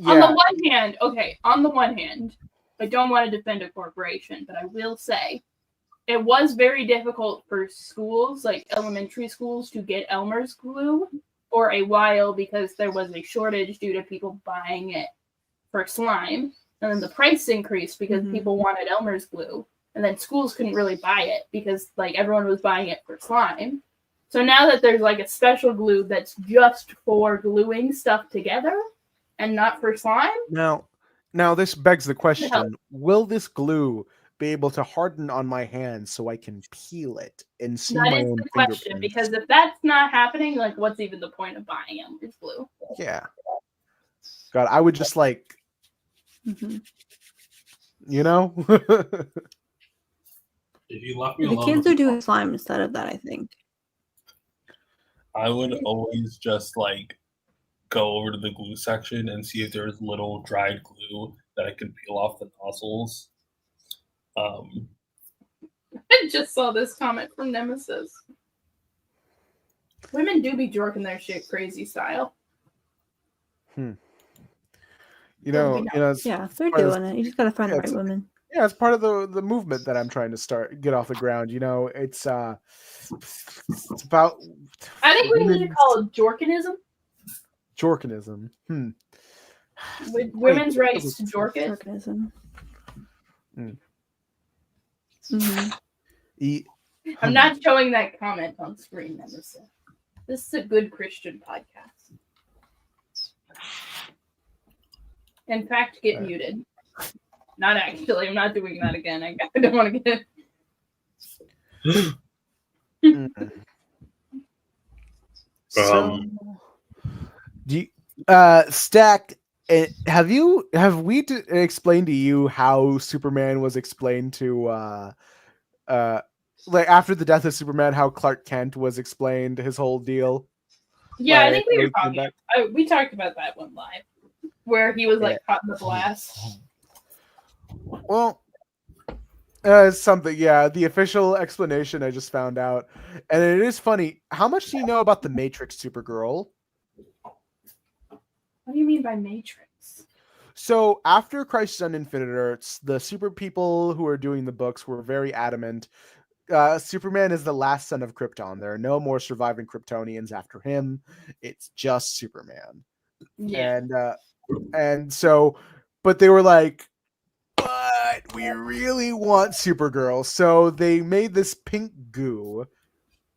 S5: On the
S2: Yeah.
S5: one hand, on the one hand, I don't want to defend a corporation, but I will say it was very difficult for schools, like elementary schools, to get Elmer's glue for a while because there was a shortage due to people buying it for slime. And then the price increased because people wanted Elmer's glue. And then schools couldn't really buy it because like everyone was buying it for slime. So now that there's like a special glue that's just for gluing stuff together and not for slime,
S2: Now this begs the question: will this glue be able to harden on my hand so I can peel it and see
S5: that
S2: my
S5: is
S2: own
S5: the question.
S2: fingerprints?
S5: Because if that's not happening, like what's even the point of buying Elmer's glue?
S2: Yeah. God, I would just like, you know.
S6: If you left me
S3: The
S6: alone,
S3: kids are doing slime instead of that, I think.
S6: I would always just like go over to the glue section and see if there's little dried glue that I can peel off the nozzles.
S5: I just saw this comment from Nemesis. Women do be jorking their shit crazy style.
S2: You know,
S3: Yeah, they're doing it. You just gotta find the right
S2: it's-
S3: women.
S2: Yeah, it's part of the movement that I'm trying to get off the ground. You know, it's about.
S5: I think we need to call it jorkinism.
S2: Jorkinism.
S5: With women's rights to jork it.
S3: Jorkinism.
S5: I'm not showing that comment on screen, Nemesis. This is a good Christian podcast. In fact, get muted. Not actually. I'm not doing that again. I don't want to get.
S2: So, Stack, have we explained to you how Superman was explained to like after the death of Superman, how Clark Kent was explained, his whole deal?
S5: Yeah,
S2: like,
S5: I think we were talking. We talked about that one live, where he was like caught in the blast.
S2: Well, something, yeah. The official explanation I just found out, and it is funny. How much do you know about the Matrix Supergirl?
S5: What do you mean by Matrix?
S2: So after Crisis on Infinite Earths, the super people who are doing the books were very adamant. Superman is the last son of Krypton. There are no more surviving Kryptonians after him. It's just Superman.
S5: Yeah.
S2: And so, but they were like, but we really want Supergirl. So they made this pink goo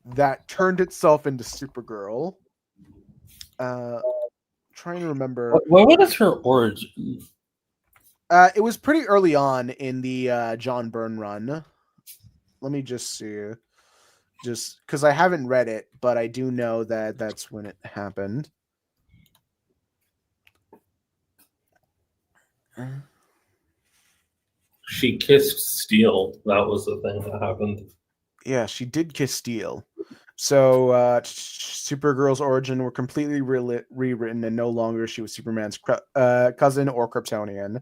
S2: that turned itself into Supergirl. Trying to remember.
S6: What was her origin?
S2: It was pretty early on in the John Byrne run. Let me just see. Just because I haven't read it, but I do know that that's when it happened.
S6: She kissed Steel. That was the thing that happened.
S2: Yeah, she did kiss Steel. So Supergirl's origin were completely rewritten, and no longer she was Superman's cousin or Kryptonian.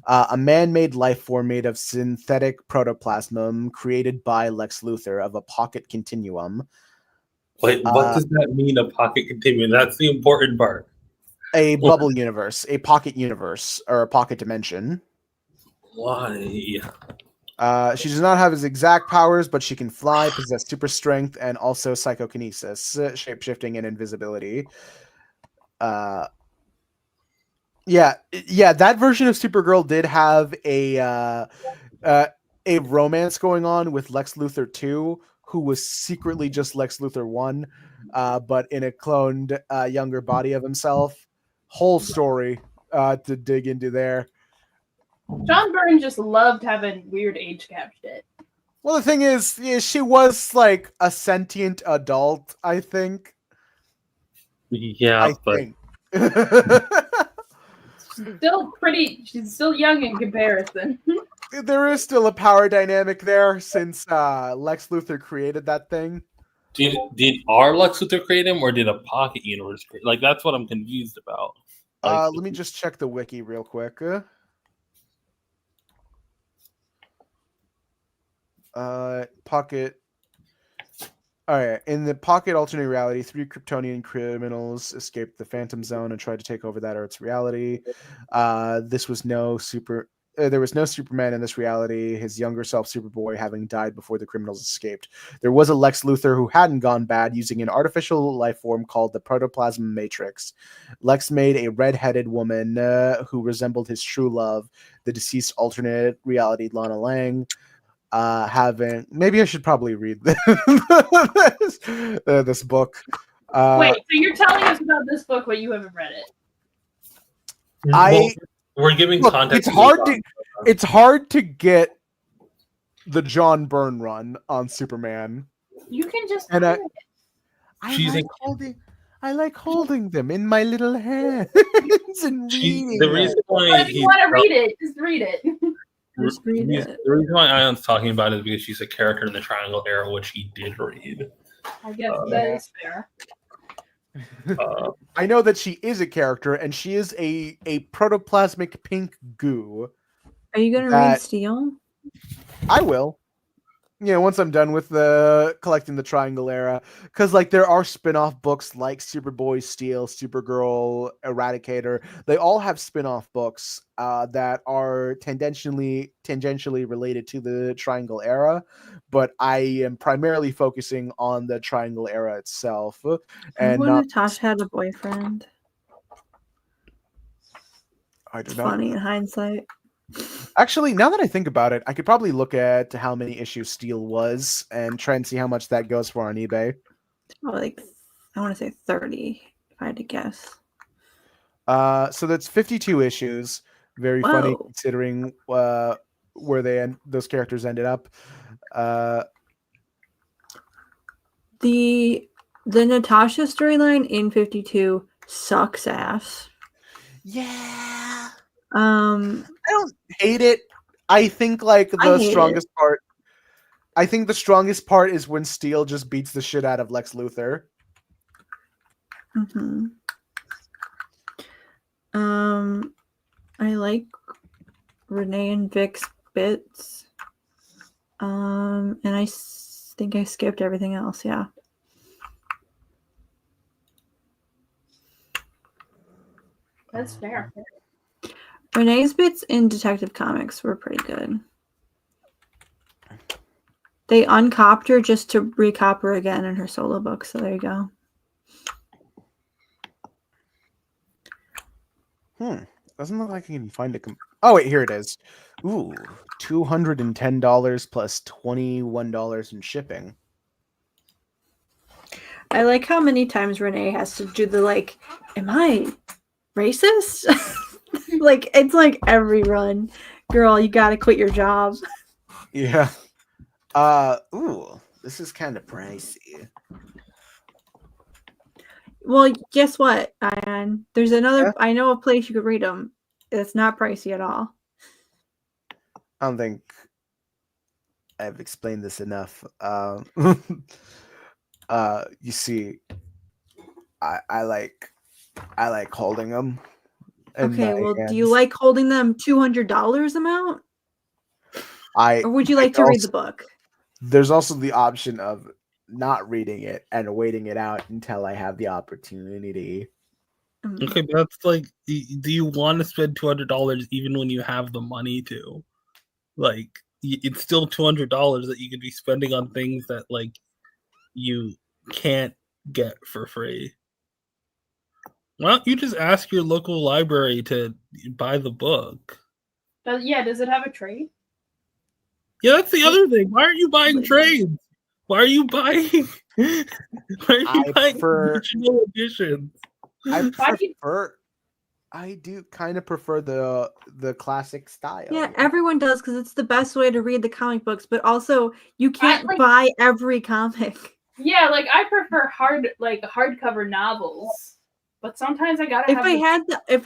S2: A man-made life form made of synthetic protoplasm created by Lex Luthor of a pocket continuum.
S6: Wait, what does that mean, a pocket continuum? That's the important part.
S2: A bubble universe, a pocket universe, or a pocket dimension.
S6: Why?
S2: She does not have his exact powers, but she can fly, possess super strength, and also psychokinesis, shapeshifting, and invisibility. Yeah, that version of Supergirl did have a romance going on with Lex Luthor 2, who was secretly just Lex Luthor 1, but in a cloned younger body of himself. Whole story to dig into there.
S5: John Byrne just loved having weird age gap shit.
S2: Well, the thing is, she was like a sentient adult, I think.
S6: Yeah,
S5: She's still young in comparison.
S2: There is still a power dynamic there since Lex Luthor created that thing.
S6: Did our Lex Luthor create him, or did a pocket universe create? Like, that's what I'm confused about.
S2: Let me just check the wiki real quick. Pocket. All right. In the pocket alternate reality, 3 Kryptonian criminals escaped the Phantom Zone and tried to take over that Earth's reality. There was no Superman in this reality, his younger self, Superboy, having died before the criminals escaped. There was a Lex Luthor who hadn't gone bad, using an artificial life form called the Protoplasm Matrix. Lex made a red-headed woman who resembled his true love, the deceased alternate reality Lana Lang. Maybe I should probably read this book.
S5: Wait, so you're telling us about this book, but you haven't read
S6: it? We're giving context.
S2: It's hard to get the John Byrne run on Superman.
S5: You can just.
S2: And I like holding them in my little hands and reading.
S6: The reason why
S5: if you want to read it, just read it.
S3: Just read
S6: The
S3: it.
S6: reason why Ion's talking about it is because she's a character in the Triangle Era, which he did read.
S5: I guess that is fair.
S2: I know that she is a character, and she is a protoplasmic pink goo.
S3: Are you gonna read
S2: that
S3: Steel?
S2: I will. Yeah, once I'm done with the collecting the Triangle Era, because like there are spin-off books like Superboy, Steel, Supergirl, Eradicator. They all have spin-off books that are tangentially related to the Triangle Era, but I am primarily focusing on the Triangle Era itself, and
S3: When
S2: not.
S3: Natasha had a boyfriend.
S2: I do
S3: It's
S2: not.
S3: funny in hindsight.
S2: Actually, now that I think about it, I could probably look at how many issues Steel was and try and see how much that goes for on eBay.
S3: Probably like I want to say 30, if I had to guess.
S2: So that's 52 issues. Very funny
S3: Whoa.
S2: considering where those characters ended up.
S3: The Natasha storyline in 52 sucks ass.
S2: Yeah.
S3: I
S2: don't hate it. I think like
S3: I
S2: the
S3: hate
S2: strongest part. I think the strongest part is when Steel just beats the shit out of Lex Luthor.
S3: Mm-hmm. I like Renee and Vic's bits. And I think I skipped everything else. Yeah.
S5: That's fair.
S3: Renee's bits in Detective Comics were pretty good. They uncopped her just to recop her again in her solo book. So there you go.
S2: Doesn't look like I can find it. Oh wait, here it is. Ooh, $210 plus $21 in shipping.
S3: I like how many times Renee has to do the like, am I racist? Like it's like every run. Girl, you gotta quit your job.
S2: Yeah. Ooh, this is kind of pricey.
S3: Well, guess what, Ayaan? There's another. I know a place you could read them. It's not pricey at all.
S2: I don't think I've explained this enough. You see, I like holding them.
S3: Okay, well, do you like holding them $200 amount? Or would you like to read the book?
S2: There's also the option of not reading it and waiting it out until I have the opportunity.
S6: Okay, but that's like, do you want to spend $200 even when you have the money to? Like, it's still $200 that you could be spending on things that like you can't get for free. Why don't you just ask your local library to buy the book?
S5: Does it have a trade?
S6: Yeah, that's the other thing. Why aren't you buying trades? Why are you buying? Original editions?
S2: I do kind of prefer the classic style.
S3: Yeah, everyone does because it's the best way to read the comic books. But also, you can't buy every comic.
S5: Yeah, like I prefer hardcover novels, but sometimes I gotta.
S3: If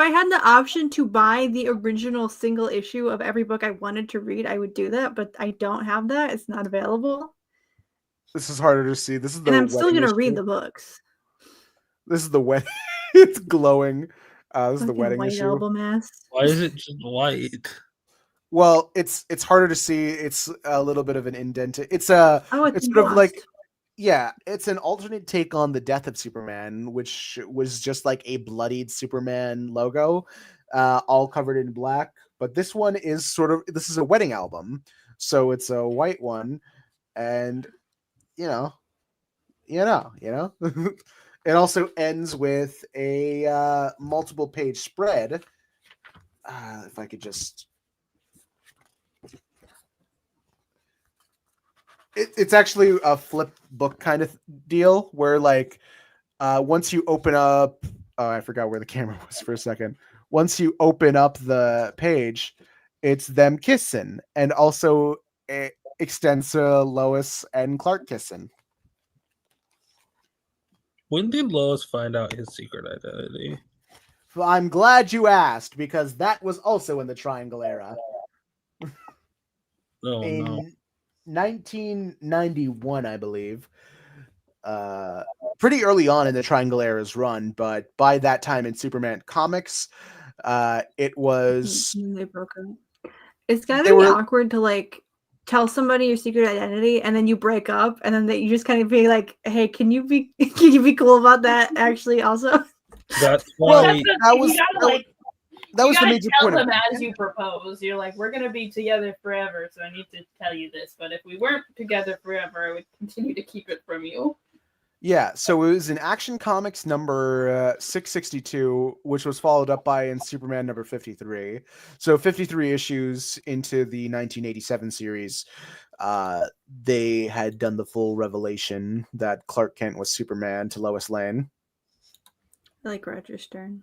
S3: I had the option to buy the original single issue of every book I wanted to read, I would do that. But I don't have that; it's not available.
S2: This is harder to see. This is the.
S3: And I'm still gonna
S2: issue.
S3: read the books.
S2: This is the wedding. It's glowing. This is the wedding
S3: white
S2: issue.
S3: album ass.
S6: Why is it just white?
S2: Well, it's harder to see. It's a little bit of an indent. It's sort of like, yeah, it's an alternate take on the death of Superman, which was just like a bloodied Superman logo, all covered in black. But this one is this is a wedding album, so it's a white one, and you know. It also ends with a multiple page spread. If I could just. It's actually a flip book kind of deal where, like, once you open up. Oh, I forgot where the camera was for a second. Once you open up the page, it's them kissing. And also it extends to Lois and Clark kissing.
S6: When did Lois find out his secret identity?
S2: Well, I'm glad you asked, because that was also in the Triangle Era.
S6: Oh
S9: in
S6: no.
S9: 1991, I believe. Pretty early on in the Triangle Era's run, but by that time in Superman comics, it was
S3: They broke up. It's gotta
S9: they
S3: be
S9: were
S3: awkward to like tell somebody your secret identity and then you break up and then you just kind of be like, hey, can you be cool about that actually also?
S6: That's
S9: well,
S6: why
S9: that was
S5: you gotta like
S9: that
S5: you
S9: was the
S5: gotta
S9: major
S5: tell
S9: point of
S5: them
S9: it.
S5: as you propose. You're like, we're gonna be together forever, so I need to tell you this. But if we weren't together forever, I would continue to keep it from you.
S9: Yeah, so it was in Action Comics number 662, which was followed up by in Superman number 53. So 53 issues into the 1987 series, they had done the full revelation that Clark Kent was Superman to Lois Lane.
S3: I like Roger Stern.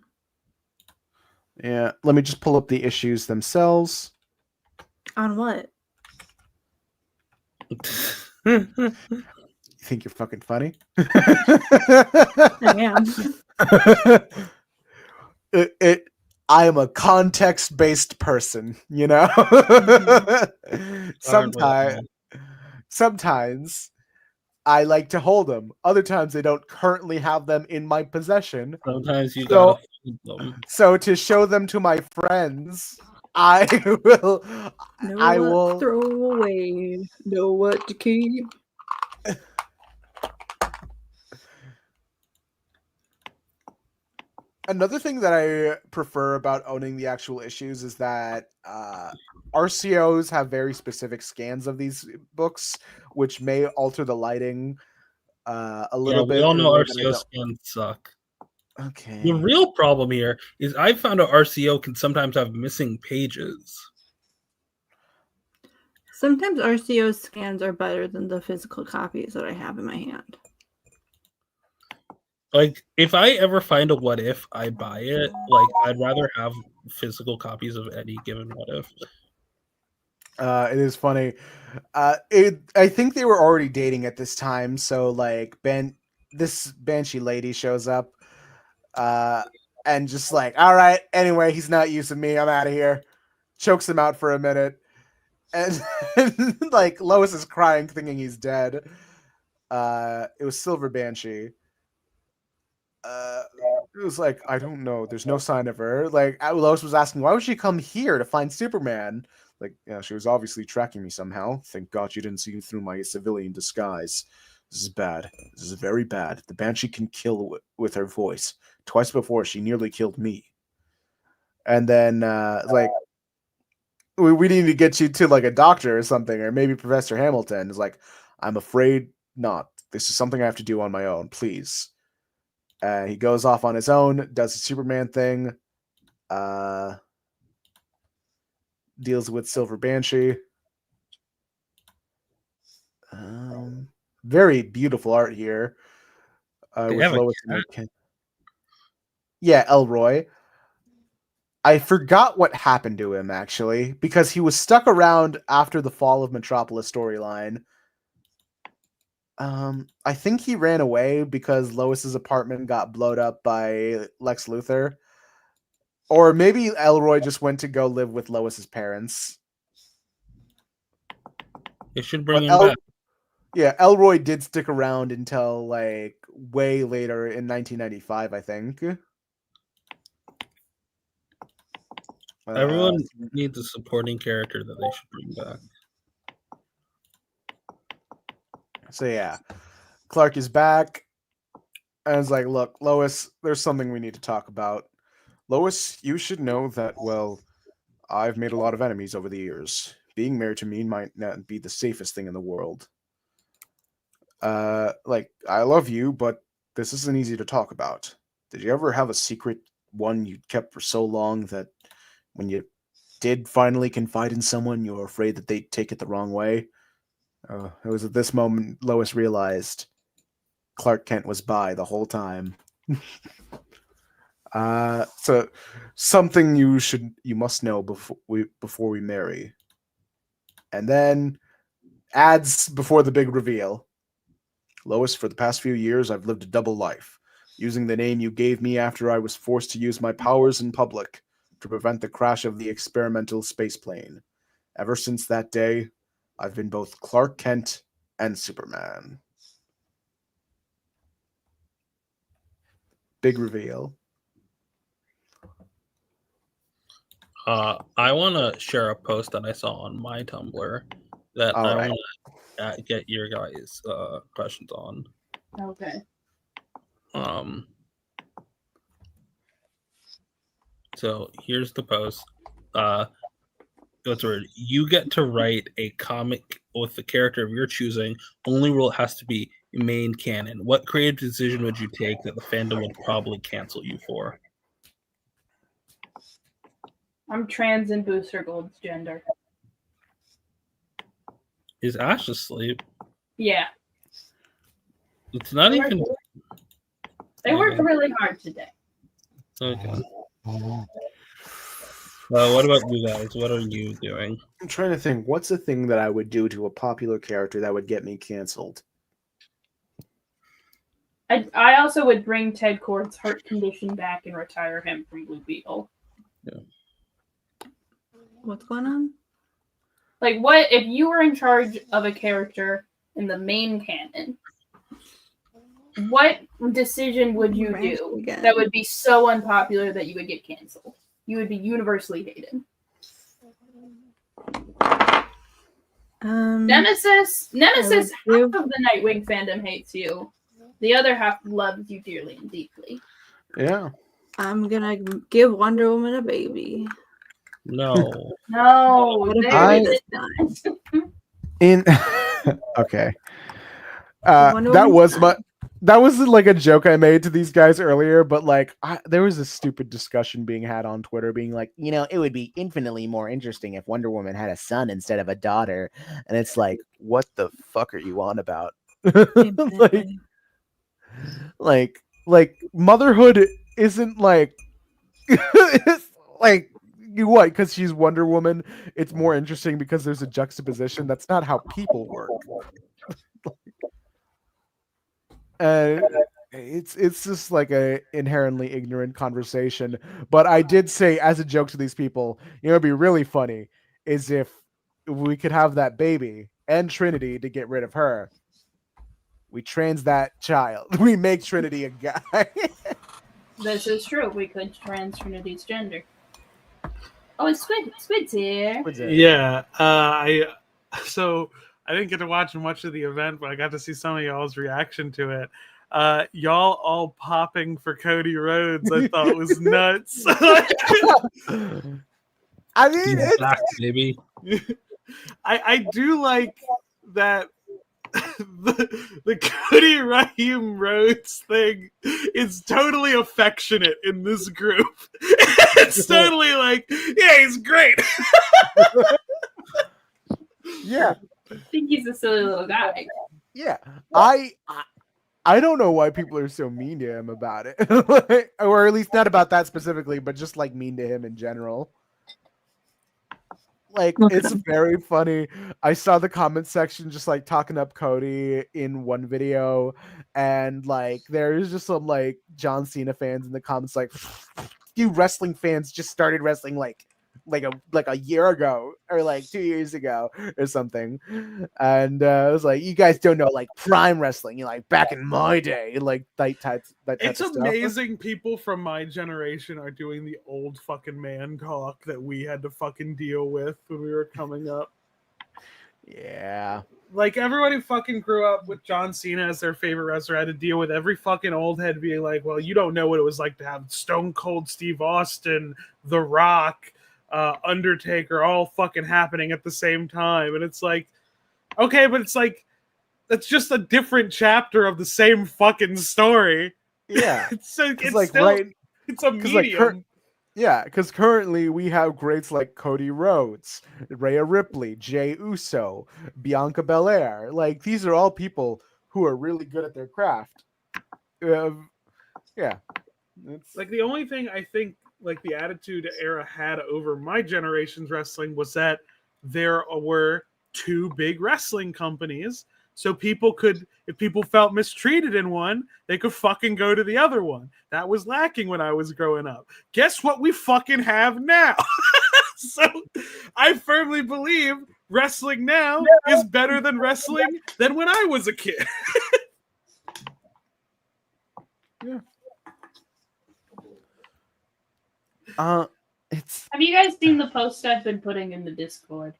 S9: Yeah, let me just pull up the issues themselves.
S3: On what?
S9: You think you're fucking funny?
S3: I am.
S9: I am a context-based person, you know? Sometimes I like to hold them. Other times I don't currently have them in my possession.
S6: sometimes you
S9: So,
S6: gotta feed them.
S9: so to show them to my friends, I will
S3: Know
S9: I
S3: what
S9: will
S3: to throw away. Know what to keep.
S9: Another thing that I prefer about owning the actual issues is that RCOs have very specific scans of these books, which may alter the lighting a
S6: Yeah,
S9: little
S6: we
S9: bit
S6: all
S9: in a
S6: know
S9: way that I
S6: RCO
S9: don't.
S6: scans suck.
S9: Okay.
S6: The real problem here is I found out RCO can sometimes have missing pages.
S3: Sometimes RCO scans are better than the physical copies that I have in my hand.
S6: Like, if I ever find a what if, I buy it. Like, I'd rather have physical copies of any given what if.
S9: It is funny. I think they were already dating at this time, so like this Banshee lady shows up, and just like, all right, anyway, he's not using me. I'm out of here. Chokes him out for a minute, and like Lois is crying, thinking he's dead. It was Silver Banshee. It was like, I don't know. There's no sign of her. Like Lois was asking, why would she come here to find Superman? Like, yeah, she was obviously tracking me somehow. Thank God she didn't see through my civilian disguise. This is bad. This is very bad. The Banshee can kill with her voice. Twice before, she nearly killed me. And then, like, we need to get you to like a doctor or something, or maybe Professor Hamilton. Is like, I'm afraid not. This is something I have to do on my own. Please. He goes off on his own, does the Superman thing, deals with Silver Banshee. Very beautiful art here with Lois and Ken. Yeah, Elroy. I forgot what happened to him, actually, because he was stuck around after the Fall of Metropolis storyline. I think he ran away because Lois's apartment got blown up by Lex Luthor. Or maybe Elroy just went to go live with Lois's parents.
S6: They should bring him back.
S9: Yeah, Elroy did stick around until like way later in 1995, I think.
S6: Everyone needs a supporting character that they should bring back.
S9: So yeah, Clark is back, and it's like, look, Lois, there's something we need to talk about. Lois, you should know that, well, I've made a lot of enemies over the years. Being married to me might not be the safest thing in the world. Like, I love you, but this isn't easy to talk about. Did you ever have a secret, one you kept for so long that when you did finally confide in someone, you were afraid that they'd take it the wrong way? It was at this moment Lois realized Clark Kent was by the whole time. So something you must know before we marry. And then adds before the big reveal. Lois, for the past few years, I've lived a double life, using the name you gave me after I was forced to use my powers in public to prevent the crash of the experimental space plane. Ever since that day,
S2: I've been both Clark Kent and Superman. Big reveal.
S6: I want to share a post that I saw on my Tumblr that
S2: All
S6: I
S2: right.
S6: want to get your guys' questions on.
S5: Okay.
S6: So here's the post. It's where you get to write a comic with the character of your choosing. Only rule it has to be main canon. What creative decision would you take that the fandom would probably cancel you for?
S5: I'm trans and Booster Gold's gender.
S6: Is Ash asleep?
S5: Yeah.
S6: It's not even.
S5: They worked really hard today.
S6: Okay. What about you guys? What are you doing?
S2: I'm trying to think. What's a thing that I would do to a popular character that would get me canceled?
S5: I also would bring Ted Kord's heart condition back and retire him from Blue Beetle.
S6: Yeah.
S3: What's going on?
S5: Like, what if you were in charge of a character in the main canon? What decision would you do that would be so unpopular that you would get canceled? You would be universally hated. Nemesis, half of the Nightwing fandom hates you. The other half loves you dearly and deeply.
S2: Yeah.
S3: I'm gonna give Wonder Woman a baby.
S6: No.
S5: No,
S2: In okay. That was like a joke I made to these guys earlier, but like there was a stupid discussion being had on Twitter being like,
S9: it would be infinitely more interesting if Wonder Woman had a son instead of a daughter. And it's like, what the fuck are you on about?
S2: like motherhood isn't like it's like what, because she's Wonder Woman, it's more interesting because there's a juxtaposition. That's not how people work. It's just like a inherently ignorant conversation. But I did say as a joke to these people, it'd be really funny is if we could have that baby and Trinity to get rid of her. We trans that child. We make Trinity a guy.
S5: This is true. We could trans Trinity's gender. Oh, it's Squid's here.
S14: Yeah. I didn't get to watch much of the event, but I got to see some of y'all's reaction to it. Y'all all popping for Cody Rhodes, I thought was nuts.
S2: I mean,
S6: it's back, baby.
S14: I do like that the Cody Raheem Rhodes thing is totally affectionate in this group. It's totally like, yeah, he's great.
S2: Yeah.
S5: I think he's a silly little guy.
S2: Yeah. I don't know why people are so mean to him about it. Or at least not about that specifically, but just like mean to him in general. Like, it's very funny. I saw the comment section just like talking up Cody in one video, and like there's just some like John Cena fans in the comments like, you wrestling fans just started wrestling like a year ago or like 2 years ago or something, and it was like, you guys don't know like prime wrestling, like back in my day, like that type
S14: It's
S2: of stuff.
S14: amazing people from my generation are doing the old fucking man talk that we had to fucking deal with when we were coming up.
S2: Yeah.
S14: Like, everyone who fucking grew up with John Cena as their favorite wrestler had to deal with every fucking old head being like, well, you don't know what it was like to have Stone Cold Steve Austin, The Rock, Undertaker all fucking happening at the same time. And it's like, okay, but it's like, that's just a different chapter of the same fucking story.
S2: Yeah.
S14: it's like
S2: still,
S14: right, it's a medium.
S2: Because currently we have greats like Cody Rhodes, Rhea Ripley, Jey Uso, Bianca Belair. Like, these are all people who are really good at their craft. Yeah.
S14: It's like, the only thing I think like the Attitude Era had over my generation's wrestling was that there were two big wrestling companies. So people could, if people felt mistreated in one, they could fucking go to the other one. That was lacking when I was growing up. Guess what we fucking have now? So I firmly believe wrestling now is better than wrestling than when I was a kid.
S2: Yeah. It's.
S5: Have you guys seen the post I've been putting in the Discord?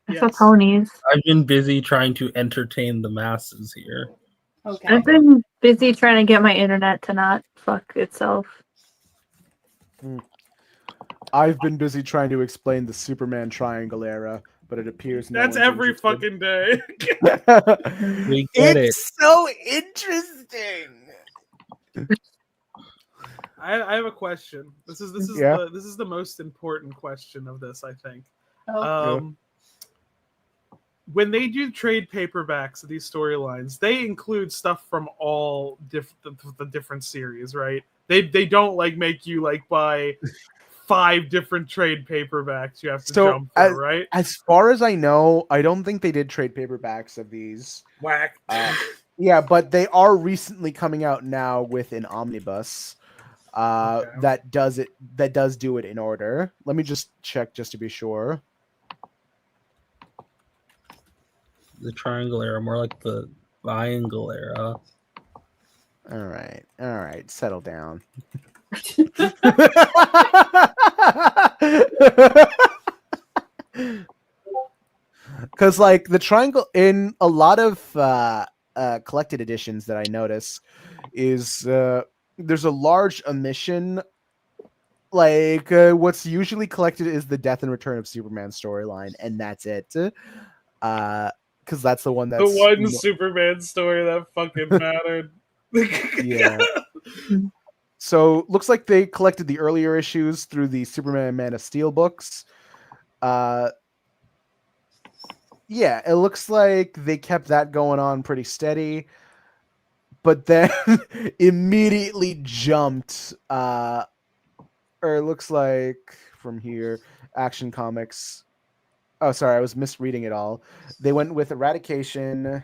S3: I saw ponies.
S6: I've been busy trying to entertain the masses here.
S5: Okay.
S3: I've been busy trying to get my internet to not fuck itself.
S2: I've been busy trying to explain the Superman Triangle era, but it appears no
S14: That's
S2: one's
S14: every
S2: interested.
S14: fucking day.
S6: We get it.
S9: It's so interesting.
S14: I have a question. This is
S2: Yeah.
S14: the most important question of this, I think.
S5: Oh.
S14: When they do trade paperbacks of these storylines, they include stuff from all the different series, right? They don't like make you like buy 5 different trade paperbacks you have to jump through, right?
S2: As far as I know, I don't think they did trade paperbacks of these.
S14: Whack.
S2: Yeah, but they are recently coming out now with an omnibus that does do it in order. Let me just check just to be sure.
S6: The triangle era, more like the triangle era.
S2: All right, settle down. Because like the triangle in a lot of collected editions that I notice is there's a large omission. Like what's usually collected is the Death and Return of Superman storyline, and that's it. Because that's the one that's
S14: the one Superman story that fucking mattered.
S2: Yeah. So looks like they collected the earlier issues through the Superman and Man of Steel books. Yeah, it looks like they kept that going on pretty steady, but then immediately jumped. Or it looks like from here, Action Comics. Oh, sorry, I was misreading it all. They went with Eradication.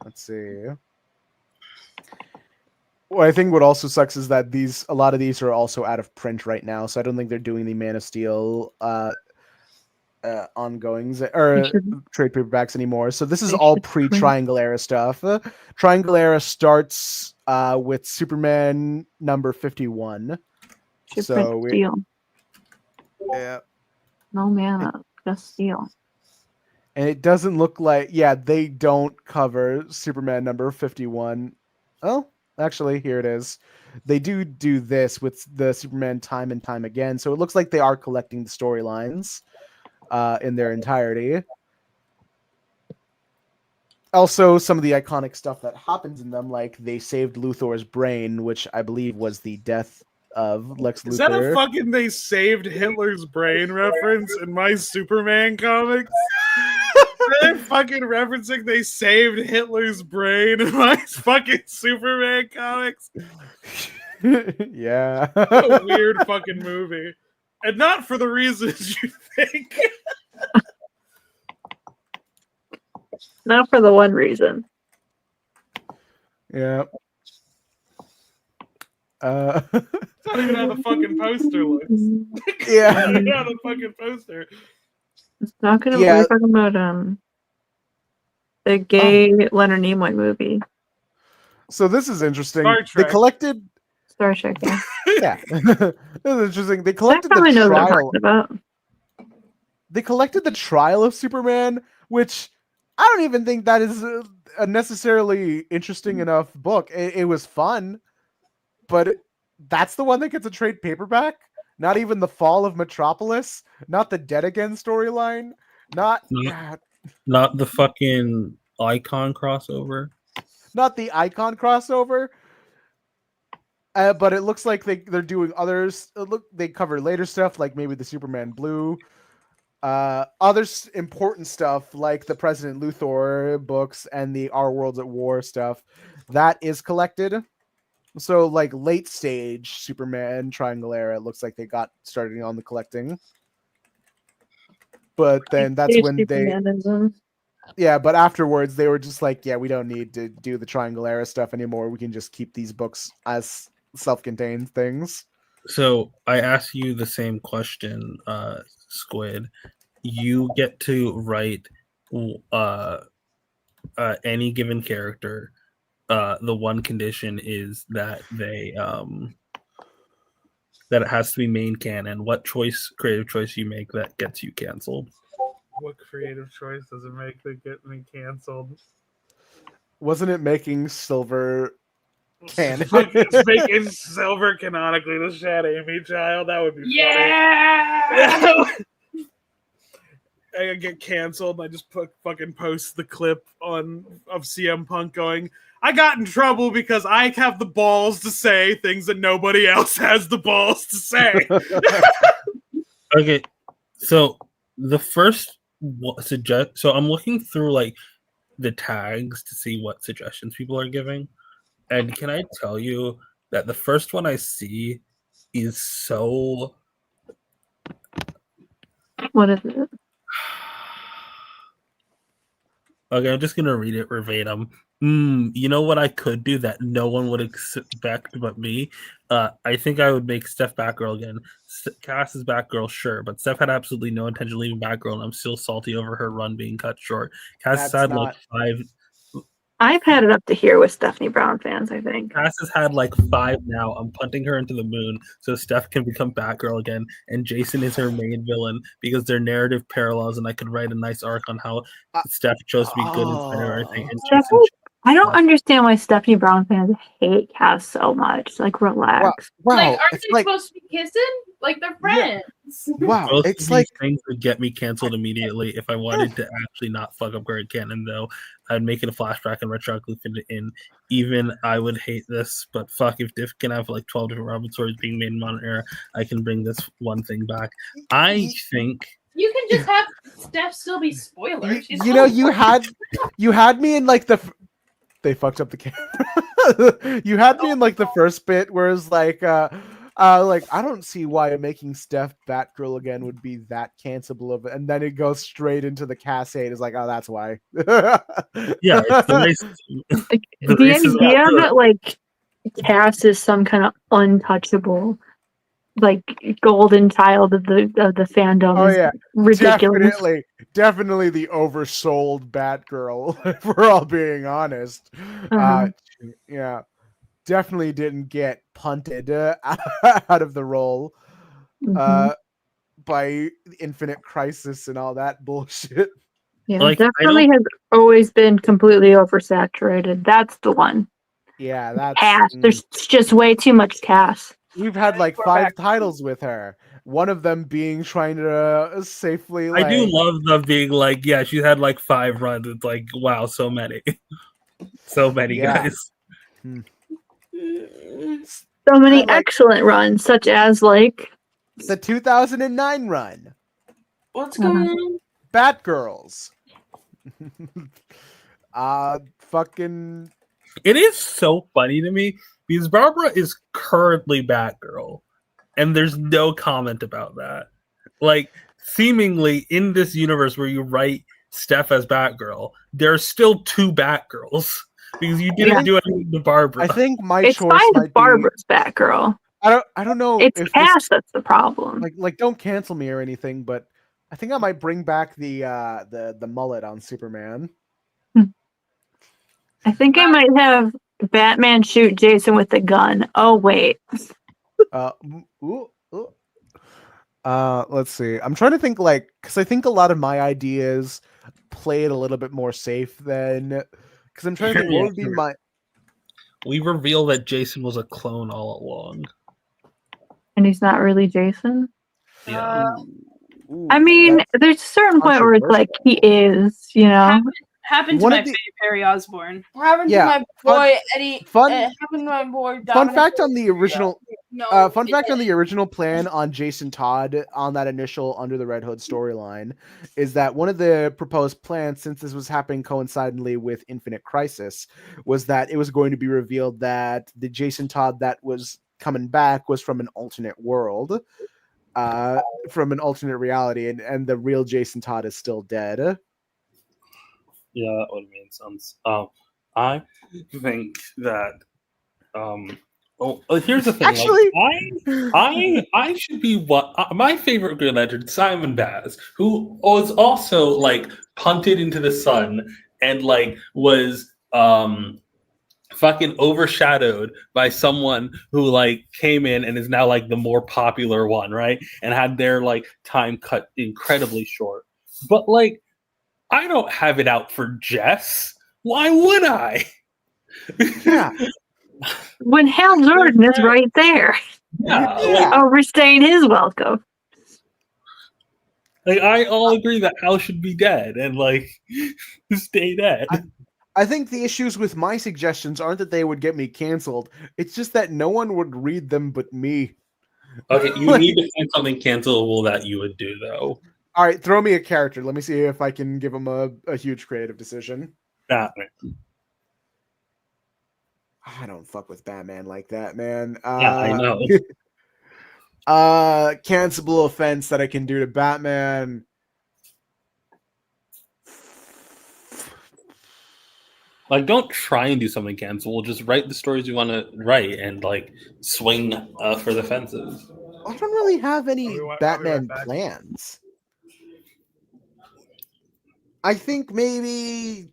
S2: Let's see. Well, I think what also sucks is that a lot of these are also out of print right now, so I don't think they're doing the Man of Steel ongoings or trade paperbacks anymore. So this is all pre-Triangle era stuff. Triangle era starts with Superman number 51. So
S3: Steel.
S2: Yeah.
S3: No mana, just steel.
S2: And it doesn't look like they don't cover Superman number 51. Oh, actually, here it is. They do this with the Superman time and time again. So it looks like they are collecting the storylines in their entirety. Also, some of the iconic stuff that happens in them, like they saved Luthor's brain, which I believe was the death of Lex Luthor.
S14: Is that a fucking they saved Hitler's brain reference in my Superman comics? They're fucking referencing they saved Hitler's brain in my fucking Superman comics.
S2: Yeah.
S14: What a weird fucking movie. And not for the reasons you think.
S3: Not for the one reason.
S2: Yeah.
S14: It's not even how the fucking poster looks.
S2: Yeah.
S14: It's not how the fucking poster.
S3: It's not gonna. We're talking about the gay Leonard Nimoy movie.
S2: So this is interesting.
S14: Star Trek.
S2: They collected
S3: Star Trek. Yeah.
S2: Yeah. This is interesting. They collected the
S3: know what I'm
S2: trial.
S3: talking about.
S2: They collected the trial of Superman, which I don't even think that is a necessarily interesting enough book. It was fun, but that's the one that gets a trade paperback. Not even the Fall of Metropolis. Not the Dead Again storyline. Not
S6: the fucking Icon crossover.
S2: Not the Icon crossover. But it looks like they're doing others. They cover later stuff, like maybe the Superman Blue. Other important stuff, like the President Luthor books and the Our Worlds at War stuff, that is collected. So, like, late stage Superman Triangle era, it looks like they got started on the collecting. But then that's when but afterwards they were just like, yeah, we don't need to do the Triangle era stuff anymore. We can just keep these books as self-contained things.
S6: So I ask you the same question, Squid. you get to write any given character. The one condition is that that it has to be main canon. What creative choice you make that gets you canceled?
S14: What creative choice does it make that get me canceled?
S2: Wasn't it making Silver canon?
S14: It's making Silver canonically the Shad Amy child. That would be
S5: Yeah.
S14: funny. I get canceled. I just fucking post the clip of CM Punk going, I got in trouble because I have the balls to say things that nobody else has the balls to say.
S6: Okay, so the first so I'm looking through like the tags to see what suggestions people are giving, and can I tell you that the first one I see is so.
S3: What is it?
S6: Okay, I'm just gonna read it verbatim. You know what I could do that no one would expect but me? I think I would make Steph Batgirl again. Cass is Batgirl, sure, but Steph had absolutely no intention of leaving Batgirl, and I'm still salty over her run being cut short. Cass has had like 5.
S3: I've had it up to here with Stephanie Brown fans, I think.
S6: Cass has had like 5 now. I'm punting her into the moon so Steph can become Batgirl again, and Jason is her main villain because their narrative parallels, and I could write a nice arc on how Steph chose to be good instead of everything. And Jason
S3: I don't understand why Stephanie Brown fans hate Cass so much. Like, relax.
S2: Wow,
S5: Like, aren't they supposed to be kissing? Like, they're friends.
S2: Wow,
S6: both
S2: it's
S6: of
S2: like
S6: these things would get me canceled immediately if I wanted to actually not fuck up current canon. Though I'd make it a flashback and retroactively fit it in. Even I would hate this, but fuck, if Diff can have like 12 different Robin stories being made in modern era, I can bring this one thing back. I think.
S5: You can just have Steph still be spoilers.
S2: you know, you had me in like they fucked up the camera. You had me in like the first bit where it's like like I don't see why making Steph Batgirl again would be that cancelable of it, and then it goes straight into the Cass hate. It's like, oh, that's why.
S6: Yeah, it's the
S3: idea that like Cass is some kind of untouchable, like golden child of the fandom.
S2: Oh
S3: is
S2: yeah,
S3: ridiculous.
S2: definitely the oversold Batgirl. If we're all being honest, yeah, definitely didn't get punted out of the role by Infinite Crisis and all that bullshit.
S3: Yeah,
S6: Like,
S3: definitely has always been completely oversaturated. That's the one.
S2: Yeah, that's
S3: Cass. There's just way too much Cass.
S2: We've had like 5 titles with her. One of them being trying to safely.
S6: I do love them being like, yeah, she's had like 5 runs. It's like, wow, so many, so many guys.
S3: So many excellent runs, such as like
S2: the 2009 run.
S4: What's going on?
S2: Batgirls. Fucking.
S6: It is so funny to me because Barbara is currently Batgirl, and there's no comment about that. Like, seemingly in this universe where you write Steph as Batgirl, there are still 2 Batgirls because you didn't do anything to Barbara.
S2: I think my
S3: it's
S2: choice
S3: fine
S2: might
S3: if Barbara's Batgirl.
S2: I don't know.
S3: It's
S2: if
S3: Cass that's the problem.
S2: Like don't cancel me or anything, but I think I might bring back the mullet on Superman.
S3: I think I might have Batman shoot Jason with a gun. Oh wait.
S2: Let's see. I'm trying to think, like, because I think a lot of my ideas play it a little bit more safe than. Because I'm trying to think what would be my.
S6: We reveal that Jason was a clone all along,
S3: and he's not really Jason.
S6: Yeah.
S3: I mean, there's a certain point where it's like he is, you know.
S5: Happened to my favorite Perry Osborne.
S15: Happened to my boy Eddie. Happened to my boy Dominic.
S2: Fun fact on the original.
S15: No,
S2: fun fact on the original plan on Jason Todd on that initial Under the Red Hood storyline is that one of the proposed plans, since this was happening coincidentally with Infinite Crisis, was that it was going to be revealed that the Jason Todd that was coming back was from an alternate world, from an alternate reality, and the real Jason Todd is still dead.
S6: Yeah, that would make sense. I think that Oh, here's the thing.
S2: Actually,
S6: I should be what my favorite Green Lantern, Simon Baz, who was also like punted into the sun and like was fucking overshadowed by someone who like came in and is now like the more popular one, right? And had their like time cut incredibly short. But like, I don't have it out for Jess. Why would I?
S2: Yeah.
S16: When Hal Jordan is right there.
S6: Yeah, like,
S16: overstaying his welcome.
S6: Like I all agree that Hal should be dead and like stay dead.
S2: I think the issues with my suggestions aren't that they would get me canceled. It's just that no one would read them but me.
S6: Okay, you need to find something cancelable that you would do though.
S2: All right, throw me a character. Let me see if I can give him a huge creative decision.
S6: Batman.
S2: I don't fuck with Batman like that, man.
S6: Yeah, I know.
S2: Cancelable offense that I can do to Batman.
S6: Like, don't try and do something cancelable. Just write the stories you want to write and like swing for the fences.
S2: I don't really have any Batman plans. I think maybe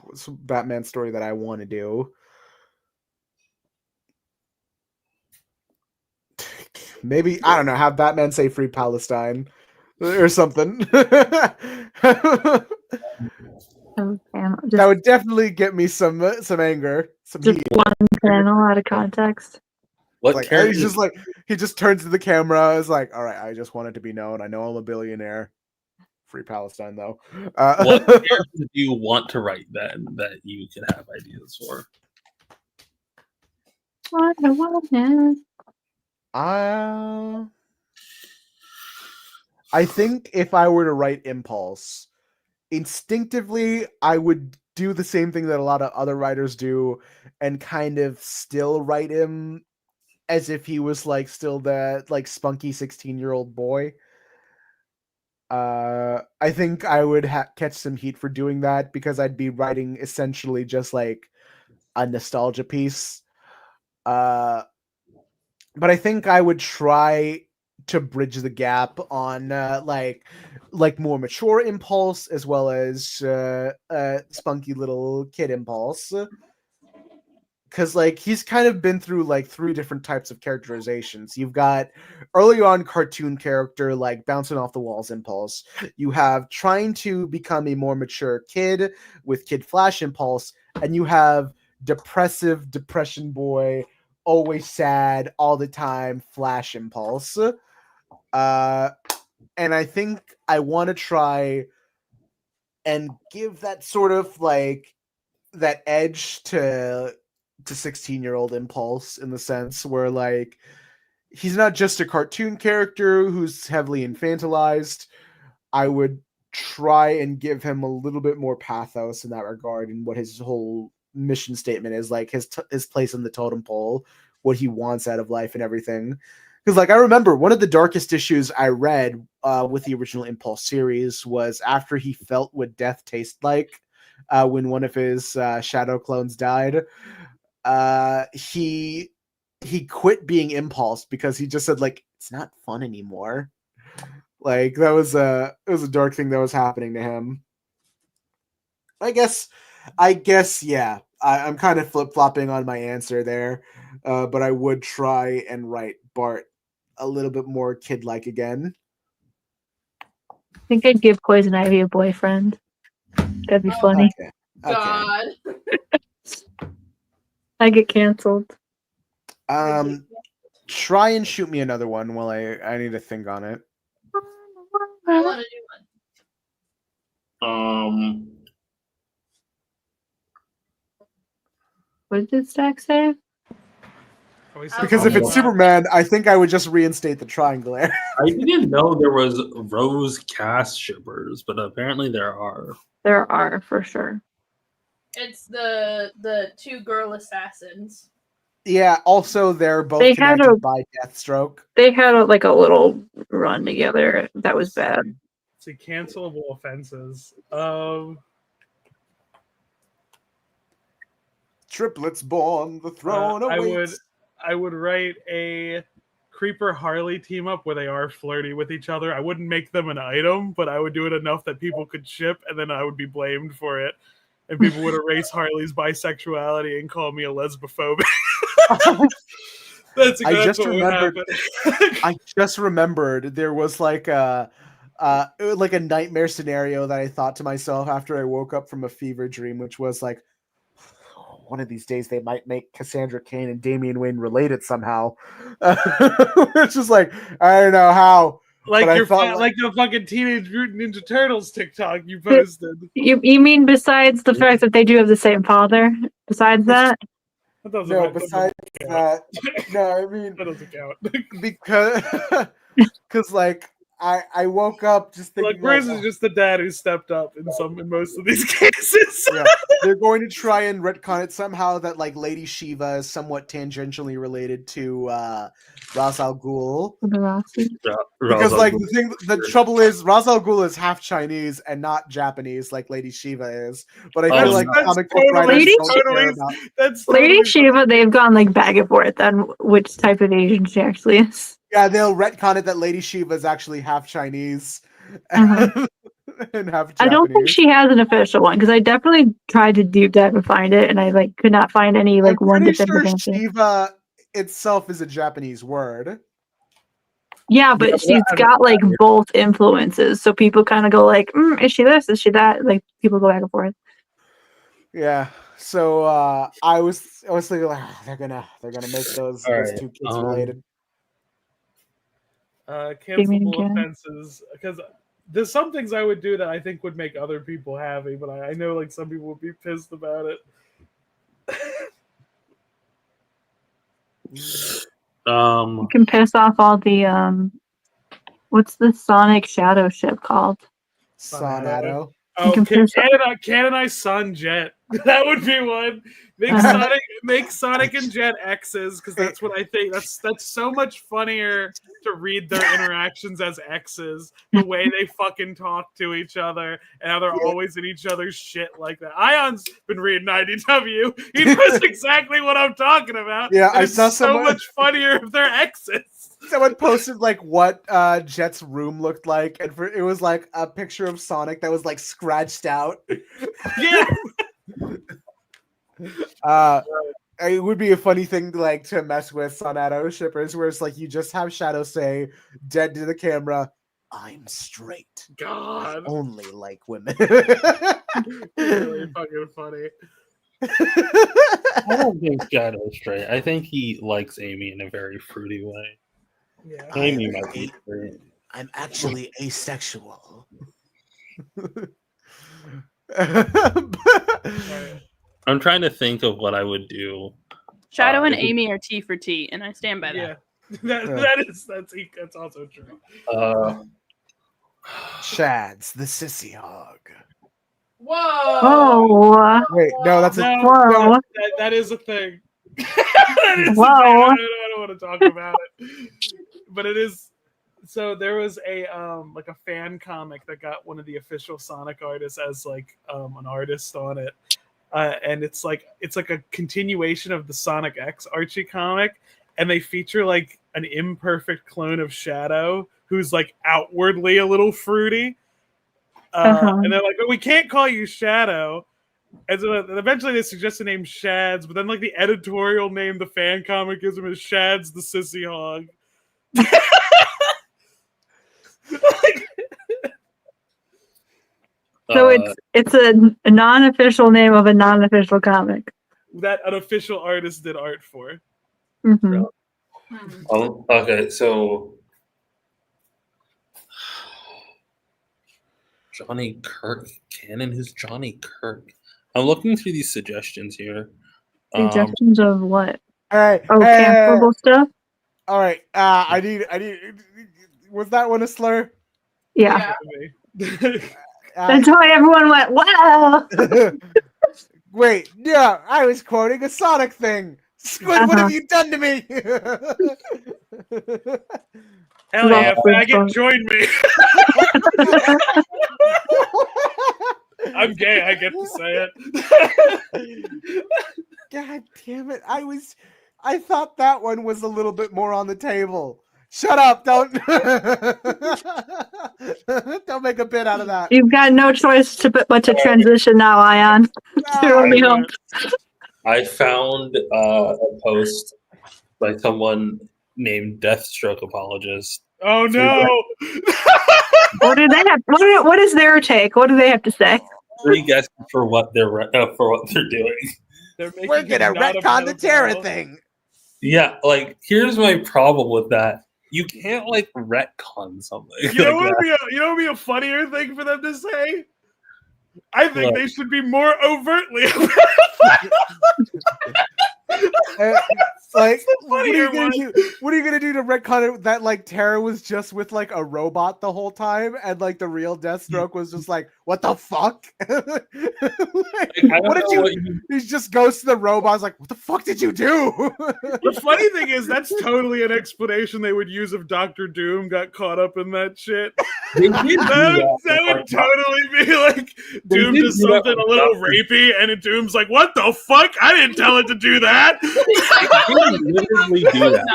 S2: what's a Batman story that I want to do? Maybe, I don't know, have Batman say free Palestine or something. That would definitely get me some anger, some
S16: Just
S2: heat.
S16: one panel out of context.
S6: What
S2: He's just like, he just turns to the camera, is like, all right, I just want it to be known. I know I'm a billionaire. Free Palestine, though.
S6: What characters do you want to write then that you can have ideas for?
S2: I think if I were to write Impulse, instinctively I would do the same thing that a lot of other writers do and kind of still write him as if he was like still that like spunky 16-year-old boy. I think I would catch some heat for doing that because I'd be writing essentially just like a nostalgia piece. But I think I would try to bridge the gap on like more mature Impulse as well as spunky little kid Impulse. Because like he's kind of been through like 3 different types of characterizations. You've got early on cartoon character like bouncing off the walls Impulse. You have trying to become a more mature kid with Kid Flash Impulse, and you have depressive depression boy, always sad all the time Flash Impulse. And I think I want to try and give that sort of like that edge to 16-year-old Impulse in the sense where like he's not just a cartoon character who's heavily infantilized. I would try and give him a little bit more pathos in that regard and what his whole mission statement is, like his place in the totem pole, what he wants out of life and everything. Because like I remember one of the darkest issues I read with the original Impulse series was after he felt what death tastes like when one of his shadow clones died. He quit being Impulse because he just said like it's not fun anymore. Like that was it was a dark thing that was happening to him. I guess yeah. I'm kind of flip-flopping on my answer there, but I would try and write Bart a little bit more kid-like again.
S16: I think I'd give Poison Ivy a boyfriend. That'd be funny.
S2: Okay.
S10: God.
S16: I get canceled.
S2: Try and shoot me another one while I need to think on it.
S10: I want to do
S6: one.
S16: What did Stack say?
S2: Because if it's Superman, I think I would just reinstate the triangle there.
S6: I didn't know there was Rose Cass shippers, but apparently there are.
S16: There are for sure.
S5: It's the 2 girl assassins.
S2: Yeah. Also, they're both
S16: They had
S2: connected by Deathstroke.
S16: They had a little run together. That was bad.
S14: See, cancelable offenses.
S2: triplets born, the throne awaits.
S14: I would write a Creeper Harley team up where they are flirty with each other. I wouldn't make them an item, but I would do it enough that people could ship, and then I would be blamed for it. And people would erase Harley's bisexuality and call me a lesbophobic. That's
S2: I just
S14: what would
S2: remembered.
S14: happen.
S2: I just remembered there was like a nightmare scenario that I thought to myself after I woke up from a fever dream, which was like, one of these days they might make Cassandra Cain and Damian Wayne related somehow. Which is like, I don't know how.
S14: Like
S2: but
S14: your
S2: I thought,
S14: like the fucking Teenage Mutant Ninja Turtles TikTok you posted.
S16: You mean besides the fact that they do have the same father? Besides that?
S2: No, besides that, no, I mean
S14: that doesn't count.
S2: because like I woke up just thinking
S14: like Bruce is just the dad who stepped up in most of these cases.
S2: Yeah, they're going to try and retcon it somehow that like Lady Shiva is somewhat tangentially related to Ra's al Ghul. Because like the trouble is Ra's al Ghul is half Chinese and not Japanese like Lady Shiva is. But I feel like comic book writers don't care about.
S16: Lady Shiva, they've gone like back and forth on which type of Asian she actually is.
S2: Yeah, they'll retcon it that Lady Shiva is actually half Chinese and half Japanese.
S16: I don't think she has an official one because I definitely tried to deep dive and find it, and I like could not find any like one definitive answer.
S2: Shiva itself is a Japanese word.
S16: Yeah, but she's got like both influences, so people kind of go like, "Is she this? Is she that?" Like people go back and forth.
S2: Yeah. So I was thinking like they're gonna make those two kids related.
S14: Cancelable offenses, because there's some things I would do that I think would make other people happy, but I know like some people would be pissed about it.
S16: You can piss off all the what's the Sonic Shadow ship called?
S2: Sonato.
S14: Oh, Canonite Sun Jet. That would be one. Make Sonic and Jet X's, because that's what I think. That's so much funnier to read their interactions as X's. The way they fucking talk to each other and how they're always in each other's shit like that. Ion's been reading IDW. He knows exactly what I'm talking about.
S2: Yeah, I
S14: it's
S2: saw
S14: so much funnier if they're X's.
S2: Someone posted like what Jet's room looked like, and it was like a picture of Sonic that was like scratched out.
S14: Yeah.
S2: It would be a funny thing to mess with Sonato shippers, where it's like you just have Shadow say dead to the camera, "I'm straight.
S14: God,
S2: I only like women."
S14: Really fucking funny.
S6: I don't think Shadow's straight. I think he likes Amy in a very fruity way.
S14: Yeah.
S6: Amy might be straight.
S9: I'm actually asexual.
S6: I'm trying to think of what I would do.
S17: Shadow and Amy are T for T, and I stand by that.
S14: Yeah, that's also true.
S2: Shads, the sissy hog.
S17: Whoa!
S16: Oh,
S2: wait, no, that's
S16: whoa.
S14: That is a thing.
S16: Whoa!
S14: I don't want to talk about it, but it is. So there was a like a fan comic that got one of the official Sonic artists as like an artist on it, and it's like a continuation of the Sonic X Archie comic, and they feature like an imperfect clone of Shadow who's like outwardly a little fruity, and they're like, "But we can't call you Shadow." And so eventually they suggest the name Shads, but then like the editorial name the fan comic gives him is Shads the Sissy Hog.
S16: So it's a non-official name of a non-official comic
S14: that an official artist did art for.
S16: Mm-hmm.
S6: Oh, okay, so Johnny Kirk canon. Who's Johnny Kirk? I'm looking through these suggestions here.
S16: Suggestions of what?
S2: All right.
S16: Cancelable stuff.
S2: All right. I need. Was that one a slur?
S16: Yeah. That's why everyone went, "Wow!"
S2: Wait, yeah, I was quoting a Sonic thing. Squid, what have you done to me?
S14: Hell yeah, faggot, join me. I'm gay, I get to say it.
S2: God damn it! I thought that one was a little bit more on the table. Shut up! Don't don't make a bit out of that.
S16: You've got no choice but to transition now, Ayaan. To Romeo.
S6: I found a post by someone named Deathstroke Apologist.
S14: Oh no!
S16: What do they have? What is their take? What do they have to say?
S6: 3 guesses for what they're doing.
S2: We're gonna retcon the Terra thing.
S6: Yeah, like here's my problem with that. You can't like retcon something.
S14: You know
S6: like
S14: what
S6: that.
S14: would be a funnier thing for them to say? I think
S6: What?
S14: they should be more overtly.
S2: Like, what are
S14: funnier
S2: you gonna do? What are you gonna do to retcon it that like Terra was just with like a robot the whole time, and like the real Deathstroke was just like, what the fuck? What did you? He just goes to the robot. Like, what the fuck did you do?
S14: The funny thing is, that's totally an explanation they would use if Dr. Doom got caught up in that shit. That would totally be like Doom does something a little rapey, and Doom's like, "What the fuck? I didn't tell it to do that."
S6: Literally do that.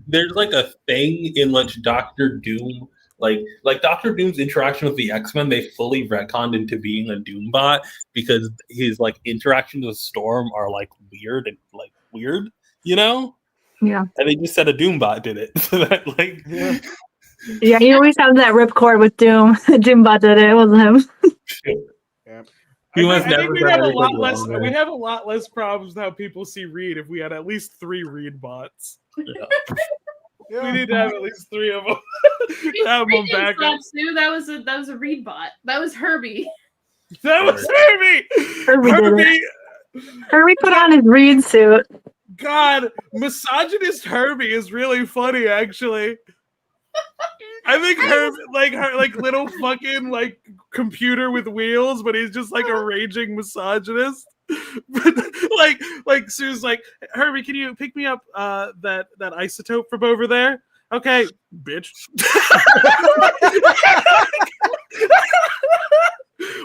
S6: There's like a thing in which Dr. Doom, like Dr. Doom's interaction with the X-Men, they fully retconned into being a Doombot because his like interactions with Storm are like weird, you know?
S16: Yeah.
S6: And they just said a Doombot did it. So that like
S16: Yeah, he always has that ripcord with Doom. Doombot did it. It wasn't him.
S6: He
S14: I
S6: was
S14: think
S6: never
S14: we'd
S6: done
S14: have a
S6: anything
S14: lot less.
S6: wrong there.
S14: We'd have a lot less problems with how people see Reed if we had at least 3 Reed bots. We need to have at least 3 of them. Have them back up.
S17: Sue, that was a Reed bot. That was Herbie.
S14: That was Herbie.
S16: Herbie put on his Reed suit.
S14: God, misogynist Herbie is really funny, actually. I think Herbie, like little fucking like computer with wheels, but he's just like a raging misogynist. like Sue's like, Herbie, can you pick me up that isotope from over there? Okay, bitch.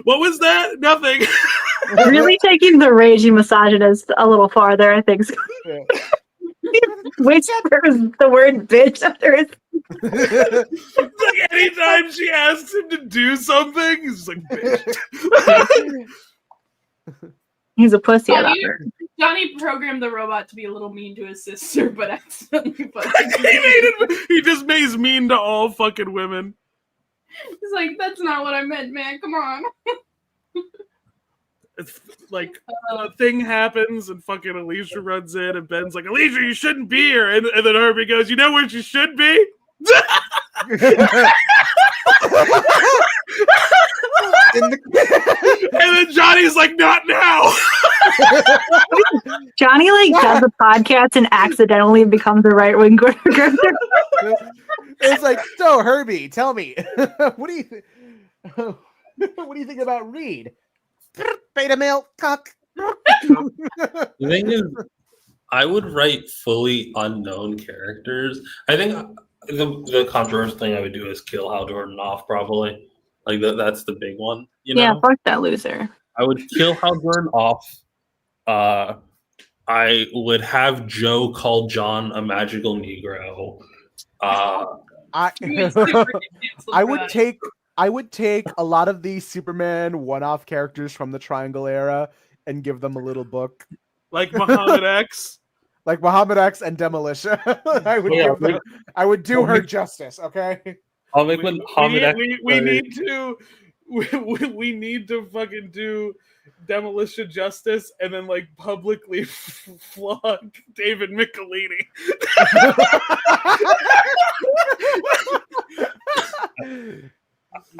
S14: What was that? Nothing.
S16: Really taking the raging misogynist a little farther, I think. Which is the word bitch after it.
S14: Like anytime she asks him to do something, he's like, bitch.
S16: He's a pussy.
S17: Johnny programmed the robot to be a little mean to his sister, but accidentally
S14: He just makes mean to all fucking women.
S17: He's like, that's not what I meant, man. Come on.
S14: It's like a thing happens and fucking Alicia runs in and Ben's like, Alicia, you shouldn't be here. And then Herbie goes, you know where she should be? And then Johnny's like, not now.
S16: Johnny like does a podcast and accidentally becomes a right-wing grifter.
S2: It's like, so Herbie, tell me, what do you think about Reed? Beta male cock.
S6: The thing is, I would write fully unknown characters. I think the controversial thing I would do is kill Hal Jordan off, probably. Like that's the big one. You know?
S16: Yeah, fuck that loser.
S6: I would kill Hal Jordan off. I would have Joe call John a magical Negro.
S2: I would take a lot of these Superman one-off characters from the Triangle era and give them a little book.
S14: Like Muhammad X?
S2: Like Muhammad X and Demolition. I would do her justice, okay?
S6: I'll make Muhammad X.
S14: We need to fucking do Demolition justice and then like publicly flog David Michelini.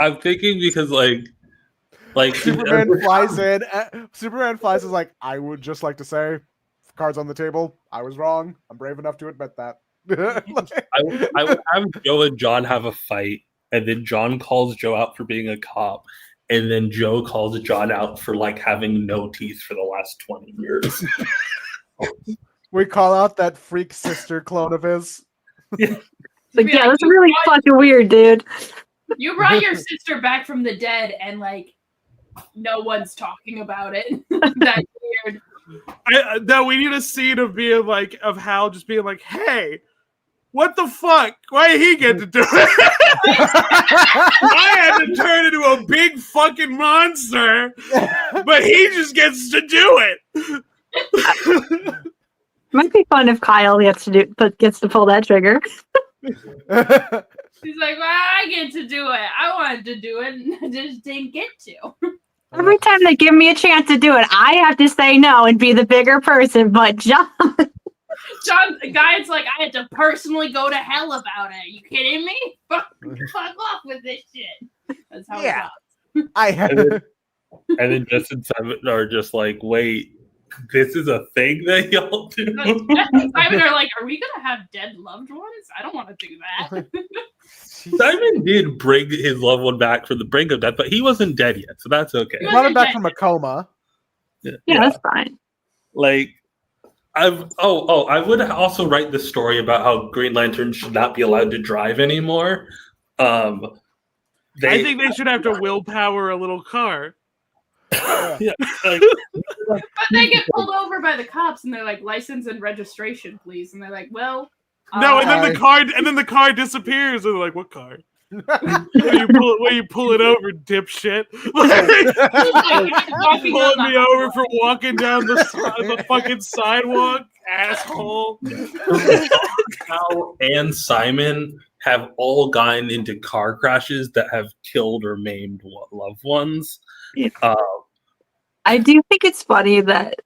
S6: I'm thinking because like
S2: Superman flies in. Superman flies is like, I would just like to say, cards on the table. I was wrong. I'm brave enough to admit that.
S6: I would have Joe and John have a fight, and then John calls Joe out for being a cop, and then Joe calls John out for like having no teeth for the last 20 years.
S2: We call out that freak sister clone of his.
S16: Like, yeah, that's really fucking weird, dude.
S17: You brought your sister back from the dead and like no one's talking about it. That's weird.
S14: No, we need a scene of being like of Hal just being like, "Hey, what the fuck? Why did he get to do it? I had to turn into a big fucking monster, but he just gets to do it."
S16: Might be fun if Kyle gets to pull that trigger.
S17: He's like, well, I get to do it. I wanted to do it, and I just didn't get to.
S16: Every time they give me a chance to do it, I have to say no and be the bigger person. But John,
S17: The guy's like, I had to personally go to hell about it. You kidding me? Fuck off with this shit. That's how it goes.
S6: And then Justin and Simon are just like, wait, this is a thing that y'all do?
S17: Simon are like, are we gonna have dead loved ones? I don't want to do that.
S6: Simon did bring his loved one back from the brink of death, but he wasn't dead yet, so that's okay.
S2: He brought him back from a coma.
S16: Yeah, that's fine.
S6: Like, I would also write the story about how Green Lantern should not be allowed to drive anymore.
S14: I think they should have to willpower a little car.
S6: Yeah, like,
S17: But they get pulled over by the cops, and they're like, license and registration, please. And they're like, well,
S14: no, and then the car disappears, and they're like, "What car? When you pull it over, dipshit!" Pulling me over for walking down the fucking sidewalk, asshole.
S6: Hal and Simon have all gotten into car crashes that have killed or maimed loved ones.
S16: Yeah. I do think it's funny that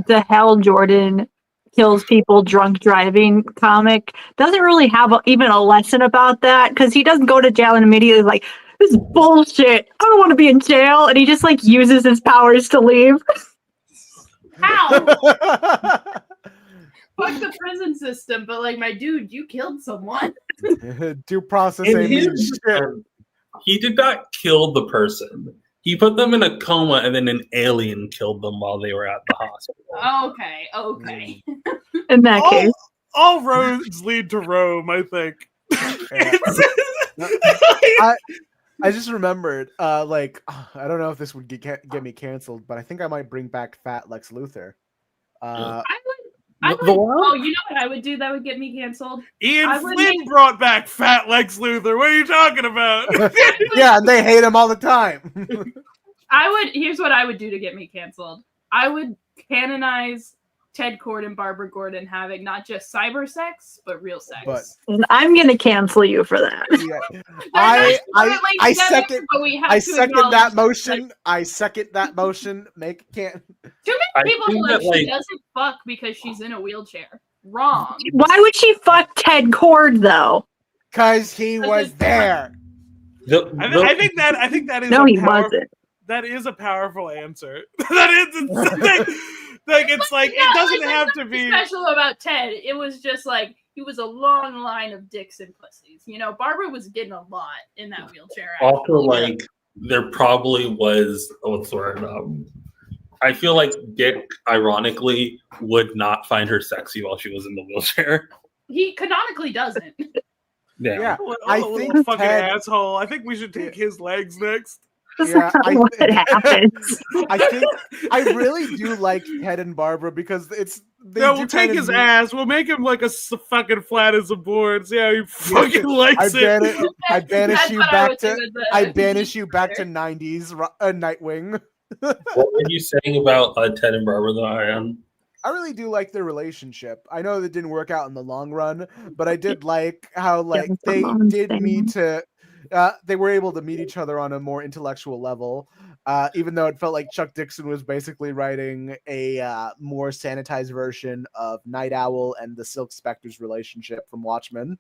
S16: the Hal Jordan kills people drunk driving comic doesn't really have even a lesson about that, because he doesn't go to jail and immediately like, this is bullshit, I don't want to be in jail, and he just like uses his powers to leave.
S17: how? Fuck the prison system, but like, my dude, you killed someone.
S2: Due process
S6: In
S2: ain't
S6: his
S2: mean shit.
S6: defense, he did not kill the person. He put them in a coma, and then an alien killed them while they were at the hospital.
S17: Okay.
S16: In that case,
S14: all roads lead to Rome, I think.
S2: I just remembered, like, I don't know if this would get me canceled, but I think I might bring back Fat Lex Luthor.
S17: I would, oh, you know what I would do that would get me canceled?
S14: Ian Flynn brought back Fat Lex Luthor. What are you talking about?
S2: Yeah, and they hate him all the time.
S17: Here's what I would do to get me canceled. I would canonize Ted Kord and Barbara Gordon having not just cyber sex, but real sex.
S16: I'm gonna cancel you for that.
S2: Yeah. I second that motion. I second that motion. Make can't.
S17: Too many people who like she doesn't fuck because she's in a wheelchair. Wrong.
S16: Why would she fuck Ted Kord though?
S2: Because he was there.
S14: I think that is.
S16: No, he wasn't.
S14: That is a powerful answer. That is. Like it's like it doesn't have to be
S17: special about Ted. It was just like he was a long line of dicks and pussies. You know, Barbara was getting a lot in that wheelchair.
S6: Also, like there probably was what's the word? I feel like Dick, ironically, would not find her sexy while she was in the wheelchair.
S17: He canonically doesn't.
S2: Yeah.
S14: I think fucking asshole. I think we should take his legs next.
S2: Yeah,
S16: what happens.
S2: I really do like Ted and Barbara because
S14: we'll take his ass. We'll make him like a fucking flat as a board. See how he fucking likes it.
S2: I banish you back to 90s Nightwing.
S6: What were you saying about Ted and Barbara, though, Ayaan?
S2: I really do like their relationship. I know that didn't work out in the long run, but I did like how they did meet to. They were able to meet each other on a more intellectual level, even though it felt like Chuck Dixon was basically writing a more sanitized version of Night Owl and the Silk Spectre's relationship from Watchmen.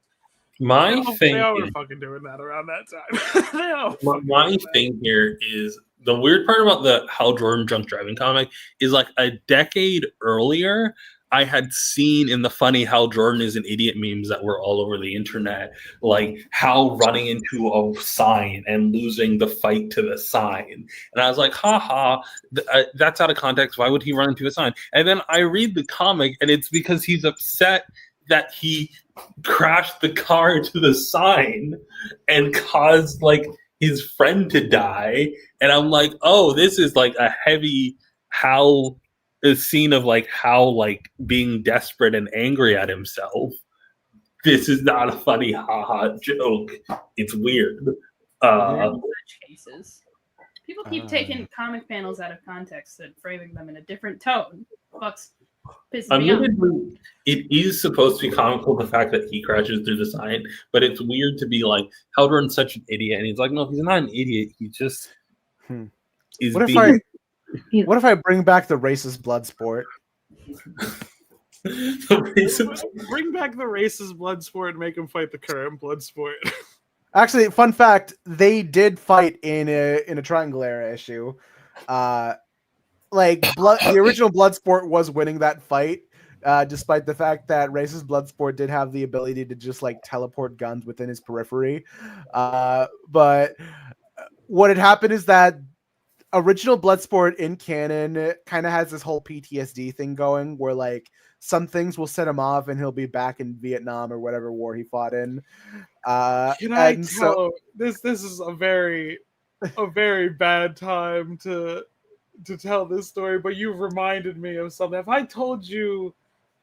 S6: My thing
S14: they all were fucking doing that around that time.
S6: My thing here is the weird part about the Hal Jordan drunk driving comic is like a decade earlier, I had seen in the funny Hal Jordan is an idiot memes that were all over the internet, like Hal running into a sign and losing the fight to the sign. And I was like, haha, that's out of context. Why would he run into a sign? And then I read the comic and it's because he's upset that he crashed the car into the sign and caused like his friend to die. And I'm like, oh, this is like a heavy Hal a scene of like how like being desperate and angry at himself. This is not a funny haha joke. It's weird.
S5: Such cases. People keep taking comic panels out of context and framing them in a different tone. Fucks pisses me off.
S6: Admittedly, it is supposed to be comical the fact that he crashes through the sign, but it's weird to be like, Haldorn's such an idiot, and he's like, no, he's not an idiot. He just is.
S2: What if I bring back the racist blood sport?
S14: Bring back the racist blood sport and make him fight the current blood sport.
S2: Actually, fun fact: they did fight in a Triangle Era issue. The original Bloodsport was winning that fight, despite the fact that racist Bloodsport did have the ability to just like teleport guns within his periphery. But what had happened is that original Bloodsport in canon kind of has this whole PTSD thing going, where like some things will set him off, and he'll be back in Vietnam or whatever war he fought in.
S14: Can I tell this is a very bad time to tell this story, but you've reminded me of something. If I told you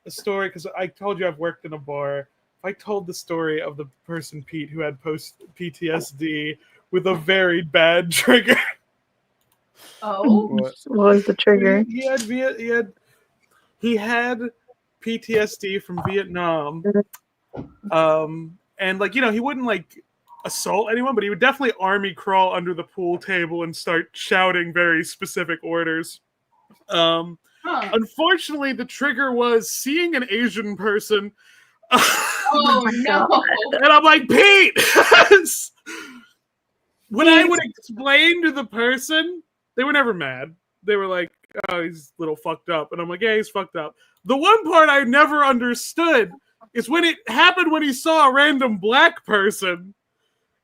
S14: a story, because I told you I've worked in a bar, if I told the story of the person Pete who had post PTSD with a very bad trigger.
S5: Oh,
S16: what was the trigger?
S14: He had PTSD from Vietnam. And like, he wouldn't like assault anyone, but he would definitely army crawl under the pool table and start shouting very specific orders. Unfortunately, the trigger was seeing an Asian person.
S5: Oh no!
S14: And I'm like, Pete! When I would explain to the person, they were never mad. They were like, oh, he's a little fucked up. And I'm like, yeah, he's fucked up. The one part I never understood is when it happened when he saw a random black person.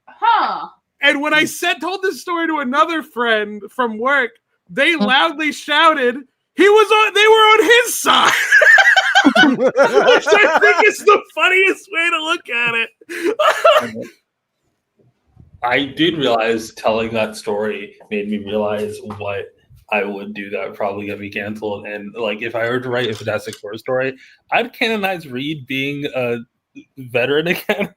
S5: Huh.
S14: And when I told this story to another friend from work, they loudly shouted, they were on his side. Which I think is the funniest way to look at it.
S6: I did realize telling that story made me realize what I would do that would probably get me canceled. And like, if I were to write a Fantastic Four story, I'd canonize Reed being a veteran again.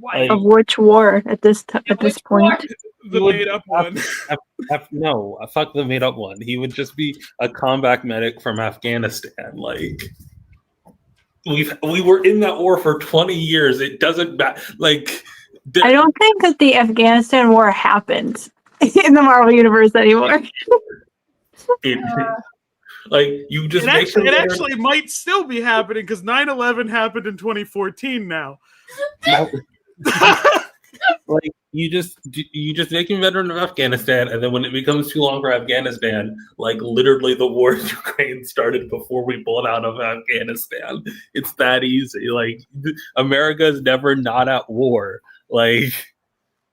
S5: Why?
S16: Of which war at this point?
S14: The made up one.
S6: No, fuck the made up one. He would just be a combat medic from Afghanistan. Like, we were in that war for 20 years. It doesn't matter. Like,
S16: I don't think that the Afghanistan war happened in the Marvel universe anymore.
S6: Like, you just
S14: it actually might still be happening because 9/11 happened in 2014 now.
S6: Like, you just make him veteran of Afghanistan, and then when it becomes too long for Afghanistan, like literally the war in Ukraine started before we pulled out of Afghanistan. It's that easy. Like, America is never not at war. Like,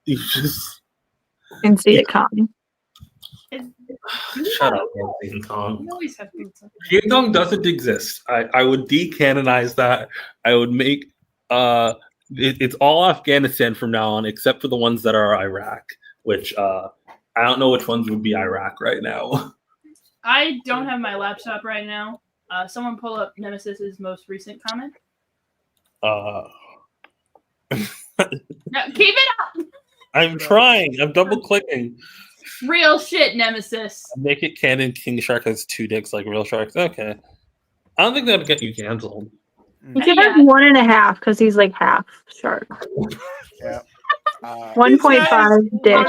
S6: you just
S16: and see it coming.
S6: Shut up, King Kong.
S5: You always have boots up.
S6: King Kong doesn't exist. I would decanonize that. I would make it's all Afghanistan from now on, except for the ones that are Iraq, which I don't know which ones would be Iraq right now.
S5: I don't have my laptop right now. Someone pull up Nemesis's most recent comment. No, keep it up.
S6: I'm trying. I'm double clicking.
S5: Real shit, Nemesis.
S6: Make it canon. King Shark has 2 dicks like real sharks. Okay. I don't think that'd get you canceled.
S16: He could have 1.5 because he's like half shark.
S2: Yeah.
S16: 1.5 dick.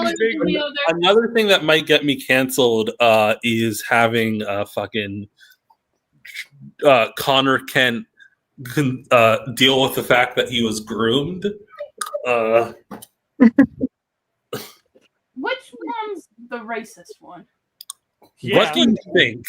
S6: Another thing that might get me canceled is having fucking Connor Kent deal with the fact that he was groomed.
S5: Which one's the racist one?
S6: What do you think?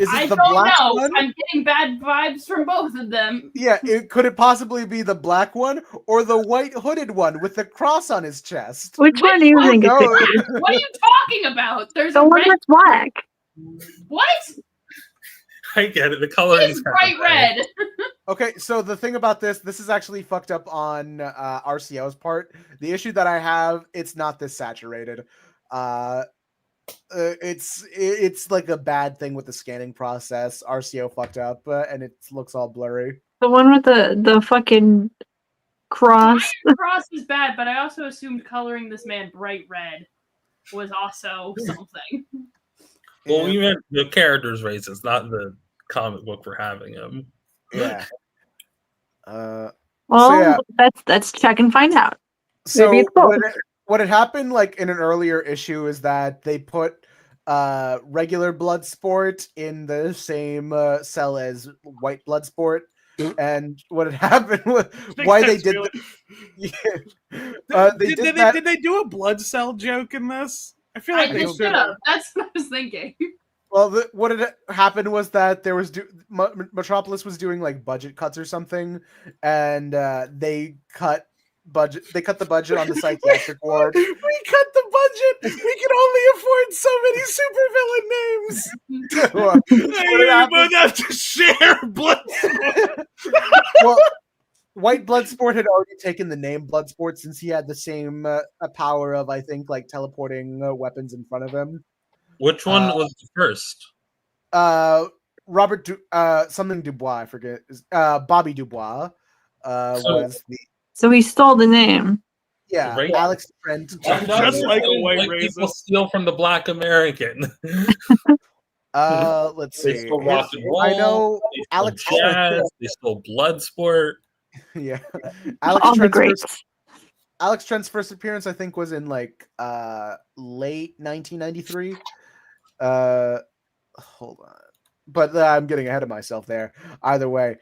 S2: Is it
S5: I
S2: the
S5: don't
S2: black
S5: know.
S2: one?
S5: I'm getting bad vibes from both of them.
S2: Yeah, could it possibly be the black one or the white hooded one with the cross on his chest?
S16: Which one do you think it could be?
S5: What are you talking about? There's
S16: The
S5: a
S16: one
S5: red.
S16: that's black.
S5: What?
S6: I get it. The color
S5: It's bright red.
S2: Okay, so the thing about this is actually fucked up on RCO's part. The issue that I have, it's not this saturated. It's like a bad thing with the scanning process. RCO fucked up, and it looks all blurry.
S16: The one with the fucking cross.
S17: Cross is bad, but I also assumed coloring this man bright red was also something.
S6: Well, we meant the character's racist, not the comic book for having him.
S2: Yeah.
S16: Well, let's check and find out.
S2: So
S16: Maybe it's both.
S2: what had happened, like in an earlier issue, is that they put regular Bloodsport in the same cell as white Bloodsport, and what had happened was why they did.
S14: Did they do a blood cell joke in this? I feel like
S17: they should have. That's what I was thinking.
S2: Well, what had happened was that there was Metropolis was doing like budget cuts or something, and they cut the budget on the psychiatric ward.
S14: We cut the budget. We can only afford so many supervillain names. I both have to share Bloodsport.
S2: Well, White Bloodsport had already taken the name Bloodsport since he had the same power of, I think, like teleporting weapons in front of him.
S6: Which one was the first?
S2: Robert something Dubois, I forget. Bobby Dubois was the.
S16: So he stole the name.
S2: Yeah, Alex Trent.
S14: Just like a white
S6: people steal from the Black American.
S2: Let's
S6: They
S2: see.
S6: stole rock and roll.
S2: I know
S6: they stole
S2: Alex
S6: jazz. They stole Bloodsport.
S2: Yeah,
S16: All the greats.
S2: Alex Trent's first appearance, I think, was in like late 1993. Hold on. But I'm getting ahead of myself there. Either way,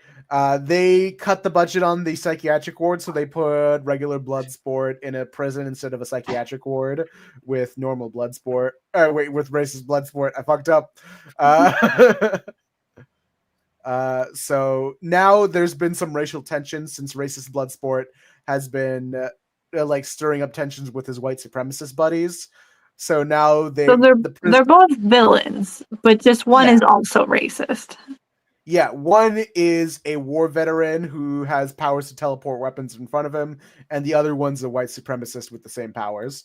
S2: they cut the budget on the psychiatric ward, so they put regular Bloodsport in a prison instead of a psychiatric ward with normal Bloodsport. With racist Bloodsport. I fucked up. So now there's been some racial tension since racist Bloodsport has been like stirring up tensions with his white supremacist buddies. So now they're
S16: both villains, but just one is also racist.
S2: Yeah, one is a war veteran who has powers to teleport weapons in front of him, and the other one's a white supremacist with the same powers.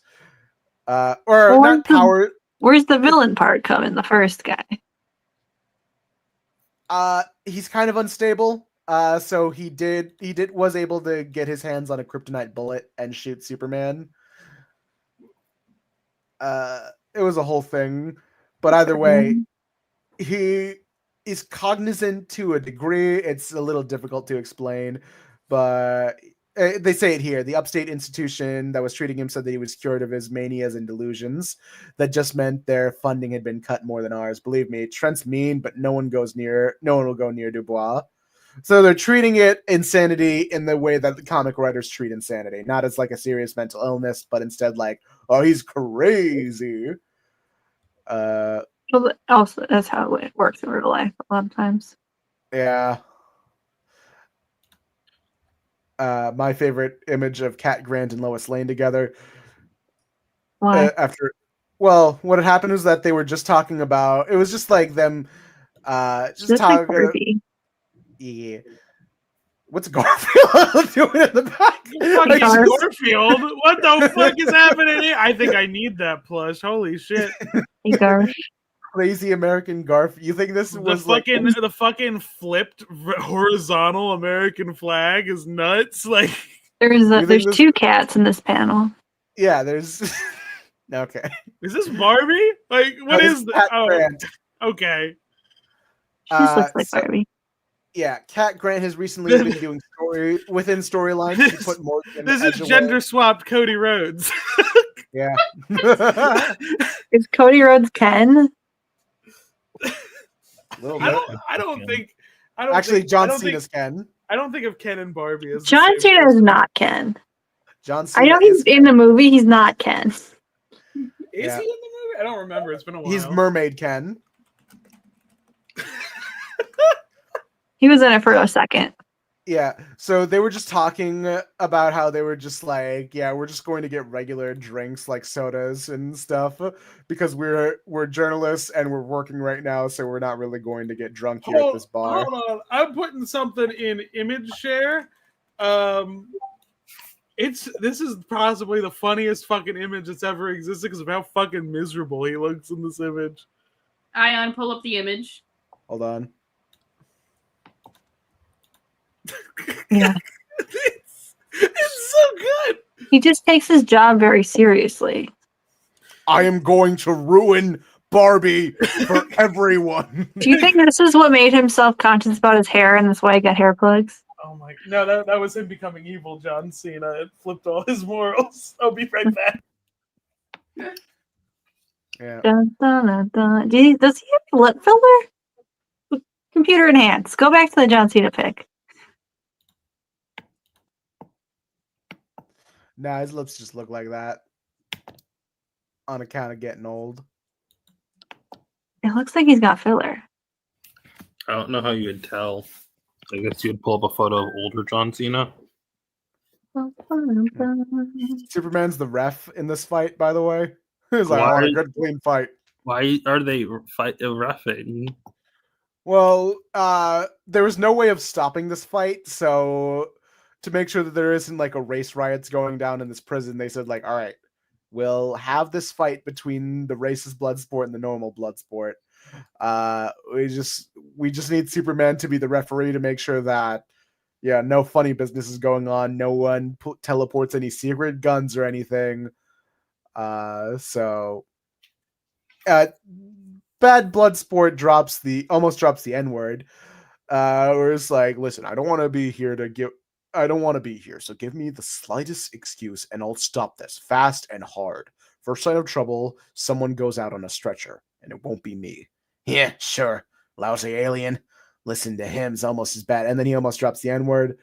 S2: Not power.
S16: Where's the villain part come in? The first guy.
S2: He's kind of unstable. So he was able to get his hands on a kryptonite bullet and shoot Superman. It was a whole thing, but either way, he is cognizant to a degree. It's a little difficult to explain, but they say it here. The upstate institution that was treating him said that he was cured of his manias and delusions. That just meant their funding had been cut more than ours. Believe me, Trent's mean, but no one will go near Dubois. So they're treating it insanity in the way that the comic writers treat insanity, not as like a serious mental illness, but instead like, oh, he's crazy.
S16: Well, also, that's how it works in real life a lot of times.
S2: Yeah. My favorite image of Cat Grant and Lois Lane together.
S16: Why?
S2: What had happened was that they were just talking about. It was just like them, just talking. Yeah. What's Garfield doing in the back?
S14: Fucking Garfield? What the fuck is happening here? I think I need that plush. Holy shit!
S16: Hey, Garf.
S2: Crazy American Garfield. You think this was
S14: the fucking flipped horizontal American flag is nuts? Like
S16: there's two cats in this panel.
S2: Yeah, there's. Okay.
S14: Is this Barbie? Like what is that? Oh, okay.
S16: She just looks like Barbie.
S2: Yeah, Cat Grant has recently been doing within storylines.
S14: This is gender swapped Cody Rhodes.
S2: Yeah.
S16: Is Cody Rhodes Ken?
S14: I don't think.
S2: John Cena's Ken.
S14: I don't think of Ken and Barbie as
S16: John Cena is not Ken.
S2: John Cena.
S16: I know he's in the movie. He's not Ken.
S14: Is he in the movie? I don't remember. It's been a while.
S2: He's Mermaid Ken.
S16: He was in it for a second.
S2: Yeah, so they were just talking about how they were just like, yeah, we're just going to get regular drinks like sodas and stuff because we're journalists and we're working right now, so we're not really going to get drunk here at this bar.
S14: Hold on, I'm putting something in image share. This is possibly the funniest fucking image that's ever existed because of how fucking miserable he looks in this image.
S17: Ayaan, pull up the image.
S2: Hold on.
S16: Yeah.
S14: It's so good.
S16: He just takes his job very seriously.
S2: I am going to ruin Barbie for everyone.
S16: Do you think this is what made him self-conscious about his hair and that's why he got hair plugs?
S14: Oh my! No, that was him becoming evil, John Cena. It flipped all his morals. I'll be right back.
S2: Yeah.
S16: Dun, dun, dun, dun. Does he have lip filler? Computer enhanced. Go back to the John Cena pic.
S2: Nah, his lips just look like that. On account of getting old.
S16: It looks like he's got filler.
S6: I don't know how you would tell. I guess you'd pull up a photo of older John Cena.
S2: Superman's the ref in this fight, by the way. He's like, I want a good, clean fight.
S6: Why are they reffing?
S2: Well, there was no way of stopping this fight, so to make sure that there isn't like a race riots going down in this prison, they said like, all right, we'll have this fight between the racist blood sport and the normal blood sport. We just need Superman to be the referee to make sure that no funny business is going on. No one teleports any secret guns or anything. Bad blood sport almost drops the N-word. Where it's like, listen, I don't want to be here, so give me the slightest excuse and I'll stop this fast and hard. First sign of trouble, someone goes out on a stretcher, and it won't be me. Yeah, sure. Lousy alien. Listen to him's almost as bad. And then he almost drops the N-word.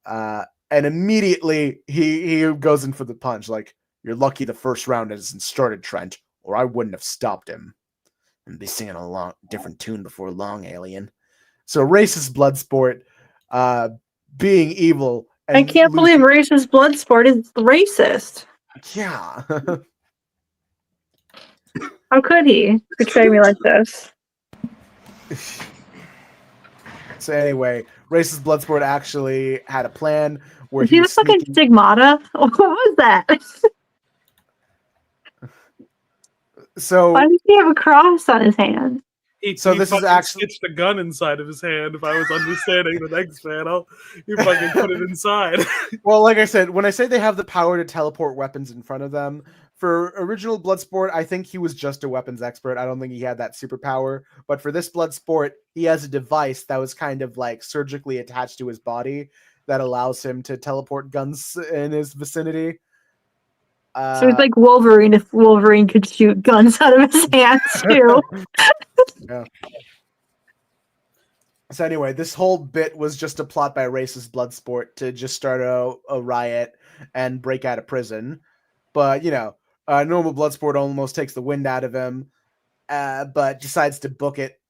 S2: And immediately he goes in for the punch. Like, you're lucky the first round hasn't started, Trent, or I wouldn't have stopped him. And be singing a different tune before long, alien. So racist blood sport, being evil. And
S16: I can't believe racist blood sport is racist.
S2: Yeah.
S16: How could he betray me like this?
S2: So anyway, racist Bloodsport actually had a plan where
S16: Is he the fucking stigmata? What was that?
S2: So
S16: why does he have a cross on his hand?
S14: This is actually stitched a gun inside of his hand. If I was understanding the next panel, he fucking put it inside.
S2: Well, like I said, when I say they have the power to teleport weapons in front of them, for original Bloodsport, I think he was just a weapons expert. I don't think he had that superpower. But for this Bloodsport, he has a device that was kind of like surgically attached to his body that allows him to teleport guns in his vicinity.
S16: So it's like Wolverine if Wolverine could shoot guns out of his hands too.
S2: Yeah. So anyway, this whole bit was just a plot by racist Bloodsport to just start a riot and break out of prison. But, normal Bloodsport almost takes the wind out of him, but decides to book it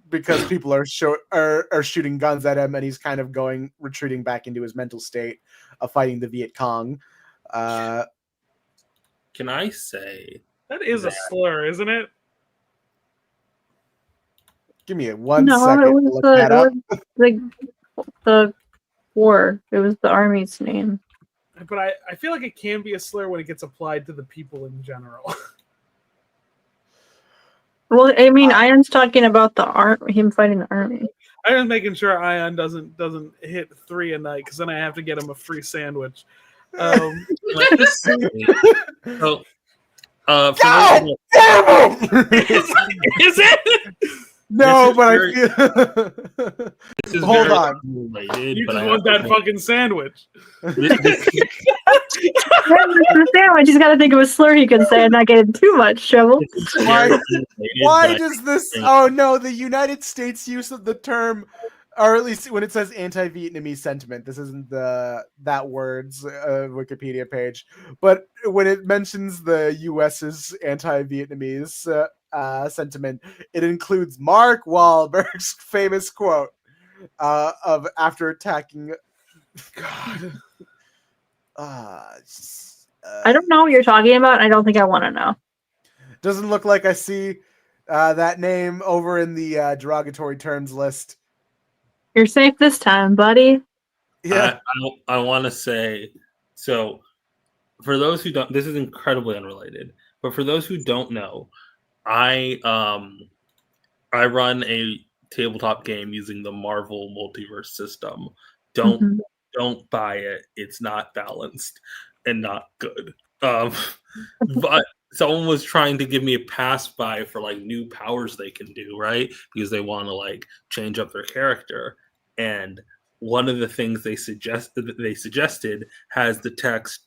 S2: because people are shooting guns at him, and he's kind of retreating back into his mental state of fighting the Viet Cong.
S6: Can I say
S14: that is a slur, isn't it?
S2: Give me one second.
S16: It was the war. It was the army's name.
S14: But I feel like it can be a slur when it gets applied to the people in general.
S16: Well, I mean, Ayaan's talking about him fighting the army.
S14: I'm just making sure Ayaan doesn't hit 3 a night, because then I have to get him a free sandwich.
S6: God
S2: damn it!
S14: Is it?
S2: No, but I feel. Hold on.
S6: Related,
S14: you just want that fucking sandwich.
S16: The sandwich. He's got to think of a slur he can say and not get in too much trouble.
S2: Why does this? Oh no, the United States use of the term, or at least when it says anti-Vietnamese sentiment, this isn't that word's Wikipedia page, but when it mentions the U.S.'s anti-Vietnamese sentiment, it includes Mark Wahlberg's famous quote of after attacking. God.
S16: I don't know what you're talking about. I don't think I want to know.
S2: Doesn't look like I see that name over in the derogatory terms list.
S16: You're safe this time, buddy.
S2: Yeah.
S6: I want to say So, for those who don't, this is incredibly unrelated. But for those who don't know, I run a tabletop game using the Marvel multiverse system.
S16: Mhm.
S6: Don't buy it. It's not balanced and not good. But someone was trying to give me a pass by for like new powers they can do, right? Because they want to like change up their character. And one of the things they suggested has the text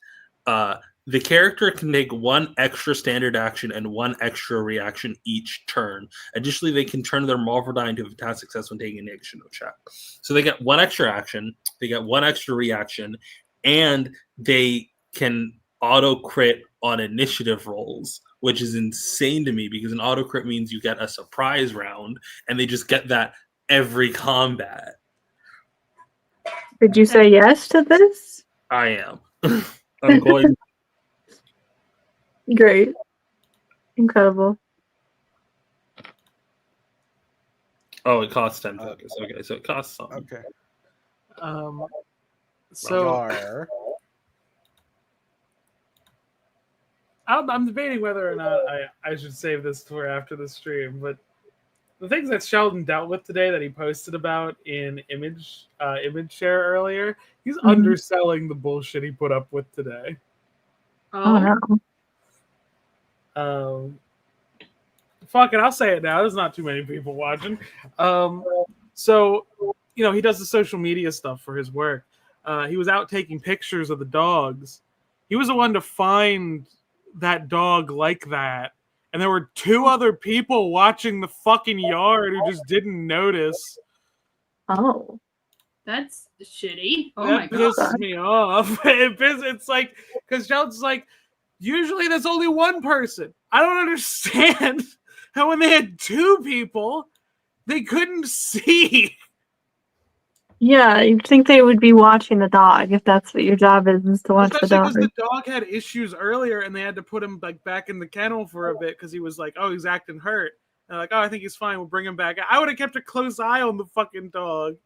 S6: the character can take one extra standard action and one extra reaction each turn. Additionally, they can turn their Marvel die into a attack success when taking an additional check. So they get one extra action, they get one extra reaction, and they can auto crit on initiative rolls, which is insane to me because an auto crit means you get a surprise round, and they just get that every combat.
S16: Did you say yes to this?
S6: I am. I'm going.
S16: Great. Incredible.
S6: Oh, it costs 10 focus. Okay, so it costs something.
S2: Okay.
S14: So I'm debating whether or not I should save this for after the stream, but the things that Sheldon dealt with today that he posted about in image share earlier, he's underselling the bullshit he put up with today.
S16: Oh
S14: no. Fuck it, I'll say it now. There's not too many people watching. So, you know, he does the social media stuff for his work. He was out taking pictures of the dogs. He was the one to find that dog like that. And there were 2 other people watching the fucking yard who just didn't notice.
S16: Oh.
S17: That's shitty. Oh
S14: That
S17: my god.
S14: pisses me off. It's like, because Sheldon's like, usually there's only one person. I don't understand how when they had 2 people, they couldn't see.
S16: Yeah, you'd think they would be watching the dog if that's what your job is to watch
S14: Especially
S16: the
S14: because
S16: dog.
S14: the dog had issues earlier and they had to put him like back in the kennel for a bit because he was like, oh, he's acting hurt. And they're like, oh, I think he's fine. We'll bring him back. I would have kept a close eye on the fucking dog.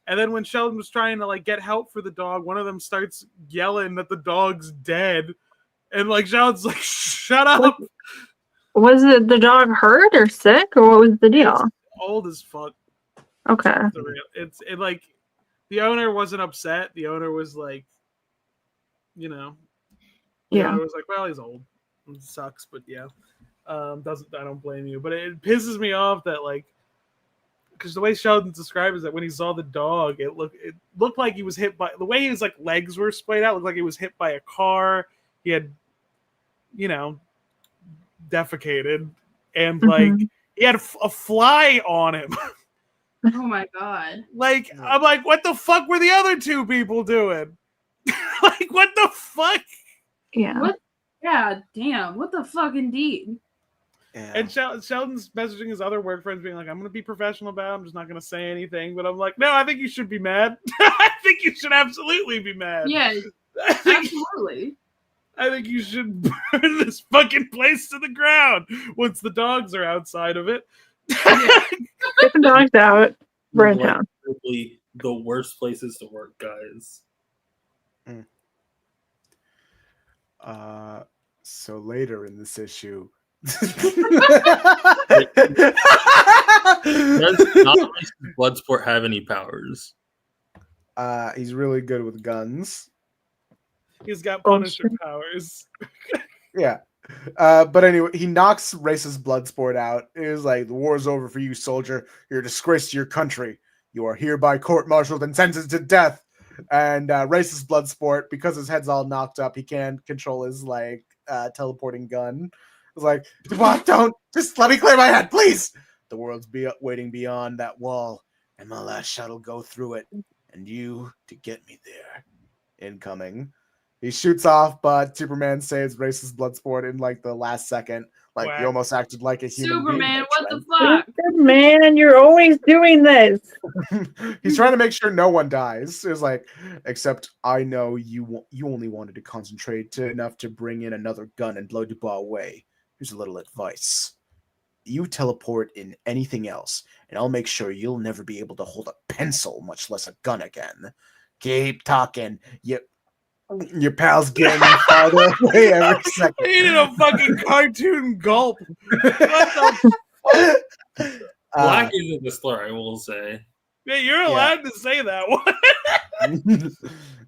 S14: And then when Sheldon was trying to like get help for the dog, one of them starts yelling that the dog's dead. And like Sheldon's like, shut up.
S16: Was it the dog hurt or sick, or what was the deal?
S14: It's old as fuck.
S16: Okay.
S14: It's like the owner wasn't upset. The owner was like, you know, the owner was like, well, he's old. It sucks, but yeah. I don't blame you. But it pisses me off that like, because the way Sheldon described is that when he saw the dog, it looked like he was hit by the way his like legs were splayed out. Looked like he was hit by a car. He had, you know, defecated, and like he had a fly on him.
S17: Oh my god.
S14: Like I'm like, what the fuck were the other 2 people doing? Like what the fuck?
S16: Yeah.
S17: What? Yeah. Damn. What the fuck, indeed.
S2: Yeah.
S14: And Sheldon's messaging his other work friends, being like, "I'm going to be professional about it. I'm just not going to say anything." But I'm like, "No, I think you should be mad. I think you should absolutely be mad.
S17: Yeah. Absolutely.
S14: I think you should burn this fucking place to the ground once the dogs are outside of it."
S16: Get the dogs out. Burn it down.
S6: Literally the worst places to work, guys.
S2: So later in this issue,
S6: Does not Bloodsport have any powers?
S2: He's really good with guns.
S14: He's got Punisher powers.
S2: Yeah. But anyway, he knocks racist Bloodsport out. It was like, the war's over for you, soldier. You're a disgrace to your country. You are hereby court-martialed and sentenced to death. And racist Bloodsport, because his head's all knocked up, he can't control his like teleporting gun. It's like, what? Don't just let me clear my head, please. The world's waiting beyond that wall, and my last shot will go through it, and you to get me there. Incoming. He shoots off, but Superman saves racist Bloodsport in like the last second. Like he almost acted like a human
S17: Superman,
S2: being.
S17: what the fuck?
S16: Superman, you're always doing this.
S2: He's trying to make sure no one dies. It's like, except I know you only wanted to concentrate enough to bring in another gun and blow Dubois away. Here's a little advice. You teleport in anything else, and I'll make sure you'll never be able to hold a pencil, much less a gun again. Keep talking. Your pal's getting farther away every second.
S14: I needed a fucking cartoon gulp. What the
S6: Black isn't the slur, I will say.
S14: Yeah, you're allowed to say that one.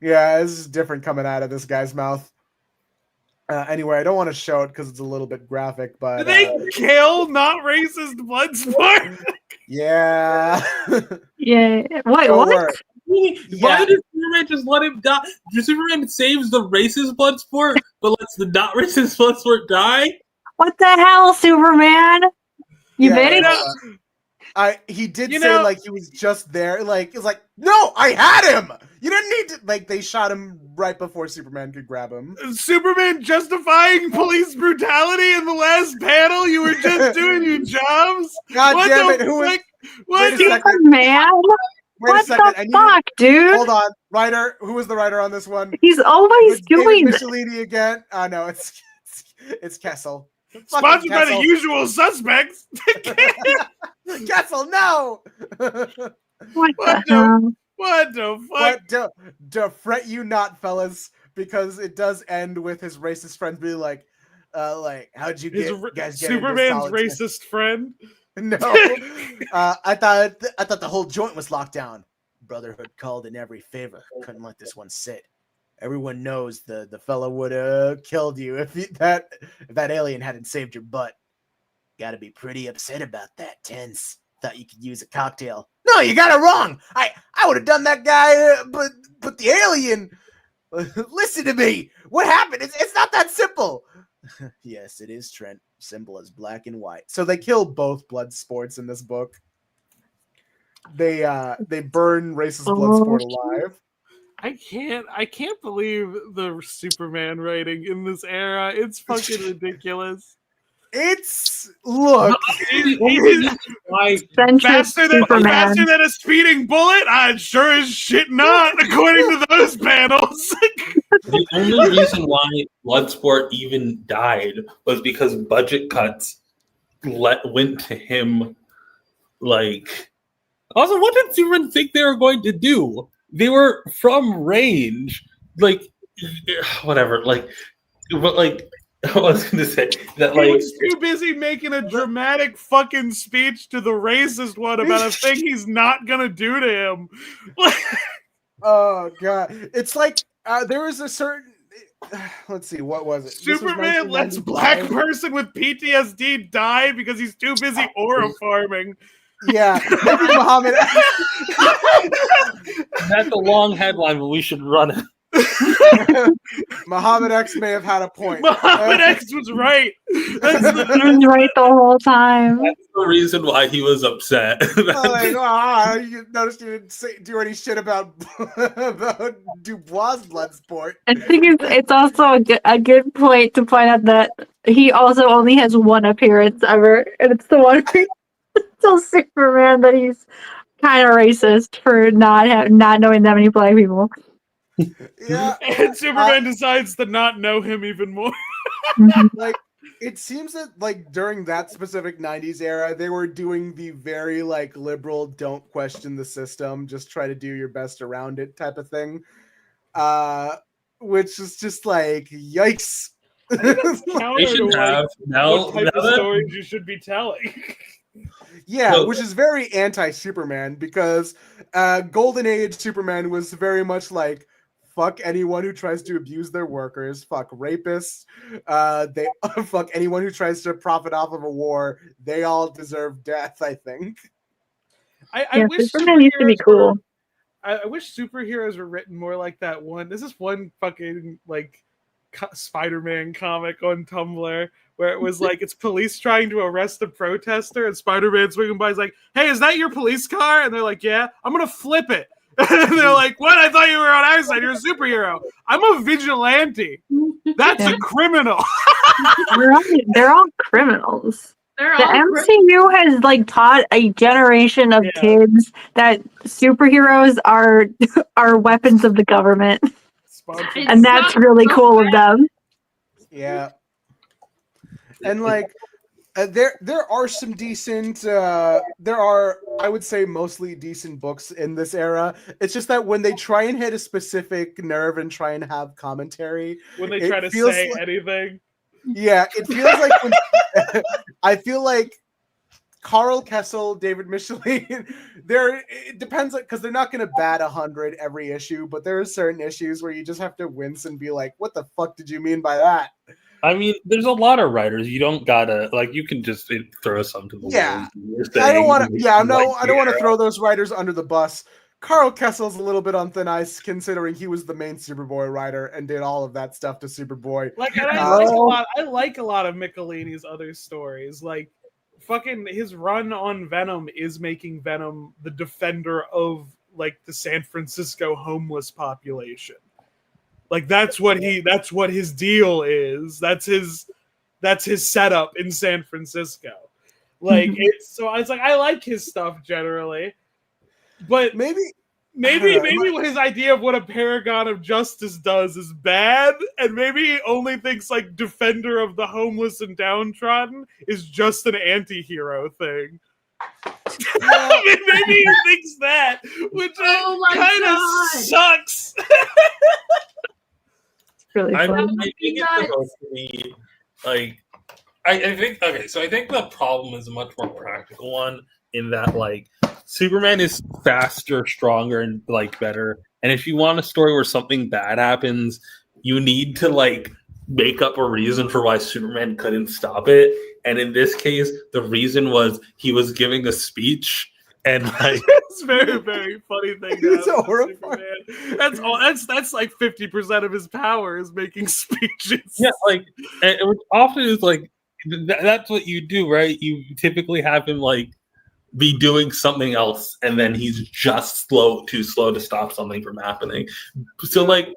S2: Yeah, this is different coming out of this guy's mouth. Anyway, I don't want to show it because it's a little bit graphic, but
S14: Did they kill not racist Bloodsport?
S2: yeah.
S16: Yeah. Wait,
S2: Don't
S16: what?
S2: worry.
S6: Why did Superman just let him die? Superman saves the racist Bloodsport, but lets the not racist Bloodsport die?
S16: What the hell, Superman? You idiot!
S2: He did say like he was just there. Like it's like, no, I had him. You didn't need to. Like they shot him right before Superman could grab him.
S14: Superman justifying police brutality in the last panel. You were just doing your jobs.
S2: God
S14: What
S2: damn
S14: the
S2: it! Who is?
S14: What?
S2: Wait a second.
S16: Man,
S2: Wait
S16: what
S2: a second.
S16: the fuck, dude?
S2: Hold on, writer. Who was the writer on this one?
S16: He's always doing
S2: David
S16: that.
S2: Michelinie again. No, it's Kessel.
S14: Sponsored by the
S2: Kessel.
S14: Usual Suspects.
S2: Kessel, no.
S16: What the hell?
S14: What the fuck?
S2: But to fret you not, fellas, because it does end with his racist friend being like, how'd you guys get
S14: Superman's
S2: into solid
S14: racist friend?
S2: No, I thought the whole joint was locked down. Brotherhood called in every favor. Couldn't let this one sit. Everyone knows the fella would have killed you if that alien hadn't saved your butt. Got to be pretty upset about that. Tense. Thought you could use a cocktail. No, you got it wrong. I would have done that guy, but the alien. Listen to me. What happened? It's not that simple. Yes, it is, Trent. Simple as black and white. So they kill both Bloodsports in this book. They burn racist Bloodsport alive.
S14: I can't believe the Superman writing in this era. It's fucking ridiculous.
S2: It's look
S14: he's faster than a speeding bullet. Sure as shit not, according to those panels.
S6: The only reason why Bloodsport even died was because budget cuts went to him. Like, also, what did Superman think they were going to do? They were from range, like whatever. Like, but like. I was going to say that,
S14: he
S6: like,
S14: was too busy making a dramatic fucking speech to the racist one about a thing he's not gonna do to him.
S2: Oh god, it's like there was a certain. Let's see, what was it?
S14: Superman lets black person with PTSD die because he's too busy aura farming.
S2: Yeah, maybe Muhammad.
S6: That's a long headline, but we should run it.
S2: Muhammad X may have had a point.
S14: Muhammad X was right.
S16: He was right the whole time.
S6: That's the reason why he was upset.
S2: You noticed you didn't do any shit about Dubois' Bloodsport.
S16: I think it's also a good point to point out that he also only has one appearance ever, and it's the one where he tells Superman that he's kind of racist for not knowing that many black people.
S2: Yeah,
S14: and Superman decides to not know him even more.
S2: Like, it seems that like during that specific 90s era, they were doing the very like liberal, don't question the system, just try to do your best around it type of thing. Which is just like, yikes.
S14: They should have what type of stories you should be telling.
S2: Yeah, which is very anti-Superman because Golden Age Superman was very much like, fuck anyone who tries to abuse their workers, fuck rapists, they fuck anyone who tries to profit off of a war. They all deserve death, I think.
S14: I wish
S16: Superman used to be cool.
S14: I wish superheroes were written more like that one. This is one fucking like Spider-Man comic on Tumblr where it was like it's police trying to arrest a protester and Spider-Man swinging by is like, hey, is that your police car? And they're like, yeah, I'm gonna flip it. And they're like, what? I thought you were on our side. You're a superhero. I'm a vigilante. That's a criminal.
S16: They're all criminals. The MCU has like taught a generation of kids that superheroes are weapons of the government. And that's really cool of them.
S2: Yeah. And like There are some decent. There are, I would say, mostly decent books in this era. It's just that when they try and hit a specific nerve and try and have commentary,
S14: When they
S2: it
S14: try to
S2: feels
S14: say
S2: like-
S14: anything.
S2: Yeah, it feels like when, I feel like Carl Kessel, David Michelin, it depends, because they're not going to bat 100 every issue, but there are certain issues where you just have to wince and be like, "What the fuck did you mean by that?"
S6: I mean, there's a lot of writers. You don't gotta you can just throw some to the
S2: Yeah,
S6: wolves.
S2: I don't want to. Yeah, no, I don't want to
S6: yeah.
S2: throw those writers under the bus. Carl Kessel's a little bit on thin ice, considering he was the main Superboy writer and did all of that stuff to Superboy.
S14: Like, and I like a lot of Michelini's other stories. Like, fucking his run on Venom is making Venom the defender of like the San Francisco homeless population. Like that's what his deal is. That's his setup in San Francisco. Like it's like I like his stuff generally. But maybe his idea of what a paragon of justice does is bad, and maybe he only thinks like defender of the homeless and downtrodden is just an anti-hero thing. Maybe he thinks that, which kind of sucks.
S16: Really
S6: I
S16: funny.
S6: think it's supposed to be like I think okay, so I think the problem is a much more practical one in that like Superman is faster, stronger, and like better. And if you want a story where something bad happens, you need to like make up a reason for why Superman couldn't stop it. And in this case, the reason was he was giving a speech. And like
S14: it's very, very funny thing.
S2: It's horrifying.
S14: That's all. That's like 50% of his power is making speeches.
S6: Yeah, like and often is like that's what you do, right? You typically have him like be doing something else, and then he's just too slow to stop something from happening. So like.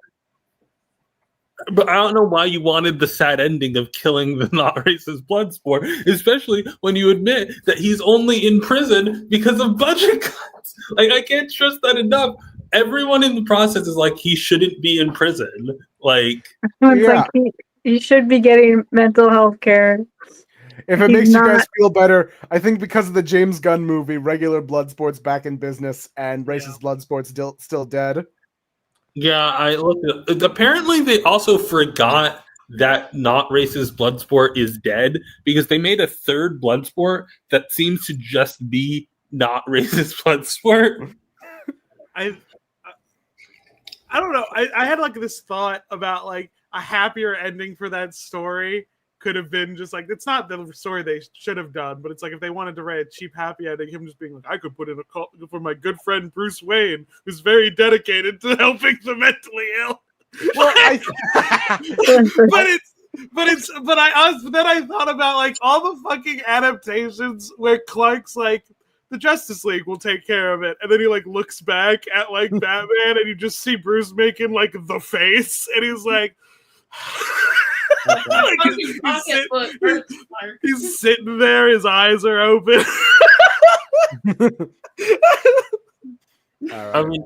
S6: But I don't know why you wanted the sad ending of killing the not racist Bloodsport, especially when you admit that he's only in prison because of budget cuts. Like, I can't stress that enough. Everyone in the process is like, he shouldn't be in prison. Like,
S16: Like he should be getting mental health care.
S2: If it makes you guys feel better, I think because of the James Gunn movie, regular Bloodsport's back in business and racist Bloodsport's still dead.
S6: yeah, I looked at apparently they also forgot that not racist Bloodsport is dead because they made a third Bloodsport that seems to just be not racist Bloodsport.
S14: I don't know. I had like this thought about like a happier ending for that story could have been just like, it's not the story they should have done, but it's like if they wanted to write a cheap happy ending, him just being like, I could put in a call for my good friend Bruce Wayne, who's very dedicated to helping the mentally ill. Well, then I thought about like all the fucking adaptations where Clark's like, the Justice League will take care of it, and then he like looks back at like Batman, and you just see Bruce making like the face, and he's like. Like, he's sitting there, his eyes are open.
S2: I
S6: mean,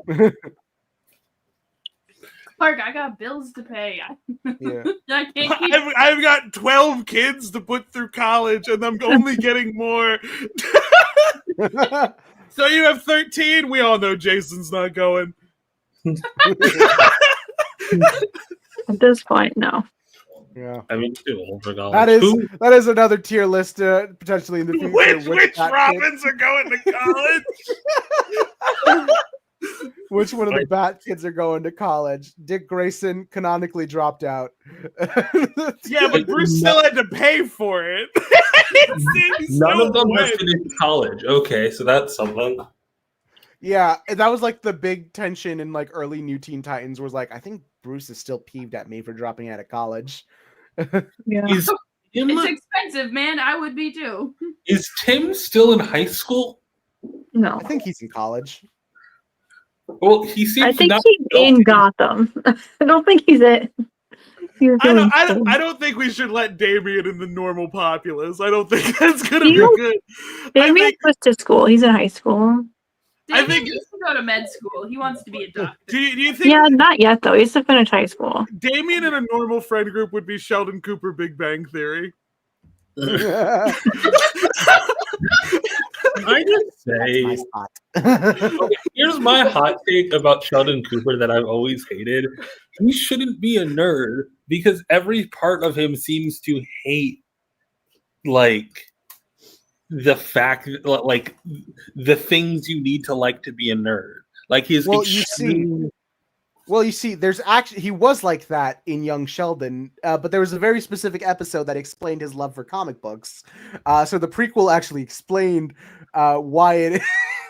S17: Clark, I got bills to pay.
S2: Yeah.
S17: I can't keep...
S14: I've got 12 kids to put through college, and I'm only getting more. So you have 13? We all know Jason's not going.
S16: At this point, no.
S2: Yeah,
S6: I mean, too old for college.
S2: That is another tier list potentially in the future.
S14: Which Robins are going to college?
S2: Which one of the Bat kids are going to college? Dick Grayson canonically dropped out.
S14: Yeah, but Bruce still had to pay for it.
S6: None of them have finished college. Okay, so that's something.
S2: Yeah, that was like the big tension in like early New Teen Titans was like, I think Bruce is still peeved at me for dropping out of college.
S16: Yeah.
S17: It's expensive, man. I would be too.
S6: Is Tim still in high school?
S16: No.
S2: I think he's in college.
S6: Well, he seems
S16: I think
S6: not
S16: he's in Gotham. I don't think he's in.
S14: I don't think we should let Damian in the normal populace. I don't think that's gonna be good.
S16: Damian goes to school. He's in high school.
S17: I think he needs to go to med school. He wants to be a doctor.
S14: Do you think?
S16: Yeah, not yet though. He's to finish high school.
S14: Damian in a normal friend group would be Sheldon Cooper, Big Bang Theory.
S6: I just say, okay, here's my hot take about Sheldon Cooper that I've always hated. He shouldn't be a nerd because every part of him seems to hate, like, the fact, like, the things you need to like to be a nerd. Like, he's
S9: Well, you see, there's actually he was like that in Young Sheldon, but there was a very specific episode that explained his love for comic books. So the prequel actually explained why it.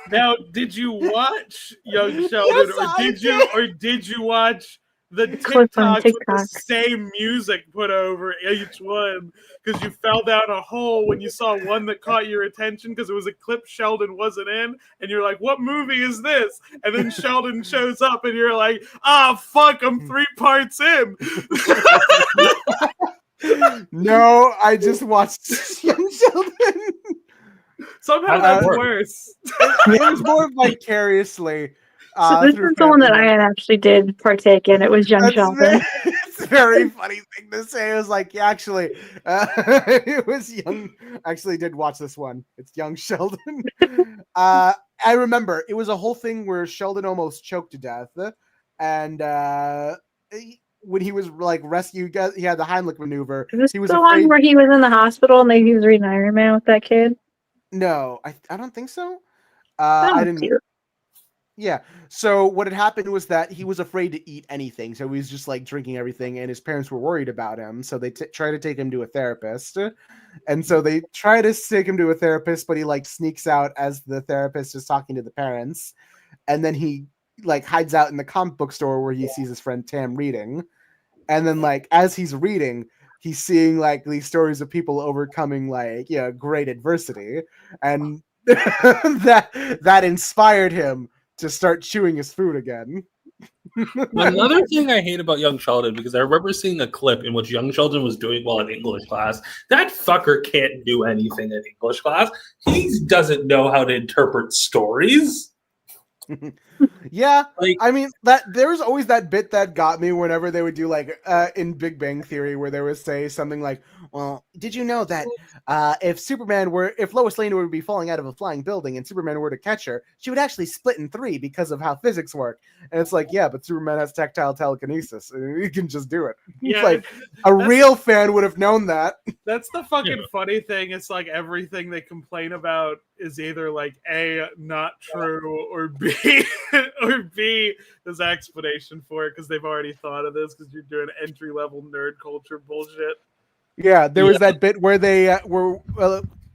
S14: Now, did you watch Young Sheldon,
S9: Yes,
S14: or did you watch the
S16: Clip on
S14: TikToks with the
S16: TikTok.
S14: same music put over each one? Because you fell down a hole when you saw one that caught your attention because it was a clip Sheldon wasn't in, and you're like, "What movie is this?" And then Sheldon shows up, and you're like, "Ah, fuck! I'm 3 parts in."
S9: No, I just watched Young Sheldon.
S14: Somehow that's worse.
S9: It was more vicariously.
S16: So this is the one that I actually did partake in. It was Young Sheldon.
S9: It's a very funny thing to say. It was like, yeah, actually, it was Young. Actually, did watch this one. It's Young Sheldon. I remember it was a whole thing where Sheldon almost choked to death, and when he was like rescued, he had the Heimlich maneuver.
S16: Is this
S9: He was
S16: the
S9: afraid.
S16: one where he was in the hospital and he was reading Iron Man with that kid?
S9: No, I don't think so. I didn't.
S16: Cute.
S9: Yeah. So what had happened was that he was afraid to eat anything. So he was just like drinking everything, and his parents were worried about him. So they try to take him to a therapist, and so they try to take him to a therapist, but he like sneaks out as the therapist is talking to the parents, and then he like hides out in the comic book store where he sees his friend Tam reading, and then like as he's reading, he's seeing like these stories of people overcoming like great adversity, and that inspired him to start chewing his food again.
S6: Another thing I hate about Young Sheldon, because I remember seeing a clip in which Young Sheldon was doing well in English class. That fucker can't do anything in English class. He doesn't know how to interpret stories.
S9: Yeah, I mean that there was always that bit that got me whenever they would do like in Big Bang Theory where they would say something like, "Well, did you know that if Lois Lane were to be falling out of a flying building and Superman were to catch her, she would actually split in 3 because of how physics work?" And it's like, yeah, but Superman has tactile telekinesis. He can just do it.
S14: Yeah,
S9: It's like a real fan would have known that.
S14: That's the fucking funny thing. It's like everything they complain about is either like A, not true, or B, there's an explanation for it because they've already thought of this because you're doing entry level nerd culture bullshit.
S9: Yeah, there was that bit where they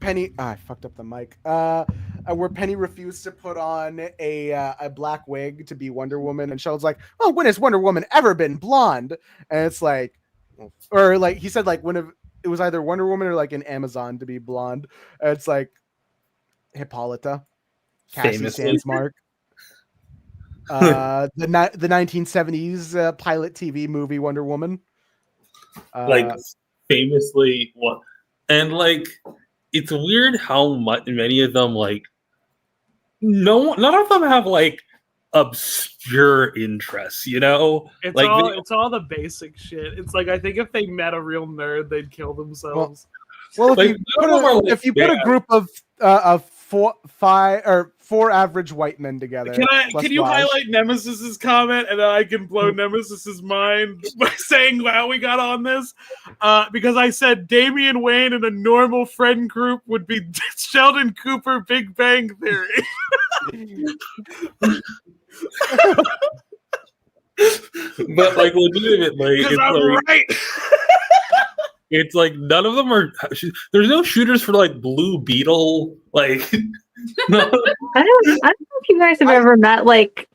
S9: Penny. I fucked up the mic. Where Penny refused to put on a black wig to be Wonder Woman, and Sheldon's like, "Oh, when has Wonder Woman ever been blonde?" And it's like, or like he said, like when it was either Wonder Woman or like an Amazon to be blonde. And it's like Hippolyta, Cassie
S6: Famously.
S9: Sandsmark. The 1970s pilot TV movie Wonder Woman.
S6: Like famously one, and like it's weird how many of them like none of them have like obscure interests, you know?
S14: It's
S6: like
S14: it's all the basic shit. It's like I think if they met a real nerd, they'd kill themselves.
S9: Well, if
S6: Like,
S9: you
S6: none of them are, like,
S9: if you put a
S6: bad.
S9: group of 4 average white men together, plus
S14: Can you
S9: Raj.
S14: highlight Nemesis's comment and then I can blow Nemesis's mind by saying how we got on this? Because I said Damian Wayne in a normal friend group would be Sheldon Cooper, Big Bang Theory.
S6: But like legitimately,
S14: Because
S6: it's
S14: I'm
S6: like,
S14: right.
S6: it's like none of them are. There's no shooters for like Blue Beetle. Like, no.
S16: I don't know if you guys have ever met like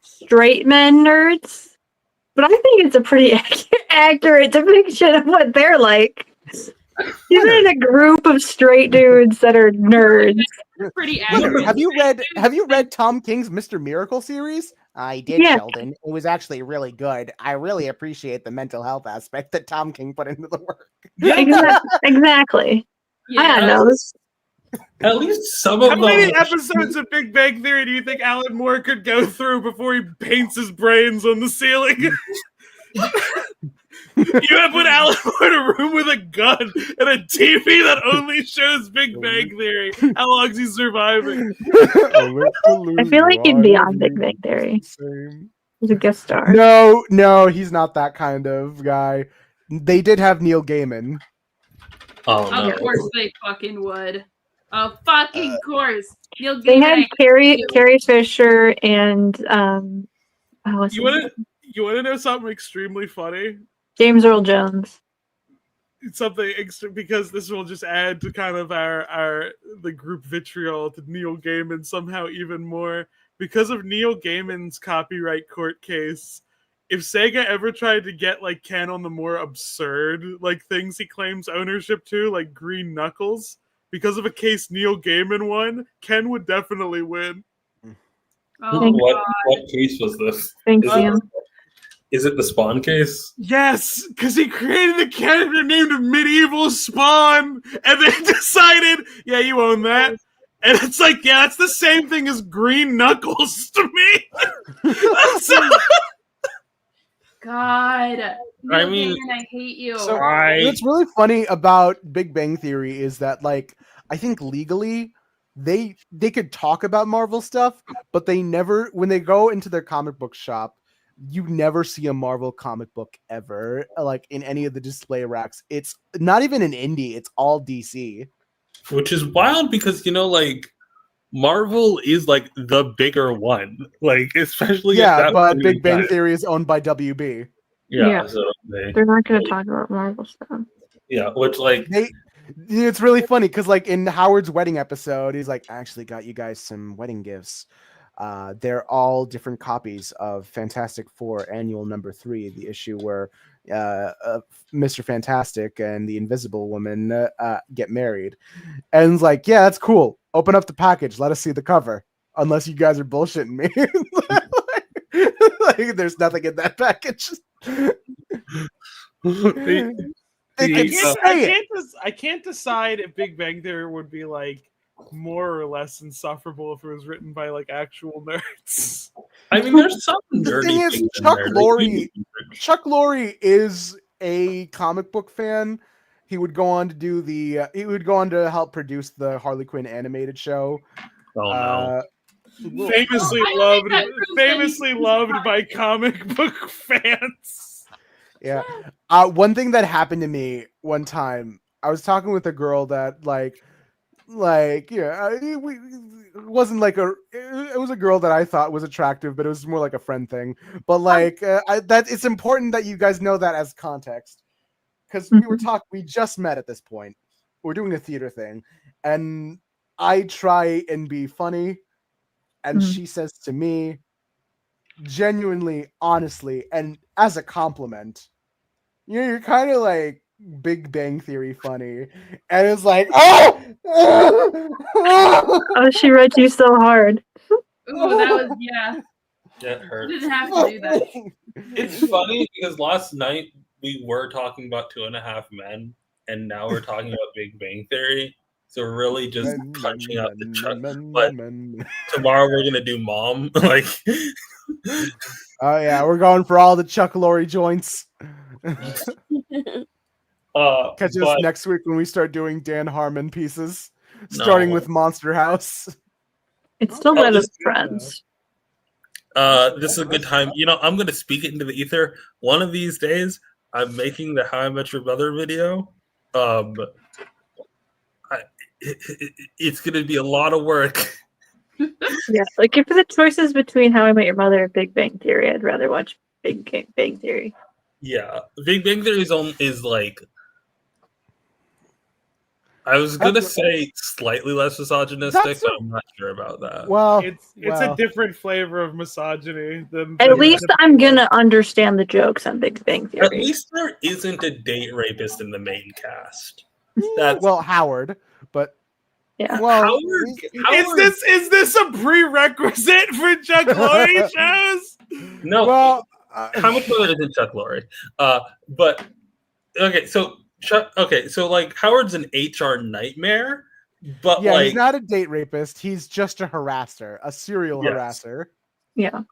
S16: straight men nerds, but I think it's a pretty accurate depiction of what they're like. Even in a group of straight dudes that are nerds.
S17: Pretty
S9: Look,
S17: accurate.
S9: have you read Tom King's Mr. Miracle series? I did,
S16: Yeah.
S9: Sheldon. It was actually really good. I really appreciate the mental health aspect that Tom King put into the work.
S16: Exactly. I
S17: Yeah.
S16: don't know.
S6: At least some of
S14: How
S6: them.
S14: many episodes of Big Bang Theory do you think Alan Moore could go through before he paints his brains on the ceiling? You have put Alan Moore in a room with a gun and a TV that only shows Big Bang Theory. How long is he surviving?
S16: I feel like he'd be on Big Bang Theory. He's a guest star.
S2: No, he's not that kind of guy. They did have Neil Gaiman.
S6: Oh
S17: Of course they fucking would. Of fucking course. Neil
S16: They
S17: Gaiman
S16: had
S17: ain't
S16: Carrie Fisher and
S14: You want to know something extremely funny?
S16: James Earl Jones.
S14: Something extra, because this will just add to kind of the group vitriol to Neil Gaiman somehow even more. Because of Neil Gaiman's copyright court case, if Sega ever tried to get like Ken on the more absurd like things he claims ownership to, like Green Knuckles, because of a case Neil Gaiman won, Ken would definitely win.
S17: Oh,
S6: what case was this?
S16: Thanks,
S6: Ian. Is it the Spawn case?
S14: Yes, because he created a character named Medieval Spawn, and then decided, yeah, you own that. And it's like, yeah, that's the same thing as Green Knuckles to me.
S17: God.
S6: I
S17: Neil
S6: mean-
S17: Gaiman, I hate you.
S2: So what's really funny about Big Bang Theory is that, like, I think legally they could talk about Marvel stuff, but they never, when they go into their comic book shop, you never see a Marvel comic book ever, like in any of the display racks. It's not even an indie; it's all DC.
S6: Which is wild because like Marvel is like the bigger one, like especially if
S2: Yeah,
S6: that
S2: but
S6: was
S2: Big Bang
S6: inside.
S2: Theory is owned by WB.
S6: Yeah, so
S16: they're not going to talk about Marvel stuff.
S6: yeah, which like
S2: It's really funny because, like, in Howard's wedding episode, he's like, "I actually got you guys some wedding gifts. They're all different copies of Fantastic Four Annual Number 3, the issue where Mr. Fantastic and the Invisible Woman get married." And it's like, "Yeah, that's cool. Open up the package. Let us see the cover. Unless you guys are bullshitting me." Like, there's nothing in that package. They can say it.
S14: I can't decide if Big Bang Theory would be like more or less insufferable if it was written by like actual nerds.
S6: I mean, there's some
S2: The
S6: nerdy
S2: thing is,
S6: things in
S2: Chuck
S6: there, like,
S2: Chuck Lorre is a comic book fan. He would go on to do he would go on to help produce the Harley Quinn animated show.
S6: Oh no.
S14: Famously loved by comic book fans.
S2: Yeah. One thing that happened to me one time, I was talking with a girl that it wasn't like it was a girl that I thought was attractive, but it was more like a friend thing. But like that, it's important that you guys know that as context, because we just met at this point. We're doing a theater thing, and I try and be funny, and she says to me, genuinely, honestly, and as a compliment, you're kind of like Big Bang Theory funny. And it's like, oh,
S16: Oh, she read you so hard.
S17: Ooh, that was, yeah.
S6: That hurts.
S17: You didn't have to do that.
S6: It's funny because last night we were talking about 2.5 Men, and now we're talking about Big Bang Theory. So we're really just punching out the Chuck. But tomorrow we're gonna do Mom. Like,
S2: oh yeah, we're going for all the Chuck Lorre joints. Catch us next week when we start doing Dan Harmon pieces, starting with Monster House.
S16: It's still better than Friends.
S6: this is a good time. I'm going to speak it into the ether. One of these days, I'm making the How I Met Your Mother video. It's going to be a lot of work.
S16: Yeah, like if the choice is between How I Met Your Mother and Big Bang Theory, I'd rather watch Big Bang Theory.
S6: Yeah, Big Bang Theory is like, I was gonna say slightly less misogynistic, but I'm not sure about that.
S2: Well,
S14: it's a different flavor of misogyny than.
S16: At least I'm gonna understand the jokes on Big Bang Theory.
S6: At least there isn't a date rapist in the main cast. That's
S2: Howard, but
S16: yeah.
S2: Well,
S14: Howard, is this a prerequisite for Chuck Lorre shows?
S6: No.
S2: Well,
S6: how much more than Chuck Lorre? But okay, so like Howard's an HR nightmare, but
S2: yeah,
S6: like
S2: he's not a date rapist. He's just a harasser, a serial harasser.
S16: Yeah.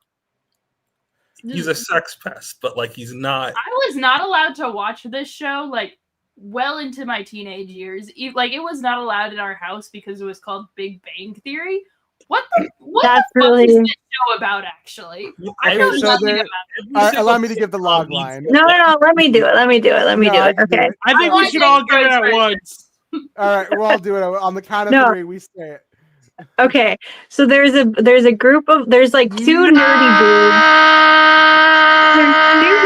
S6: he's a sex pest, but like he's not.
S17: I was not allowed to watch this show like well into my teenage years. Like it was not allowed in our house because it was called Big Bang Theory. What the fuck is this show about? Actually, I know nothing about it.
S2: Allow me to give the log line.
S16: No. Let me do it. Let me do it. Okay.
S14: I think we should all give it at once.
S2: All right, we'll all do it on the count of
S16: No.
S2: 3. We say it.
S16: Okay, so there's a group of like 2 nerdy dudes. There's 2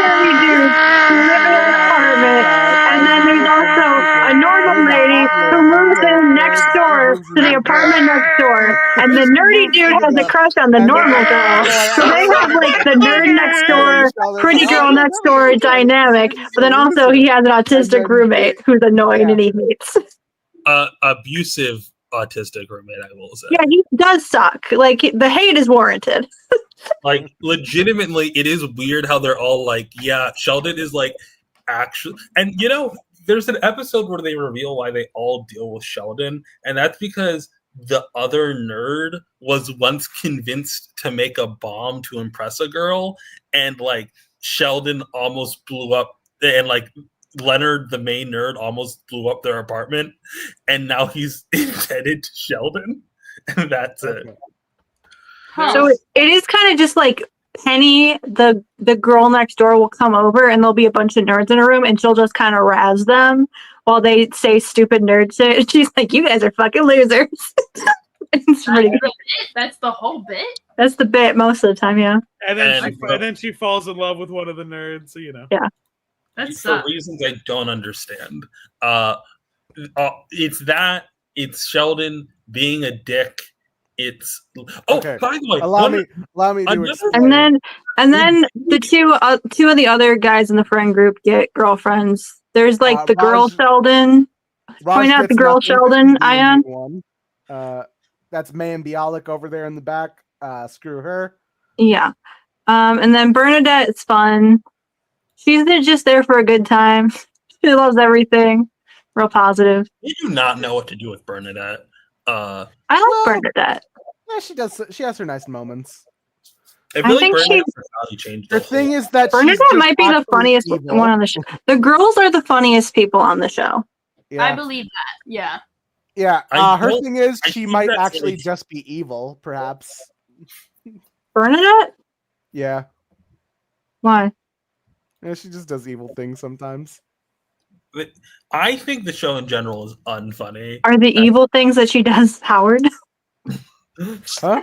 S16: nerdy dudes who live in an apartment, and then there's also a normal lady who moves in next door to the apartment next door, and the nerdy dude has a crush on the normal girl. So they have like the nerd next door, pretty girl next door dynamic, but then also he has an autistic roommate who's annoying and he hates.
S6: Abusive autistic roommate, I will say.
S16: Yeah, he does suck. Like the hate is warranted.
S6: Like legitimately, it is weird how they're all like, yeah, Sheldon is like actually, and you know, there's an episode where they reveal why they all deal with Sheldon, and that's because the other nerd was once convinced to make a bomb to impress a girl, and like Sheldon almost blew up, and like Leonard, the main nerd, almost blew up their apartment, and now he's indebted to Sheldon, and that's it.
S16: So it is kind of just like Penny, the girl next door, will come over and there'll be a bunch of nerds in a room, and she'll just kind of razz them while they say stupid nerd shit. She's like, "You guys are fucking losers." It's pretty good.
S17: That's the whole bit.
S16: That's the bit most of the time, yeah.
S14: And then she falls in love with one of the nerds, so you know.
S16: Yeah.
S6: For reasons I don't understand. It's Sheldon being a dick. It's
S2: Okay.
S6: By the way,
S2: allow me to explain.
S16: And then the two of the other guys in the friend group get girlfriends. There's like the girl Sheldon. Point out the girl Sheldon, Ayaan.
S2: One. That's Mayim Bialik over there in the back. Screw her.
S16: Yeah. And then Bernadette is fun. She's just there for a good time. She loves everything. Real positive.
S6: You do not know what to do with Bernadette.
S16: I like Bernadette.
S2: Yeah, she does. She has her nice moments.
S6: I feel like
S16: think
S6: Bernadette personality changed.
S2: The thing is that
S16: Bernadette might be the funniest one on the show. The girls are the funniest people on the show.
S2: Yeah.
S17: I believe that. Yeah.
S2: Yeah.
S6: I
S2: Her
S6: don't-
S2: thing is
S6: I
S2: she
S6: think
S2: might
S6: that's
S2: actually
S6: like-
S2: just be evil, perhaps.
S16: Bernadette?
S2: Yeah.
S16: Why?
S2: Yeah, she just does evil things sometimes.
S6: But I think the show in general is unfunny.
S16: Are the evil things that she does Howard?
S2: Huh?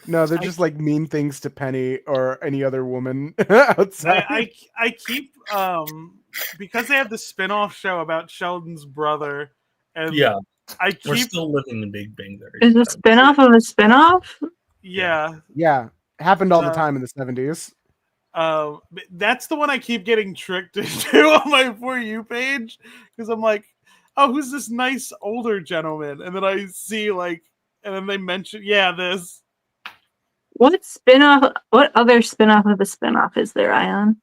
S2: No, they're just like mean things to Penny or any other woman outside.
S14: I keep because they have the spin-off show about Sheldon's brother, and
S6: Yeah.
S14: keep
S6: We're still living in Big Bang Theory.
S16: Is a spin-off of a spin-off?
S14: yeah.
S2: Yeah, happened all the time in the 70s.
S14: That's the one I keep getting tricked into on my For You page because I'm like, oh, who's this nice older gentleman? And then I see and then they mention, this.
S16: What other spin-off of a spin-off is there, Ayaan?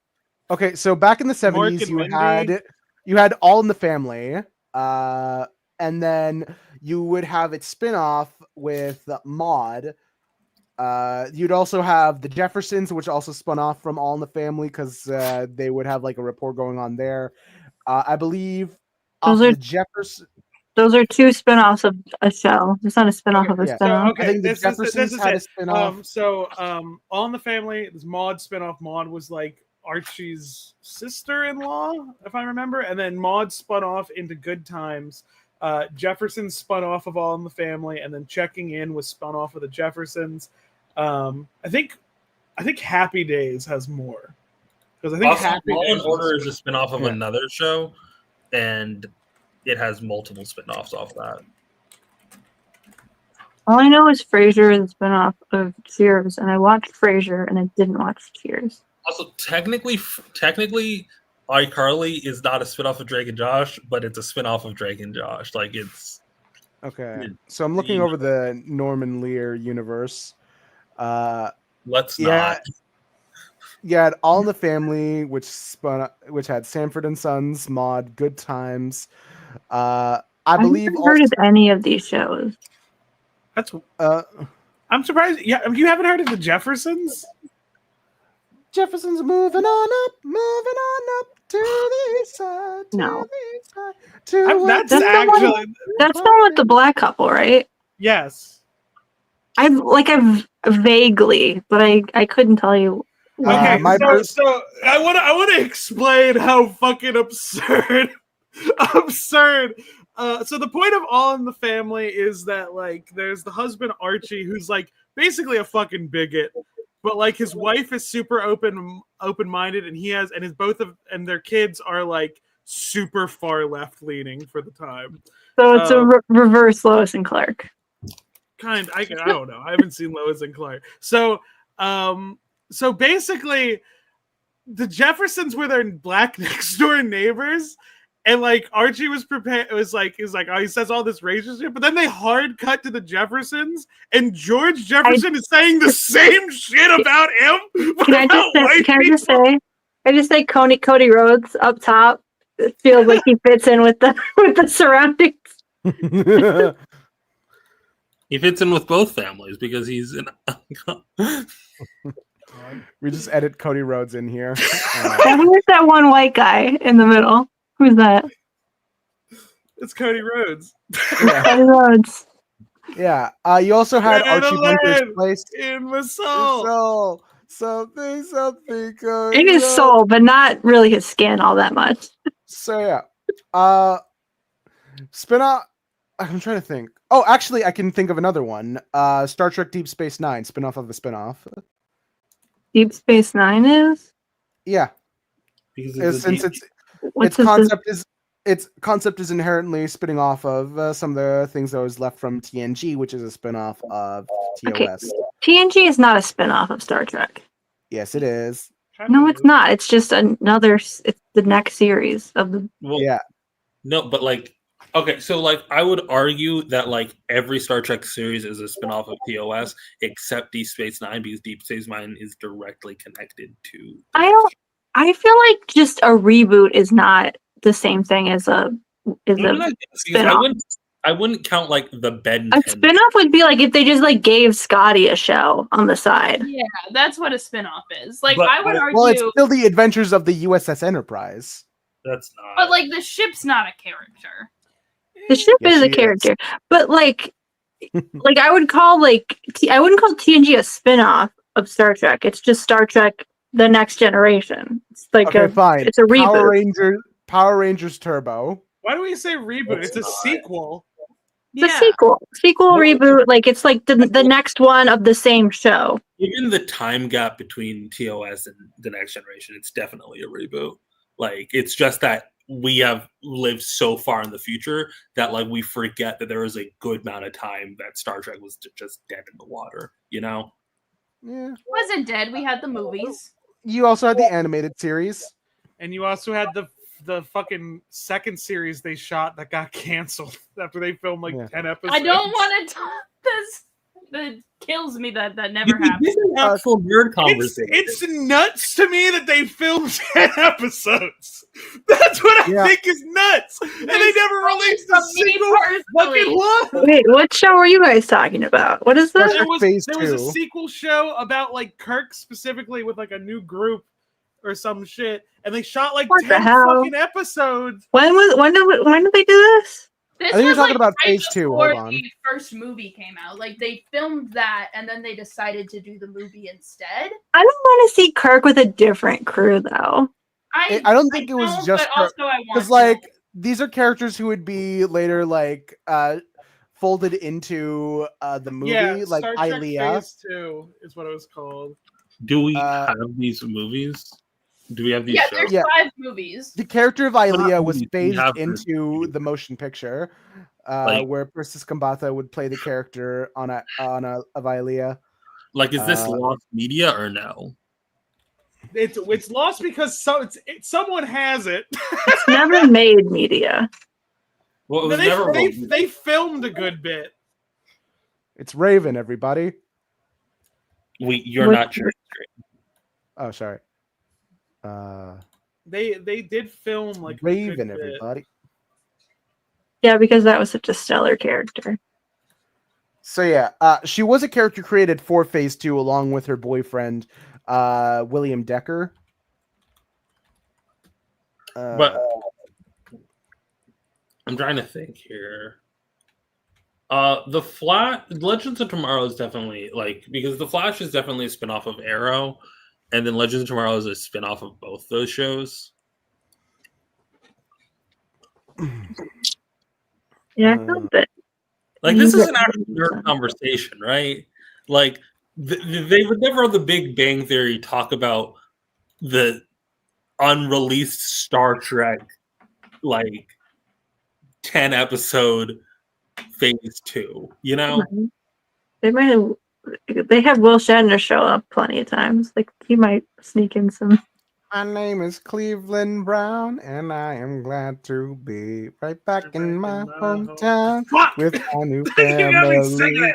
S2: Okay, so back in the
S14: Mork
S2: 70s,
S14: and
S2: you had All in the Family, and then you would have its spin-off with Maude. You'd also have the Jeffersons, which also spun off from All in the Family because they would have like a rapport going on there. I believe
S16: Those are two spin-offs of a show. It's not a spin-off of a
S2: yeah.
S16: spin-off.
S2: I think the
S14: this
S2: Jeffersons
S14: is
S2: had a
S14: it.
S2: spin-off.
S14: All in the Family, this Maude spinoff. Maude was like Archie's sister-in-law, if I remember, and then Maude spun off into Good Times. Jefferson spun off of All in the Family, and then Checking In was spun off of the Jeffersons. I think Happy Days has more because I think
S6: Also,
S14: Happy
S6: Law and
S14: Days
S6: Order is a spin-off of
S2: Yeah.
S6: another show, and it has multiple spin-offs off that.
S16: All I know is Frasier is a spin-off of Cheers, and I watched Frasier, and I didn't watch Cheers.
S6: Also, technically, iCarly is not a spin-off of Drake and Josh, but it's a spin-off of Drake and Josh. Like it's
S2: Okay, so I'm looking over the Norman Lear universe.
S6: Let's
S2: Yeah.
S6: not.
S2: You had All in the Family, which had Sanford and Sons, Maude, Good Times. I believe
S16: haven't heard of any of these shows.
S14: That's I'm surprised. Yeah, you haven't heard of the Jeffersons?
S2: Jefferson's moving on up to the east side, to
S16: No.
S2: the east side, to
S14: That's
S16: That's
S14: actually
S16: the one with the black couple, right?
S14: yes.
S16: I've vaguely, but I couldn't tell you.
S14: Okay,
S2: my
S14: so I want to explain how fucking absurd absurd. So the point of All in the Family is that like there's the husband Archie who's like basically a fucking bigot, but like his wife is super open-minded, and his both of their kids are like super far left leaning for the time.
S16: So it's a reverse Lois and Clark.
S14: I don't know. I haven't seen Lois and Clark. So basically the Jeffersons were their black next door neighbors, and like Archie was prepared. It was like oh, he says all this racist shit, but then they hard cut to the Jeffersons, and George Jefferson is saying the same shit about him.
S16: Can I just say Cody Rhodes up top? It feels like he fits in with the surroundings.
S6: He fits in with both families because he's an.
S2: We just edit Cody Rhodes in here.
S16: Who's that one white guy in the middle? Who's that?
S14: It's Cody Rhodes.
S2: Yeah.
S16: Cody Rhodes.
S2: Yeah. You also had Archie Bunker's place
S14: in my soul.
S2: Something.
S16: In his soul, but not really his skin all that much.
S2: So yeah. Spin-off. I'm trying to think. Oh, actually, I can think of another one. Star Trek Deep Space Nine, spin-off of a spin-off.
S16: Deep Space Nine is?
S2: Yeah.
S6: Because
S2: its concept is inherently spinning off of some of the things that was left from TNG, which is a spin-off of TOS.
S16: Okay. TNG is not a spin-off of Star Trek.
S2: Yes, it is.
S16: No, it's not. It's just another. It's the next series of the.
S6: Well,
S2: yeah.
S6: No, but like, okay, so like, I would argue that like every Star Trek series is a spinoff of TOS, except Deep Space Nine, because Deep Space Nine is directly connected to.
S16: I feel like just a reboot is not the same thing as a spinoff.
S6: I wouldn't count like the Ben.
S16: A spinoff would be like if they just like gave Scotty a show on the side.
S17: Yeah, that's what a spinoff is. Like
S2: But-
S17: I would argue.
S2: Well, it's still the adventures of the USS Enterprise.
S6: That's not.
S17: But like the ship's not a character.
S16: The ship
S2: Yes,
S16: is a
S2: she
S16: character, but like I would call I wouldn't call TNG a spinoff of Star Trek. It's just Star Trek: The Next Generation. It's like
S2: fine.
S16: It's a reboot.
S2: Power Rangers Turbo.
S14: Why do we say reboot? It's a sequel.
S16: The sequel reboot. Like it's like the next one of the same show.
S6: Given the time gap between TOS and The Next Generation, it's definitely a reboot. Like, it's just that we have lived so far in the future that like we forget that there was a good amount of time that Star Trek was just dead in the water, you know?
S2: Yeah.
S17: Wasn't dead. We had the movies.
S2: You also had the animated series.
S14: And you also had the fucking second series they shot that got canceled after they filmed like 10 episodes.
S17: I don't want to talk this. That kills me that never happened.
S6: This is actual nerd conversation.
S14: It's nuts to me that they filmed 10 episodes. That's what I think is nuts. And they never released a single fucking one.
S16: Wait, what show are you guys talking about? What is this?
S14: There was a sequel show about like Kirk specifically with like a new group or some shit, and they shot like
S16: What the
S14: 10
S16: hell?
S14: fucking episodes.
S16: When did they do this?
S17: This
S2: I think you're
S17: was,
S2: talking
S17: like,
S2: about
S17: right
S2: phase 2.
S17: before
S2: Hold on.
S17: the first movie came out. Like they filmed that, and then they decided to do the movie instead.
S16: I don't want to see Kirk with a different crew though.
S2: I don't think it was just
S17: but also I want
S2: because like these are characters who would be later like folded into the movie,
S14: Yeah,
S2: like
S14: Star Trek
S2: Ilea.
S14: Phase 2 is what it was called.
S6: Do we have these movies? Do we have these
S17: Yeah,
S6: shows?
S17: there's 5 movies.
S2: The character of Ilea was
S6: movies, we
S2: phased
S6: have
S2: into the motion picture, where Persis Kambata would play the character of Ilea.
S6: Like, is this lost media or no?
S14: It's lost because someone has it.
S16: It's never made media.
S6: Well, it was
S14: they,
S6: never.
S14: they filmed a good bit.
S2: It's Raven, everybody.
S6: You're not sure.
S2: Oh, sorry.
S14: They did film like a
S2: Raven,
S14: good bit.
S2: everybody.
S16: Yeah, because that was such a stellar character.
S2: So yeah, she was a character created for Phase 2 along with her boyfriend,
S9: William Decker.
S6: But I'm trying to think here. Legends of Tomorrow is definitely because The Flash is definitely a spinoff of Arrow, and then Legends of Tomorrow is a spinoff of both those shows.
S16: Yeah, I felt that.
S6: This is an actual nerd conversation, right? They would never on The Big Bang Theory talk about the unreleased Star Trek 10 episode phase 2, you know?
S16: They have Will Shatner show up plenty of times. He might sneak in some.
S2: My name is Cleveland Brown, and I am glad to be right back in my hometown with my new family,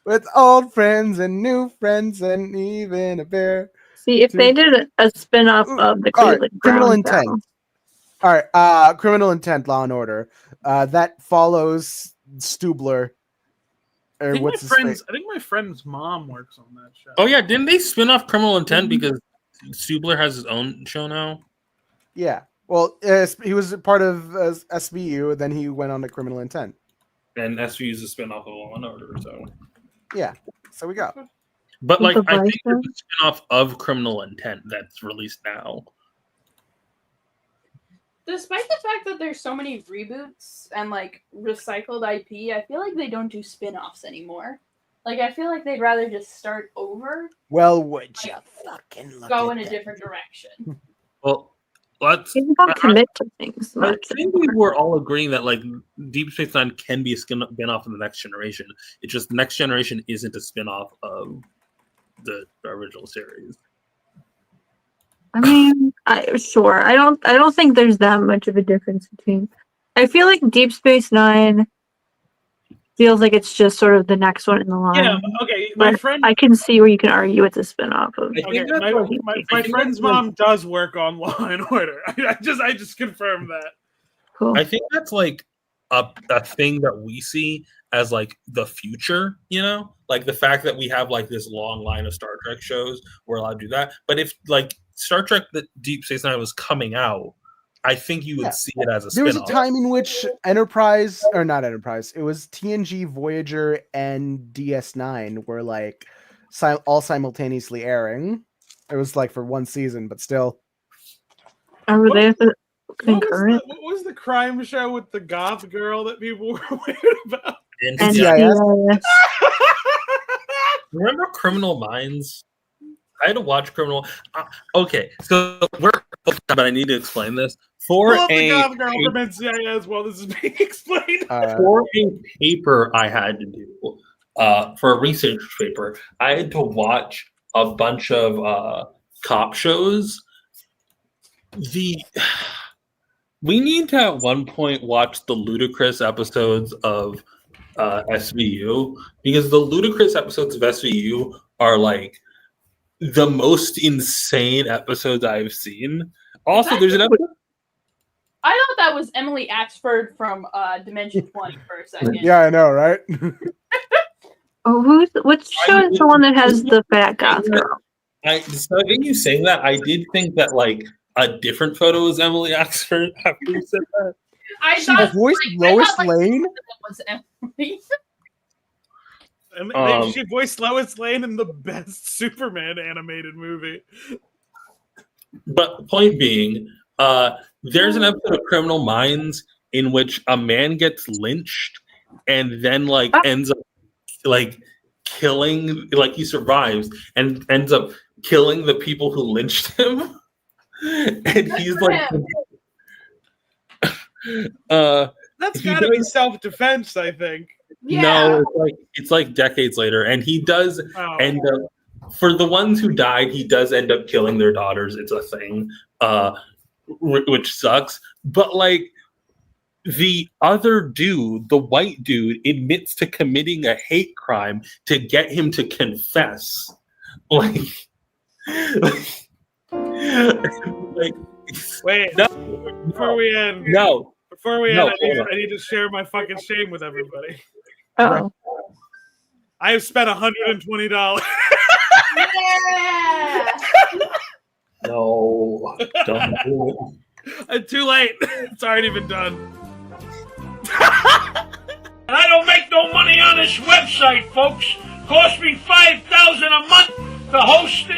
S2: with old friends and new friends, and even a bear.
S16: See, if they did a spin-off of the Cleveland
S2: Criminal
S16: Brown
S2: Intent.
S16: show.
S2: All right, Criminal Intent, Law and Order. That follows Stubler.
S14: I think my friend's mom works on that show.
S6: Oh yeah, didn't they spin off Criminal Intent because Stubler has his own show now?
S2: Yeah. Well, he was part of SVU, then he went on to Criminal Intent.
S6: And SVU is a spin-off of Law and Order, so
S2: yeah. So we go.
S6: But I think it's a spin-off of Criminal Intent that's released now.
S17: Despite the fact that there's so many reboots and recycled IP, I feel like they don't do spin-offs anymore. I feel like they'd rather just start over.
S9: Well, would you fucking look
S17: go
S9: at
S17: in a
S9: that.
S17: different direction.
S6: Well, let's
S16: commit to things.
S6: I think we were all agreeing that Deep Space Nine can be a spin-off of the Next Generation. It's just the Next Generation isn't a spin-off of the original series.
S16: I mean, sure. I don't think there's that much of a difference between. I feel like Deep Space Nine feels like it's just sort of the next one in the line.
S14: Yeah, okay. My friend,
S16: I can see where you can argue it's a spin-off of.
S14: Okay, my friend's mom does work on Law and Order. I just confirmed that.
S16: Cool.
S6: I think that's a thing that we see as the future, you know, the fact that we have this long line of Star Trek shows, we're allowed to do that. But if Star Trek the Deep Space Nine was coming out, I think you would see it as a
S2: There was
S6: spin-off.
S2: a time in which Enterprise, or not Enterprise, it was TNG, Voyager, and DS9 were all simultaneously airing. It was for one season, but still.
S16: Were they
S14: concurrent? What was the crime show with the goth girl that people were worried about?
S6: NCIS. Remember Criminal Minds? I had to watch Criminal. Okay, so but I need to explain this. For
S14: the goth girl from NCIS while this is being explained.
S6: For a paper I had to do, for a research paper, I had to watch a bunch of cop shows. We need to at one point watch the ludicrous episodes of SVU, because the ludicrous episodes of SVU are the most insane episodes I've seen. Also, there's an episode.
S17: I thought that was Emily Axford from Dimension 20 for a second.
S2: Yeah, I know, right?
S16: Oh, which show is the one that has the fat goth girl?
S6: So I think you saying that, I did think that a different photo was Emily Axford after you said that.
S17: I
S2: She
S17: thought
S2: voiced Lois Lane?
S17: was Emily.
S14: She voiced Lois Lane in the best Superman animated movie.
S6: But point being, there's an episode of Criminal Minds in which a man gets lynched and then ends up killing, he survives and ends up killing the people who lynched him. And he's
S14: that's gotta be self-defense, I think.
S17: Yeah.
S6: No, it's decades later, and he does end up. For the ones who died, he does end up killing their daughters. It's a thing, which sucks. But the other dude, the white dude, admits to committing a hate crime to get him to confess.
S14: Wait, before we end, I need to share my fucking shame with everybody.
S16: Oh,
S14: I have spent $120.
S6: No, don't do it.
S14: Too late. It's already been done.
S18: I don't make no money on this website, folks. Cost me $5,000 a month to host it.